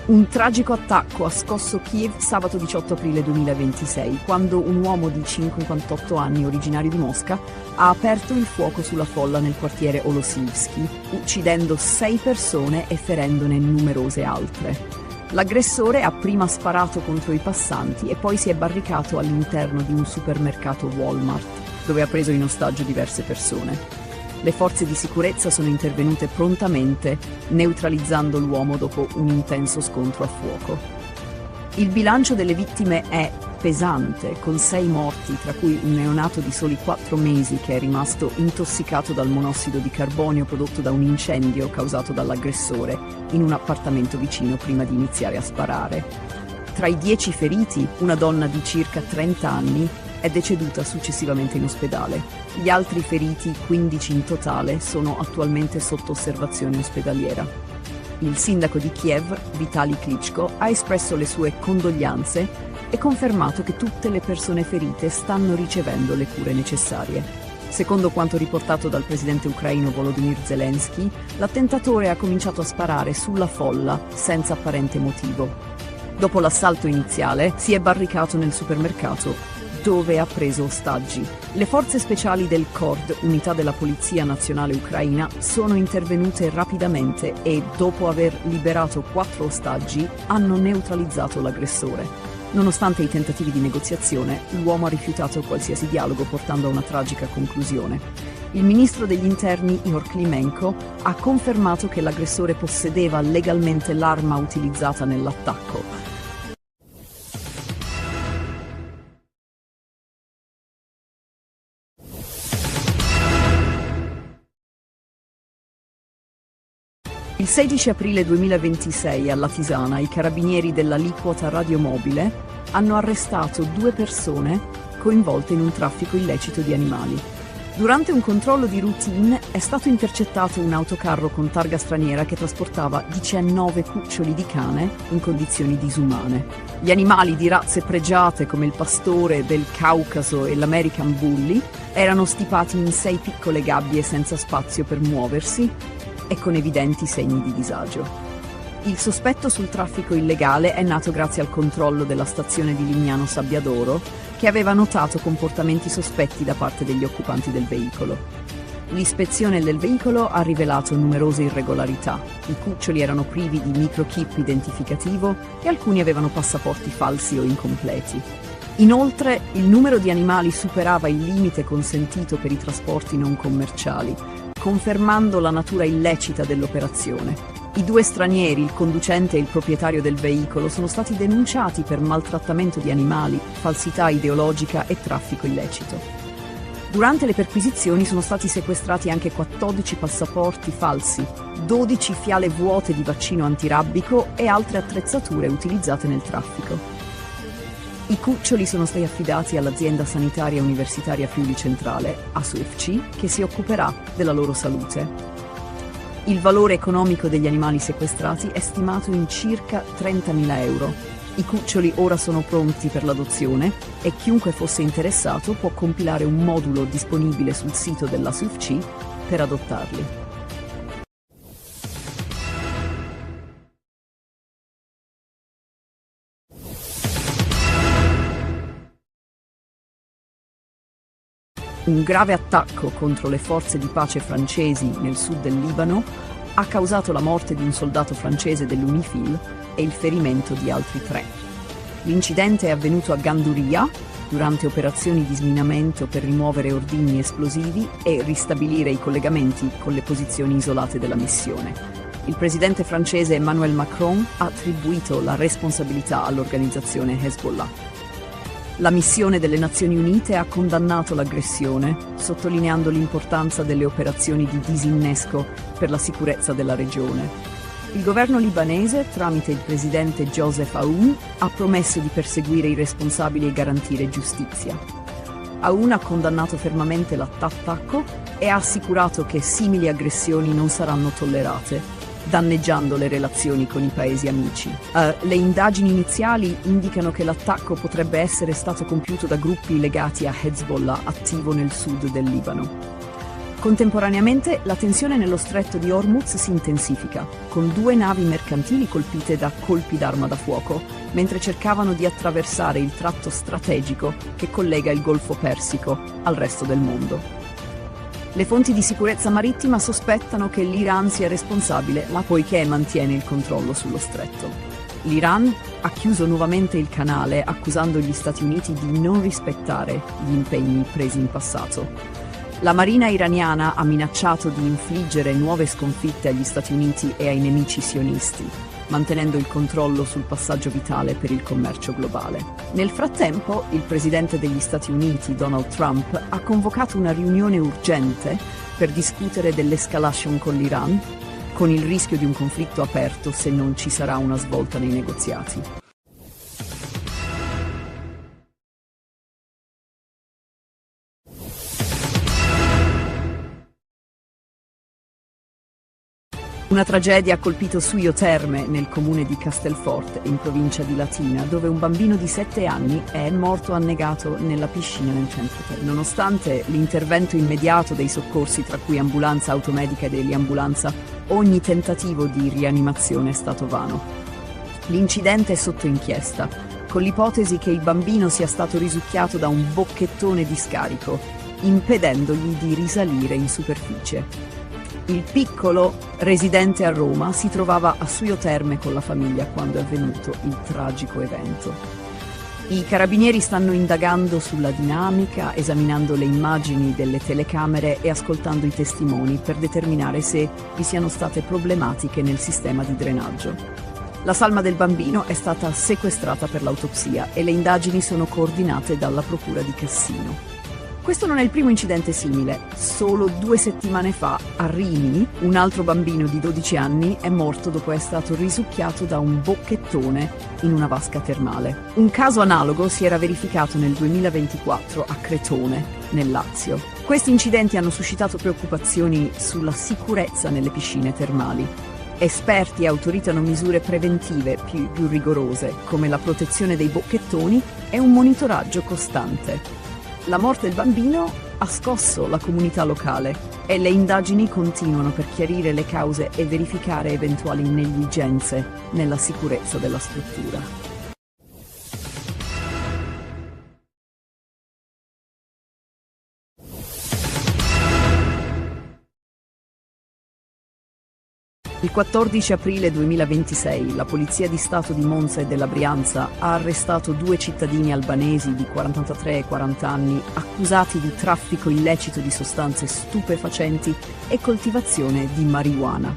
S1: Un tragico attacco ha scosso Kiev sabato 18 aprile 2026, quando un uomo di 58 anni, originario di Mosca, ha aperto il fuoco sulla folla nel quartiere Olosivsky, uccidendo 6 persone e ferendone numerose altre. L'aggressore ha prima sparato contro i passanti e poi si è barricato all'interno di un supermercato Walmart, dove ha preso in ostaggio diverse persone. Le forze di sicurezza sono intervenute prontamente, neutralizzando l'uomo dopo un intenso scontro a fuoco. Il bilancio delle vittime è pesante, con 6 morti, tra cui un neonato di soli 4 mesi che è rimasto intossicato dal monossido di carbonio prodotto da un incendio causato dall'aggressore in un appartamento vicino prima di iniziare a sparare. Tra i 10 feriti, una donna di circa 30 anni è deceduta successivamente in ospedale. Gli altri feriti, 15 in totale, sono attualmente sotto osservazione ospedaliera. Il sindaco di Kiev, Vitali Klitschko, ha espresso le sue condoglianze e confermato che tutte le persone ferite stanno ricevendo le cure necessarie. Secondo quanto riportato dal presidente ucraino Volodymyr Zelensky, l'attentatore ha cominciato a sparare sulla folla senza apparente motivo. Dopo l'assalto iniziale, si è barricato nel supermercato, dove ha preso ostaggi. Le forze speciali del KORD, unità della Polizia Nazionale Ucraina, sono intervenute rapidamente e, dopo aver liberato 4 ostaggi, hanno neutralizzato l'aggressore. Nonostante i tentativi di negoziazione, l'uomo ha rifiutato qualsiasi dialogo, portando a una tragica conclusione. Il ministro degli interni, Ihor Klimenko, ha confermato che l'aggressore possedeva legalmente l'arma utilizzata nell'attacco. Il 16 aprile 2026 a Latisana i carabinieri dell'aliquota radiomobile hanno arrestato 2 persone coinvolte in un traffico illecito di animali. Durante un controllo di routine è stato intercettato un autocarro con targa straniera che trasportava 19 cuccioli di cane in condizioni disumane. Gli animali di razze pregiate come il pastore del Caucaso e l'American Bully erano stipati in 6 piccole gabbie senza spazio per muoversi e con evidenti segni di disagio. Il sospetto sul traffico illegale è nato grazie al controllo della stazione di Lignano Sabbiadoro, che aveva notato comportamenti sospetti da parte degli occupanti del veicolo. L'ispezione del veicolo ha rivelato numerose irregolarità. I cuccioli erano privi di microchip identificativo e alcuni avevano passaporti falsi o incompleti. Inoltre, il numero di animali superava il limite consentito per i trasporti non commerciali, confermando la natura illecita dell'operazione. I 2 stranieri, il conducente e il proprietario del veicolo, sono stati denunciati per maltrattamento di animali, falsità ideologica e traffico illecito. Durante le perquisizioni sono stati sequestrati anche 14 passaporti falsi, 12 fiale vuote di vaccino antirabbico e altre attrezzature utilizzate nel traffico. I cuccioli sono stati affidati all'azienda sanitaria universitaria Friuli Centrale, ASUFC, che si occuperà della loro salute. Il valore economico degli animali sequestrati è stimato in circa 30.000 euro. I cuccioli ora sono pronti per l'adozione e chiunque fosse interessato può compilare un modulo disponibile sul sito dell'ASUFC per adottarli. Un grave attacco contro le forze di pace francesi nel sud del Libano ha causato la morte di un soldato francese dell'UNIFIL e il ferimento di altri 3. L'incidente è avvenuto a Ganduria durante operazioni di sminamento per rimuovere ordigni esplosivi e ristabilire i collegamenti con le posizioni isolate della missione. Il presidente francese Emmanuel Macron ha attribuito la responsabilità all'organizzazione Hezbollah. La missione delle Nazioni Unite ha condannato l'aggressione, sottolineando l'importanza delle operazioni di disinnesco per la sicurezza della regione. Il governo libanese, tramite il presidente Joseph Aoun, ha promesso di perseguire i responsabili e garantire giustizia. Aoun ha condannato fermamente l'attacco e ha assicurato che simili aggressioni non saranno tollerate, danneggiando le relazioni con i paesi amici. Le indagini iniziali indicano che l'attacco potrebbe essere stato compiuto da gruppi legati a Hezbollah attivo nel sud del Libano. Contemporaneamente la tensione nello stretto di Hormuz si intensifica, con 2 navi mercantili colpite da colpi d'arma da fuoco, mentre cercavano di attraversare il tratto strategico che collega il Golfo Persico al resto del mondo. Le fonti di sicurezza marittima sospettano che l'Iran sia responsabile, poiché mantiene il controllo sullo stretto. L'Iran ha chiuso nuovamente il canale, accusando gli Stati Uniti di non rispettare gli impegni presi in passato. La marina iraniana ha minacciato di infliggere nuove sconfitte agli Stati Uniti e ai nemici sionisti, mantenendo il controllo sul passaggio vitale per il commercio globale. Nel frattempo, il presidente degli Stati Uniti, Donald Trump, ha convocato una riunione urgente per discutere dell'escalation con l'Iran, con il rischio di un conflitto aperto se non ci sarà una svolta nei negoziati. Una tragedia ha colpito Suio Terme, nel comune di Castelforte, in provincia di Latina, dove un bambino di 7 anni è morto annegato nella piscina nel centro Terme. Nonostante l'intervento immediato dei soccorsi, tra cui ambulanza automedica ed eliambulanza, ogni tentativo di rianimazione è stato vano. L'incidente è sotto inchiesta, con l'ipotesi che il bambino sia stato risucchiato da un bocchettone di scarico, impedendogli di risalire in superficie. Il piccolo, residente a Roma, si trovava a Suio Terme con la famiglia quando è avvenuto il tragico evento. I carabinieri stanno indagando sulla dinamica, esaminando le immagini delle telecamere e ascoltando i testimoni per determinare se vi siano state problematiche nel sistema di drenaggio. La salma del bambino è stata sequestrata per l'autopsia e le indagini sono coordinate dalla Procura di Cassino. Questo non è il primo incidente simile. Solo 2 settimane fa, a Rimini, un altro bambino di 12 anni è morto dopo essere stato risucchiato da un bocchettone in una vasca termale. Un caso analogo si era verificato nel 2024 a Cretone, nel Lazio. Questi incidenti hanno suscitato preoccupazioni sulla sicurezza nelle piscine termali. Esperti autoritano misure preventive più rigorose, come la protezione dei bocchettoni e un monitoraggio costante. La morte del bambino ha scosso la comunità locale e le indagini continuano per chiarire le cause e verificare eventuali negligenze nella sicurezza della struttura. Il 14 aprile 2026 la Polizia di Stato di Monza e della Brianza ha arrestato 2 cittadini albanesi di 43 e 40 anni accusati di traffico illecito di sostanze stupefacenti e coltivazione di marijuana.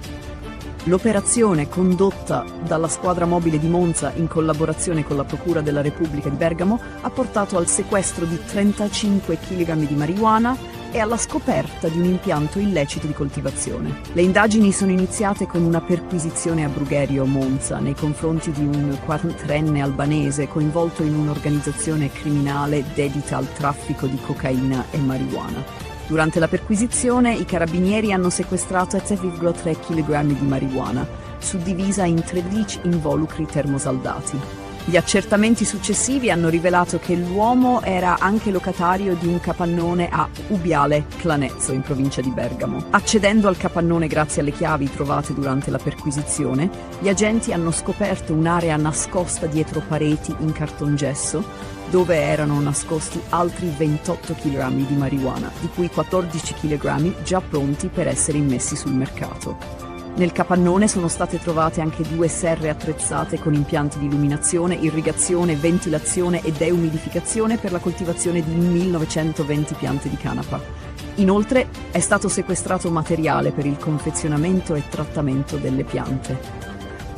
S1: L'operazione, condotta dalla squadra mobile di Monza in collaborazione con la Procura della Repubblica di Bergamo, ha portato al sequestro di 35 kg di marijuana e alla scoperta di un impianto illecito di coltivazione. Le indagini sono iniziate con una perquisizione a Brugherio, Monza, nei confronti di un 43enne albanese coinvolto in un'organizzazione criminale dedita al traffico di cocaina e marijuana. Durante la perquisizione i carabinieri hanno sequestrato 7,3 kg di marijuana, suddivisa in 13 involucri termosaldati. Gli accertamenti successivi hanno rivelato che l'uomo era anche locatario di un capannone a Ubiale, Clanezzo, in provincia di Bergamo. Accedendo al capannone grazie alle chiavi trovate durante la perquisizione, gli agenti hanno scoperto un'area nascosta dietro pareti in cartongesso, dove erano nascosti altri 28 kg di marijuana, di cui 14 kg già pronti per essere immessi sul mercato. Nel capannone sono state trovate anche 2 serre attrezzate con impianti di illuminazione, irrigazione, ventilazione e deumidificazione per la coltivazione di 1920 piante di canapa. Inoltre è stato sequestrato materiale per il confezionamento e trattamento delle piante.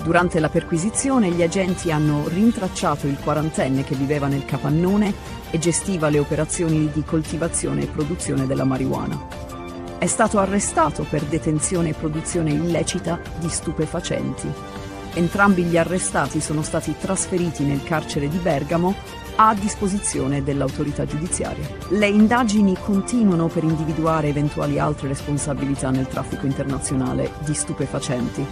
S1: Durante la perquisizione gli agenti hanno rintracciato il 40enne che viveva nel capannone e gestiva le operazioni di coltivazione e produzione della marijuana. È stato arrestato per detenzione e produzione illecita di stupefacenti. Entrambi gli arrestati sono stati trasferiti nel carcere di Bergamo a disposizione dell'autorità giudiziaria. Le indagini continuano per individuare eventuali altre responsabilità nel traffico internazionale di stupefacenti.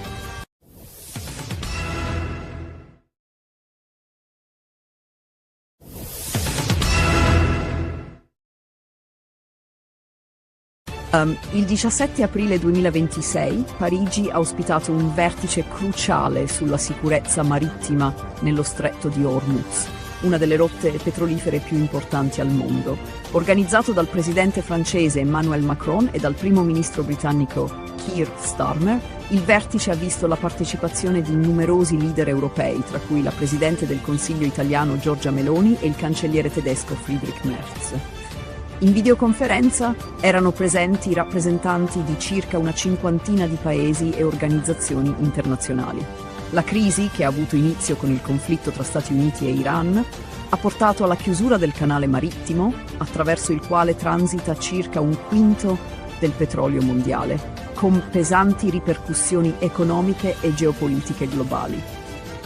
S1: Il 17 aprile 2026 Parigi ha ospitato un vertice cruciale sulla sicurezza marittima nello stretto di Hormuz, una delle rotte petrolifere più importanti al mondo. Organizzato dal presidente francese Emmanuel Macron e dal primo ministro britannico Keir Starmer, il vertice ha visto la partecipazione di numerosi leader europei, tra cui la presidente del Consiglio italiano Giorgia Meloni e il cancelliere tedesco Friedrich Merz. In videoconferenza erano presenti rappresentanti di circa una cinquantina di paesi e organizzazioni internazionali. La crisi, che ha avuto inizio con il conflitto tra Stati Uniti e Iran, ha portato alla chiusura del canale marittimo, attraverso il quale transita circa un quinto del petrolio mondiale, con pesanti ripercussioni economiche e geopolitiche globali.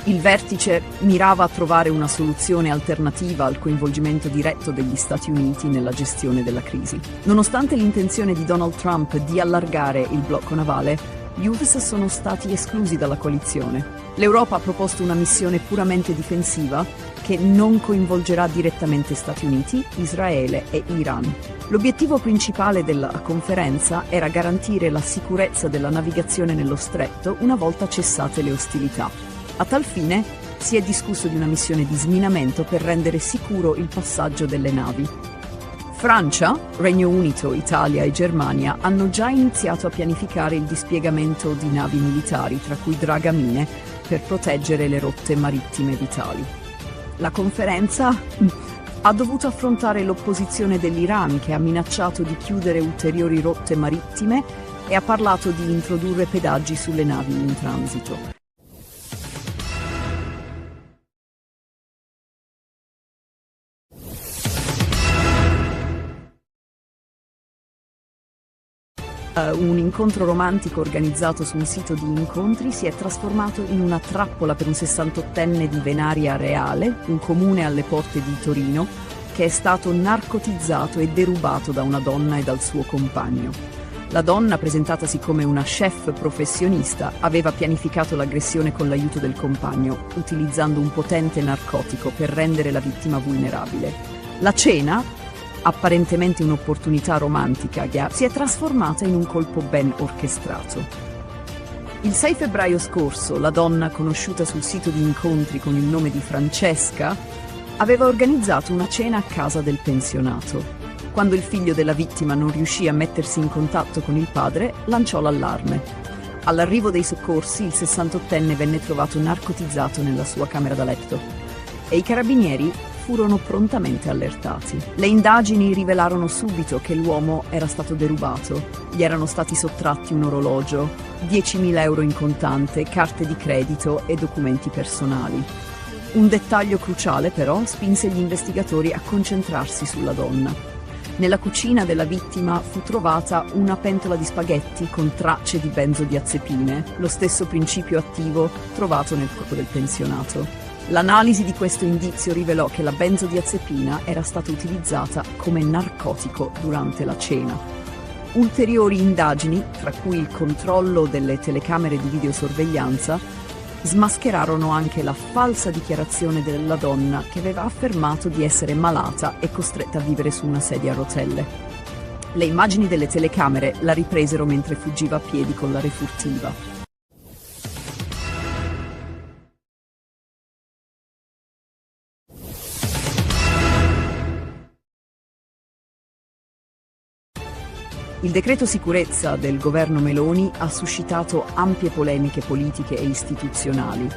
S1: Il vertice mirava a trovare una soluzione alternativa al coinvolgimento diretto degli Stati Uniti nella gestione della crisi. Nonostante l'intenzione di Donald Trump di allargare il blocco navale, gli US sono stati esclusi dalla coalizione. L'Europa ha proposto una missione puramente difensiva che non coinvolgerà direttamente Stati Uniti, Israele e Iran. L'obiettivo principale della conferenza era garantire la sicurezza della navigazione nello stretto una volta cessate le ostilità. A tal fine si è discusso di una missione di sminamento per rendere sicuro il passaggio delle navi. Francia, Regno Unito, Italia e Germania hanno già iniziato a pianificare il dispiegamento di navi militari, tra cui dragamine, per proteggere le rotte marittime vitali. La conferenza ha dovuto affrontare l'opposizione dell'Iran, che ha minacciato di chiudere ulteriori rotte marittime e ha parlato di introdurre pedaggi sulle navi in transito. Un incontro romantico organizzato su un sito di incontri si è trasformato in una trappola per un 68enne di Venaria Reale, un comune alle porte di Torino, che è stato narcotizzato e derubato da una donna e dal suo compagno. La donna, presentatasi come una chef professionista, aveva pianificato l'aggressione con l'aiuto del compagno, utilizzando un potente narcotico per rendere la vittima vulnerabile. La cena, apparentemente un'opportunità romantica, si è trasformata in un colpo ben orchestrato. Il 6 febbraio scorso, la donna, conosciuta sul sito di incontri con il nome di Francesca, aveva organizzato una cena a casa del pensionato. Quando il figlio della vittima non riuscì a mettersi in contatto con il padre, lanciò l'allarme. All'arrivo dei soccorsi, il 68enne venne trovato narcotizzato nella sua camera da letto e i carabinieri furono prontamente allertati. Le indagini rivelarono subito che l'uomo era stato derubato. Gli erano stati sottratti un orologio, 10.000 euro in contante, carte di credito e documenti personali. Un dettaglio cruciale, però, spinse gli investigatori a concentrarsi sulla donna. Nella cucina della vittima fu trovata una pentola di spaghetti con tracce di benzodiazepine, lo stesso principio attivo trovato nel corpo del pensionato. L'analisi di questo indizio rivelò che la benzodiazepina era stata utilizzata come narcotico durante la cena. Ulteriori indagini, tra cui il controllo delle telecamere di videosorveglianza, smascherarono anche la falsa dichiarazione della donna che aveva affermato di essere malata e costretta a vivere su una sedia a rotelle. Le immagini delle telecamere la ripresero mentre fuggiva a piedi con la refurtiva. Il decreto sicurezza del governo Meloni ha suscitato ampie polemiche politiche e istituzionali,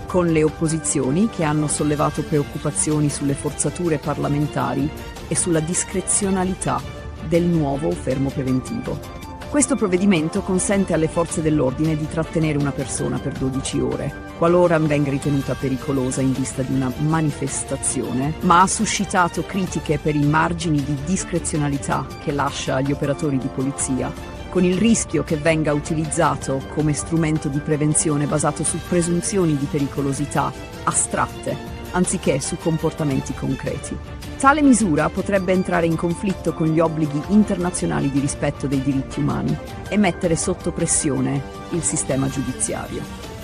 S1: con le opposizioni che hanno sollevato preoccupazioni sulle forzature parlamentari e sulla discrezionalità del nuovo fermo preventivo. Questo provvedimento consente alle forze dell'ordine di trattenere una persona per 12 ore, qualora venga ritenuta pericolosa in vista di una manifestazione, ma ha suscitato critiche per i margini di discrezionalità che lascia agli operatori di polizia, con il rischio che venga utilizzato come strumento di prevenzione basato su presunzioni di pericolosità astratte, anziché su comportamenti concreti. Tale misura potrebbe entrare in conflitto con gli obblighi internazionali di rispetto dei diritti umani e mettere sotto pressione il sistema giudiziario.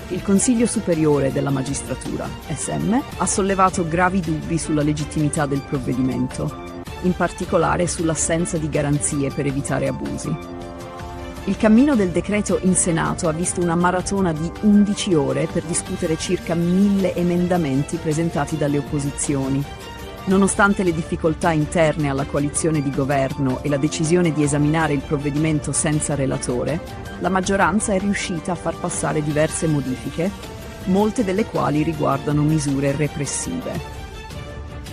S1: Il Consiglio Superiore della Magistratura, SM, ha sollevato gravi dubbi sulla legittimità del provvedimento, in particolare sull'assenza di garanzie per evitare abusi. Il cammino del decreto in Senato ha visto una maratona di 11 ore per discutere circa 1000 emendamenti presentati dalle opposizioni. Nonostante le difficoltà interne alla coalizione di governo e la decisione di esaminare il provvedimento senza relatore, la maggioranza è riuscita a far passare diverse modifiche, molte delle quali riguardano misure repressive.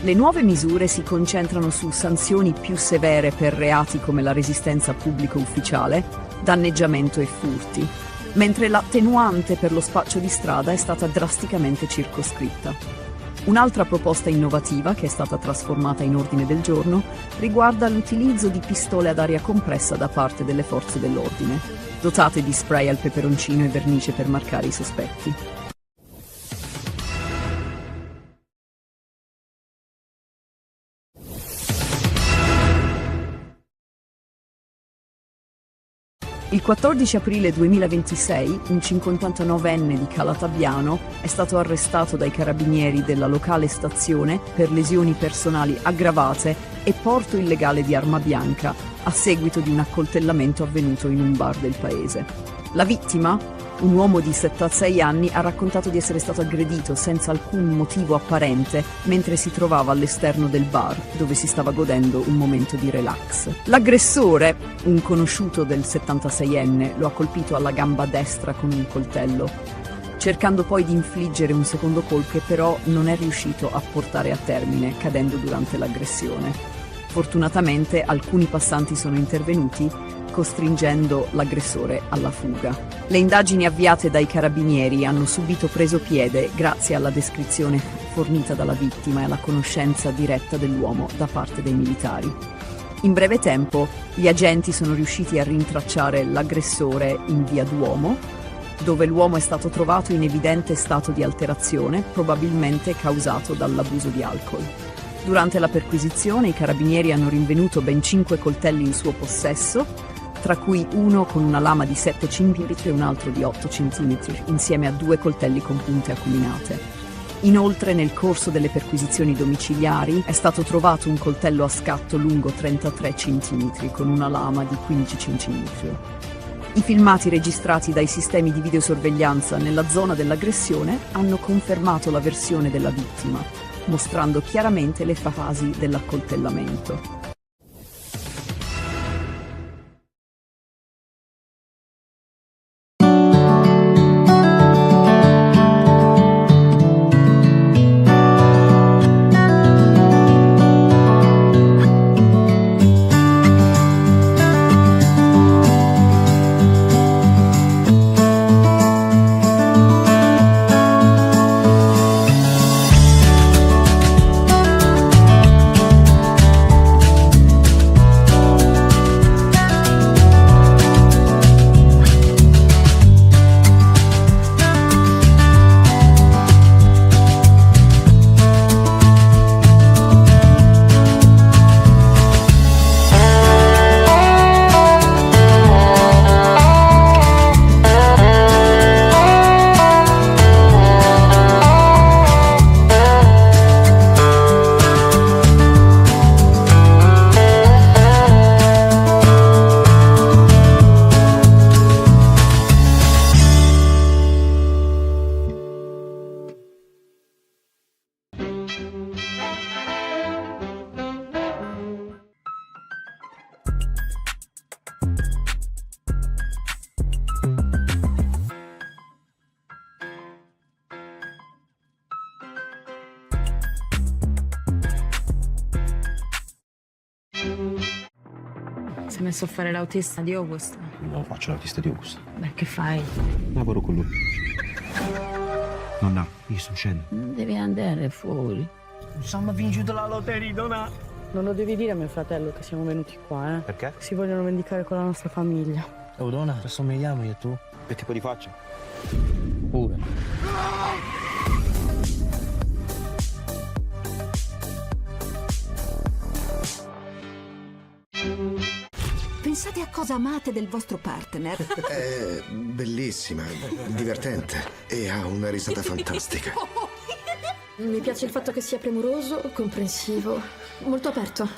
S1: Le nuove misure si concentrano su sanzioni più severe per reati come la resistenza pubblico ufficiale, danneggiamento e furti, mentre l'attenuante per lo spaccio di strada è stata drasticamente circoscritta. Un'altra proposta innovativa, che è stata trasformata in ordine del giorno, riguarda l'utilizzo di pistole ad aria compressa da parte delle forze dell'ordine, dotate di spray al peperoncino e vernice per marcare i sospetti. Il 14 aprile 2026 un 59enne di Calatabbiano è stato arrestato dai carabinieri della locale stazione per lesioni personali aggravate e porto illegale di arma bianca a seguito di un accoltellamento avvenuto in un bar del paese. La vittima, un uomo di 76 anni, ha raccontato di essere stato aggredito senza alcun motivo apparente mentre si trovava all'esterno del bar, dove si stava godendo un momento di relax. L'aggressore, un conosciuto del 76enne, lo ha colpito alla gamba destra con un coltello, cercando poi di infliggere un secondo colpo che però non è riuscito a portare a termine, cadendo durante l'aggressione. Fortunatamente alcuni passanti sono intervenuti, costringendo l'aggressore alla fuga. Le indagini avviate dai carabinieri hanno subito preso piede grazie alla descrizione fornita dalla vittima e alla conoscenza diretta dell'uomo da parte dei militari. In breve tempo, gli agenti sono riusciti a rintracciare l'aggressore in via Duomo, dove l'uomo è stato trovato in evidente stato di alterazione, probabilmente causato dall'abuso di alcol. Durante la perquisizione i carabinieri hanno rinvenuto ben 5 coltelli in suo possesso, tra cui uno con una lama di 7 cm e un altro di 8 cm, insieme a 2 coltelli con punte acuminate. Inoltre, nel corso delle perquisizioni domiciliari, è stato trovato un coltello a scatto lungo 33 cm con una lama di 15 cm. I filmati registrati dai sistemi di videosorveglianza nella zona dell'aggressione hanno confermato la versione della vittima, mostrando chiaramente le fasi dell'accoltellamento.
S2: Si è messo a fare l'autista di August.
S3: No, faccio l'autista di Augusto.
S2: Beh, che fai?
S3: Lavoro con lui. Nonna, io sto uscendo.
S4: Non devi andare fuori.
S10: Siamo vinto la lotteria, donna.
S2: Non lo devi dire a mio fratello che siamo venuti qua, eh?
S3: Perché?
S2: Si vogliono vendicare con la nostra famiglia.
S10: Oh, donna, ci assomigliamo io e tu?
S3: Che tipo di faccia?
S10: Pure.
S6: Pensate a cosa amate del vostro partner.
S7: È bellissima, divertente e ha una risata fantastica.
S8: Mi piace il fatto che sia premuroso, comprensivo, molto aperto.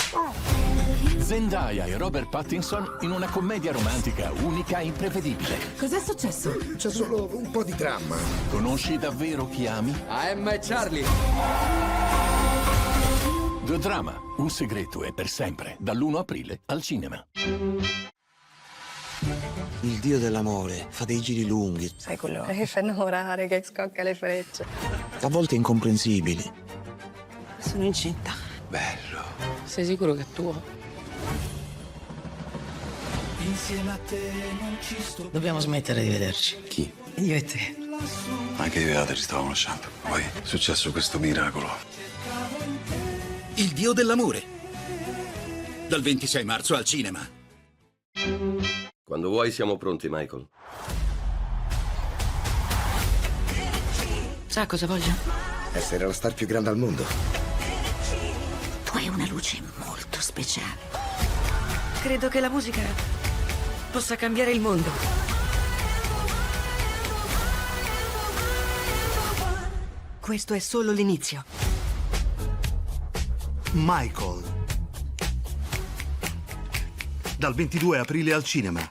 S9: Zendaya e Robert Pattinson in una commedia romantica unica e imprevedibile.
S6: Cos'è successo?
S7: C'è solo un po' di dramma.
S9: Conosci davvero chi ami?
S5: A Emma e Charlie.
S9: The Drama, un segreto e per sempre, dall'1 aprile al cinema.
S10: Il dio dell'amore fa dei giri lunghi,
S2: Sai quello che fa innamorare, che scocca le frecce.
S10: a volte incomprensibili.
S2: Sono incinta.
S10: Bello.
S2: Sei sicuro che è tuo?
S4: Dobbiamo smettere di vederci.
S12: Chi?
S4: Io e te.
S12: Anche io e Ada ci stavamo conoscendo. Poi è successo questo miracolo.
S11: Il dio dell'amore. Dal 26 marzo al cinema.
S14: Quando vuoi siamo pronti, Michael.
S5: Sa cosa voglio?
S7: Essere la star più grande al mondo.
S6: Tu hai una luce molto speciale.
S5: Credo che la musica possa cambiare il mondo. Questo è solo l'inizio.
S15: Michael. Dal 22 aprile al cinema.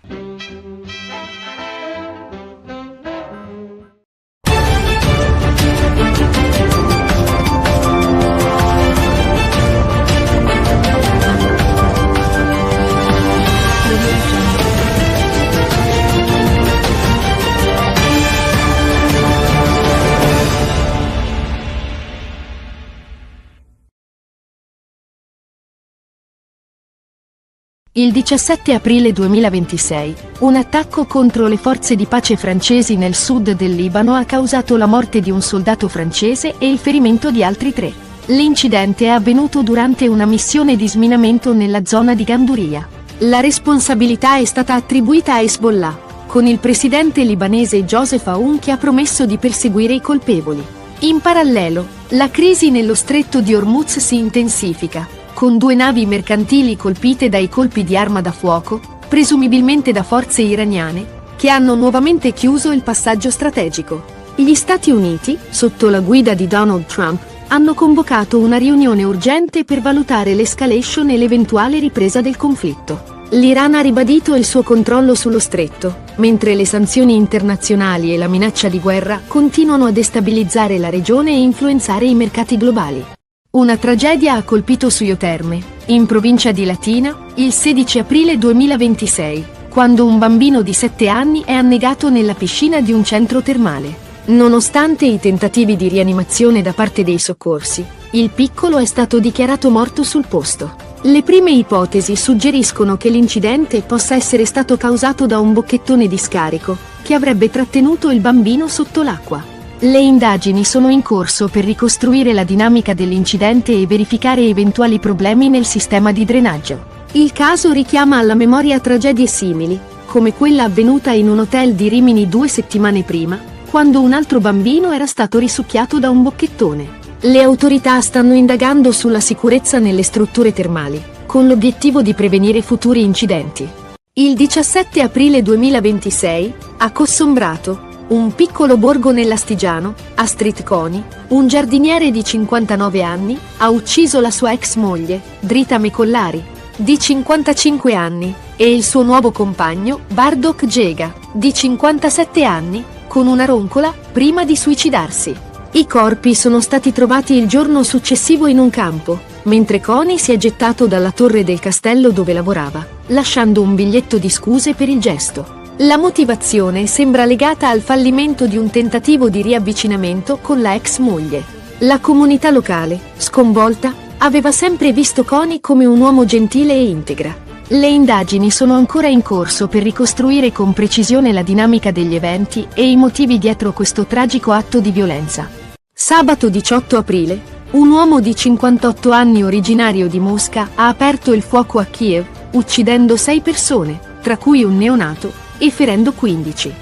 S13: Il 17 aprile 2026, un attacco contro le forze di pace francesi nel sud del Libano ha causato la morte di un soldato francese e il ferimento di altri 3. L'incidente è avvenuto durante una missione di sminamento nella zona di Ganduria. La responsabilità è stata attribuita a Hezbollah, con il presidente libanese Joseph Aoun che ha promesso di perseguire i colpevoli. In parallelo, la crisi nello stretto di Hormuz si intensifica, con 2 navi mercantili colpite dai colpi di arma da fuoco, presumibilmente da forze iraniane, che hanno nuovamente chiuso il passaggio strategico. Gli Stati Uniti, sotto la guida di Donald Trump, hanno convocato una riunione urgente per valutare l'escalation e l'eventuale ripresa del conflitto. L'Iran ha ribadito il suo controllo sullo stretto, mentre le sanzioni internazionali e la minaccia di guerra continuano a destabilizzare la regione e influenzare i mercati globali. Una tragedia ha colpito Suio Terme, in provincia di Latina, il 16 aprile 2026, quando un bambino di 7 anni è annegato nella piscina di un centro termale. Nonostante i tentativi di rianimazione da parte dei soccorsi, il piccolo è stato dichiarato morto sul posto. Le prime ipotesi suggeriscono che l'incidente possa essere stato causato da un bocchettone di scarico, che avrebbe trattenuto il bambino sotto l'acqua. Le indagini sono in corso per ricostruire la dinamica dell'incidente e verificare eventuali problemi nel sistema di drenaggio. Il caso richiama alla memoria tragedie simili, come quella avvenuta in un hotel di Rimini 2 settimane prima, quando un altro bambino era stato risucchiato da un bocchettone. Le autorità stanno indagando sulla sicurezza nelle strutture termali, con l'obiettivo di prevenire futuri incidenti. Il 17 aprile 2026, a Cossombrato, un piccolo borgo nell'Astigiano, Astrid Coni, un giardiniere di 59 anni, ha ucciso la sua ex moglie, Drita Mecollari, di 55 anni, e il suo nuovo compagno, Bardok Jega, di 57 anni, con una roncola, prima di suicidarsi. I corpi sono stati trovati il giorno successivo in un campo, mentre Coni si è gettato dalla torre del castello dove lavorava, lasciando un biglietto di scuse per il gesto. La motivazione sembra legata al fallimento di un tentativo di riavvicinamento con la ex moglie. La comunità locale, sconvolta, aveva sempre visto Coni come un uomo gentile e integra. Le indagini sono ancora in corso per ricostruire con precisione la dinamica degli eventi e i motivi dietro questo tragico atto di violenza. Sabato 18 aprile, un uomo di 58 anni originario di Mosca ha aperto il fuoco a Kiev, uccidendo 6 persone, tra cui un neonato, e ferendo 15.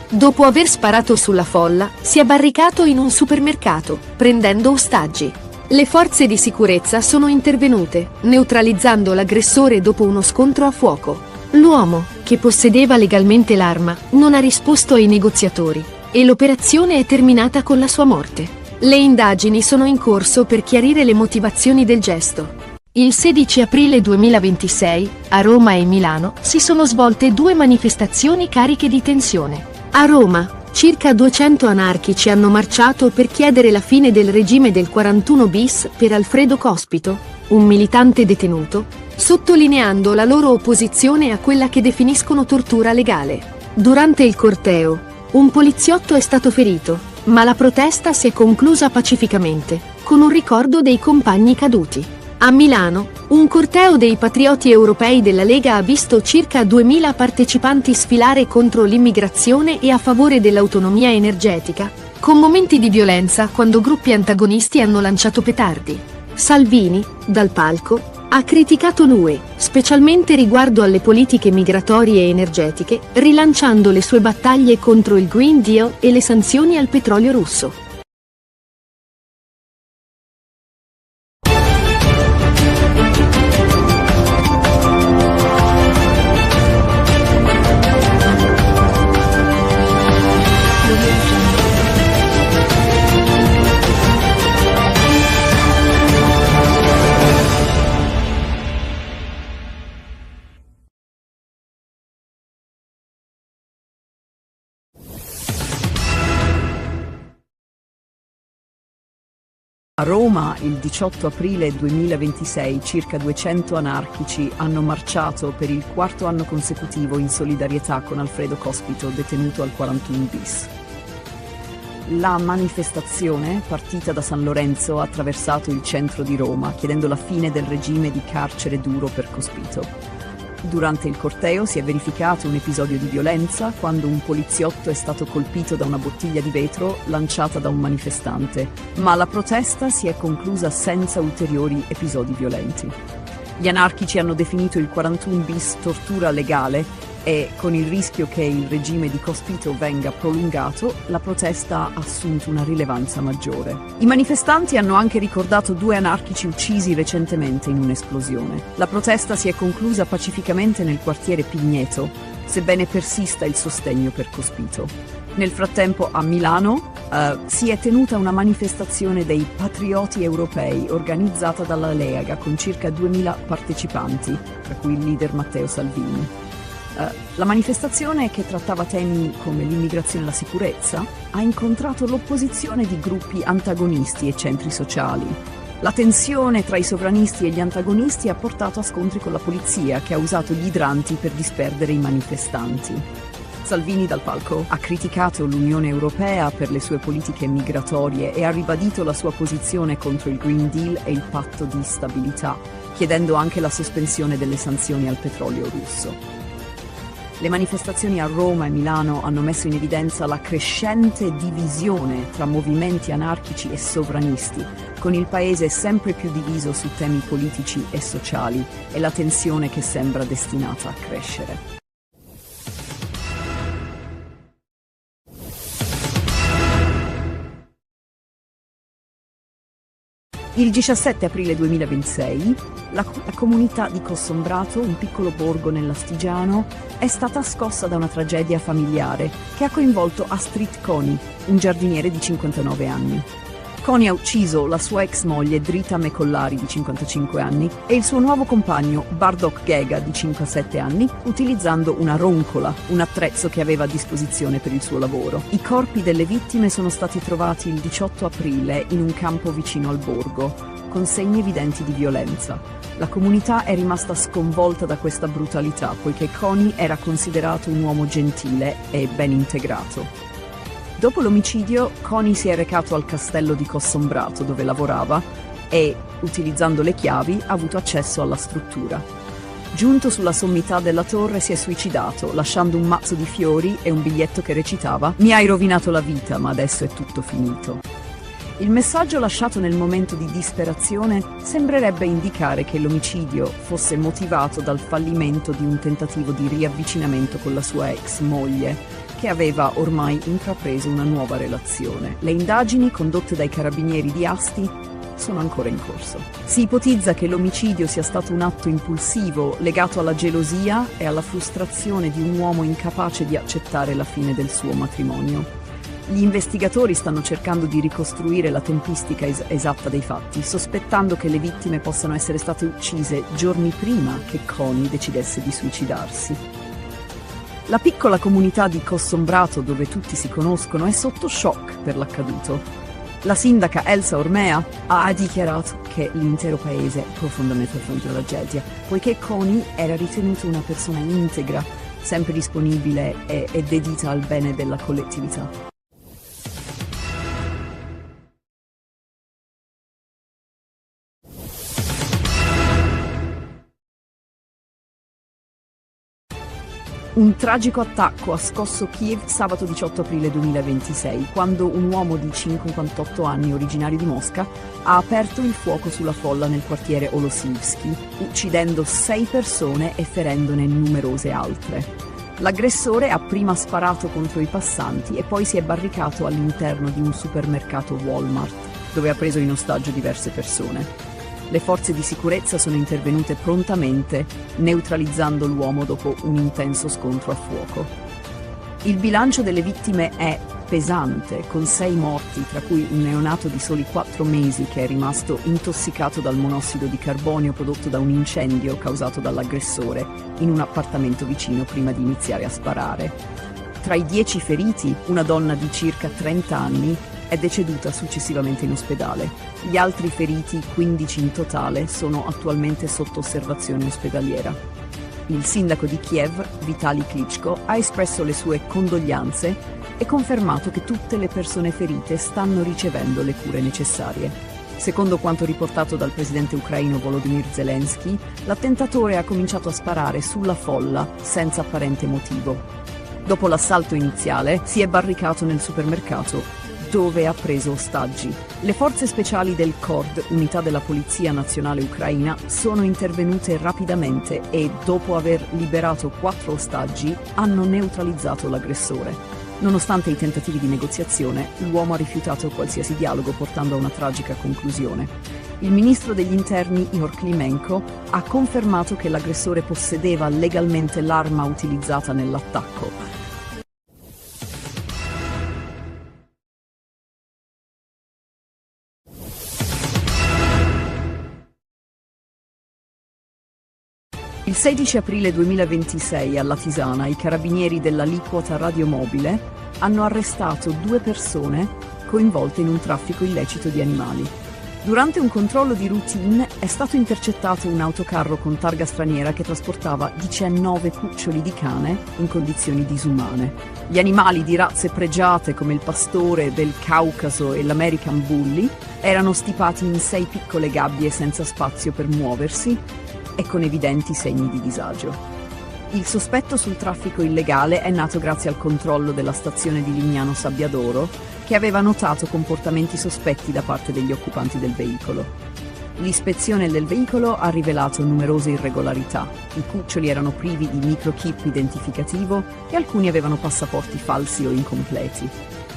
S13: Dopo aver sparato sulla folla, si è barricato in un supermercato, prendendo ostaggi. Le forze di sicurezza sono intervenute, neutralizzando l'aggressore dopo uno scontro a fuoco. L'uomo, che possedeva legalmente l'arma, non ha risposto ai negoziatori, e l'operazione è terminata con la sua morte. Le indagini sono in corso per chiarire le motivazioni del gesto. Il 16 aprile 2026, a Roma e Milano, si sono svolte 2 manifestazioni cariche di tensione. A Roma, circa 200 anarchici hanno marciato per chiedere la fine del regime del 41 bis per Alfredo Cospito, un militante detenuto, sottolineando la loro opposizione a quella che definiscono tortura legale. Durante il corteo, un poliziotto è stato ferito, ma la protesta si è conclusa pacificamente, con un ricordo dei compagni caduti. A Milano, un corteo dei patrioti europei della Lega ha visto circa 2000 partecipanti sfilare contro l'immigrazione e a favore dell'autonomia energetica, con momenti di violenza quando gruppi antagonisti hanno lanciato petardi. Salvini, dal palco, ha criticato l'UE, specialmente riguardo alle politiche migratorie e energetiche, rilanciando le sue battaglie contro il Green Deal e le sanzioni al petrolio russo.
S1: A Roma, il 18 aprile 2026, circa 200 anarchici hanno marciato per il 4º anno consecutivo in solidarietà con Alfredo Cospito, detenuto al 41 bis. La manifestazione, partita da San Lorenzo, ha attraversato il centro di Roma, chiedendo la fine del regime di carcere duro per Cospito. Durante il corteo si è verificato un episodio di violenza quando un poliziotto è stato colpito da una bottiglia di vetro lanciata da un manifestante, ma la protesta si è conclusa senza ulteriori episodi violenti. Gli anarchici hanno definito il 41 bis tortura legale e, con il rischio che il regime di Cospito venga prolungato, la protesta ha assunto una rilevanza maggiore. I manifestanti hanno anche ricordato 2 anarchici uccisi recentemente in un'esplosione. La protesta si è conclusa pacificamente nel quartiere Pigneto, sebbene persista il sostegno per Cospito. Nel frattempo a Milano si è tenuta una manifestazione dei patrioti europei organizzata dalla Lega con circa 2000 partecipanti, tra cui il leader Matteo Salvini. La manifestazione, che trattava temi come l'immigrazione e la sicurezza, ha incontrato l'opposizione di gruppi antagonisti e centri sociali. La tensione tra i sovranisti e gli antagonisti ha portato a scontri con la polizia, che ha usato gli idranti per disperdere i manifestanti. Salvini, dal palco, ha criticato l'Unione Europea per le sue politiche migratorie e ha ribadito la sua posizione contro il Green Deal e il patto di stabilità, chiedendo anche la sospensione delle sanzioni al petrolio russo. Le manifestazioni a Roma e Milano hanno messo in evidenza la crescente divisione tra movimenti anarchici e sovranisti, con il paese sempre più diviso su temi politici e sociali e la tensione che sembra destinata a crescere. Il 17 aprile 2026, la comunità di Cossombrato, un piccolo borgo nell'Astigiano, è stata scossa da una tragedia familiare che ha coinvolto Astrid Coni, un giardiniere di 59 anni. Coni ha ucciso la sua ex moglie Drita Mekollari di 55 anni e il suo nuovo compagno Bardok Gega di 57 anni utilizzando una roncola, un attrezzo che aveva a disposizione per il suo lavoro. I corpi delle vittime sono stati trovati il 18 aprile in un campo vicino al borgo, con segni evidenti di violenza. La comunità è rimasta sconvolta da questa brutalità, poiché Coni era considerato un uomo gentile e ben integrato. Dopo l'omicidio, Coni si è recato al castello di Cossombrato, dove lavorava, e, utilizzando le chiavi, ha avuto accesso alla struttura. Giunto sulla sommità della torre si è suicidato, lasciando un mazzo di fiori e un biglietto che recitava: "Mi hai rovinato la vita, ma adesso è tutto finito". Il messaggio lasciato nel momento di disperazione sembrerebbe indicare che l'omicidio fosse motivato dal fallimento di un tentativo di riavvicinamento con la sua ex moglie, che aveva ormai intrapreso una nuova relazione. Le indagini condotte dai carabinieri di Asti sono ancora in corso. Si ipotizza che l'omicidio sia stato un atto impulsivo legato alla gelosia e alla frustrazione di un uomo incapace di accettare la fine del suo matrimonio. Gli investigatori stanno cercando di ricostruire la tempistica esatta dei fatti, sospettando che le vittime possano essere state uccise giorni prima che Connie decidesse di suicidarsi. La piccola comunità di Cossombrato, dove tutti si conoscono, è sotto shock per l'accaduto. La sindaca Elsa Ormea ha dichiarato che l'intero paese è profondamente affronta la tragedia, poiché Connie era ritenuta una persona integra, sempre disponibile e dedita al bene della collettività. Un tragico attacco ha scosso Kiev sabato 18 aprile 2026, quando un uomo di 58 anni, originario di Mosca, ha aperto il fuoco sulla folla nel quartiere Olosivsky, uccidendo 6 persone e ferendone numerose altre. L'aggressore ha prima sparato contro i passanti e poi si è barricato all'interno di un supermercato Walmart, dove ha preso in ostaggio diverse persone. Le forze di sicurezza sono intervenute prontamente, neutralizzando l'uomo dopo un intenso scontro a fuoco. Il bilancio delle vittime è pesante, con 6 morti, tra cui un neonato di soli 4 mesi che è rimasto intossicato dal monossido di carbonio prodotto da un incendio causato dall'aggressore in un appartamento vicino prima di iniziare a sparare. Tra i 10 feriti, una donna di circa 30 anni, è deceduta successivamente in ospedale. Gli altri feriti, 15 in totale, sono attualmente sotto osservazione ospedaliera. Il sindaco di Kiev, Vitali Klitschko, ha espresso le sue condoglianze e confermato che tutte le persone ferite stanno ricevendo le cure necessarie. Secondo quanto riportato dal presidente ucraino Volodymyr Zelensky, l'attentatore ha cominciato a sparare sulla folla senza apparente motivo. Dopo l'assalto iniziale, si è barricato nel supermercato, dove ha preso ostaggi. Le forze speciali del KORD, unità della Polizia Nazionale Ucraina, sono intervenute rapidamente e, dopo aver liberato 4 ostaggi, hanno neutralizzato l'aggressore. Nonostante i tentativi di negoziazione, l'uomo ha rifiutato qualsiasi dialogo, portando a una tragica conclusione. Il ministro degli interni, Ihor Klimenko, ha confermato che l'aggressore possedeva legalmente l'arma utilizzata nell'attacco. Il 16 aprile 2026 a Latisana i carabinieri dell'aliquota radiomobile hanno arrestato 2 persone coinvolte in un traffico illecito di animali. Durante un controllo di routine è stato intercettato un autocarro con targa straniera che trasportava 19 cuccioli di cane in condizioni disumane. Gli animali di razze pregiate come il pastore del Caucaso e l'American Bully erano stipati in 6 piccole gabbie senza spazio per muoversi e con evidenti segni di disagio. Il sospetto sul traffico illegale è nato grazie al controllo della stazione di Lignano Sabbiadoro, che aveva notato comportamenti sospetti da parte degli occupanti del veicolo. L'ispezione del veicolo ha rivelato numerose irregolarità. I cuccioli erano privi di microchip identificativo e alcuni avevano passaporti falsi o incompleti.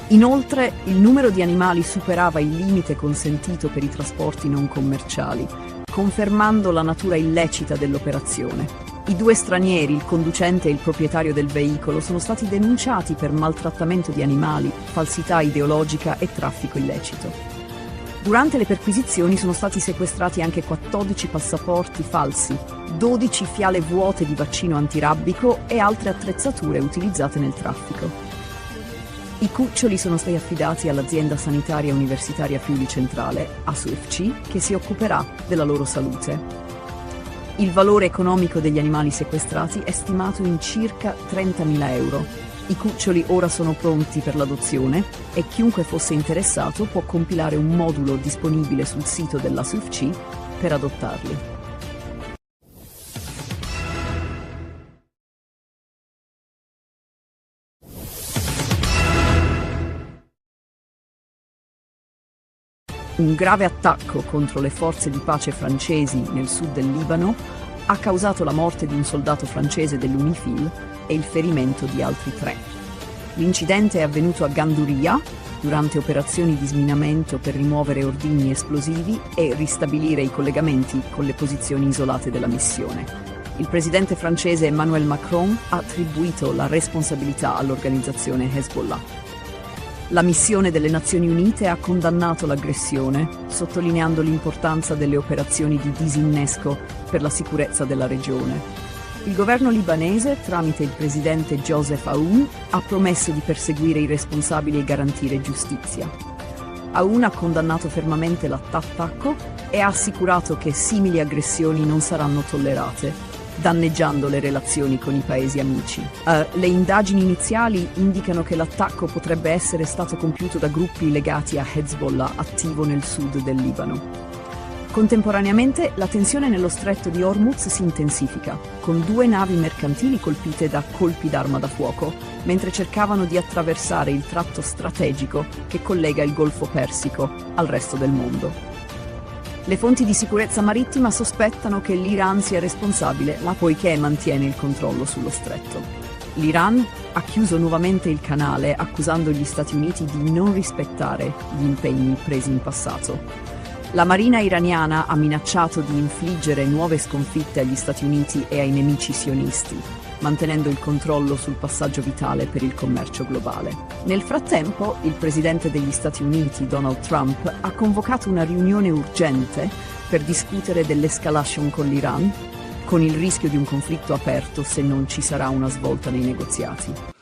S1: Inoltre, il numero di animali superava il limite consentito per i trasporti non commerciali, confermando la natura illecita dell'operazione. I 2 stranieri, il conducente e il proprietario del veicolo, sono stati denunciati per maltrattamento di animali, falsità ideologica e traffico illecito. Durante le perquisizioni sono stati sequestrati anche 14 passaporti falsi, 12 fiale vuote di vaccino antirabbico e altre attrezzature utilizzate nel traffico. I cuccioli sono stati affidati all'azienda sanitaria universitaria Friuli Centrale, ASUFC, che si occuperà della loro salute. Il valore economico degli animali sequestrati è stimato in circa 30.000 euro. I cuccioli ora sono pronti per l'adozione e chiunque fosse interessato può compilare un modulo disponibile sul sito dell'ASUFC per adottarli. Un grave attacco contro le forze di pace francesi nel sud del Libano ha causato la morte di un soldato francese dell'UNIFIL e il ferimento di altri 3. L'incidente è avvenuto a Ganduria durante operazioni di sminamento per rimuovere ordigni esplosivi e ristabilire i collegamenti con le posizioni isolate della missione. Il presidente francese Emmanuel Macron ha attribuito la responsabilità all'organizzazione Hezbollah. La missione delle Nazioni Unite ha condannato l'aggressione, sottolineando l'importanza delle operazioni di disinnesco per la sicurezza della regione. Il governo libanese, tramite il presidente Joseph Aoun, ha promesso di perseguire i responsabili e garantire giustizia. Aoun ha condannato fermamente l'attacco e ha assicurato che simili aggressioni non saranno tollerate, danneggiando le relazioni con i paesi amici. Le indagini iniziali indicano che l'attacco potrebbe essere stato compiuto da gruppi legati a Hezbollah attivo nel sud del Libano. Contemporaneamente la tensione nello stretto di Hormuz si intensifica, con 2 navi mercantili colpite da colpi d'arma da fuoco, mentre cercavano di attraversare il tratto strategico che collega il Golfo Persico al resto del mondo. Le fonti di sicurezza marittima sospettano che l'Iran sia responsabile, poiché mantiene il controllo sullo stretto. L'Iran ha chiuso nuovamente il canale, accusando gli Stati Uniti di non rispettare gli impegni presi in passato. La marina iraniana ha minacciato di infliggere nuove sconfitte agli Stati Uniti e ai nemici sionisti, mantenendo il controllo sul passaggio vitale per il commercio globale. Nel frattempo, il presidente degli Stati Uniti, Donald Trump, ha convocato una riunione urgente per discutere dell'escalation con l'Iran, con il rischio di un conflitto aperto se non ci sarà una svolta nei negoziati.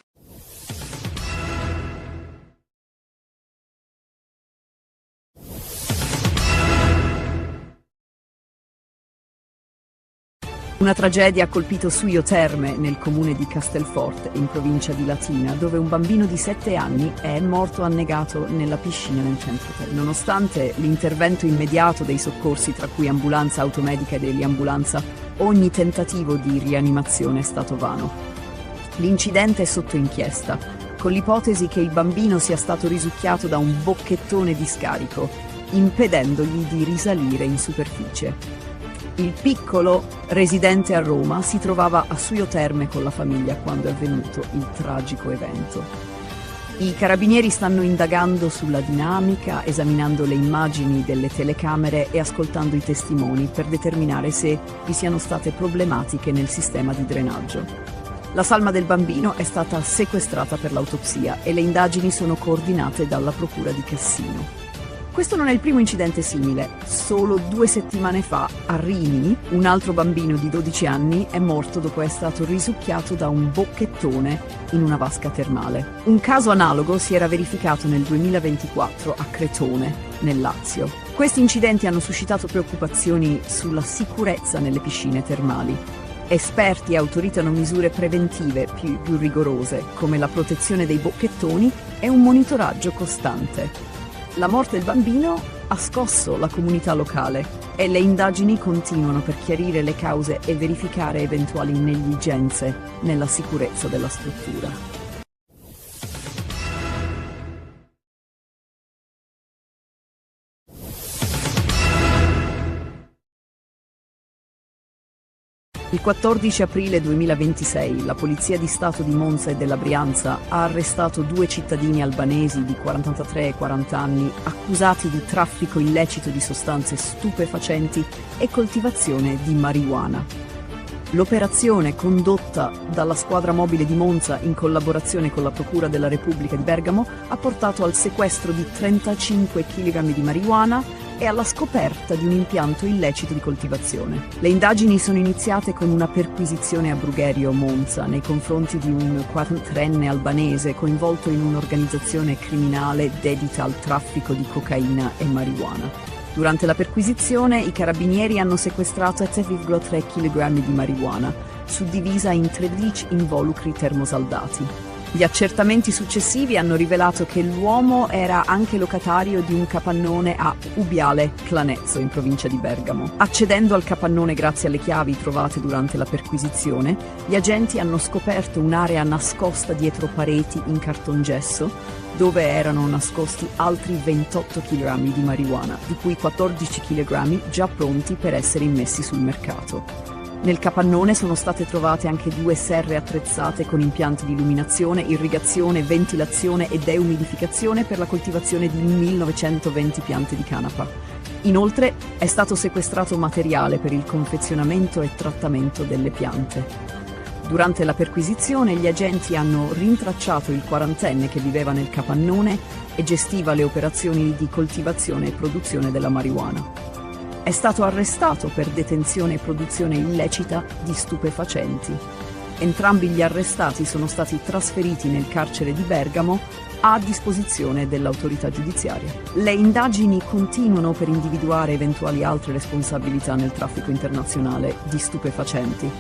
S1: Una tragedia ha colpito Suio Terme, nel comune di Castelforte, in provincia di Latina, dove un bambino di 7 anni è morto annegato nella piscina nel centro Terme. Nonostante l'intervento immediato dei soccorsi, tra cui ambulanza automedica e dell'ambulanza, ogni tentativo di rianimazione è stato vano. L'incidente è sotto inchiesta, con l'ipotesi che il bambino sia stato risucchiato da un bocchettone di scarico, impedendogli di risalire in superficie. Il piccolo, residente a Roma, si trovava a Suio Terme con la famiglia quando è avvenuto il tragico evento. I carabinieri stanno indagando sulla dinamica, esaminando le immagini delle telecamere e ascoltando i testimoni per determinare se vi siano state problematiche nel sistema di drenaggio. La salma del bambino è stata sequestrata per l'autopsia e le indagini sono coordinate dalla Procura di Cassino. Questo non è il primo incidente simile. Solo 2 settimane fa, a Rimini, un altro bambino di 12 anni è morto dopo essere stato risucchiato da un bocchettone in una vasca termale. Un caso analogo si era verificato nel 2024 a Cretone, nel Lazio. Questi incidenti hanno suscitato preoccupazioni sulla sicurezza nelle piscine termali. Esperti autoritano misure preventive più rigorose, come la protezione dei bocchettoni e un monitoraggio costante. La morte del bambino ha scosso la comunità locale e le indagini continuano per chiarire le cause e verificare eventuali negligenze nella sicurezza della struttura. Il 14 aprile 2026 la Polizia di Stato di Monza e della Brianza ha arrestato 2 cittadini albanesi di 43 e 40 anni accusati di traffico illecito di sostanze stupefacenti e coltivazione di marijuana. L'operazione, condotta dalla squadra mobile di Monza in collaborazione con la Procura della Repubblica di Bergamo, ha portato al sequestro di 35 kg di marijuana e alla scoperta di un impianto illecito di coltivazione. Le indagini sono iniziate con una perquisizione a Brugherio, Monza, nei confronti di un 43enne albanese coinvolto in un'organizzazione criminale dedita al traffico di cocaina e marijuana. Durante la perquisizione i carabinieri hanno sequestrato 7,3 kg di marijuana, suddivisa in 13 involucri termosaldati. Gli accertamenti successivi hanno rivelato che l'uomo era anche locatario di un capannone a Ubiale Clanezzo, in provincia di Bergamo. Accedendo al capannone grazie alle chiavi trovate durante la perquisizione, gli agenti hanno scoperto un'area nascosta dietro pareti in cartongesso, dove erano nascosti altri 28 kg di marijuana, di cui 14 kg già pronti per essere immessi sul mercato. Nel capannone sono state trovate anche 2 serre attrezzate con impianti di illuminazione, irrigazione, ventilazione e deumidificazione per la coltivazione di 1920 piante di canapa. Inoltre è stato sequestrato materiale per il confezionamento e trattamento delle piante. Durante la perquisizione gli agenti hanno rintracciato il 40enne che viveva nel capannone e gestiva le operazioni di coltivazione e produzione della marijuana. È stato arrestato per detenzione e produzione illecita di stupefacenti. Entrambi gli arrestati sono stati trasferiti nel carcere di Bergamo a disposizione dell'autorità giudiziaria. Le indagini continuano per individuare eventuali altre responsabilità nel traffico internazionale di stupefacenti.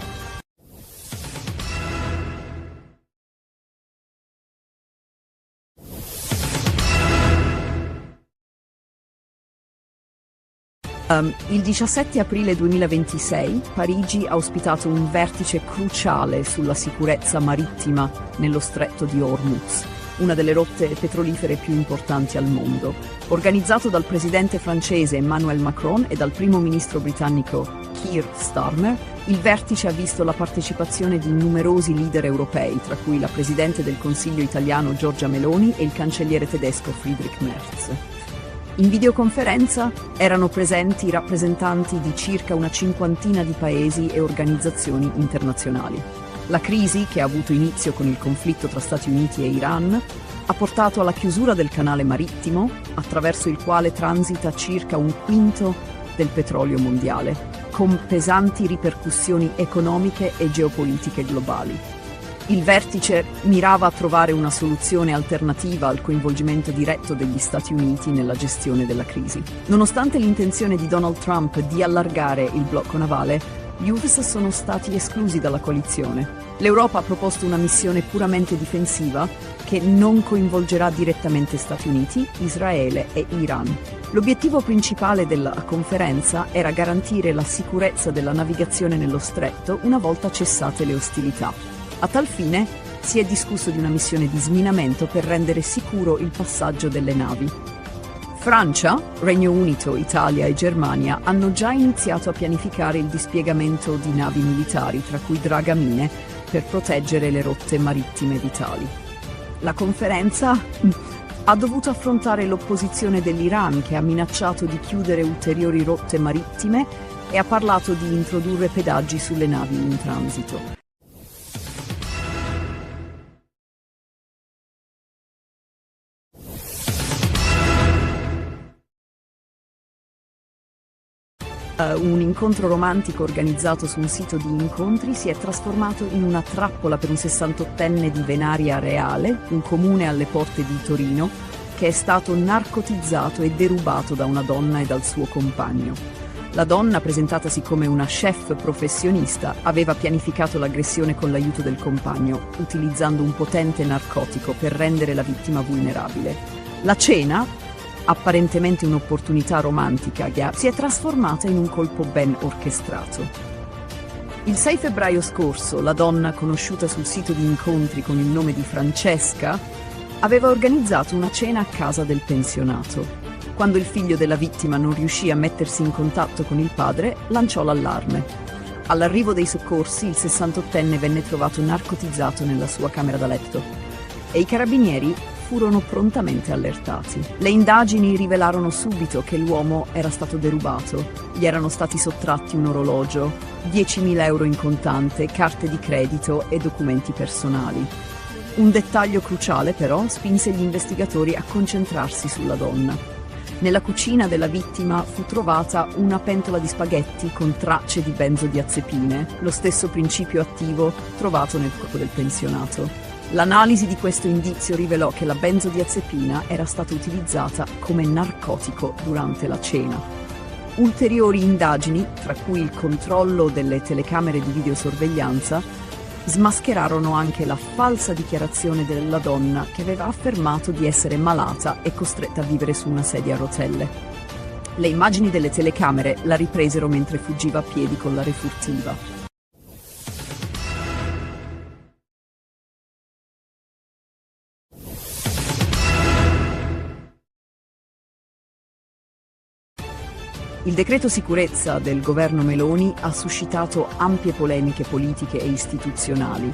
S1: Il 17 aprile 2026 Parigi ha ospitato un vertice cruciale sulla sicurezza marittima nello stretto di Hormuz, una delle rotte petrolifere più importanti al mondo. Organizzato dal presidente francese Emmanuel Macron e dal primo ministro britannico Keir Starmer, il vertice ha visto la partecipazione di numerosi leader europei, tra cui la presidente del Consiglio italiano Giorgia Meloni e il cancelliere tedesco Friedrich Merz. In videoconferenza erano presenti rappresentanti di circa una cinquantina di paesi e organizzazioni internazionali. La crisi, che ha avuto inizio con il conflitto tra Stati Uniti e Iran, ha portato alla chiusura del canale marittimo, attraverso il quale transita circa un quinto del petrolio mondiale, con pesanti ripercussioni economiche e geopolitiche globali. Il vertice mirava a trovare una soluzione alternativa al coinvolgimento diretto degli Stati Uniti nella gestione della crisi. Nonostante l'intenzione di Donald Trump di allargare il blocco navale, gli US sono stati esclusi dalla coalizione. L'Europa ha proposto una missione puramente difensiva che non coinvolgerà direttamente Stati Uniti, Israele e Iran. L'obiettivo principale della conferenza era garantire la sicurezza della navigazione nello stretto una volta cessate le ostilità. A tal fine si è discusso di una missione di sminamento per rendere sicuro il passaggio delle navi. Francia, Regno Unito, Italia e Germania hanno già iniziato a pianificare il dispiegamento di navi militari, tra cui dragamine, per proteggere le rotte marittime vitali. La conferenza ha dovuto affrontare l'opposizione dell'Iran, che ha minacciato di chiudere ulteriori rotte marittime e ha parlato di introdurre pedaggi sulle navi in transito. Un incontro romantico organizzato su un sito di incontri si è trasformato in una trappola per un 68enne di Venaria Reale, un comune alle porte di Torino, che è stato narcotizzato e derubato da una donna e dal suo compagno. La donna, presentatasi come una chef professionista, aveva pianificato l'aggressione con l'aiuto del compagno, utilizzando un potente narcotico per rendere la vittima vulnerabile. La cena, apparentemente un'opportunità romantica, si è trasformata in un colpo ben orchestrato. Il 6 febbraio scorso, la donna, conosciuta sul sito di incontri con il nome di Francesca, aveva organizzato una cena a casa del pensionato. Quando il figlio della vittima non riuscì a mettersi in contatto con il padre, lanciò l'allarme. All'arrivo dei soccorsi, il 68enne venne trovato narcotizzato nella sua camera da letto e i carabinieri furono prontamente allertati. Le indagini rivelarono subito che l'uomo era stato derubato. Gli erano stati sottratti un orologio, 10.000 euro in contante, carte di credito e documenti personali. Un dettaglio cruciale, però, spinse gli investigatori a concentrarsi sulla donna. Nella cucina della vittima fu trovata una pentola di spaghetti con tracce di benzodiazepine, lo stesso principio attivo trovato nel corpo del pensionato. L'analisi di questo indizio rivelò che la benzodiazepina era stata utilizzata come narcotico durante la cena. Ulteriori indagini, tra cui il controllo delle telecamere di videosorveglianza, Smascherarono anche la falsa dichiarazione della donna che aveva affermato di essere malata e costretta a vivere su una sedia a rotelle. Le immagini delle telecamere la ripresero mentre fuggiva a piedi con la refurtiva. Il decreto sicurezza del governo Meloni ha suscitato ampie polemiche politiche e istituzionali,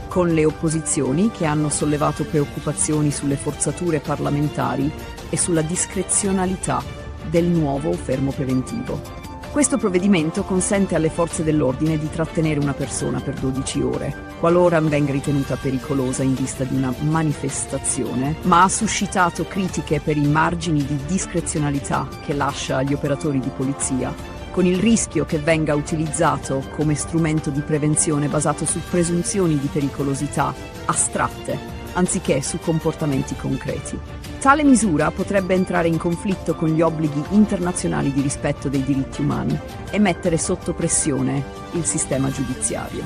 S1: con le opposizioni che hanno sollevato preoccupazioni sulle forzature parlamentari e sulla discrezionalità del nuovo fermo preventivo. Questo provvedimento consente alle forze dell'ordine di trattenere una persona per 12 ore, qualora venga ritenuta pericolosa in vista di una manifestazione, ma ha suscitato critiche per i margini di discrezionalità che lascia agli operatori di polizia, con il rischio che venga utilizzato come strumento di prevenzione basato su presunzioni di pericolosità astratte, anziché su comportamenti concreti. Tale misura potrebbe entrare in conflitto con gli obblighi internazionali di rispetto dei diritti umani e mettere sotto pressione il sistema giudiziario.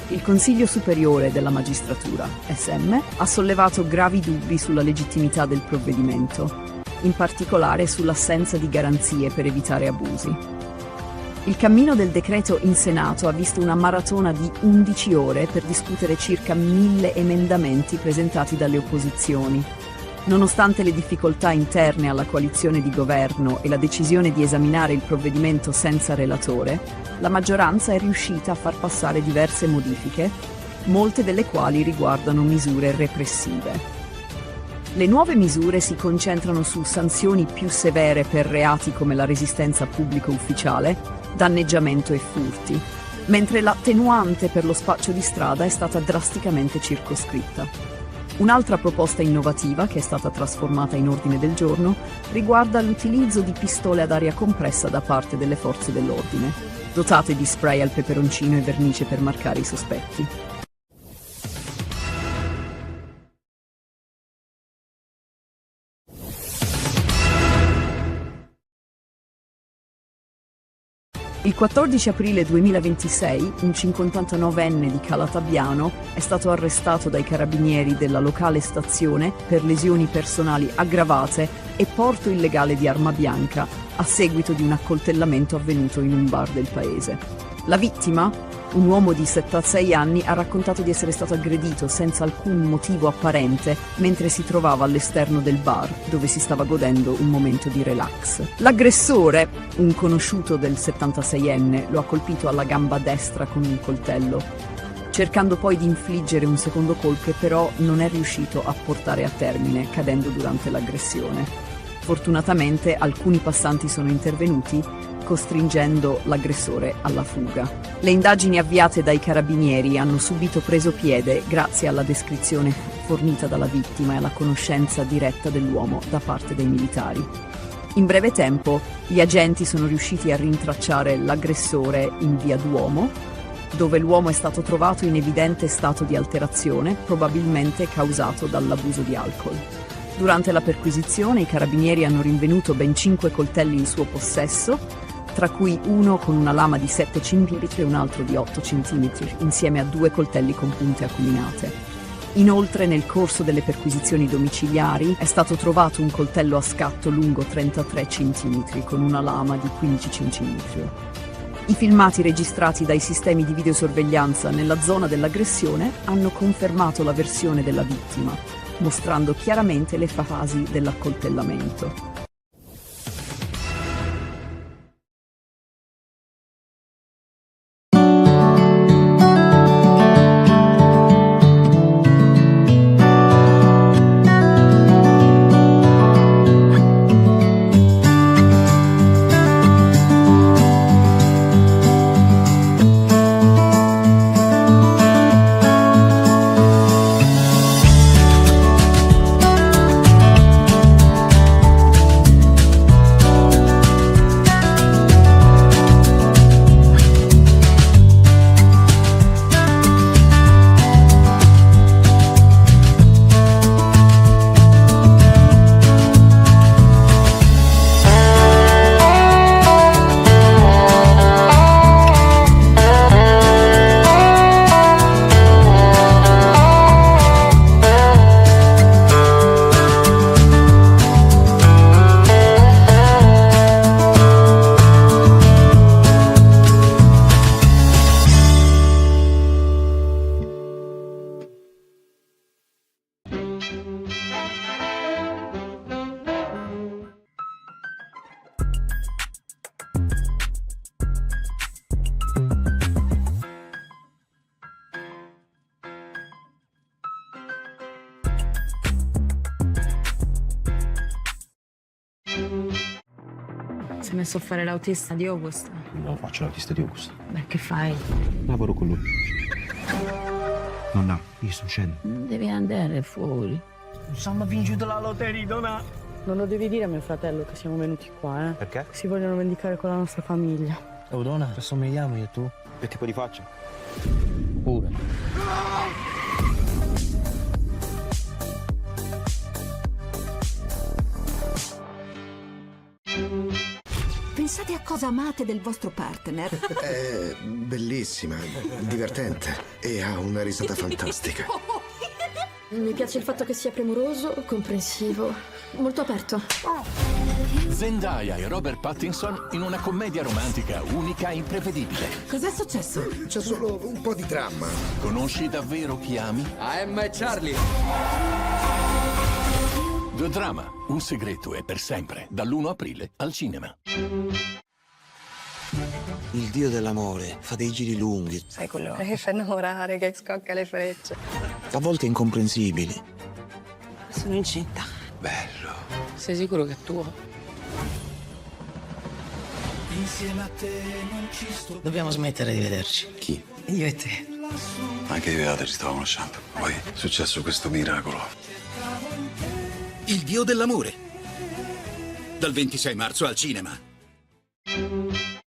S1: Il Consiglio Superiore della Magistratura, SM, ha sollevato gravi dubbi sulla legittimità del provvedimento, in particolare sull'assenza di garanzie per evitare abusi. Il cammino del decreto in Senato ha visto una maratona di 11 ore per discutere circa 1000 emendamenti presentati dalle opposizioni. Nonostante le difficoltà interne alla coalizione di governo e la decisione di esaminare il provvedimento senza relatore, la maggioranza è riuscita a far passare diverse modifiche, molte delle quali riguardano misure repressive. Le nuove misure si concentrano su sanzioni più severe per reati come la resistenza a pubblico ufficiale, danneggiamento e furti, mentre l'attenuante per lo spaccio di strada è stata drasticamente circoscritta. Un'altra proposta innovativa, che è stata trasformata in ordine del giorno, riguarda l'utilizzo di pistole ad aria compressa da parte delle forze dell'ordine, dotate di spray al peperoncino e vernice per marcare i sospetti. Il 14 aprile 2026 un 59enne di Calatabbiano è stato arrestato dai carabinieri della locale stazione per lesioni personali aggravate e porto illegale di arma bianca a seguito di un accoltellamento avvenuto in un bar del paese. La vittima, un uomo di 76 anni, ha raccontato di essere stato aggredito senza alcun motivo apparente mentre si trovava all'esterno del bar, dove si stava godendo un momento di relax. L'aggressore, un conosciuto del 76enne, lo ha colpito alla gamba destra con un coltello, cercando poi di infliggere un secondo colpo che però non è riuscito a portare a termine, cadendo durante l'aggressione. Fortunatamente alcuni passanti sono intervenuti, costringendo l'aggressore alla fuga. Le indagini avviate dai carabinieri hanno subito preso piede grazie alla descrizione fornita dalla vittima e alla conoscenza diretta dell'uomo da parte dei militari. In breve tempo, gli agenti sono riusciti a rintracciare l'aggressore in via Duomo, dove l'uomo è stato trovato in evidente stato di alterazione, probabilmente causato dall'abuso di alcol. Durante la perquisizione, i carabinieri hanno rinvenuto ben 5 coltelli in suo possesso, tra cui uno con una lama di 7 cm e un altro di 8 cm, insieme a 2 coltelli con punte acuminate. Inoltre, nel corso delle perquisizioni domiciliari, è stato trovato un coltello a scatto lungo 33 cm con una lama di 15 cm. I filmati registrati dai sistemi di videosorveglianza nella zona dell'aggressione hanno confermato la versione della vittima, mostrando chiaramente le fasi dell'accoltellamento.
S2: Si è messo a fare l'autista di August.
S3: Non faccio l'autista di Augusto.
S2: Beh, che fai?
S3: Lavoro con lui. Nonna, io sto uscendo.
S4: Non devi andare fuori. Siamo vinto la lotteria, Dona.
S2: Non lo devi dire a mio fratello che siamo venuti qua, eh?
S3: Perché?
S2: Si vogliono vendicare con la nostra famiglia.
S10: Oh, Donna, ci somigliamo io e tu?
S3: Che tipo di faccia?
S10: Pure.
S6: Pensate a cosa amate del vostro partner.
S7: È bellissima, divertente e ha una risata fantastica.
S8: Mi piace il fatto che sia premuroso, comprensivo, molto aperto.
S9: Zendaya e Robert Pattinson in una commedia romantica unica e imprevedibile.
S6: Cos'è successo?
S7: C'è solo un po' di dramma.
S9: Conosci davvero chi ami?
S5: Emma e Charlie.
S9: The Drama, un segreto e per sempre, dall'1 aprile al cinema.
S10: Il dio dell'amore fa dei giri lunghi,
S2: Sai quello che fa innamorare, che scocca le frecce.
S10: a volte incomprensibili.
S2: Sono incinta.
S10: Bello.
S2: Sei sicuro che è tuo?
S4: Dobbiamo smettere di vederci.
S12: Chi?
S4: Io e te.
S12: Anche io e Ada ci stavo conoscendo. Poi è successo questo miracolo.
S11: Il dio dell'amore. Dal 26 marzo al cinema.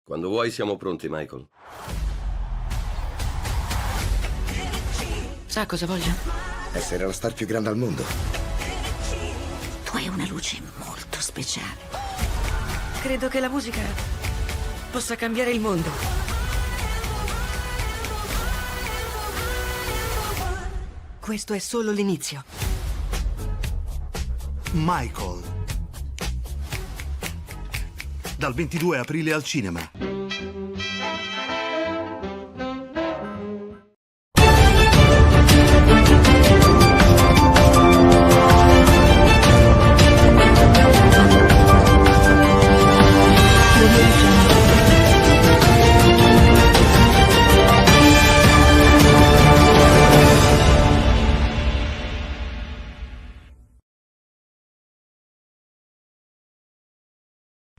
S14: Quando vuoi siamo pronti, Michael.
S5: Sa cosa voglio?
S7: Essere la star più grande al mondo.
S6: Tu hai una luce molto speciale.
S5: Credo che la musica possa cambiare il mondo. Questo è solo l'inizio.
S15: Michael. Dal 22 aprile al cinema.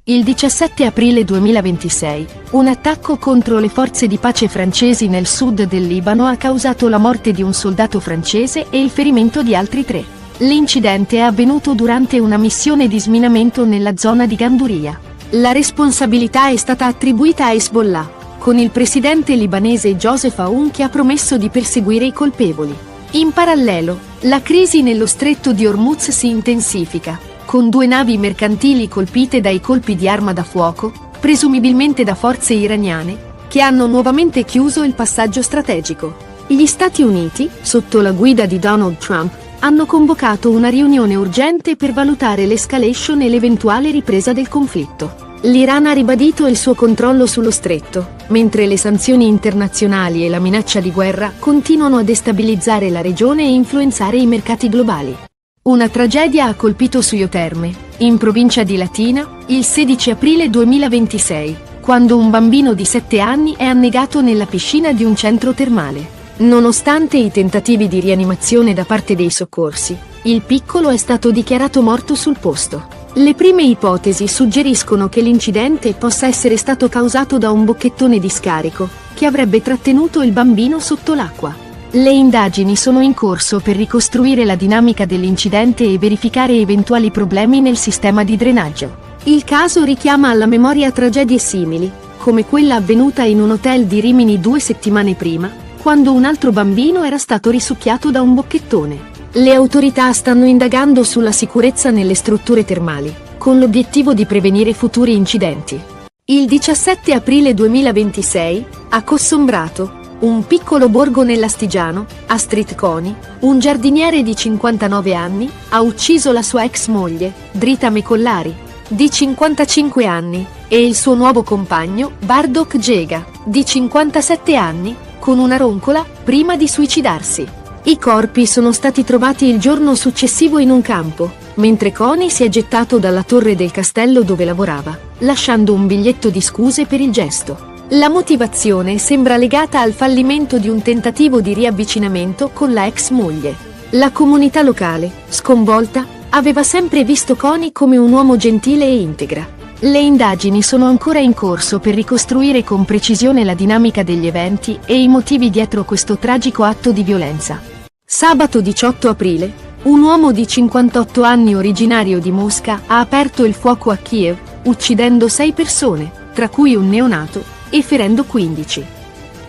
S13: Il 17 aprile 2026, un attacco contro le forze di pace francesi nel sud del Libano ha causato la morte di un soldato francese e il ferimento di altri 3. L'incidente è avvenuto durante una missione di sminamento nella zona di Ganduria. La responsabilità è stata attribuita a Hezbollah, con il presidente libanese Joseph Aoun che ha promesso di perseguire i colpevoli. In parallelo, la crisi nello stretto di Hormuz si intensifica, con 2 navi mercantili colpite dai colpi di arma da fuoco, presumibilmente da forze iraniane, che hanno nuovamente chiuso il passaggio strategico. Gli Stati Uniti, sotto la guida di Donald Trump, hanno convocato una riunione urgente per valutare l'escalation e l'eventuale ripresa del conflitto. L'Iran ha ribadito il suo controllo sullo stretto, mentre le sanzioni internazionali e la minaccia di guerra continuano a destabilizzare la regione e influenzare i mercati globali. Una tragedia ha colpito Suio Terme, in provincia di Latina, il 16 aprile 2026, quando un bambino di 7 anni è annegato nella piscina di un centro termale. Nonostante i tentativi di rianimazione da parte dei soccorsi, il piccolo è stato dichiarato morto sul posto. Le prime ipotesi suggeriscono che l'incidente possa essere stato causato da un bocchettone di scarico, che avrebbe trattenuto il bambino sotto l'acqua. Le indagini sono in corso per ricostruire la dinamica dell'incidente e verificare eventuali problemi nel sistema di drenaggio. Il caso richiama alla memoria tragedie simili, come quella avvenuta in un hotel di Rimini 2 settimane prima, quando un altro bambino era stato risucchiato da un bocchettone. Le autorità stanno indagando sulla sicurezza nelle strutture termali, con l'obiettivo di prevenire futuri incidenti. Il 17 aprile 2026, a Cossombrato, un piccolo borgo nell'Astigiano, Astrid Coni, un giardiniere di 59 anni, ha ucciso la sua ex moglie, Drita Mecollari, di 55 anni, e il suo nuovo compagno, Bardok Jega, di 57 anni, con una roncola, prima di suicidarsi. I corpi sono stati trovati il giorno successivo in un campo, mentre Coni si è gettato dalla torre del castello dove lavorava, lasciando un biglietto di scuse per il gesto. La motivazione sembra legata al fallimento di un tentativo di riavvicinamento con la ex moglie. La comunità locale, sconvolta, aveva sempre visto Coni come un uomo gentile e integra. Le indagini sono ancora in corso per ricostruire con precisione la dinamica degli eventi e i motivi dietro questo tragico atto di violenza. Sabato 18 aprile, un uomo di 58 anni originario di Mosca ha aperto il fuoco a Kiev, uccidendo 6 persone, tra cui un neonato, e ferendo 15.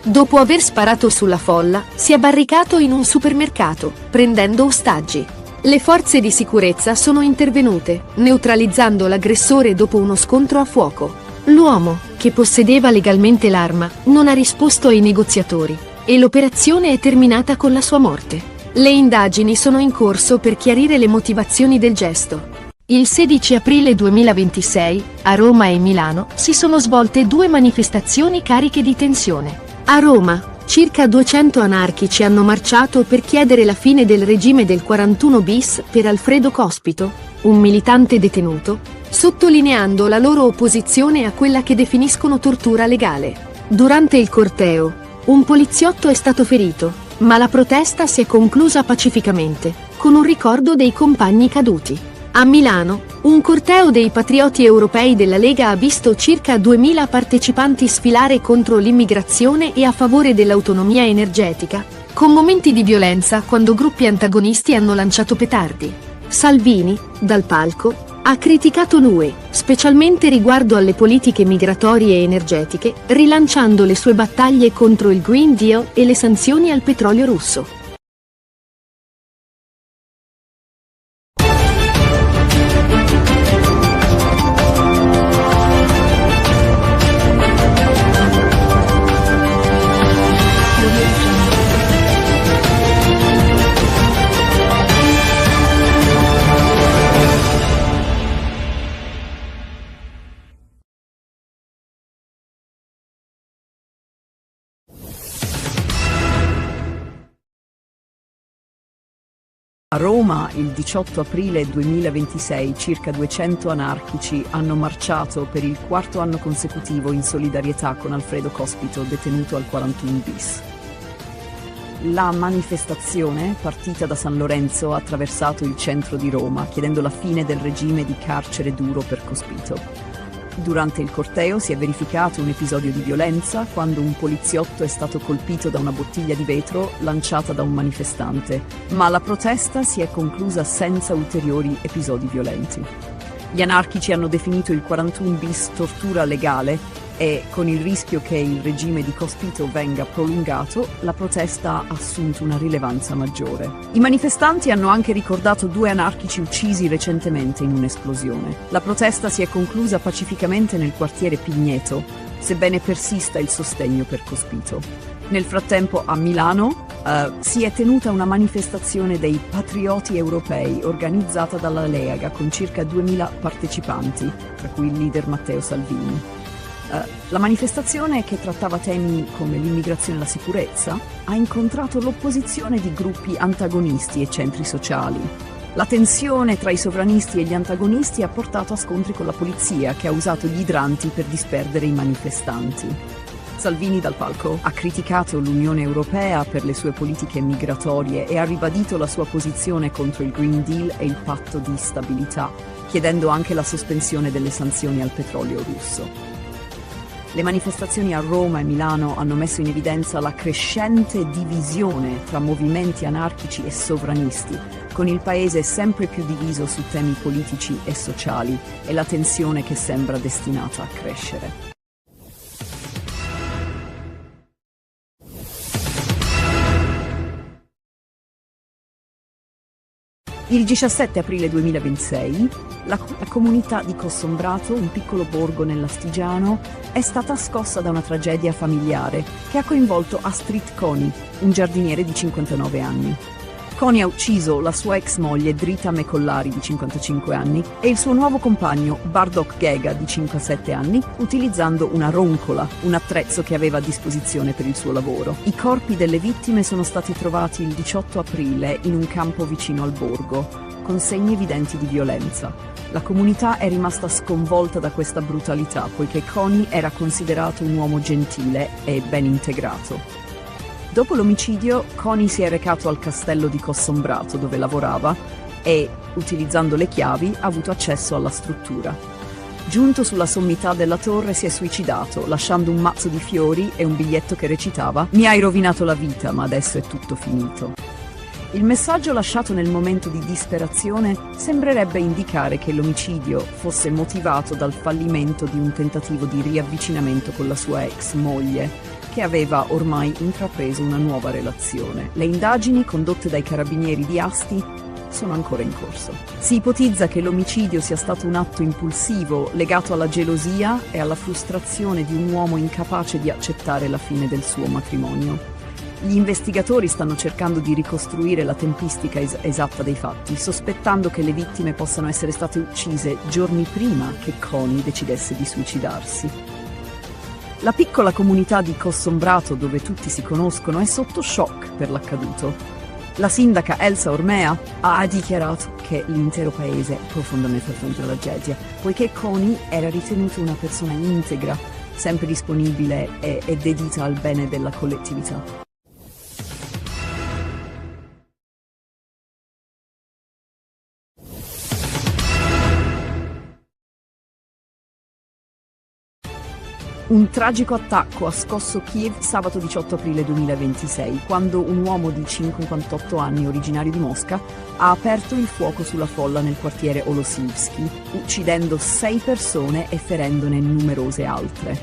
S13: Dopo aver sparato sulla folla, si è barricato in un supermercato, prendendo ostaggi. Le forze di sicurezza sono intervenute, neutralizzando l'aggressore dopo uno scontro a fuoco. L'uomo, che possedeva legalmente l'arma, non ha risposto ai negoziatori, e l'operazione è terminata con la sua morte. Le indagini sono in corso per chiarire le motivazioni del gesto. Il 16 aprile 2026, a Roma e Milano, si sono svolte 2 manifestazioni cariche di tensione. A Roma, circa 200 anarchici hanno marciato per chiedere la fine del regime del 41 bis per Alfredo Cospito, un militante detenuto, sottolineando la loro opposizione a quella che definiscono tortura legale. Durante il corteo, un poliziotto è stato ferito, ma la protesta si è conclusa pacificamente, con un ricordo dei compagni caduti. A Milano, un corteo dei patrioti europei della Lega ha visto circa 2000 partecipanti sfilare contro l'immigrazione e a favore dell'autonomia energetica, con momenti di violenza quando gruppi antagonisti hanno lanciato petardi. Salvini, dal palco, ha criticato l'UE, specialmente riguardo alle politiche migratorie e energetiche, rilanciando le sue battaglie contro il Green Deal e le sanzioni al petrolio russo.
S1: A Roma, il 18 aprile 2026, circa 200 anarchici hanno marciato per il 4º anno consecutivo in solidarietà con Alfredo Cospito, detenuto al 41 bis. La manifestazione, partita da San Lorenzo, ha attraversato il centro di Roma, chiedendo la fine del regime di carcere duro per Cospito. Durante il corteo si è verificato un episodio di violenza quando un poliziotto è stato colpito da una bottiglia di vetro lanciata da un manifestante, ma la protesta si è conclusa senza ulteriori episodi violenti. Gli anarchici hanno definito il 41 bis tortura legale e, con il rischio che il regime di Cospito venga prolungato, la protesta ha assunto una rilevanza maggiore. I manifestanti hanno anche ricordato 2 anarchici uccisi recentemente in un'esplosione. La protesta si è conclusa pacificamente nel quartiere Pigneto, sebbene persista il sostegno per Cospito. Nel frattempo a Milano si è tenuta una manifestazione dei patrioti europei organizzata dalla Lega con circa 2000 partecipanti, tra cui il leader Matteo Salvini. La manifestazione, che trattava temi come l'immigrazione e la sicurezza, ha incontrato l'opposizione di gruppi antagonisti e centri sociali. La tensione tra i sovranisti e gli antagonisti ha portato a scontri con la polizia, che ha usato gli idranti per disperdere i manifestanti. Salvini, dal palco, ha criticato l'Unione Europea per le sue politiche migratorie e ha ribadito la sua posizione contro il Green Deal e il patto di stabilità, chiedendo anche la sospensione delle sanzioni al petrolio russo. Le manifestazioni a Roma e Milano hanno messo in evidenza la crescente divisione tra movimenti anarchici e sovranisti, con il paese sempre più diviso su temi politici e sociali e la tensione che sembra destinata a crescere. Il 17 aprile 2026, la comunità di Cossombrato, un piccolo borgo nell'Astigiano, è stata scossa da una tragedia familiare che ha coinvolto Astrid Coni, un giardiniere di 59 anni. Coni ha ucciso la sua ex moglie Drita Mekollari di 55 anni e il suo nuovo compagno Bardok Gega di 57 anni utilizzando una roncola, un attrezzo che aveva a disposizione per il suo lavoro. I corpi delle vittime sono stati trovati il 18 aprile in un campo vicino al borgo, con segni evidenti di violenza. La comunità è rimasta sconvolta da questa brutalità, poiché Coni era considerato un uomo gentile e ben integrato. Dopo l'omicidio, Coni si è recato al castello di Cossombrato, dove lavorava, e, utilizzando le chiavi, ha avuto accesso alla struttura. Giunto sulla sommità della torre si è suicidato, lasciando un mazzo di fiori e un biglietto che recitava: "Mi hai rovinato la vita, ma adesso è tutto finito". Il messaggio lasciato nel momento di disperazione sembrerebbe indicare che l'omicidio fosse motivato dal fallimento di un tentativo di riavvicinamento con la sua ex moglie, che aveva ormai intrapreso una nuova relazione. Le indagini condotte dai carabinieri di Asti sono ancora in corso. Si ipotizza che l'omicidio sia stato un atto impulsivo legato alla gelosia e alla frustrazione di un uomo incapace di accettare la fine del suo matrimonio. Gli investigatori stanno cercando di ricostruire la tempistica esatta dei fatti, sospettando che le vittime possano essere state uccise giorni prima che Connie decidesse di suicidarsi. La piccola comunità di Cossombrato, dove tutti si conoscono, è sotto shock per l'accaduto. La sindaca Elsa Ormea ha dichiarato che l'intero paese è profondamente affronta la tragedia, poiché Connie era ritenuta una persona integra, sempre disponibile e dedita al bene della collettività. Un tragico attacco ha scosso Kiev sabato 18 aprile 2026, quando un uomo di 58 anni, originario di Mosca, ha aperto il fuoco sulla folla nel quartiere Olosivsky, uccidendo 6 persone e ferendone numerose altre.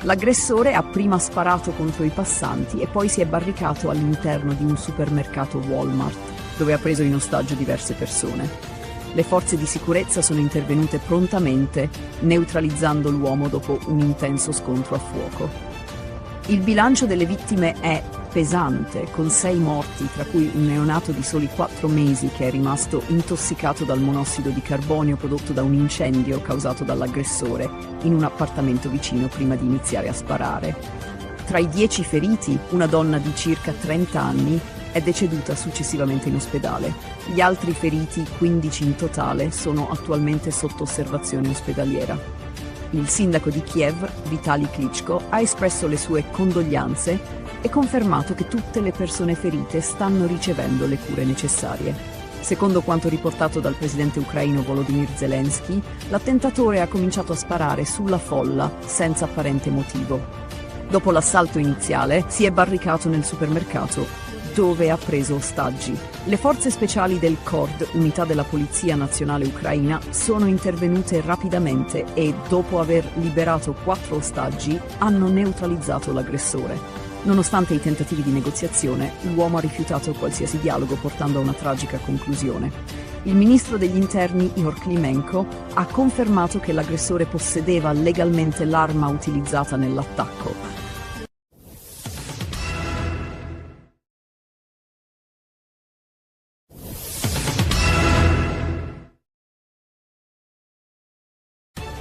S1: L'aggressore ha prima sparato contro i passanti e poi si è barricato all'interno di un supermercato Walmart, dove ha preso in ostaggio diverse persone. Le forze di sicurezza sono intervenute prontamente, neutralizzando l'uomo dopo un intenso scontro a fuoco. Il bilancio delle vittime è pesante, con 6 morti, tra cui un neonato di soli 4 mesi che è rimasto intossicato dal monossido di carbonio prodotto da un incendio causato dall'aggressore in un appartamento vicino prima di iniziare a sparare. Tra i 10 feriti, una donna di circa 30 anni è deceduta successivamente in ospedale. Gli altri feriti, 15 in totale, sono attualmente sotto osservazione ospedaliera. Il sindaco di Kiev, Vitali Klitschko, ha espresso le sue condoglianze e confermato che tutte le persone ferite stanno ricevendo le cure necessarie. Secondo quanto riportato dal presidente ucraino Volodymyr Zelensky, l'attentatore ha cominciato a sparare sulla folla senza apparente motivo. Dopo l'assalto iniziale, si è barricato nel supermercato, dove ha preso ostaggi. Le forze speciali del KORD, unità della Polizia Nazionale Ucraina, sono intervenute rapidamente e, dopo aver liberato 4 ostaggi, hanno neutralizzato l'aggressore. Nonostante i tentativi di negoziazione, l'uomo ha rifiutato qualsiasi dialogo, portando a una tragica conclusione. Il ministro degli interni, Ihor Klimenko, ha confermato che l'aggressore possedeva legalmente l'arma utilizzata nell'attacco.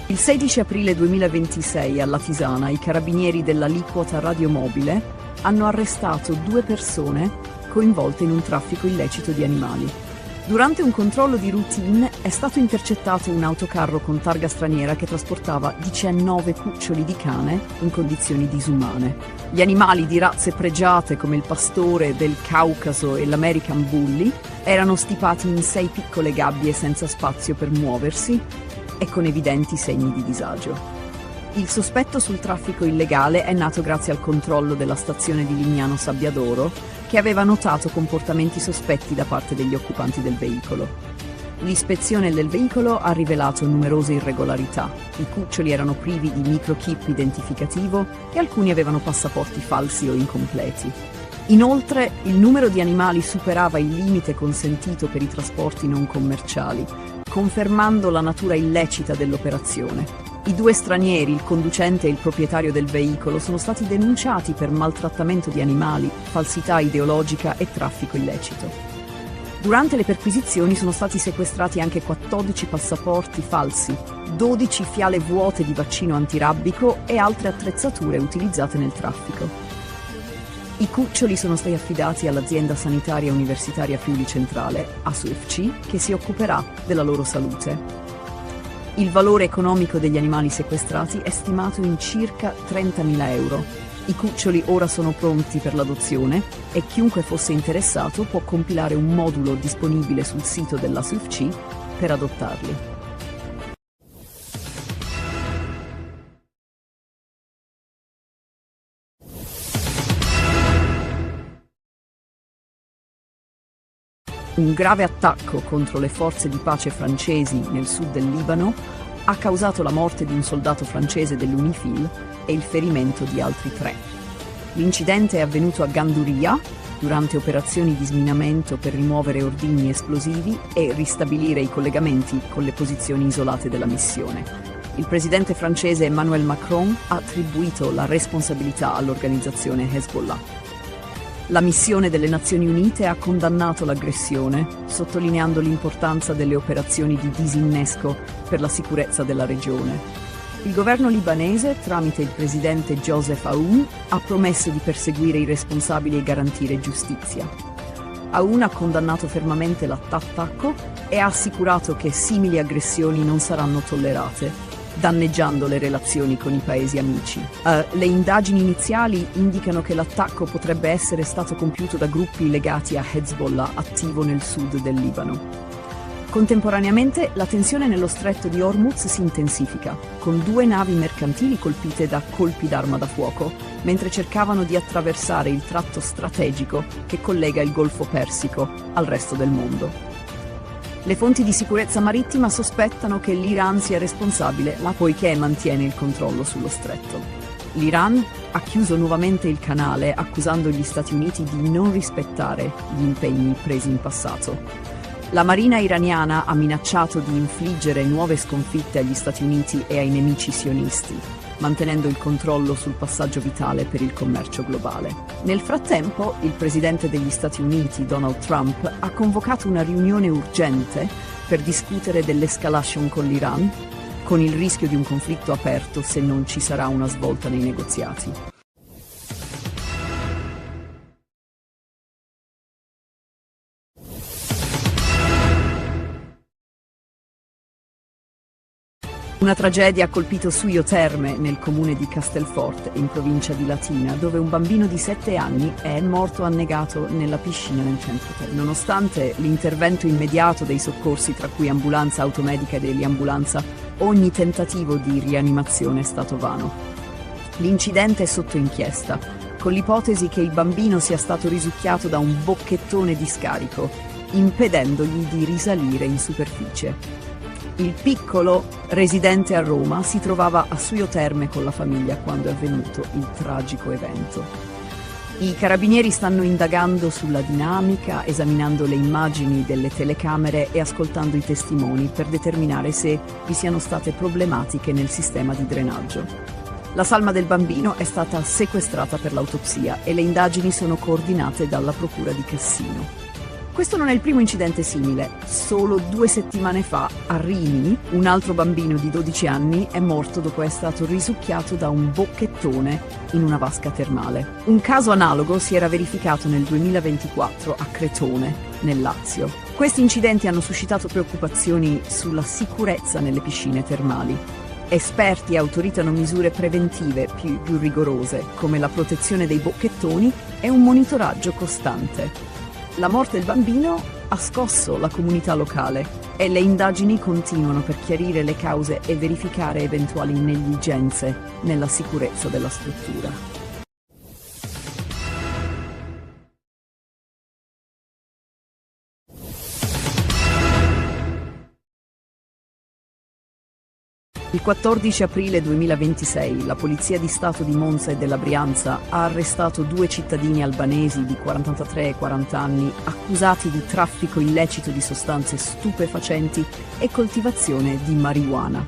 S1: Il 16 aprile 2026 alla Tisana i carabinieri dell'aliquota radiomobile hanno arrestato 2 persone coinvolte in un traffico illecito di animali. Durante un controllo di routine è stato intercettato un autocarro con targa straniera che trasportava 19 cuccioli di cane in condizioni disumane. Gli animali di razze pregiate come il pastore del Caucaso e l'American Bully erano stipati in 6 piccole gabbie senza spazio per muoversi e con evidenti segni di disagio. Il sospetto sul traffico illegale è nato grazie al controllo della stazione di Lignano Sabbiadoro, che aveva notato comportamenti sospetti da parte degli occupanti del veicolo. L'ispezione del veicolo ha rivelato numerose irregolarità. I cuccioli erano privi di microchip identificativo e alcuni avevano passaporti falsi o incompleti. Inoltre, il numero di animali superava il limite consentito per i trasporti non commerciali, confermando la natura illecita dell'operazione. I 2 stranieri, il conducente e il proprietario del veicolo, sono stati denunciati per maltrattamento di animali, falsità ideologica e traffico illecito. Durante le perquisizioni sono stati sequestrati anche 14 passaporti falsi, 12 fiale vuote di vaccino antirabbico e altre attrezzature utilizzate nel traffico. I cuccioli sono stati affidati all'azienda sanitaria universitaria Friuli Centrale, ASUFC, che si occuperà della loro salute. Il valore economico degli animali sequestrati è stimato in circa 30.000 euro. I cuccioli ora sono pronti per l'adozione e chiunque fosse interessato può compilare un modulo disponibile sul sito dell'ASUFC per adottarli. Un grave attacco contro le forze di pace francesi nel sud del Libano ha causato la morte di un soldato francese dell'UNIFIL e il ferimento di altri 3. L'incidente è avvenuto a Ganduria durante operazioni di sminamento per rimuovere ordigni esplosivi e ristabilire i collegamenti con le posizioni isolate della missione. Il presidente francese Emmanuel Macron ha attribuito la responsabilità all'organizzazione Hezbollah. La missione delle Nazioni Unite ha condannato l'aggressione, sottolineando l'importanza delle operazioni di disinnesco per la sicurezza della regione. Il governo libanese, tramite il presidente Joseph Aoun, ha promesso di perseguire i responsabili e garantire giustizia. Aoun ha condannato fermamente l'attacco e ha assicurato che simili aggressioni non saranno tollerate, danneggiando le relazioni con i paesi amici. Le indagini iniziali indicano che l'attacco potrebbe essere stato compiuto da gruppi legati a Hezbollah attivo nel sud del Libano. Contemporaneamente la tensione nello stretto di Hormuz si intensifica, con 2 navi mercantili colpite da colpi d'arma da fuoco, mentre cercavano di attraversare il tratto strategico che collega il Golfo Persico al resto del mondo. Le fonti di sicurezza marittima sospettano che l'Iran sia responsabile, poiché mantiene il controllo sullo stretto. L'Iran ha chiuso nuovamente il canale, accusando gli Stati Uniti di non rispettare gli impegni presi in passato. La marina iraniana ha minacciato di infliggere nuove sconfitte agli Stati Uniti e ai nemici sionisti, mantenendo il controllo sul passaggio vitale per il commercio globale. Nel frattempo, il presidente degli Stati Uniti, Donald Trump, ha convocato una riunione urgente per discutere dell'escalation con l'Iran, con il rischio di un conflitto aperto se non ci sarà una svolta nei negoziati. Una tragedia ha colpito Suio Terme, nel comune di Castelforte, in provincia di Latina, dove un bambino di 7 anni è morto annegato nella piscina nel centro. Nonostante l'intervento immediato dei soccorsi, tra cui ambulanza automedica ed eliambulanza, ogni tentativo di rianimazione è stato vano. L'incidente è sotto inchiesta, con l'ipotesi che il bambino sia stato risucchiato da un bocchettone di scarico, impedendogli di risalire in superficie. Il piccolo, residente a Roma, si trovava a Suio Terme con la famiglia quando è avvenuto il tragico evento. I carabinieri stanno indagando sulla dinamica, esaminando le immagini delle telecamere e ascoltando i testimoni per determinare se vi siano state problematiche nel sistema di drenaggio. La salma del bambino è stata sequestrata per l'autopsia e le indagini sono coordinate dalla Procura di Cassino. Questo non è il primo incidente simile. Solo 2 settimane fa, a Rimini, un altro bambino di 12 anni è morto dopo essere stato risucchiato da un bocchettone in una vasca termale. Un caso analogo si era verificato nel 2024 a Cretone, nel Lazio. Questi incidenti hanno suscitato preoccupazioni sulla sicurezza nelle piscine termali. Esperti autoritano misure preventive più rigorose, come la protezione dei bocchettoni e un monitoraggio costante. La morte del bambino ha scosso la comunità locale e le indagini continuano per chiarire le cause e verificare eventuali negligenze nella sicurezza della struttura. Il 14 aprile 2026 la Polizia di Stato di Monza e della Brianza ha arrestato 2 cittadini albanesi di 43 e 40 anni accusati di traffico illecito di sostanze stupefacenti e coltivazione di marijuana.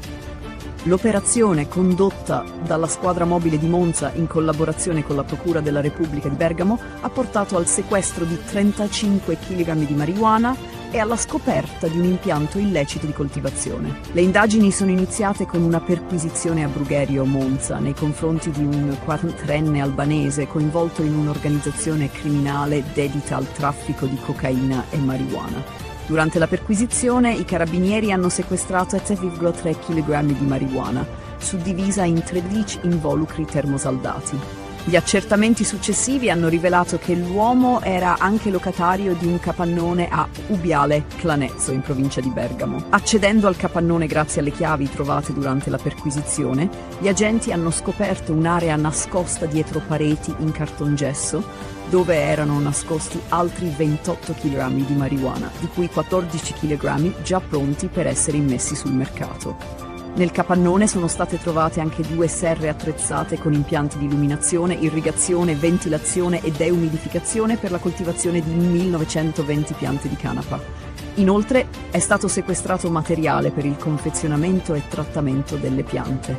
S1: L'operazione, condotta dalla squadra mobile di Monza in collaborazione con la Procura della Repubblica di Bergamo, ha portato al sequestro di 35 kg di marijuana e alla scoperta di un impianto illecito di coltivazione. Le indagini sono iniziate con una perquisizione a Brugherio, Monza, nei confronti di un 43enne albanese coinvolto in un'organizzazione criminale dedita al traffico di cocaina e marijuana. Durante la perquisizione i carabinieri hanno sequestrato 7,3 kg di marijuana, suddivisa in 13 involucri termosaldati. Gli accertamenti successivi hanno rivelato che l'uomo era anche locatario di un capannone a Ubiale Clanezzo, in provincia di Bergamo. Accedendo al capannone grazie alle chiavi trovate durante la perquisizione, gli agenti hanno scoperto un'area nascosta dietro pareti in cartongesso, dove erano nascosti altri 28 kg di marijuana, di cui 14 kg già pronti per essere immessi sul mercato. Nel capannone sono state trovate anche 2 serre attrezzate con impianti di illuminazione, irrigazione, ventilazione e deumidificazione per la coltivazione di 1920 piante di canapa. Inoltre è stato sequestrato materiale per il confezionamento e trattamento delle piante.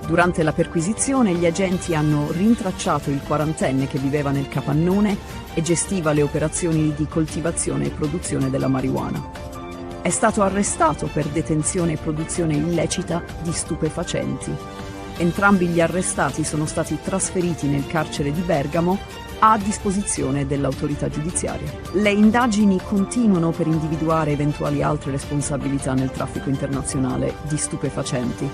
S1: Durante la perquisizione gli agenti hanno rintracciato il 40enne che viveva nel capannone e gestiva le operazioni di coltivazione e produzione della marijuana. È stato arrestato per detenzione e produzione illecita di stupefacenti. Entrambi gli arrestati sono stati trasferiti nel carcere di Bergamo a disposizione dell'autorità giudiziaria. Le indagini continuano per individuare eventuali altre responsabilità nel traffico internazionale di stupefacenti.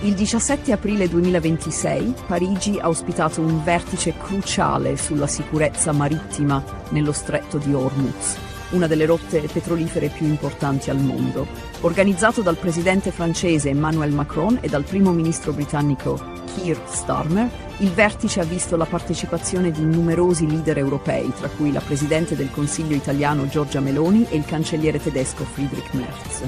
S1: Il 17 aprile 2026 Parigi ha ospitato un vertice cruciale sulla sicurezza marittima nello stretto di Hormuz, una delle rotte petrolifere più importanti al mondo. Organizzato dal presidente francese Emmanuel Macron e dal primo ministro britannico Keir Starmer, il vertice ha visto la partecipazione di numerosi leader europei, tra cui la presidente del Consiglio italiano Giorgia Meloni e il cancelliere tedesco Friedrich Merz.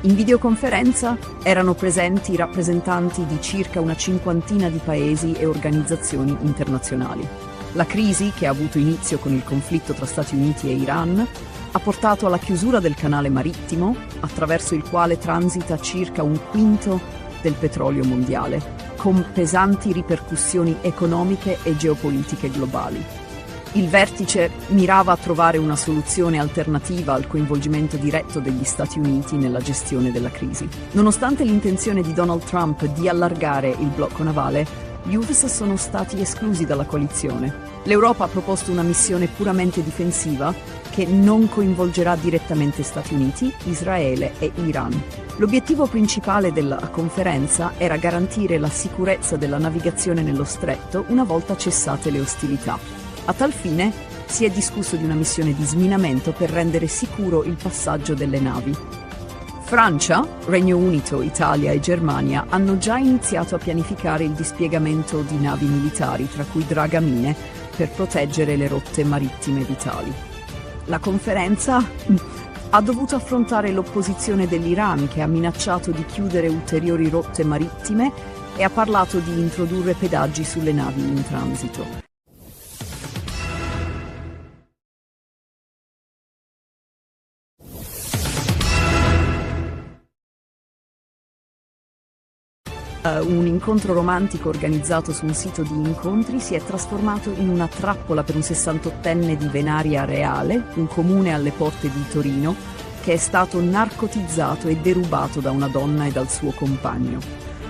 S1: In videoconferenza erano presenti rappresentanti di circa una cinquantina di paesi e organizzazioni internazionali. La crisi, che ha avuto inizio con il conflitto tra Stati Uniti e Iran, ha portato alla chiusura del canale marittimo, attraverso il quale transita circa un quinto del petrolio mondiale, con pesanti ripercussioni economiche e geopolitiche globali. Il vertice mirava a trovare una soluzione alternativa al coinvolgimento diretto degli Stati Uniti nella gestione della crisi. Nonostante l'intenzione di Donald Trump di allargare il blocco navale, gli US sono stati esclusi dalla coalizione. L'Europa ha proposto una missione puramente difensiva che non coinvolgerà direttamente Stati Uniti, Israele e Iran. L'obiettivo principale della conferenza era garantire la sicurezza della navigazione nello stretto una volta cessate le ostilità. A tal fine si è discusso di una missione di sminamento per rendere sicuro il passaggio delle navi. Francia, Regno Unito, Italia e Germania hanno già iniziato a pianificare il dispiegamento di navi militari, tra cui dragamine, per proteggere le rotte marittime vitali. La conferenza ha dovuto affrontare l'opposizione dell'Iran, che ha minacciato di chiudere ulteriori rotte marittime e ha parlato di introdurre pedaggi sulle navi in transito. Un incontro romantico organizzato su un sito di incontri si è trasformato in una trappola per un 68enne di Venaria Reale, un comune alle porte di Torino, che è stato narcotizzato e derubato da una donna e dal suo compagno.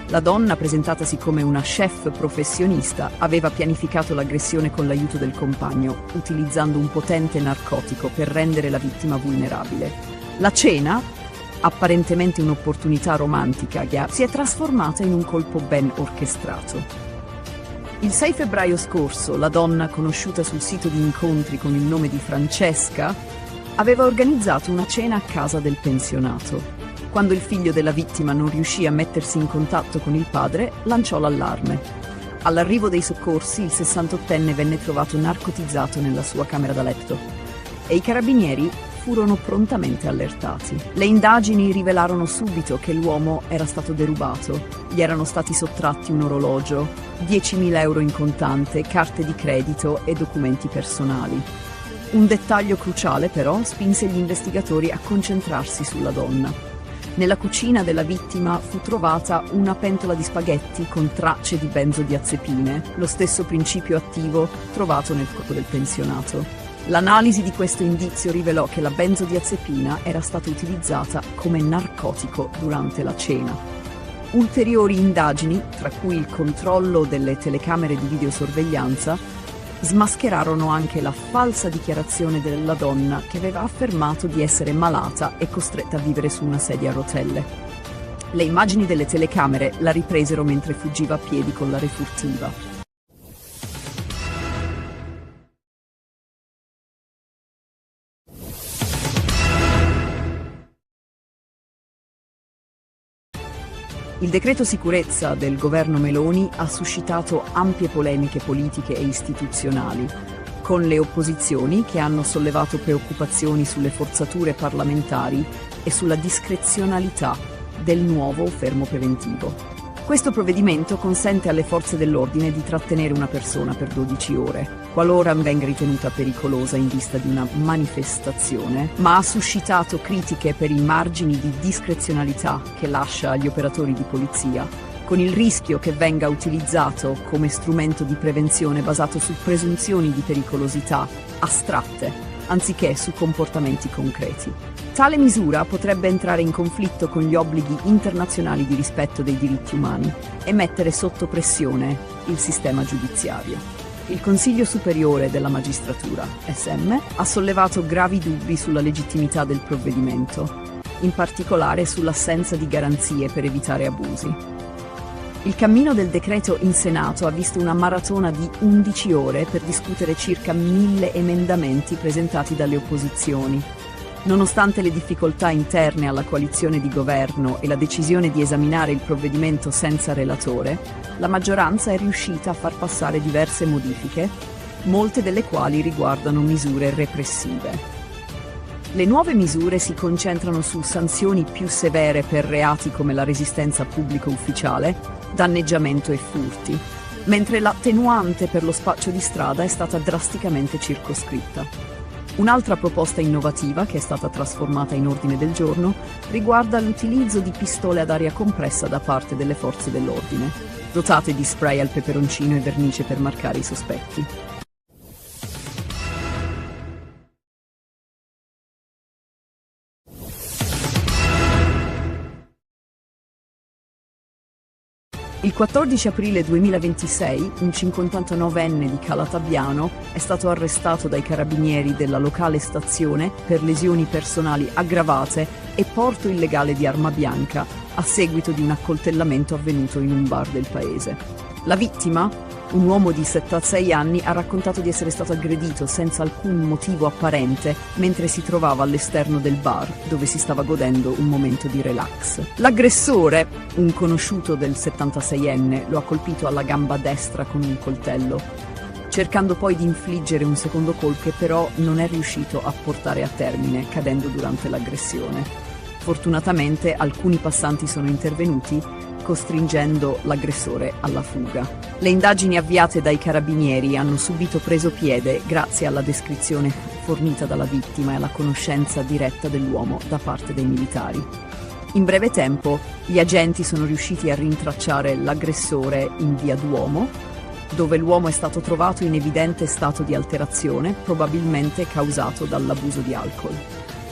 S1: La donna, presentatasi come una chef professionista, aveva pianificato l'aggressione con l'aiuto del compagno, utilizzando un potente narcotico per rendere la vittima vulnerabile. La cena, apparentemente un'opportunità romantica, si è trasformata in un colpo ben orchestrato. Il 6 febbraio scorso, la donna, conosciuta sul sito di incontri con il nome di Francesca, aveva organizzato una cena a casa del pensionato. Quando il figlio della vittima non riuscì a mettersi in contatto con il padre, lanciò l'allarme. All'arrivo dei soccorsi, il 68enne venne trovato narcotizzato nella sua camera da letto e i carabinieri furono prontamente allertati. Le indagini rivelarono subito che l'uomo era stato derubato. Gli erano stati sottratti un orologio, 10.000 euro in contante, carte di credito e documenti personali. Un dettaglio cruciale, però, spinse gli investigatori a concentrarsi sulla donna. Nella cucina della vittima fu trovata una pentola di spaghetti con tracce di benzodiazepine, lo stesso principio attivo trovato nel corpo del pensionato. L'analisi di questo indizio rivelò che la benzodiazepina era stata utilizzata come narcotico durante la cena. Ulteriori indagini, tra cui il controllo delle telecamere di videosorveglianza, smascherarono anche la falsa dichiarazione della donna che aveva affermato di essere malata e costretta a vivere su una sedia a rotelle. Le immagini delle telecamere la ripresero mentre fuggiva a piedi con la refurtiva. Il decreto sicurezza del governo Meloni ha suscitato ampie polemiche politiche e istituzionali, con le opposizioni che hanno sollevato preoccupazioni sulle forzature parlamentari e sulla discrezionalità del nuovo fermo preventivo. Questo provvedimento consente alle forze dell'ordine di trattenere una persona per 12 ore, qualora venga ritenuta pericolosa in vista di una manifestazione, ma ha suscitato critiche per i margini di discrezionalità che lascia agli operatori di polizia, con il rischio che venga utilizzato come strumento di prevenzione basato su presunzioni di pericolosità astratte, anziché su comportamenti concreti. Tale misura potrebbe entrare in conflitto con gli obblighi internazionali di rispetto dei diritti umani e mettere sotto pressione il sistema giudiziario. Il Consiglio Superiore della Magistratura, SM, ha sollevato gravi dubbi sulla legittimità del provvedimento, in particolare sull'assenza di garanzie per evitare abusi. Il cammino del decreto in Senato ha visto una maratona di 11 ore per discutere circa 1000 emendamenti presentati dalle opposizioni. Nonostante le difficoltà interne alla coalizione di governo e la decisione di esaminare il provvedimento senza relatore, la maggioranza è riuscita a far passare diverse modifiche, molte delle quali riguardano misure repressive. Le nuove misure si concentrano su sanzioni più severe per reati come la resistenza pubblico ufficiale, danneggiamento e furti, mentre l'attenuante per lo spaccio di strada è stata drasticamente circoscritta. Un'altra proposta innovativa, che è stata trasformata in ordine del giorno, riguarda l'utilizzo di pistole ad aria compressa da parte delle forze dell'ordine, dotate di spray al peperoncino e vernice per marcare i sospetti. Il 14 aprile 2026 un 59enne di Calatabbiano è stato arrestato dai carabinieri della locale stazione per lesioni personali aggravate e porto illegale di arma bianca a seguito di un accoltellamento avvenuto in un bar del paese. La vittima, un uomo di 76 anni, ha raccontato di essere stato aggredito senza alcun motivo apparente mentre si trovava all'esterno del bar, dove si stava godendo un momento di relax. L'aggressore, un conosciuto del 76enne, lo ha colpito alla gamba destra con un coltello, cercando poi di infliggere un secondo colpo che però non è riuscito a portare a termine, cadendo durante l'aggressione. Fortunatamente alcuni passanti sono intervenuti, costringendo l'aggressore alla fuga. Le indagini avviate dai carabinieri hanno subito presopiede grazie alla descrizione fornita dalla vittima e alla conoscenza diretta dell'uomo da parte dei militari. In breve tempo, gli agenti sono riusciti a rintracciare l'aggressore in via Duomo, dove l'uomo è stato trovato in evidente stato di alterazione, probabilmente causato dall'abuso di alcol.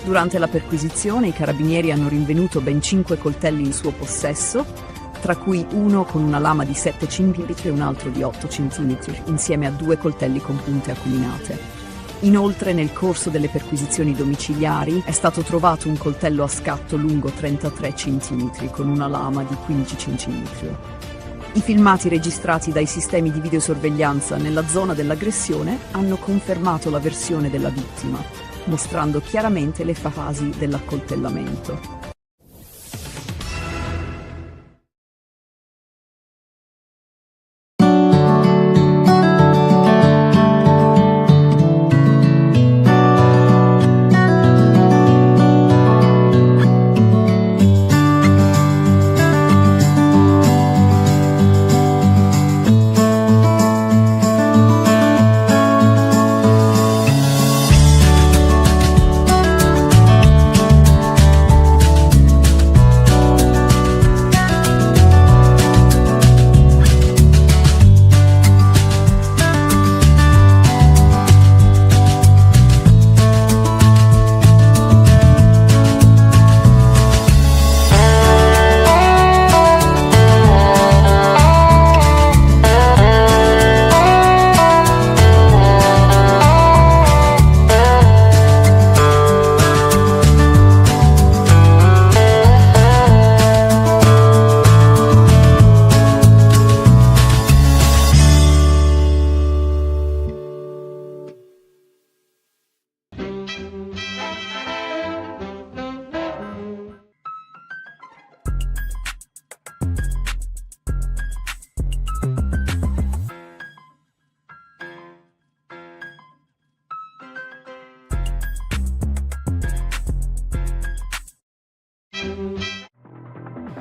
S1: Durante la perquisizione, i carabinieri hanno rinvenuto ben 5 coltelli in suo possesso, tra cui uno con una lama di 7 cm e un altro di 8 cm, insieme a 2 coltelli con punte acuminate. Inoltre, nel corso delle perquisizioni domiciliari, è stato trovato un coltello a scatto lungo 33 cm con una lama di 15 cm. I filmati registrati dai sistemi di videosorveglianza nella zona dell'aggressione hanno confermato la versione della vittima, mostrando chiaramente le fasi dell'accoltellamento.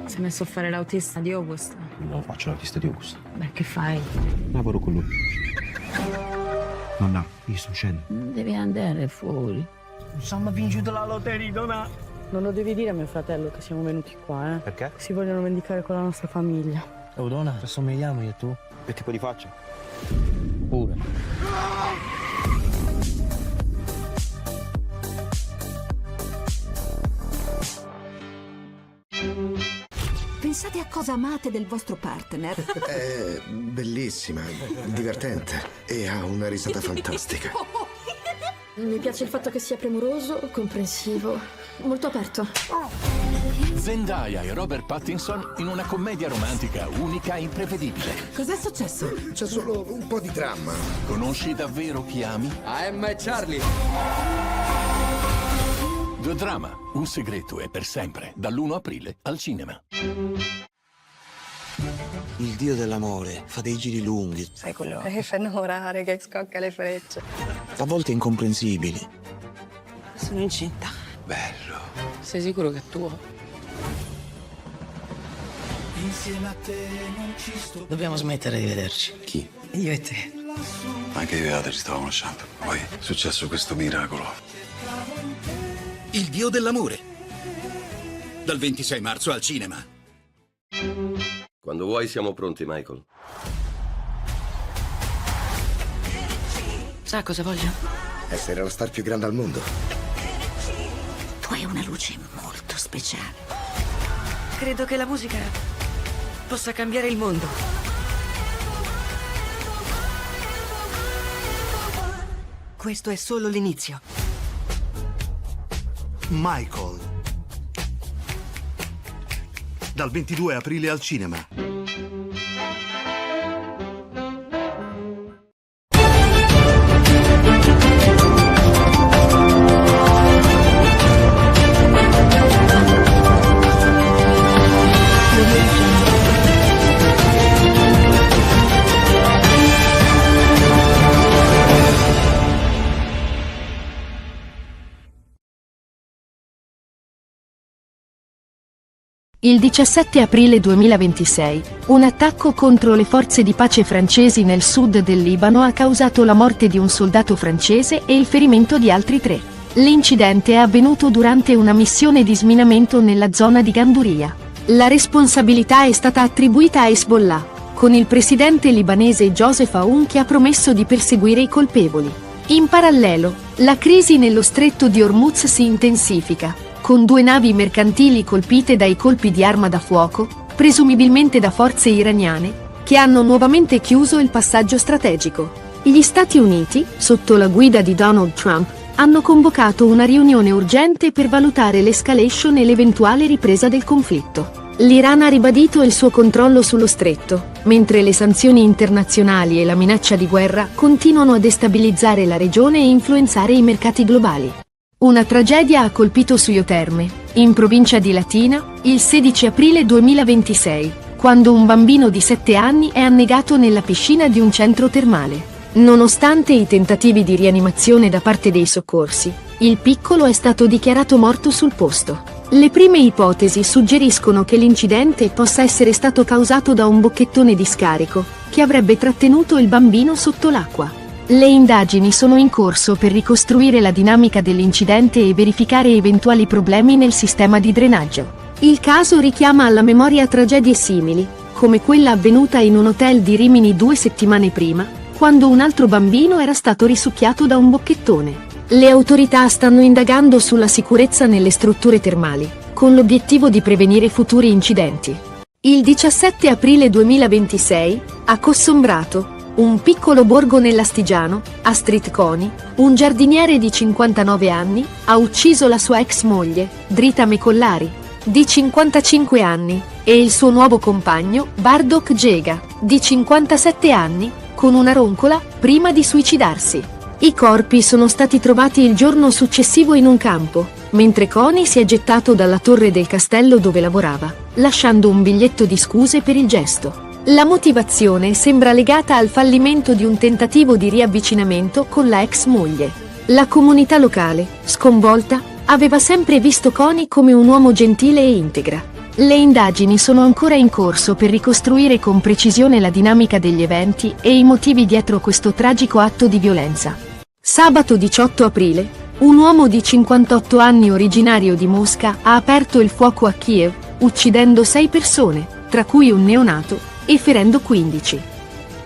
S2: Si è messo a fare l'autista di Augusta.
S3: Non faccio l'autista di Augusta.
S2: Beh, che fai?
S3: Lavoro con lui. Nonna, io sto uscendo.
S4: Devi andare fuori. Siamo vinto la lotteria, donna.
S2: Non lo devi dire a mio fratello che siamo venuti qua,
S3: Perché?
S2: Si vogliono vendicare con la nostra famiglia.
S10: Oh, donna, ci assomigliamo io e tu?
S3: Che tipo di faccia?
S10: Pure.
S6: Pensate a cosa amate del vostro partner.
S7: È bellissima, divertente e ha una risata fantastica.
S8: Mi piace il fatto che sia premuroso, comprensivo, molto aperto.
S9: Zendaya e Robert Pattinson in una commedia romantica unica e imprevedibile.
S6: Cos'è successo?
S7: C'è solo un po' di dramma.
S9: Conosci davvero chi ami?
S14: Emma e Charlie.
S9: The Drama, un segreto e per sempre, dall'1 aprile al cinema.
S10: Il dio dell'amore fa dei giri lunghi,
S2: Sai quello che fa innamorare, che scocca le frecce.
S10: a volte incomprensibili.
S2: Sono incinta.
S12: Bello.
S2: Sei sicuro che è tuo?
S4: Dobbiamo smettere di vederci.
S12: Chi?
S4: Io e te.
S12: Anche io e Ada ci stavo conoscendo. Poi è successo questo miracolo.
S11: Il dio dell'amore. Dal 26 marzo al cinema.
S14: Quando vuoi siamo pronti, Michael.
S5: Sa cosa voglio?
S7: Essere la star più grande al mondo.
S6: Tu hai una luce molto speciale.
S5: Credo che la musica possa cambiare il mondo. Questo è solo l'inizio.
S15: Michael. Dal 22 aprile al cinema.
S13: Il 17 aprile 2026, un attacco contro le forze di pace francesi nel sud del Libano ha causato la morte di un soldato francese e il ferimento di altri 3. L'incidente è avvenuto durante una missione di sminamento nella zona di Ganduria. La responsabilità è stata attribuita a Hezbollah, con il presidente libanese Joseph Aoun che ha promesso di perseguire i colpevoli. In parallelo, la crisi nello stretto di Hormuz si intensifica, con 2 navi mercantili colpite dai colpi di arma da fuoco, presumibilmente da forze iraniane, che hanno nuovamente chiuso il passaggio strategico. Gli Stati Uniti, sotto la guida di Donald Trump, hanno convocato una riunione urgente per valutare l'escalation e l'eventuale ripresa del conflitto. L'Iran ha ribadito il suo controllo sullo stretto, mentre le sanzioni internazionali e la minaccia di guerra continuano a destabilizzare la regione e influenzare i mercati globali. Una tragedia ha colpito Suio Terme, in provincia di Latina, il 16 aprile 2026, quando un bambino di 7 anni è annegato nella piscina di un centro termale. Nonostante i tentativi di rianimazione da parte dei soccorsi, il piccolo è stato dichiarato morto sul posto. Le prime ipotesi suggeriscono che l'incidente possa essere stato causato da un bocchettone di scarico, che avrebbe trattenuto il bambino sotto l'acqua. Le indagini sono in corso per ricostruire la dinamica dell'incidente e verificare eventuali problemi nel sistema di drenaggio. Il caso richiama alla memoria tragedie simili, come quella avvenuta in un hotel di Rimini 2 settimane prima, quando un altro bambino era stato risucchiato da un bocchettone. Le autorità stanno indagando sulla sicurezza nelle strutture termali, con l'obiettivo di prevenire futuri incidenti. Il 17 aprile 2026, a Cossombrato, un piccolo borgo nell'Astigiano, Astrid Coni, un giardiniere di 59 anni, ha ucciso la sua ex moglie, Drita Mecollari, di 55 anni, e il suo nuovo compagno, Bardok Jega, di 57 anni, con una roncola, prima di suicidarsi. I corpi sono stati trovati il giorno successivo in un campo, mentre Coni si è gettato dalla torre del castello dove lavorava, lasciando un biglietto di scuse per il gesto. La motivazione sembra legata al fallimento di un tentativo di riavvicinamento con la ex moglie. La comunità locale, sconvolta, aveva sempre visto Connie come un uomo gentile e integra. Le indagini sono ancora in corso per ricostruire con precisione la dinamica degli eventi e i motivi dietro questo tragico atto di violenza. Sabato 18 aprile, un uomo di 58 anni originario di Mosca ha aperto il fuoco a Kiev, uccidendo 6 persone, tra cui un neonato, e ferendo 15.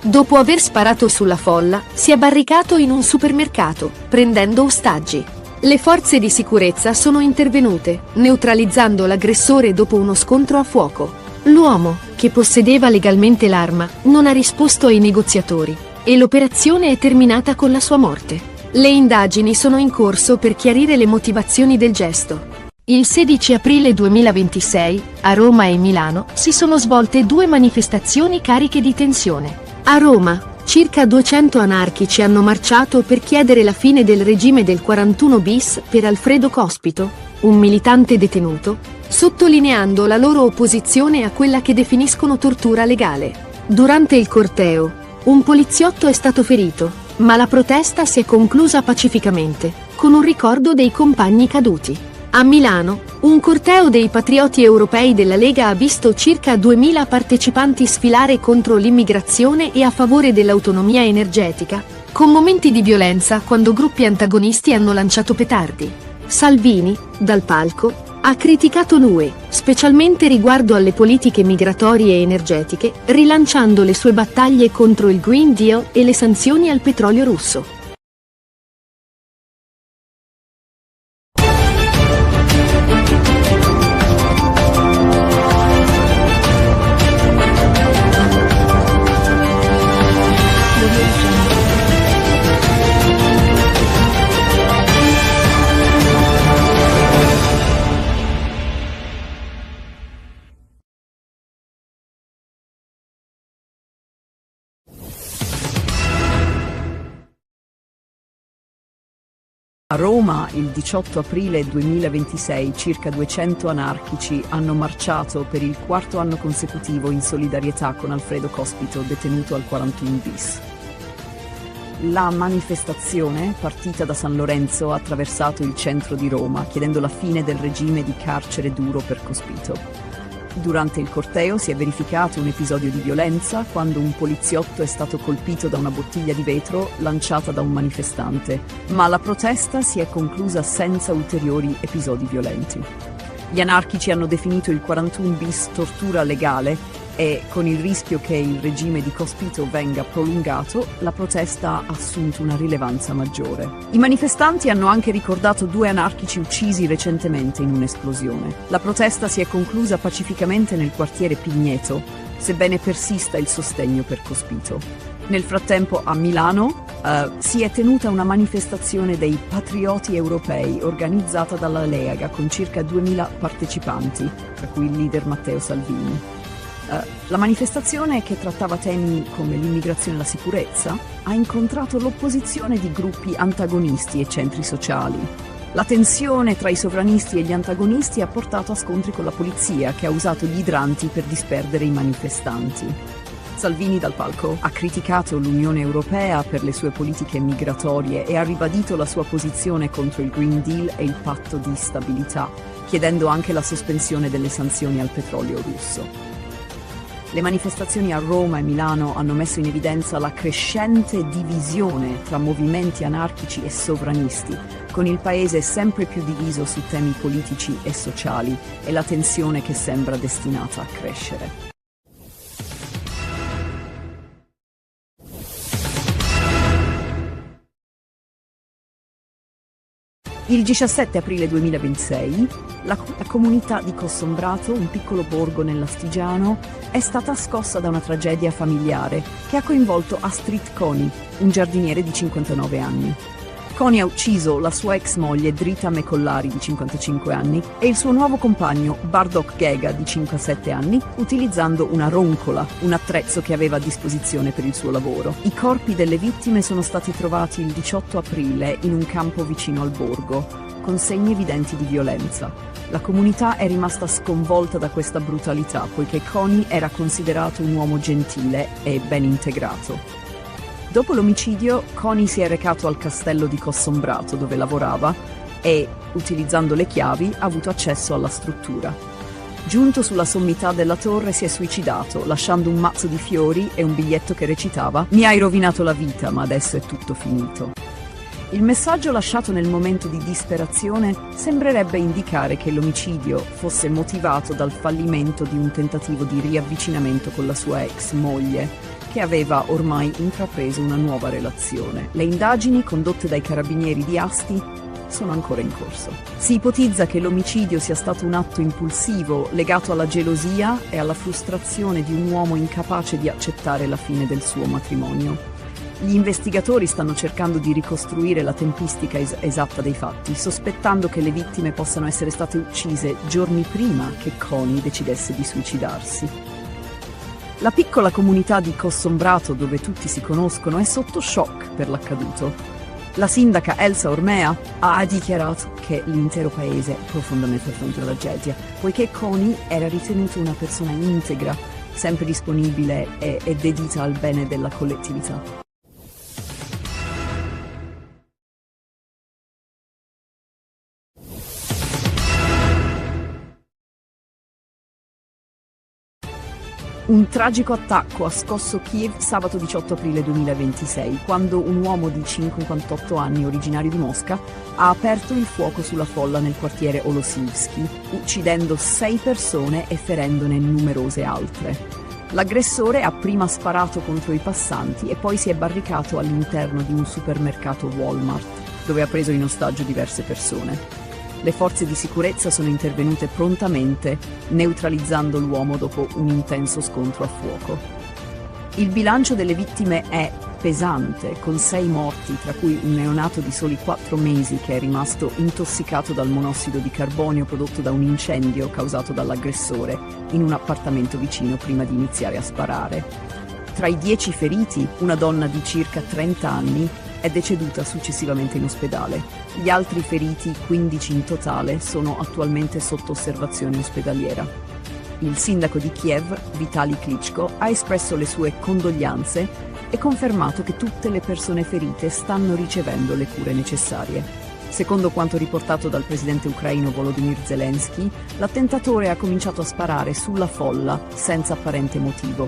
S13: Dopo aver sparato sulla folla, si è barricato in un supermercato, prendendo ostaggi. Le forze di sicurezza sono intervenute, neutralizzando l'aggressore dopo uno scontro a fuoco. L'uomo, che possedeva legalmente l'arma, non ha risposto ai negoziatori, e l'operazione è terminata con la sua morte. Le indagini sono in corso per chiarire le motivazioni del gesto. Il 16 aprile 2026, a Roma e Milano, si sono svolte 2 manifestazioni cariche di tensione. A Roma, circa 200 anarchici hanno marciato per chiedere la fine del regime del 41 bis per Alfredo Cospito, un militante detenuto, sottolineando la loro opposizione a quella che definiscono tortura legale. Durante il corteo, un poliziotto è stato ferito, ma la protesta si è conclusa pacificamente, con un ricordo dei compagni caduti. A Milano, un corteo dei patrioti europei della Lega ha visto circa 2000 partecipanti sfilare contro l'immigrazione e a favore dell'autonomia energetica, con momenti di violenza quando gruppi antagonisti hanno lanciato petardi. Salvini, dal palco, ha criticato l'UE, specialmente riguardo alle politiche migratorie e energetiche, rilanciando le sue battaglie contro il Green Deal e le sanzioni al petrolio russo.
S1: A Roma, il 18 aprile 2026, circa 200 anarchici hanno marciato per il 4º anno consecutivo in solidarietà con Alfredo Cospito, detenuto al 41 bis. La manifestazione, partita da San Lorenzo, ha attraversato il centro di Roma, chiedendo la fine del regime di carcere duro per Cospito. Durante il corteo si è verificato un episodio di violenza quando un poliziotto è stato colpito da una bottiglia di vetro lanciata da un manifestante, ma la protesta si è conclusa senza ulteriori episodi violenti. Gli anarchici hanno definito il 41 bis tortura legale e, con il rischio che il regime di Cospito venga prolungato, la protesta ha assunto una rilevanza maggiore. I manifestanti hanno anche ricordato 2 anarchici uccisi recentemente in un'esplosione. La protesta si è conclusa pacificamente nel quartiere Pigneto, sebbene persista il sostegno per Cospito. Nel frattempo a Milano si è tenuta una manifestazione dei patrioti europei organizzata dalla Lega con circa 2000 partecipanti, tra cui il leader Matteo Salvini. La manifestazione, che trattava temi come l'immigrazione e la sicurezza, ha incontrato l'opposizione di gruppi antagonisti e centri sociali. La tensione tra i sovranisti e gli antagonisti ha portato a scontri con la polizia, che ha usato gli idranti per disperdere i manifestanti. Salvini, dal palco, ha criticato l'Unione Europea per le sue politiche migratorie e ha ribadito la sua posizione contro il Green Deal e il patto di stabilità, chiedendo anche la sospensione delle sanzioni al petrolio russo. Le manifestazioni a Roma e Milano hanno messo in evidenza la crescente divisione tra movimenti anarchici e sovranisti, con il paese sempre più diviso su temi politici e sociali e la tensione che sembra destinata a crescere. Il 17 aprile 2026, la comunità di Cossombrato, un piccolo borgo nell'Astigiano, è stata scossa da una tragedia familiare che ha coinvolto Astrid Koni, un giardiniere di 59 anni. Koni ha ucciso la sua ex moglie Drita Mekollari di 55 anni e il suo nuovo compagno Bardok Gega di 57 anni utilizzando una roncola, un attrezzo che aveva a disposizione per il suo lavoro. I corpi delle vittime sono stati trovati il 18 aprile in un campo vicino al borgo, con segni evidenti di violenza. La comunità è rimasta sconvolta da questa brutalità, poiché Koni era considerato un uomo gentile e ben integrato. Dopo l'omicidio, Koni si è recato al castello di Cossombrato, dove lavorava, e, utilizzando le chiavi, ha avuto accesso alla struttura. Giunto sulla sommità della torre si è suicidato, lasciando un mazzo di fiori e un biglietto che recitava: «Mi hai rovinato la vita, ma adesso è tutto finito». Il messaggio lasciato nel momento di disperazione sembrerebbe indicare che l'omicidio fosse motivato dal fallimento di un tentativo di riavvicinamento con la sua ex moglie, che aveva ormai intrapreso una nuova relazione. Le indagini condotte dai carabinieri di Asti sono ancora in corso. Si ipotizza che l'omicidio sia stato un atto impulsivo legato alla gelosia e alla frustrazione di un uomo incapace di accettare la fine del suo matrimonio. Gli investigatori stanno cercando di ricostruire la tempistica esatta dei fatti, sospettando che le vittime possano essere state uccise giorni prima che Connie decidesse di suicidarsi. La piccola comunità di Cossombrato, dove tutti si conoscono, è sotto shock per l'accaduto. La sindaca Elsa Ormea ha dichiarato che l'intero paese è profondamente affronta la tragedia, poiché Connie era ritenuta una persona integra, sempre disponibile e dedita al bene della collettività. Un tragico attacco ha scosso Kiev sabato 18 aprile 2026, quando un uomo di 58 anni, originario di Mosca, ha aperto il fuoco sulla folla nel quartiere Olosivsky, uccidendo 6 persone e ferendone numerose altre. L'aggressore ha prima sparato contro i passanti e poi si è barricato all'interno di un supermercato Walmart, dove ha preso in ostaggio diverse persone. Le forze di sicurezza sono intervenute prontamente, neutralizzando l'uomo dopo un intenso scontro a fuoco. Il bilancio delle vittime è pesante, con 6 morti, tra cui un neonato di soli 4 mesi che è rimasto intossicato dal monossido di carbonio prodotto da un incendio causato dall'aggressore in un appartamento vicino prima di iniziare a sparare. Tra i 10 feriti, una donna di circa 30 anni è deceduta successivamente in ospedale. Gli altri feriti, 15 in totale, sono attualmente sotto osservazione ospedaliera. Il sindaco di Kiev, Vitali Klitschko, ha espresso le sue condoglianze e confermato che tutte le persone ferite stanno ricevendo le cure necessarie. Secondo quanto riportato dal presidente ucraino Volodymyr Zelensky, l'attentatore ha cominciato a sparare sulla folla senza apparente motivo.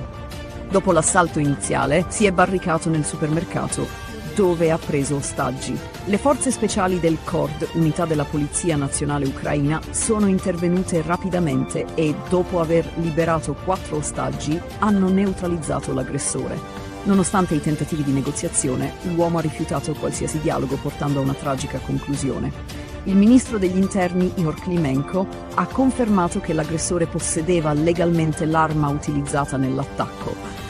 S1: Dopo l'assalto iniziale, si è barricato nel supermercato, dove ha preso ostaggi. Le forze speciali del KORD, unità della Polizia Nazionale Ucraina, sono intervenute rapidamente e, dopo aver liberato 4 ostaggi, hanno neutralizzato l'aggressore. Nonostante i tentativi di negoziazione, l'uomo ha rifiutato qualsiasi dialogo, portando a una tragica conclusione. Il ministro degli interni, Ihor Klimenko, ha confermato che l'aggressore possedeva legalmente l'arma utilizzata nell'attacco.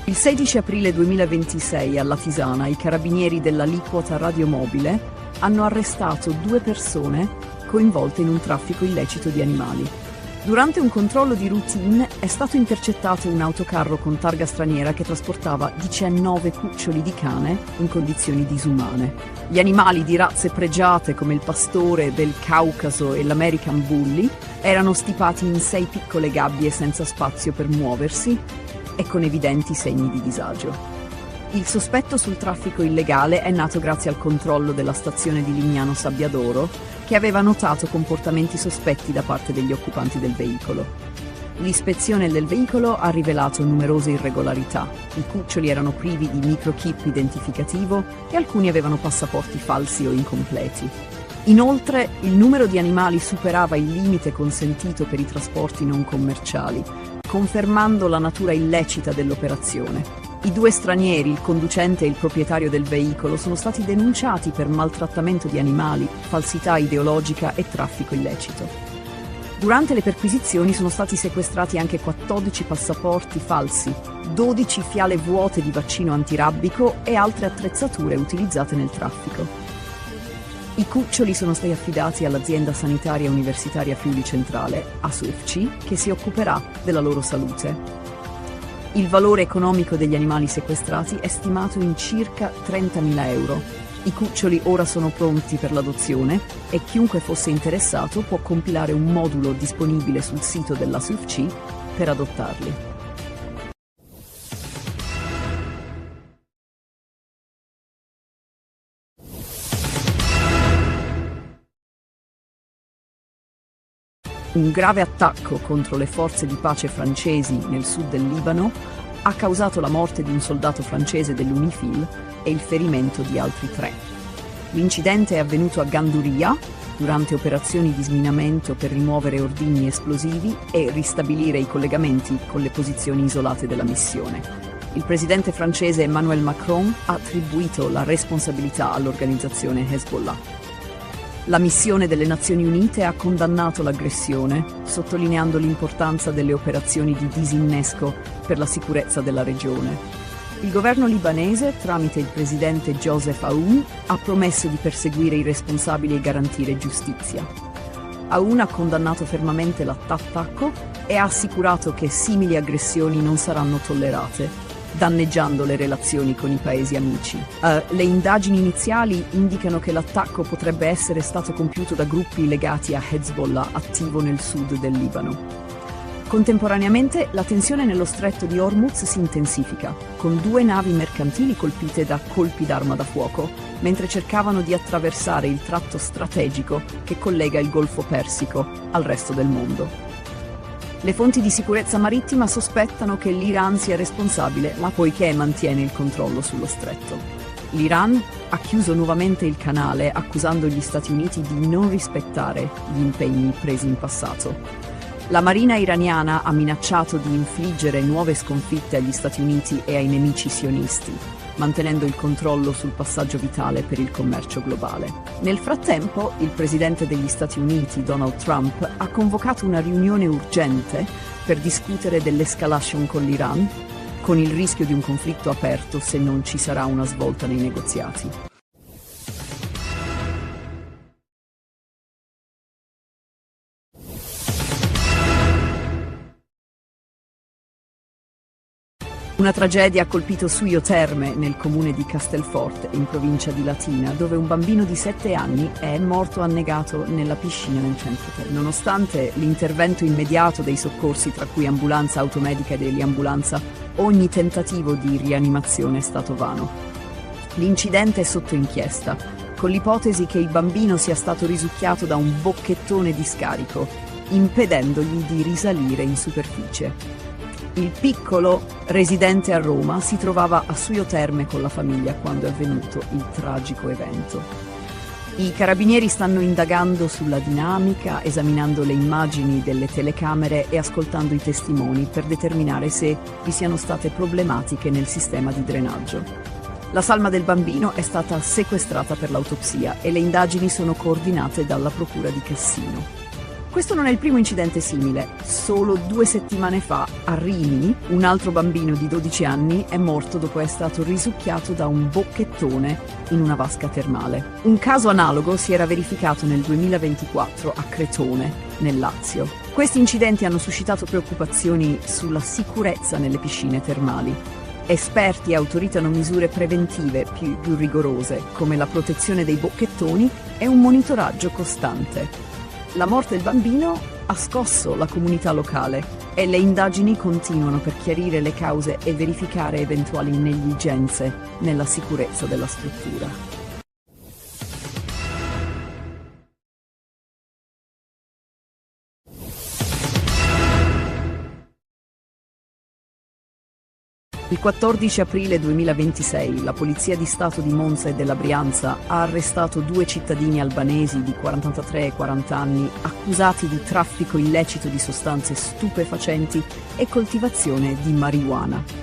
S1: Il 16 aprile 2026 a Latisana i carabinieri dell'aliquota radiomobile hanno arrestato 2 persone coinvolte in un traffico illecito di animali. Durante un controllo di routine è stato intercettato un autocarro con targa straniera che trasportava 19 cuccioli di cane in condizioni disumane. Gli animali di razze pregiate come il pastore del Caucaso e l'American Bully erano stipati in 6 piccole gabbie senza spazio per muoversi e con evidenti segni di disagio. Il sospetto sul traffico illegale è nato grazie al controllo della stazione di Lignano Sabbiadoro, che aveva notato comportamenti sospetti da parte degli occupanti del veicolo. L'ispezione del veicolo ha rivelato numerose irregolarità. I cuccioli erano privi di microchip identificativo e alcuni avevano passaporti falsi o incompleti. Inoltre, il numero di animali superava il limite consentito per i trasporti non commerciali, confermando la natura illecita dell'operazione. I 2 stranieri, il conducente e il proprietario del veicolo, sono stati denunciati per maltrattamento di animali, falsità ideologica e traffico illecito. Durante le perquisizioni sono stati sequestrati anche 14 passaporti falsi, 12 fiale vuote di vaccino antirabbico e altre attrezzature utilizzate nel traffico. I cuccioli sono stati affidati all'azienda sanitaria universitaria Friuli Centrale, ASUFC, che si occuperà della loro salute. Il valore economico degli animali sequestrati è stimato in circa 30.000 euro. I cuccioli ora sono pronti per l'adozione e chiunque fosse interessato può compilare un modulo disponibile sul sito della SUFC per adottarli. Un grave attacco contro le forze di pace francesi nel sud del Libano ha causato la morte di un soldato francese dell'UNIFIL e il ferimento di altri 3. L'incidente è avvenuto a Ganduria durante operazioni di sminamento per rimuovere ordigni esplosivi e ristabilire i collegamenti con le posizioni isolate della missione. Il presidente francese Emmanuel Macron ha attribuito la responsabilità all'organizzazione Hezbollah. La missione delle Nazioni Unite ha condannato l'aggressione, sottolineando l'importanza delle operazioni di disinnesco per la sicurezza della regione. Il governo libanese, tramite il presidente Joseph Aoun, ha promesso di perseguire i responsabili e garantire giustizia. Aoun ha condannato fermamente l'attacco e ha assicurato che simili aggressioni non saranno tollerate, danneggiando le relazioni con i paesi amici. Le indagini iniziali indicano che l'attacco potrebbe essere stato compiuto da gruppi legati a Hezbollah attivo nel sud del Libano. Contemporaneamente la tensione nello stretto di Hormuz si intensifica, con 2 navi mercantili colpite da colpi d'arma da fuoco, mentre cercavano di attraversare il tratto strategico che collega il Golfo Persico al resto del mondo. Le fonti di sicurezza marittima sospettano che l'Iran sia responsabile, ma poiché mantiene il controllo sullo stretto. L'Iran ha chiuso nuovamente il canale, accusando gli Stati Uniti di non rispettare gli impegni presi in passato. La marina iraniana ha minacciato di infliggere nuove sconfitte agli Stati Uniti e ai nemici sionisti, mantenendo il controllo sul passaggio vitale per il commercio globale. Nel frattempo, il presidente degli Stati Uniti, Donald Trump, ha convocato una riunione urgente per discutere dell'escalation con l'Iran, con il rischio di un conflitto aperto se non ci sarà una svolta nei negoziati. Una tragedia ha colpito Suio Terme, nel comune di Castelforte, in provincia di Latina, dove un bambino di 7 anni è morto annegato nella piscina nel centro Terme. Nonostante l'intervento immediato dei soccorsi, tra cui ambulanza automedica e dell'ambulanza, ogni tentativo di rianimazione è stato vano. L'incidente è sotto inchiesta, con l'ipotesi che il bambino sia stato risucchiato da un bocchettone di scarico, impedendogli di risalire in superficie. Il piccolo, residente a Roma, si trovava a Suio Terme con la famiglia quando è avvenuto il tragico evento. I carabinieri stanno indagando sulla dinamica, esaminando le immagini delle telecamere e ascoltando i testimoni per determinare se vi siano state problematiche nel sistema di drenaggio. La salma del bambino è stata sequestrata per l'autopsia e le indagini sono coordinate dalla Procura di Cassino. Questo non è il primo incidente simile. Solo 2 settimane fa, a Rimini, un altro bambino di 12 anni è morto dopo essere stato risucchiato da un bocchettone in una vasca termale. Un caso analogo si era verificato nel 2024 a Cretone, nel Lazio. Questi incidenti hanno suscitato preoccupazioni sulla sicurezza nelle piscine termali. Esperti autoritano misure preventive più rigorose, come la protezione dei bocchettoni e un monitoraggio costante. La morte del bambino ha scosso la comunità locale e le indagini continuano per chiarire le cause e verificare eventuali negligenze nella sicurezza della struttura. Il 14 aprile 2026 la Polizia di Stato di Monza e della Brianza ha arrestato 2 cittadini albanesi di 43 e 40 anni accusati di traffico illecito di sostanze stupefacenti e coltivazione di marijuana.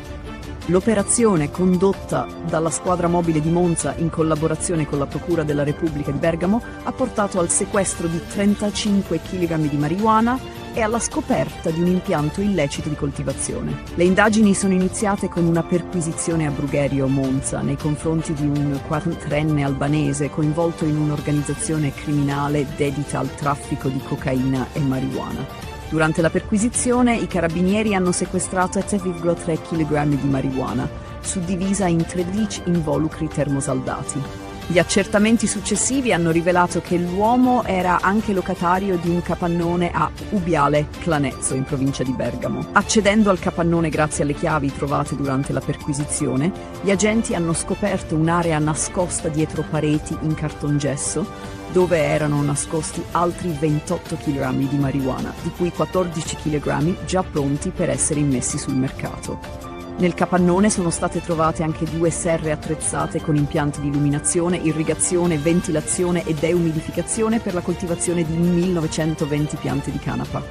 S1: L'operazione, condotta dalla squadra mobile di Monza in collaborazione con la Procura della Repubblica di Bergamo, ha portato al sequestro di 35 kg di marijuana e alla scoperta di un impianto illecito di coltivazione. Le indagini sono iniziate con una perquisizione a Brugherio, Monza, nei confronti di un 43enne albanese coinvolto in un'organizzazione criminale dedita al traffico di cocaina e marijuana. Durante la perquisizione i carabinieri hanno sequestrato 7,3 kg di marijuana, suddivisa in 13 involucri termosaldati. Gli accertamenti successivi hanno rivelato che l'uomo era anche locatario di un capannone a Ubiale Clanezzo, in provincia di Bergamo. Accedendo al capannone grazie alle chiavi trovate durante la perquisizione, gli agenti hanno scoperto un'area nascosta dietro pareti in cartongesso, dove erano nascosti altri 28 kg di marijuana, di cui 14 kg già pronti per essere immessi sul mercato. Nel capannone sono state trovate anche 2 serre attrezzate con impianti di illuminazione, irrigazione, ventilazione e deumidificazione per la coltivazione di 1920 piante di canapa.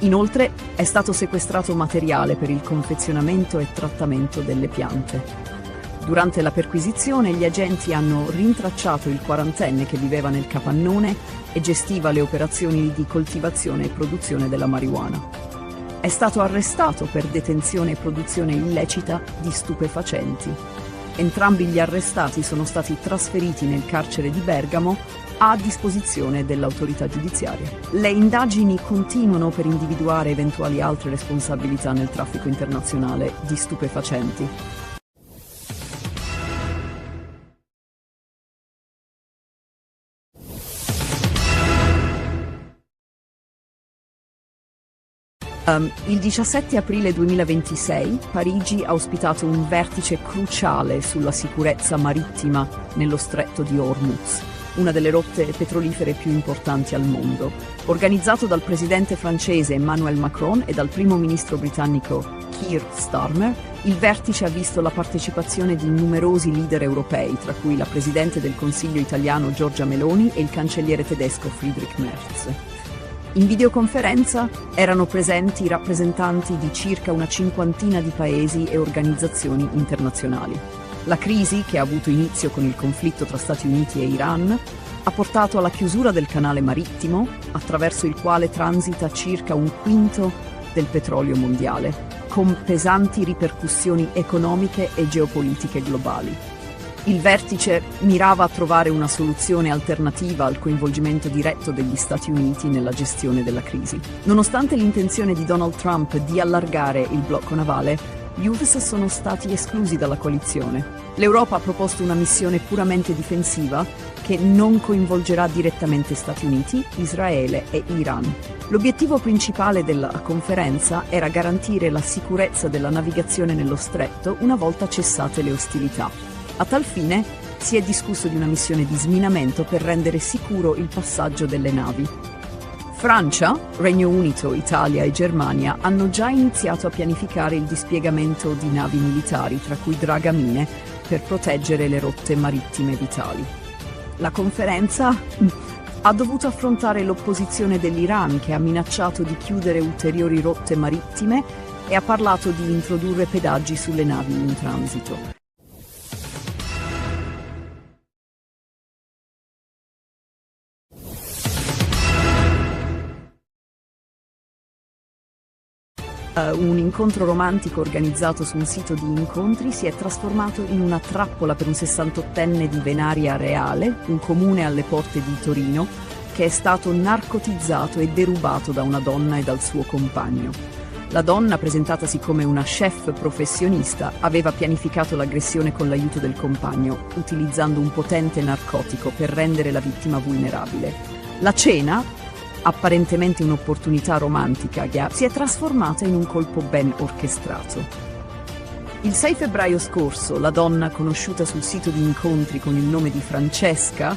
S1: Inoltre è stato sequestrato materiale per il confezionamento e trattamento delle piante. Durante la perquisizione gli agenti hanno rintracciato il 40enne che viveva nel capannone e gestiva le operazioni di coltivazione e produzione della marijuana. È stato arrestato per detenzione e produzione illecita di stupefacenti. Entrambi gli arrestati sono stati trasferiti nel carcere di Bergamo a disposizione dell'autorità giudiziaria. Le indagini continuano per individuare eventuali altre responsabilità nel traffico internazionale di stupefacenti. Il 17 aprile 2026 Parigi ha ospitato un vertice cruciale sulla sicurezza marittima nello stretto di Hormuz, una delle rotte petrolifere più importanti al mondo. Organizzato dal presidente francese Emmanuel Macron e dal primo ministro britannico Keir Starmer, il vertice ha visto la partecipazione di numerosi leader europei, tra cui la presidente del Consiglio italiano Giorgia Meloni e il cancelliere tedesco Friedrich Merz. In videoconferenza erano presenti rappresentanti di circa una cinquantina di paesi e organizzazioni internazionali. La crisi, che ha avuto inizio con il conflitto tra Stati Uniti e Iran, ha portato alla chiusura del canale marittimo, attraverso il quale transita circa un quinto del petrolio mondiale, con pesanti ripercussioni economiche e geopolitiche globali. Il vertice mirava a trovare una soluzione alternativa al coinvolgimento diretto degli Stati Uniti nella gestione della crisi. Nonostante l'intenzione di Donald Trump di allargare il blocco navale, gli US sono stati esclusi dalla coalizione. L'Europa ha proposto una missione puramente difensiva che non coinvolgerà direttamente Stati Uniti, Israele e Iran. L'obiettivo principale della conferenza era garantire la sicurezza della navigazione nello stretto una volta cessate le ostilità. A tal fine si è discusso di una missione di sminamento per rendere sicuro il passaggio delle navi. Francia, Regno Unito, Italia e Germania hanno già iniziato a pianificare il dispiegamento di navi militari, tra cui dragamine, per proteggere le rotte marittime vitali. La conferenza ha dovuto affrontare l'opposizione dell'Iran, che ha minacciato di chiudere ulteriori rotte marittime e ha parlato di introdurre pedaggi sulle navi in transito. Un incontro romantico organizzato su un sito di incontri si è trasformato in una trappola per un 68enne di Venaria Reale, un comune alle porte di Torino, che è stato narcotizzato e derubato da una donna e dal suo compagno. La donna, presentatasi come una chef professionista, aveva pianificato l'aggressione con l'aiuto del compagno, utilizzando un potente narcotico per rendere la vittima vulnerabile. La cena, apparentemente un'opportunità romantica, si è trasformata in un colpo ben orchestrato. Il 6 febbraio scorso, la donna, conosciuta sul sito di incontri con il nome di Francesca,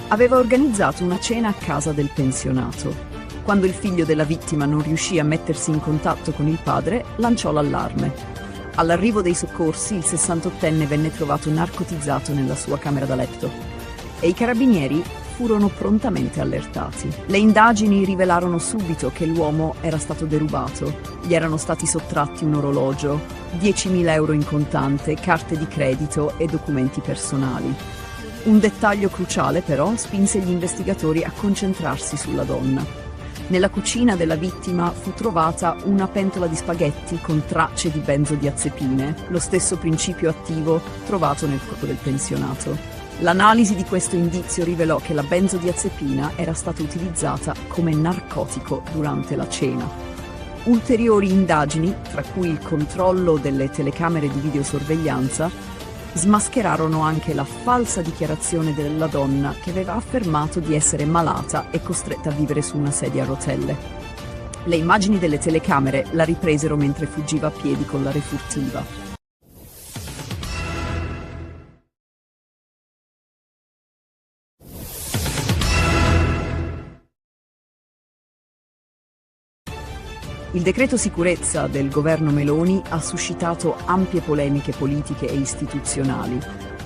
S1: aveva organizzato una cena a casa del pensionato. Quando il figlio della vittima non riuscì a mettersi in contatto con il padre, lanciò l'allarme. All'arrivo dei soccorsi, il 68enne venne trovato narcotizzato nella sua camera da letto e i carabinieri furono prontamente allertati. Le indagini rivelarono subito che l'uomo era stato derubato. Gli erano stati sottratti un orologio, 10.000 euro in contante, carte di credito e documenti personali. Un dettaglio cruciale, però, spinse gli investigatori a concentrarsi sulla donna. Nella cucina della vittima fu trovata una pentola di spaghetti con tracce di benzodiazepine, lo stesso principio attivo trovato nel corpo del pensionato. L'analisi di questo indizio rivelò che la benzodiazepina era stata utilizzata come narcotico durante la cena. Ulteriori indagini, tra cui il controllo delle telecamere di videosorveglianza, Smascherarono anche la falsa dichiarazione della donna che aveva affermato di essere malata e costretta a vivere su una sedia a rotelle. Le immagini delle telecamere la ripresero mentre fuggiva a piedi con la refurtiva. Il decreto sicurezza del governo Meloni ha suscitato ampie polemiche politiche e istituzionali,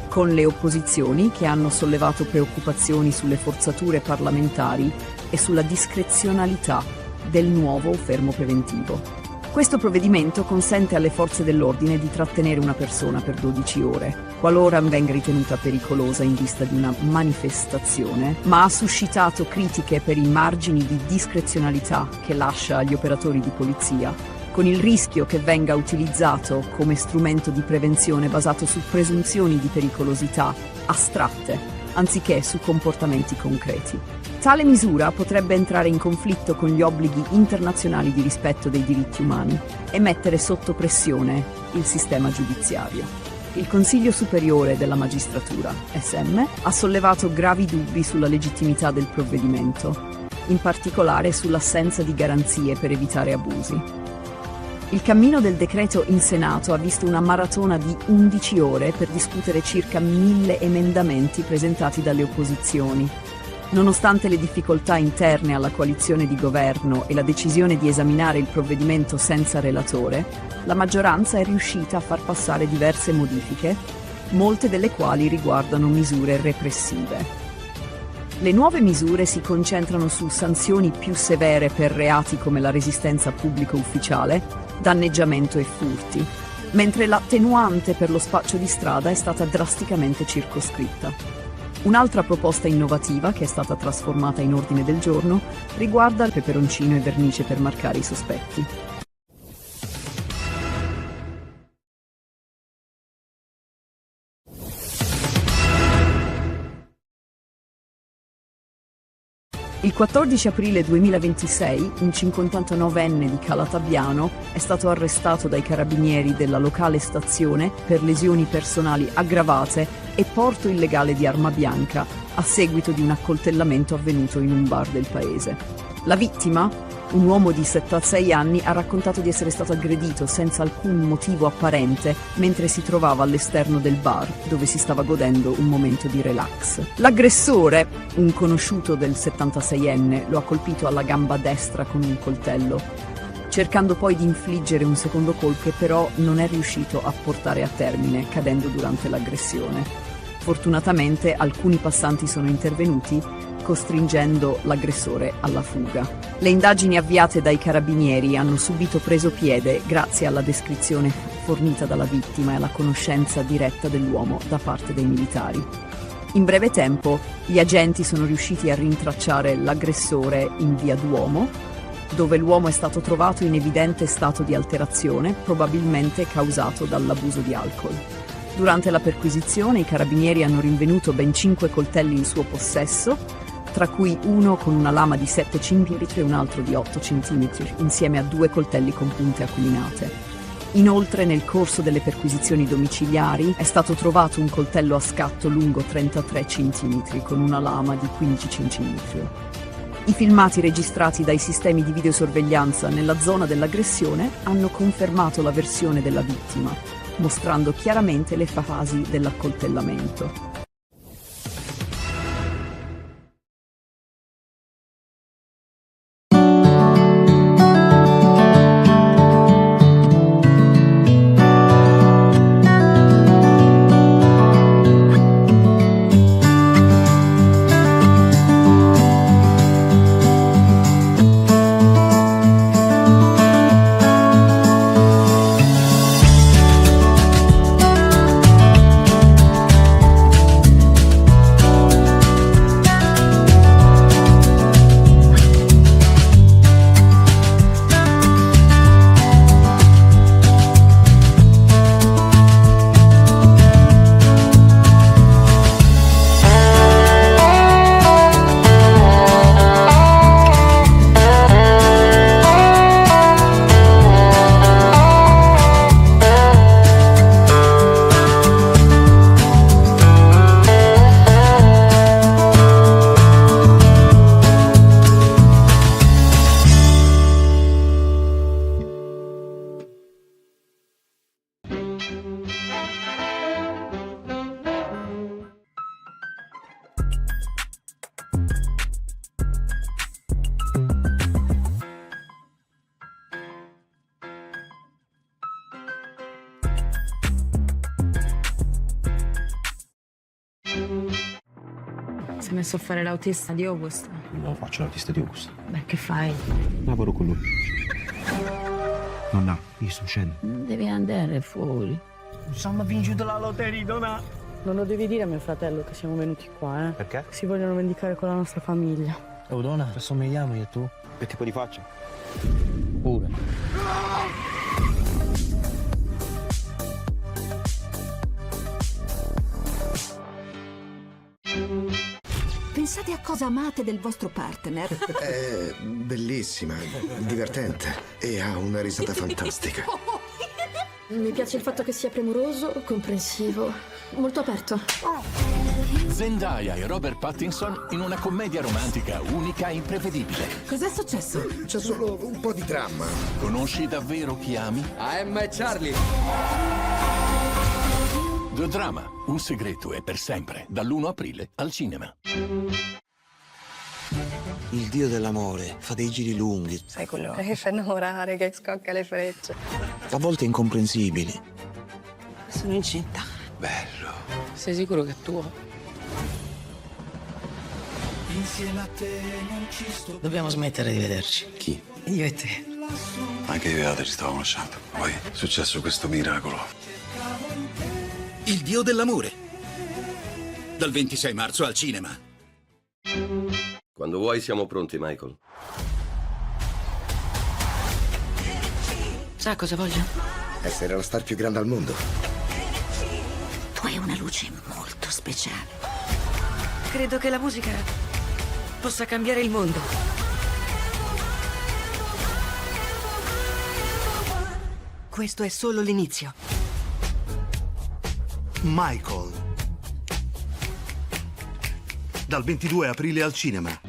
S1: con le opposizioni che hanno sollevato preoccupazioni sulle forzature parlamentari e sulla discrezionalità del nuovo fermo preventivo. Questo provvedimento consente alle forze dell'ordine di trattenere una persona per 12 ore, qualora venga ritenuta pericolosa in vista di una manifestazione, ma ha suscitato critiche per i margini di discrezionalità che lascia agli operatori di polizia, con il rischio che venga utilizzato come strumento di prevenzione basato su presunzioni di pericolosità astratte, anziché su comportamenti concreti. Tale misura potrebbe entrare in conflitto con gli obblighi internazionali di rispetto dei diritti umani e mettere sotto pressione il sistema giudiziario. Il Consiglio Superiore della Magistratura, SM, ha sollevato gravi dubbi sulla legittimità del provvedimento, in particolare sull'assenza di garanzie per evitare abusi. Il cammino del decreto in Senato ha visto una maratona di 11 ore per discutere circa 1000 emendamenti presentati dalle opposizioni. Nonostante le difficoltà interne alla coalizione di governo e la decisione di esaminare il provvedimento senza relatore, la maggioranza è riuscita a far passare diverse modifiche, molte delle quali riguardano misure repressive. Le nuove misure si concentrano su sanzioni più severe per reati come la resistenza pubblico ufficiale, danneggiamento e furti, mentre l'attenuante per lo spaccio di strada è stata drasticamente circoscritta. Un'altra proposta innovativa, che è stata trasformata in ordine del giorno, riguarda il peperoncino e vernice per marcare i sospetti. Il 14 aprile 2026 un 59enne di Calatabbiano è stato arrestato dai carabinieri della locale stazione per lesioni personali aggravate e porto illegale di arma bianca a seguito di un accoltellamento avvenuto in un bar del paese. La vittima, un uomo di 76 anni, ha raccontato di essere stato aggredito senza alcun motivo apparente mentre si trovava all'esterno del bar, dove si stava godendo un momento di relax. L'aggressore, un conosciuto del 76enne, lo ha colpito alla gamba destra con un coltello, cercando poi di infliggere un secondo colpo che però non è riuscito a portare a termine, cadendo durante l'aggressione. Fortunatamente alcuni passanti sono intervenuti, costringendo l'aggressore alla fuga. Le indagini avviate dai carabinieri hanno subito preso piede grazie alla descrizione fornita dalla vittima e alla conoscenza diretta dell'uomo da parte dei militari. In breve tempo, gli agenti sono riusciti a rintracciare l'aggressore in via Duomo, dove l'uomo è stato trovato in evidente stato di alterazione, probabilmente causato dall'abuso di alcol. Durante la perquisizione, i carabinieri hanno rinvenuto ben 5 coltelli in suo possesso, tra cui uno con una lama di 7 cm e un altro di 8 cm, insieme a 2 coltelli con punte acuminate. Inoltre, nel corso delle perquisizioni domiciliari, è stato trovato un coltello a scatto lungo 33 cm con una lama di 15 cm. I filmati registrati dai sistemi di videosorveglianza nella zona dell'aggressione hanno confermato la versione della vittima, mostrando chiaramente le fasi dell'accoltellamento.
S2: Si è messo a fare l'autista di August.
S3: Non faccio l'autista di Augusto.
S2: Beh, che fai?
S3: Lavoro con lui. Nonna, io sto uscendo.
S4: Devi andare fuori.
S10: Insomma, vinto la lotteria, Dona.
S2: Non lo devi dire a mio fratello che siamo venuti qua, eh?
S3: Perché?
S2: Si vogliono vendicare con la nostra famiglia.
S10: Oh, Dona, assomigliamo io e tu?
S3: Che tipo di faccia?
S10: Pure.
S6: Pensate a cosa amate del vostro partner.
S7: È bellissima, divertente e ha una risata fantastica.
S8: Mi piace il fatto che sia premuroso, comprensivo, molto aperto.
S9: Zendaya e Robert Pattinson in una commedia romantica unica e imprevedibile.
S6: Cos'è successo?
S7: C'è solo un po' di dramma.
S9: Conosci davvero chi ami?
S5: Emma e Charlie.
S9: The Drama, un segreto e per sempre, dall'1 aprile al cinema.
S10: Il dio dell'amore fa dei giri lunghi,
S2: Sai quello che fa innamorare, che scocca le frecce.
S10: a volte incomprensibili.
S2: Sono incinta.
S10: Bello.
S2: Sei sicuro che è tuo?
S4: Dobbiamo smettere di vederci.
S12: Chi?
S4: Io e te.
S12: Anche io e Ada ci stavo conoscendo. Poi è successo questo miracolo.
S11: Il dio dell'amore. Dal 26 marzo al cinema.
S14: Quando vuoi siamo pronti, Michael.
S5: Sa cosa voglio?
S7: Essere la star più grande al mondo.
S6: Tu hai una luce molto speciale.
S5: Credo che la musica possa cambiare il mondo. Questo è solo l'inizio.
S15: Michael. Dal 22 aprile al cinema.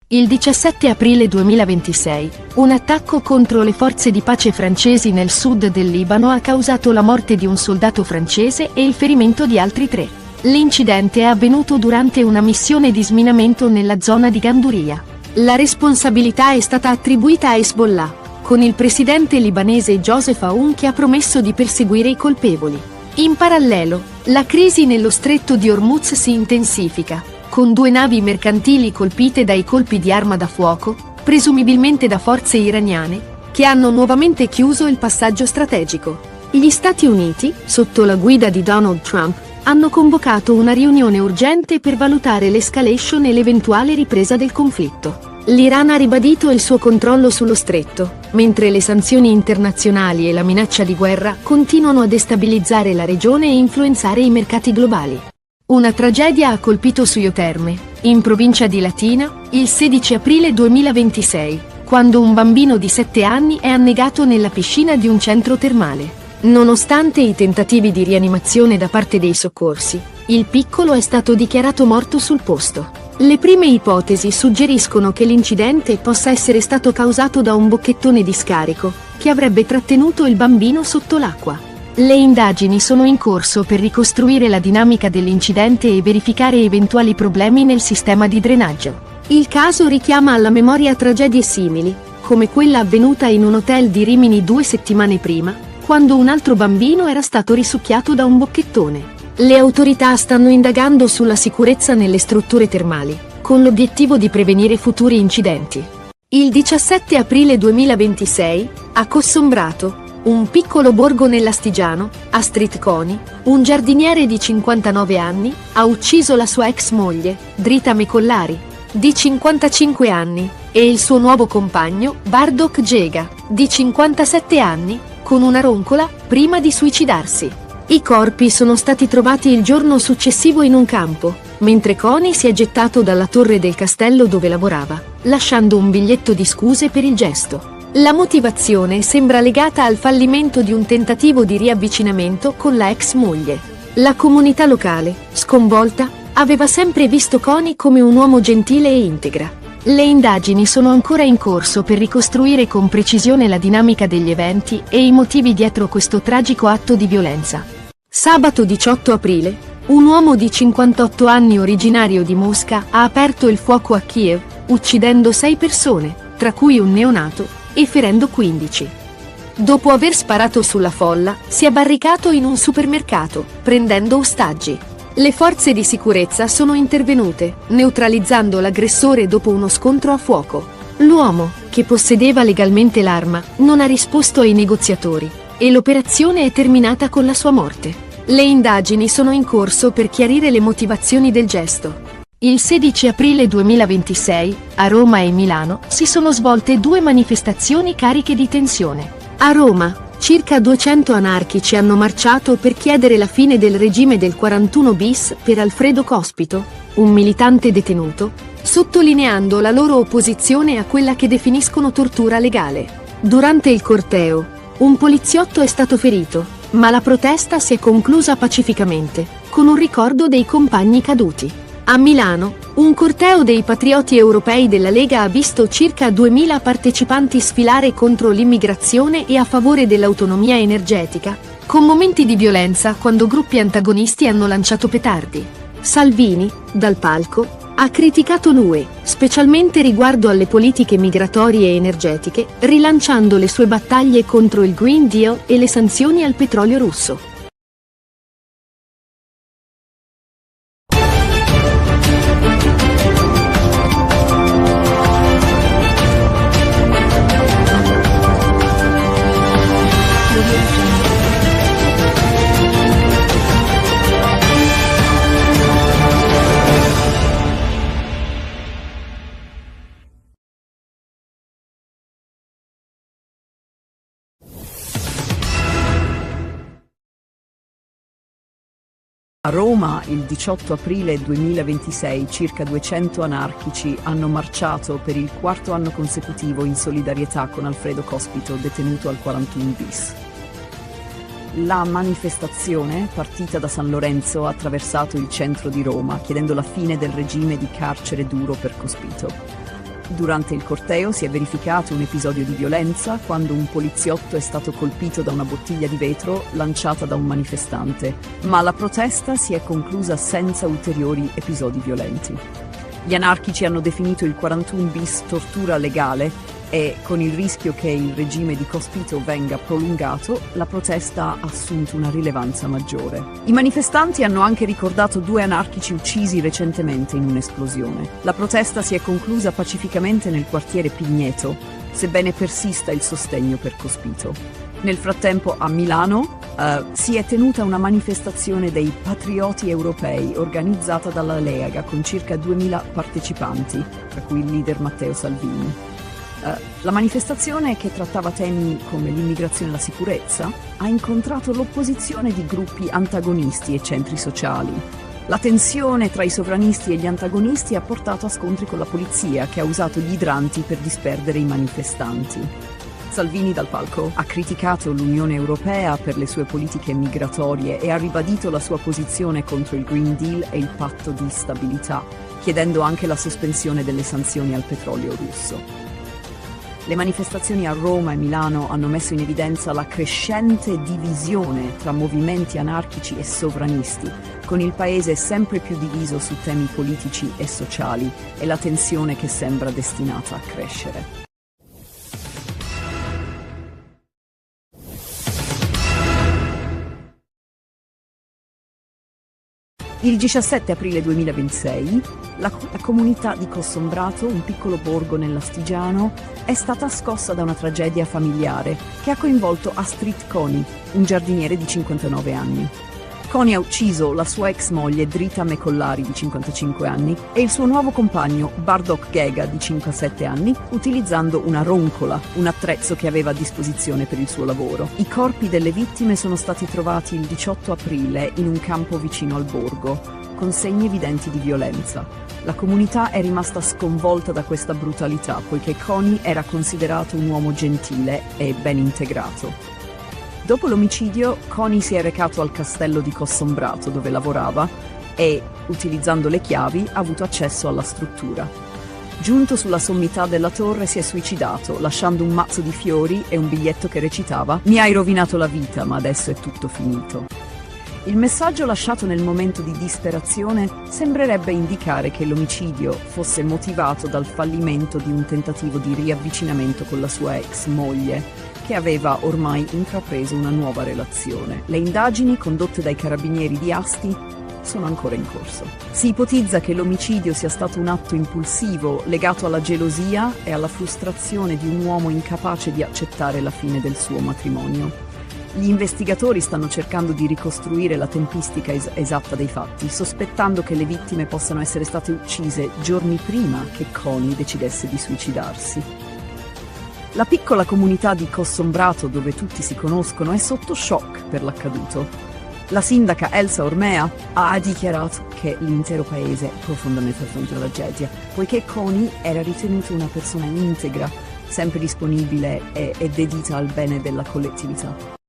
S13: Il 17 aprile 2026, un attacco contro le forze di pace francesi nel sud del Libano ha causato la morte di un soldato francese e il ferimento di altri 3. L'incidente è avvenuto durante una missione di sminamento nella zona di Ganduria. La responsabilità è stata attribuita a Hezbollah, con il presidente libanese Joseph Aoun che ha promesso di perseguire i colpevoli. In parallelo, la crisi nello stretto di Hormuz si intensifica, con 2 navi mercantili colpite dai colpi di arma da fuoco, presumibilmente da forze iraniane, che hanno nuovamente chiuso il passaggio strategico. Gli Stati Uniti, sotto la guida di Donald Trump, hanno convocato una riunione urgente per valutare l'escalation e l'eventuale ripresa del conflitto. L'Iran ha ribadito il suo controllo sullo stretto, mentre le sanzioni internazionali e la minaccia di guerra continuano a destabilizzare la regione e influenzare i mercati globali. Una tragedia ha colpito Suio Terme, in provincia di Latina, il 16 aprile 2026, quando un bambino di 7 anni è annegato nella piscina di un centro termale. Nonostante i tentativi di rianimazione da parte dei soccorsi, il piccolo è stato dichiarato morto sul posto. Le prime ipotesi suggeriscono che l'incidente possa essere stato causato da un bocchettone di scarico, che avrebbe trattenuto il bambino sotto l'acqua. Le indagini sono in corso per ricostruire la dinamica dell'incidente e verificare eventuali problemi nel sistema di drenaggio. Il caso richiama alla memoria tragedie simili, come quella avvenuta in un hotel di Rimini 2 settimane prima, quando un altro bambino era stato risucchiato da un bocchettone. Le autorità stanno indagando sulla sicurezza nelle strutture termali, con l'obiettivo di prevenire futuri incidenti. Il 17 aprile 2026, a Cossombrato, un piccolo borgo nell'Astigiano, Astrid Coni, un giardiniere di 59 anni, ha ucciso la sua ex moglie, Drita Mecollari, di 55 anni, e il suo nuovo compagno, Bardok Gega, di 57 anni, con una roncola, prima di suicidarsi. I corpi sono stati trovati il giorno successivo in un campo, mentre Coni si è gettato dalla torre del castello dove lavorava, lasciando un biglietto di scuse per il gesto. La motivazione sembra legata al fallimento di un tentativo di riavvicinamento con la ex moglie. La comunità locale, sconvolta, aveva sempre visto Coni come un uomo gentile e integra. Le indagini sono ancora in corso per ricostruire con precisione la dinamica degli eventi e i motivi dietro questo tragico atto di violenza. Sabato 18 aprile, un uomo di 58 anni originario di Mosca ha aperto il fuoco a Kiev, uccidendo 6 persone, tra cui un neonato, e ferendo 15. Dopo aver sparato sulla folla, si è barricato in un supermercato, prendendo ostaggi. Le forze di sicurezza sono intervenute, neutralizzando l'aggressore dopo uno scontro a fuoco. L'uomo, che possedeva legalmente l'arma, non ha risposto ai negoziatori, e l'operazione è terminata con la sua morte. Le indagini sono in corso per chiarire le motivazioni del gesto. Il 16 aprile 2026, a Roma e Milano, si sono svolte 2 manifestazioni cariche di tensione. A Roma, circa 200 anarchici hanno marciato per chiedere la fine del regime del 41 bis per Alfredo Cospito, un militante detenuto, sottolineando la loro opposizione a quella che definiscono tortura legale. Durante il corteo, un poliziotto è stato ferito, ma la protesta si è conclusa pacificamente, con un ricordo dei compagni caduti. A Milano, un corteo dei patrioti europei della Lega ha visto circa 2000 partecipanti sfilare contro l'immigrazione e a favore dell'autonomia energetica, con momenti di violenza quando gruppi antagonisti hanno lanciato petardi. Salvini, dal palco, ha criticato l'UE, specialmente riguardo alle politiche migratorie e energetiche, rilanciando le sue battaglie contro il Green Deal e le sanzioni al petrolio russo.
S1: A Roma, il 18 aprile 2026, circa 200 anarchici hanno marciato per il 4º anno consecutivo in solidarietà con Alfredo Cospito, detenuto al 41 bis. La manifestazione, partita da San Lorenzo, ha attraversato il centro di Roma, chiedendo la fine del regime di carcere duro per Cospito. Durante il corteo si è verificato un episodio di violenza quando un poliziotto è stato colpito da una bottiglia di vetro lanciata da un manifestante, ma la protesta si è conclusa senza ulteriori episodi violenti. Gli anarchici hanno definito il 41 bis tortura legale e, con il rischio che il regime di Cospito venga prolungato, la protesta ha assunto una rilevanza maggiore. I manifestanti hanno anche ricordato 2 anarchici uccisi recentemente in un'esplosione. La protesta si è conclusa pacificamente nel quartiere Pigneto, sebbene persista il sostegno per Cospito. Nel frattempo a Milano si è tenuta una manifestazione dei patrioti europei organizzata dalla Lega con circa 2000 partecipanti, tra cui il leader Matteo Salvini. La manifestazione, che trattava temi come l'immigrazione e la sicurezza, ha incontrato l'opposizione di gruppi antagonisti e centri sociali. La tensione tra i sovranisti e gli antagonisti ha portato a scontri con la polizia, che ha usato gli idranti per disperdere i manifestanti. Salvini, dal palco, ha criticato l'Unione Europea per le sue politiche migratorie e ha ribadito la sua posizione contro il Green Deal e il patto di stabilità, chiedendo anche la sospensione delle sanzioni al petrolio russo. Le manifestazioni a Roma e Milano hanno messo in evidenza la crescente divisione tra movimenti anarchici e sovranisti, con il paese sempre più diviso su temi politici e sociali e la tensione che sembra destinata a crescere. Il 17 aprile 2026, la comunità di Cossombrato, un piccolo borgo nell'Astigiano, è stata scossa da una tragedia familiare che ha coinvolto Astrid Koni, un giardiniere di 59 anni. Koni ha ucciso la sua ex moglie Drita Mekollari di 55 anni e il suo nuovo compagno Bardok Gega di 57 anni utilizzando una roncola, un attrezzo che aveva a disposizione per il suo lavoro. I corpi delle vittime sono stati trovati il 18 aprile in un campo vicino al borgo, con segni evidenti di violenza. La comunità è rimasta sconvolta da questa brutalità, poiché Koni era considerato un uomo gentile e ben integrato. Dopo l'omicidio, Koni si è recato al castello di Cossombrato, dove lavorava, e, utilizzando le chiavi, ha avuto accesso alla struttura. Giunto sulla sommità della torre si è suicidato, lasciando un mazzo di fiori e un biglietto che recitava: "Mi hai rovinato la vita, ma adesso è tutto finito". Il messaggio lasciato nel momento di disperazione sembrerebbe indicare che l'omicidio fosse motivato dal fallimento di un tentativo di riavvicinamento con la sua ex moglie, che aveva ormai intrapreso una nuova relazione. Le indagini condotte dai carabinieri di Asti sono ancora in corso. Si ipotizza che l'omicidio sia stato un atto impulsivo legato alla gelosia e alla frustrazione di un uomo incapace di accettare la fine del suo matrimonio. Gli investigatori stanno cercando di ricostruire la tempistica esatta dei fatti, sospettando che le vittime possano essere state uccise giorni prima che Connie decidesse di suicidarsi. La piccola comunità di Cossombrato, dove tutti si conoscono, è sotto shock per l'accaduto. La sindaca Elsa Ormea ha dichiarato che l'intero paese è profondamente affronta la tragedia, poiché Connie era ritenuta una persona integra, sempre disponibile e dedita al bene della collettività.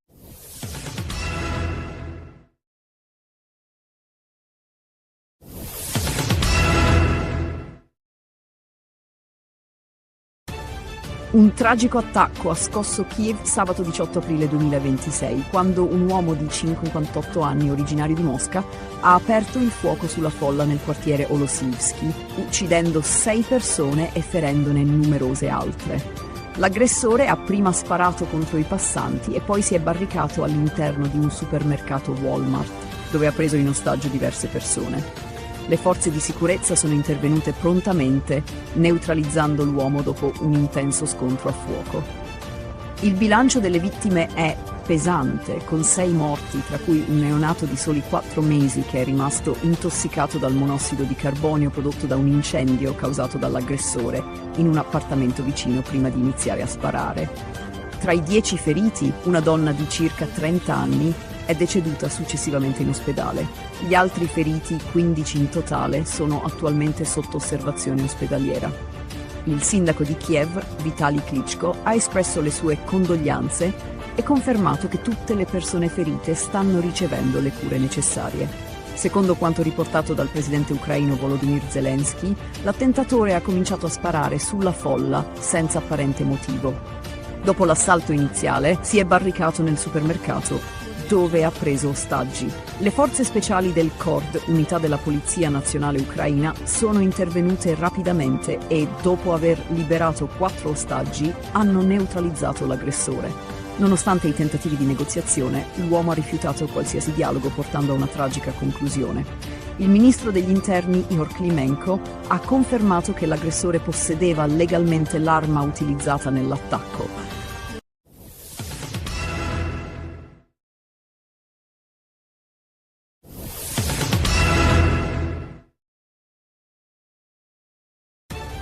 S1: Un tragico attacco ha scosso Kiev sabato 18 aprile 2026, quando un uomo di 58 anni, originario di Mosca, ha aperto il fuoco sulla folla nel quartiere Olosivsky, uccidendo 6 persone e ferendone numerose altre. L'aggressore ha prima sparato contro i passanti e poi si è barricato all'interno di un supermercato Walmart, dove ha preso in ostaggio diverse persone. Le forze di sicurezza sono intervenute prontamente, neutralizzando l'uomo dopo un intenso scontro a fuoco. Il bilancio delle vittime è pesante, con 6 morti, tra cui un neonato di soli 4 mesi che è rimasto intossicato dal monossido di carbonio prodotto da un incendio causato dall'aggressore in un appartamento vicino prima di iniziare a sparare. Tra i 10 feriti, una donna di circa 30 anni è deceduta successivamente in ospedale. Gli altri feriti, 15 in totale, sono attualmente sotto osservazione ospedaliera. Il sindaco di Kiev, Vitali Klitschko, ha espresso le sue condoglianze e confermato che tutte le persone ferite stanno ricevendo le cure necessarie. Secondo quanto riportato dal presidente ucraino Volodymyr Zelensky, l'attentatore ha cominciato a sparare sulla folla senza apparente motivo. Dopo l'assalto iniziale, si è barricato nel supermercato, dove ha preso ostaggi. Le forze speciali del KORD, unità della Polizia Nazionale Ucraina, sono intervenute rapidamente e, dopo aver liberato 4 ostaggi, hanno neutralizzato l'aggressore. Nonostante i tentativi di negoziazione, l'uomo ha rifiutato qualsiasi dialogo, portando a una tragica conclusione. Il ministro degli interni, Ihor Klimenko, ha confermato che l'aggressore possedeva legalmente l'arma utilizzata nell'attacco.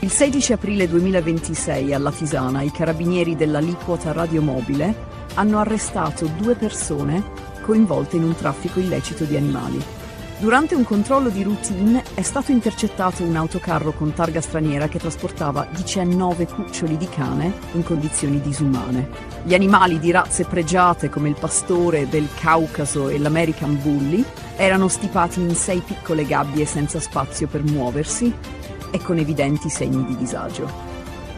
S1: Il 16 aprile 2026 a Latisana i carabinieri dell'aliquota radiomobile hanno arrestato 2 persone coinvolte in un traffico illecito di animali. Durante un controllo di routine è stato intercettato un autocarro con targa straniera che trasportava 19 cuccioli di cane in condizioni disumane. Gli animali di razze pregiate come il pastore del Caucaso e l'American Bully erano stipati in 6 piccole gabbie senza spazio per muoversi e con evidenti segni di disagio.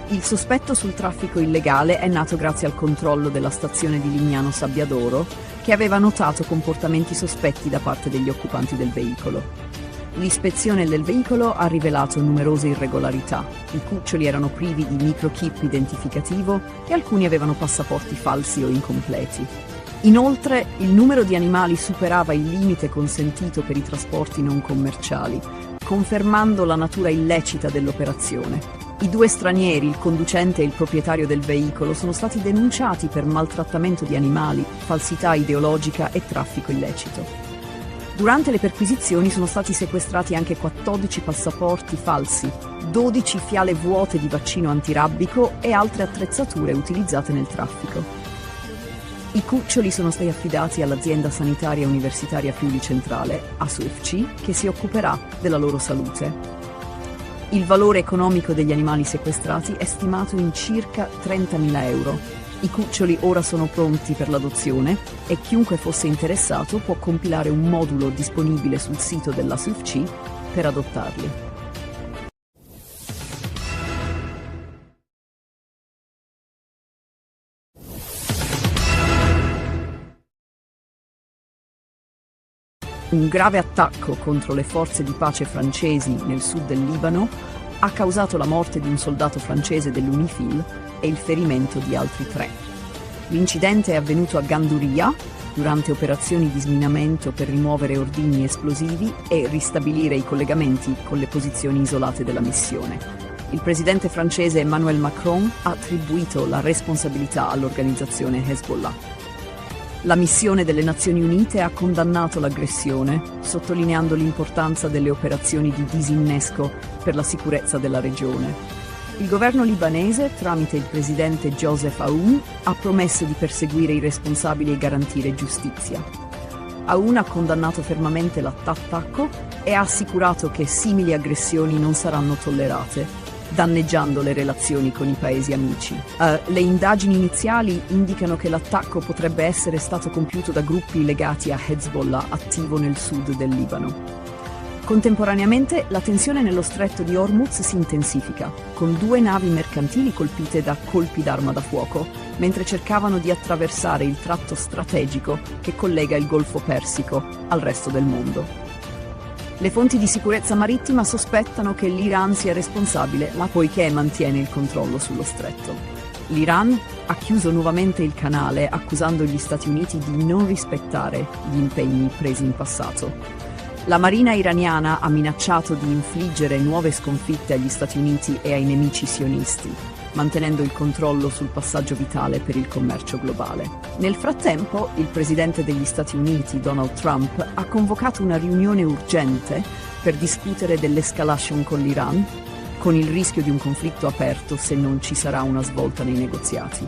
S1: Il sospetto sul traffico illegale è nato grazie al controllo della stazione di Lignano Sabbiadoro, che aveva notato comportamenti sospetti da parte degli occupanti del veicolo. L'ispezione del veicolo ha rivelato numerose irregolarità. I cuccioli erano privi di microchip identificativo e alcuni avevano passaporti falsi o incompleti. Inoltre, il numero di animali superava il limite consentito per i trasporti non commerciali, confermando la natura illecita dell'operazione. I 2 stranieri, il conducente e il proprietario del veicolo, sono stati denunciati per maltrattamento di animali, falsità ideologica e traffico illecito. Durante le perquisizioni sono stati sequestrati anche 14 passaporti falsi, 12 fiale vuote di vaccino antirabbico e altre attrezzature utilizzate nel traffico. I cuccioli sono stati affidati all'azienda sanitaria universitaria Friuli Centrale, ASUFC, che si occuperà della loro salute. Il valore economico degli animali sequestrati è stimato in circa 30.000 euro. I cuccioli ora sono pronti per l'adozione e chiunque fosse interessato può compilare un modulo disponibile sul sito dell'ASUFC per adottarli. Un grave attacco contro le forze di pace francesi nel sud del Libano ha causato la morte di un soldato francese dell'UNIFIL e il ferimento di altri 3. L'incidente è avvenuto a Ganduria durante operazioni di sminamento per rimuovere ordigni esplosivi e ristabilire i collegamenti con le posizioni isolate della missione. Il presidente francese Emmanuel Macron ha attribuito la responsabilità all'organizzazione Hezbollah. La missione delle Nazioni Unite ha condannato l'aggressione, sottolineando l'importanza delle operazioni di disinnesco per la sicurezza della regione. Il governo libanese, tramite il presidente Joseph Aoun, ha promesso di perseguire i responsabili e garantire giustizia. Aoun ha condannato fermamente l'attacco e ha assicurato che simili aggressioni non saranno tollerate, danneggiando le relazioni con i paesi amici. Le indagini iniziali indicano che l'attacco potrebbe essere stato compiuto da gruppi legati a Hezbollah attivo nel sud del Libano. Contemporaneamente la tensione nello stretto di Hormuz si intensifica, con 2 navi mercantili colpite da colpi d'arma da fuoco, mentre cercavano di attraversare il tratto strategico che collega il Golfo Persico al resto del mondo. Le fonti di sicurezza marittima sospettano che l'Iran sia responsabile, poiché mantiene il controllo sullo stretto. L'Iran ha chiuso nuovamente il canale, accusando gli Stati Uniti di non rispettare gli impegni presi in passato. La marina iraniana ha minacciato di infliggere nuove sconfitte agli Stati Uniti e ai nemici sionisti, mantenendo il controllo sul passaggio vitale per il commercio globale. Nel frattempo, il presidente degli Stati Uniti, Donald Trump, ha convocato una riunione urgente per discutere dell'escalation con l'Iran, con il rischio di un conflitto aperto se non ci sarà una svolta nei negoziati.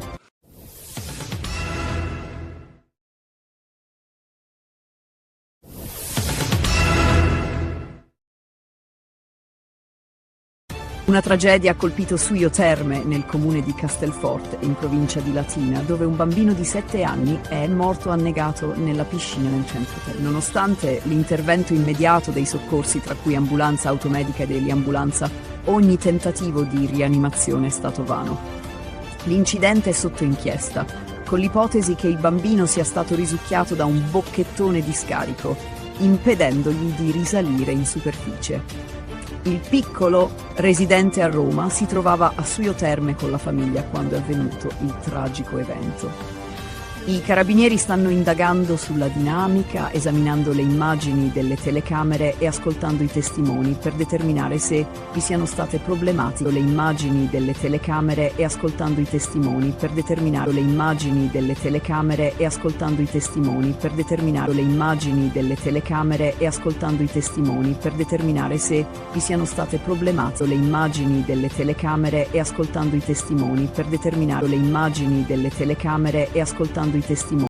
S1: Una tragedia ha colpito Suio Terme, nel comune di Castelforte, in provincia di Latina, dove un bambino di 7 anni è morto annegato nella piscina nel centro Terme. Nonostante l'intervento immediato dei soccorsi, tra cui ambulanza automedica ed eliambulanza, ogni tentativo di rianimazione è stato vano. L'incidente è sotto inchiesta, con l'ipotesi che il bambino sia stato risucchiato da un bocchettone di scarico, impedendogli di risalire in superficie. Il piccolo, residente a Roma, si trovava a Suio Terme con la famiglia quando è avvenuto il tragico evento. I carabinieri stanno indagando sulla dinamica, esaminando le immagini delle telecamere e ascoltando i testimoni per determinare se vi siano state problematiche. Le immagini delle telecamere e ascoltando i testimoni per determinare le immagini delle telecamere e ascoltando i testimoni per determinare le immagini delle telecamere e ascoltando i testimoni per determinare se vi siano state problematiche. Le immagini delle telecamere e ascoltando i testimoni per determinare le immagini delle telecamere e ascoltando i testimoni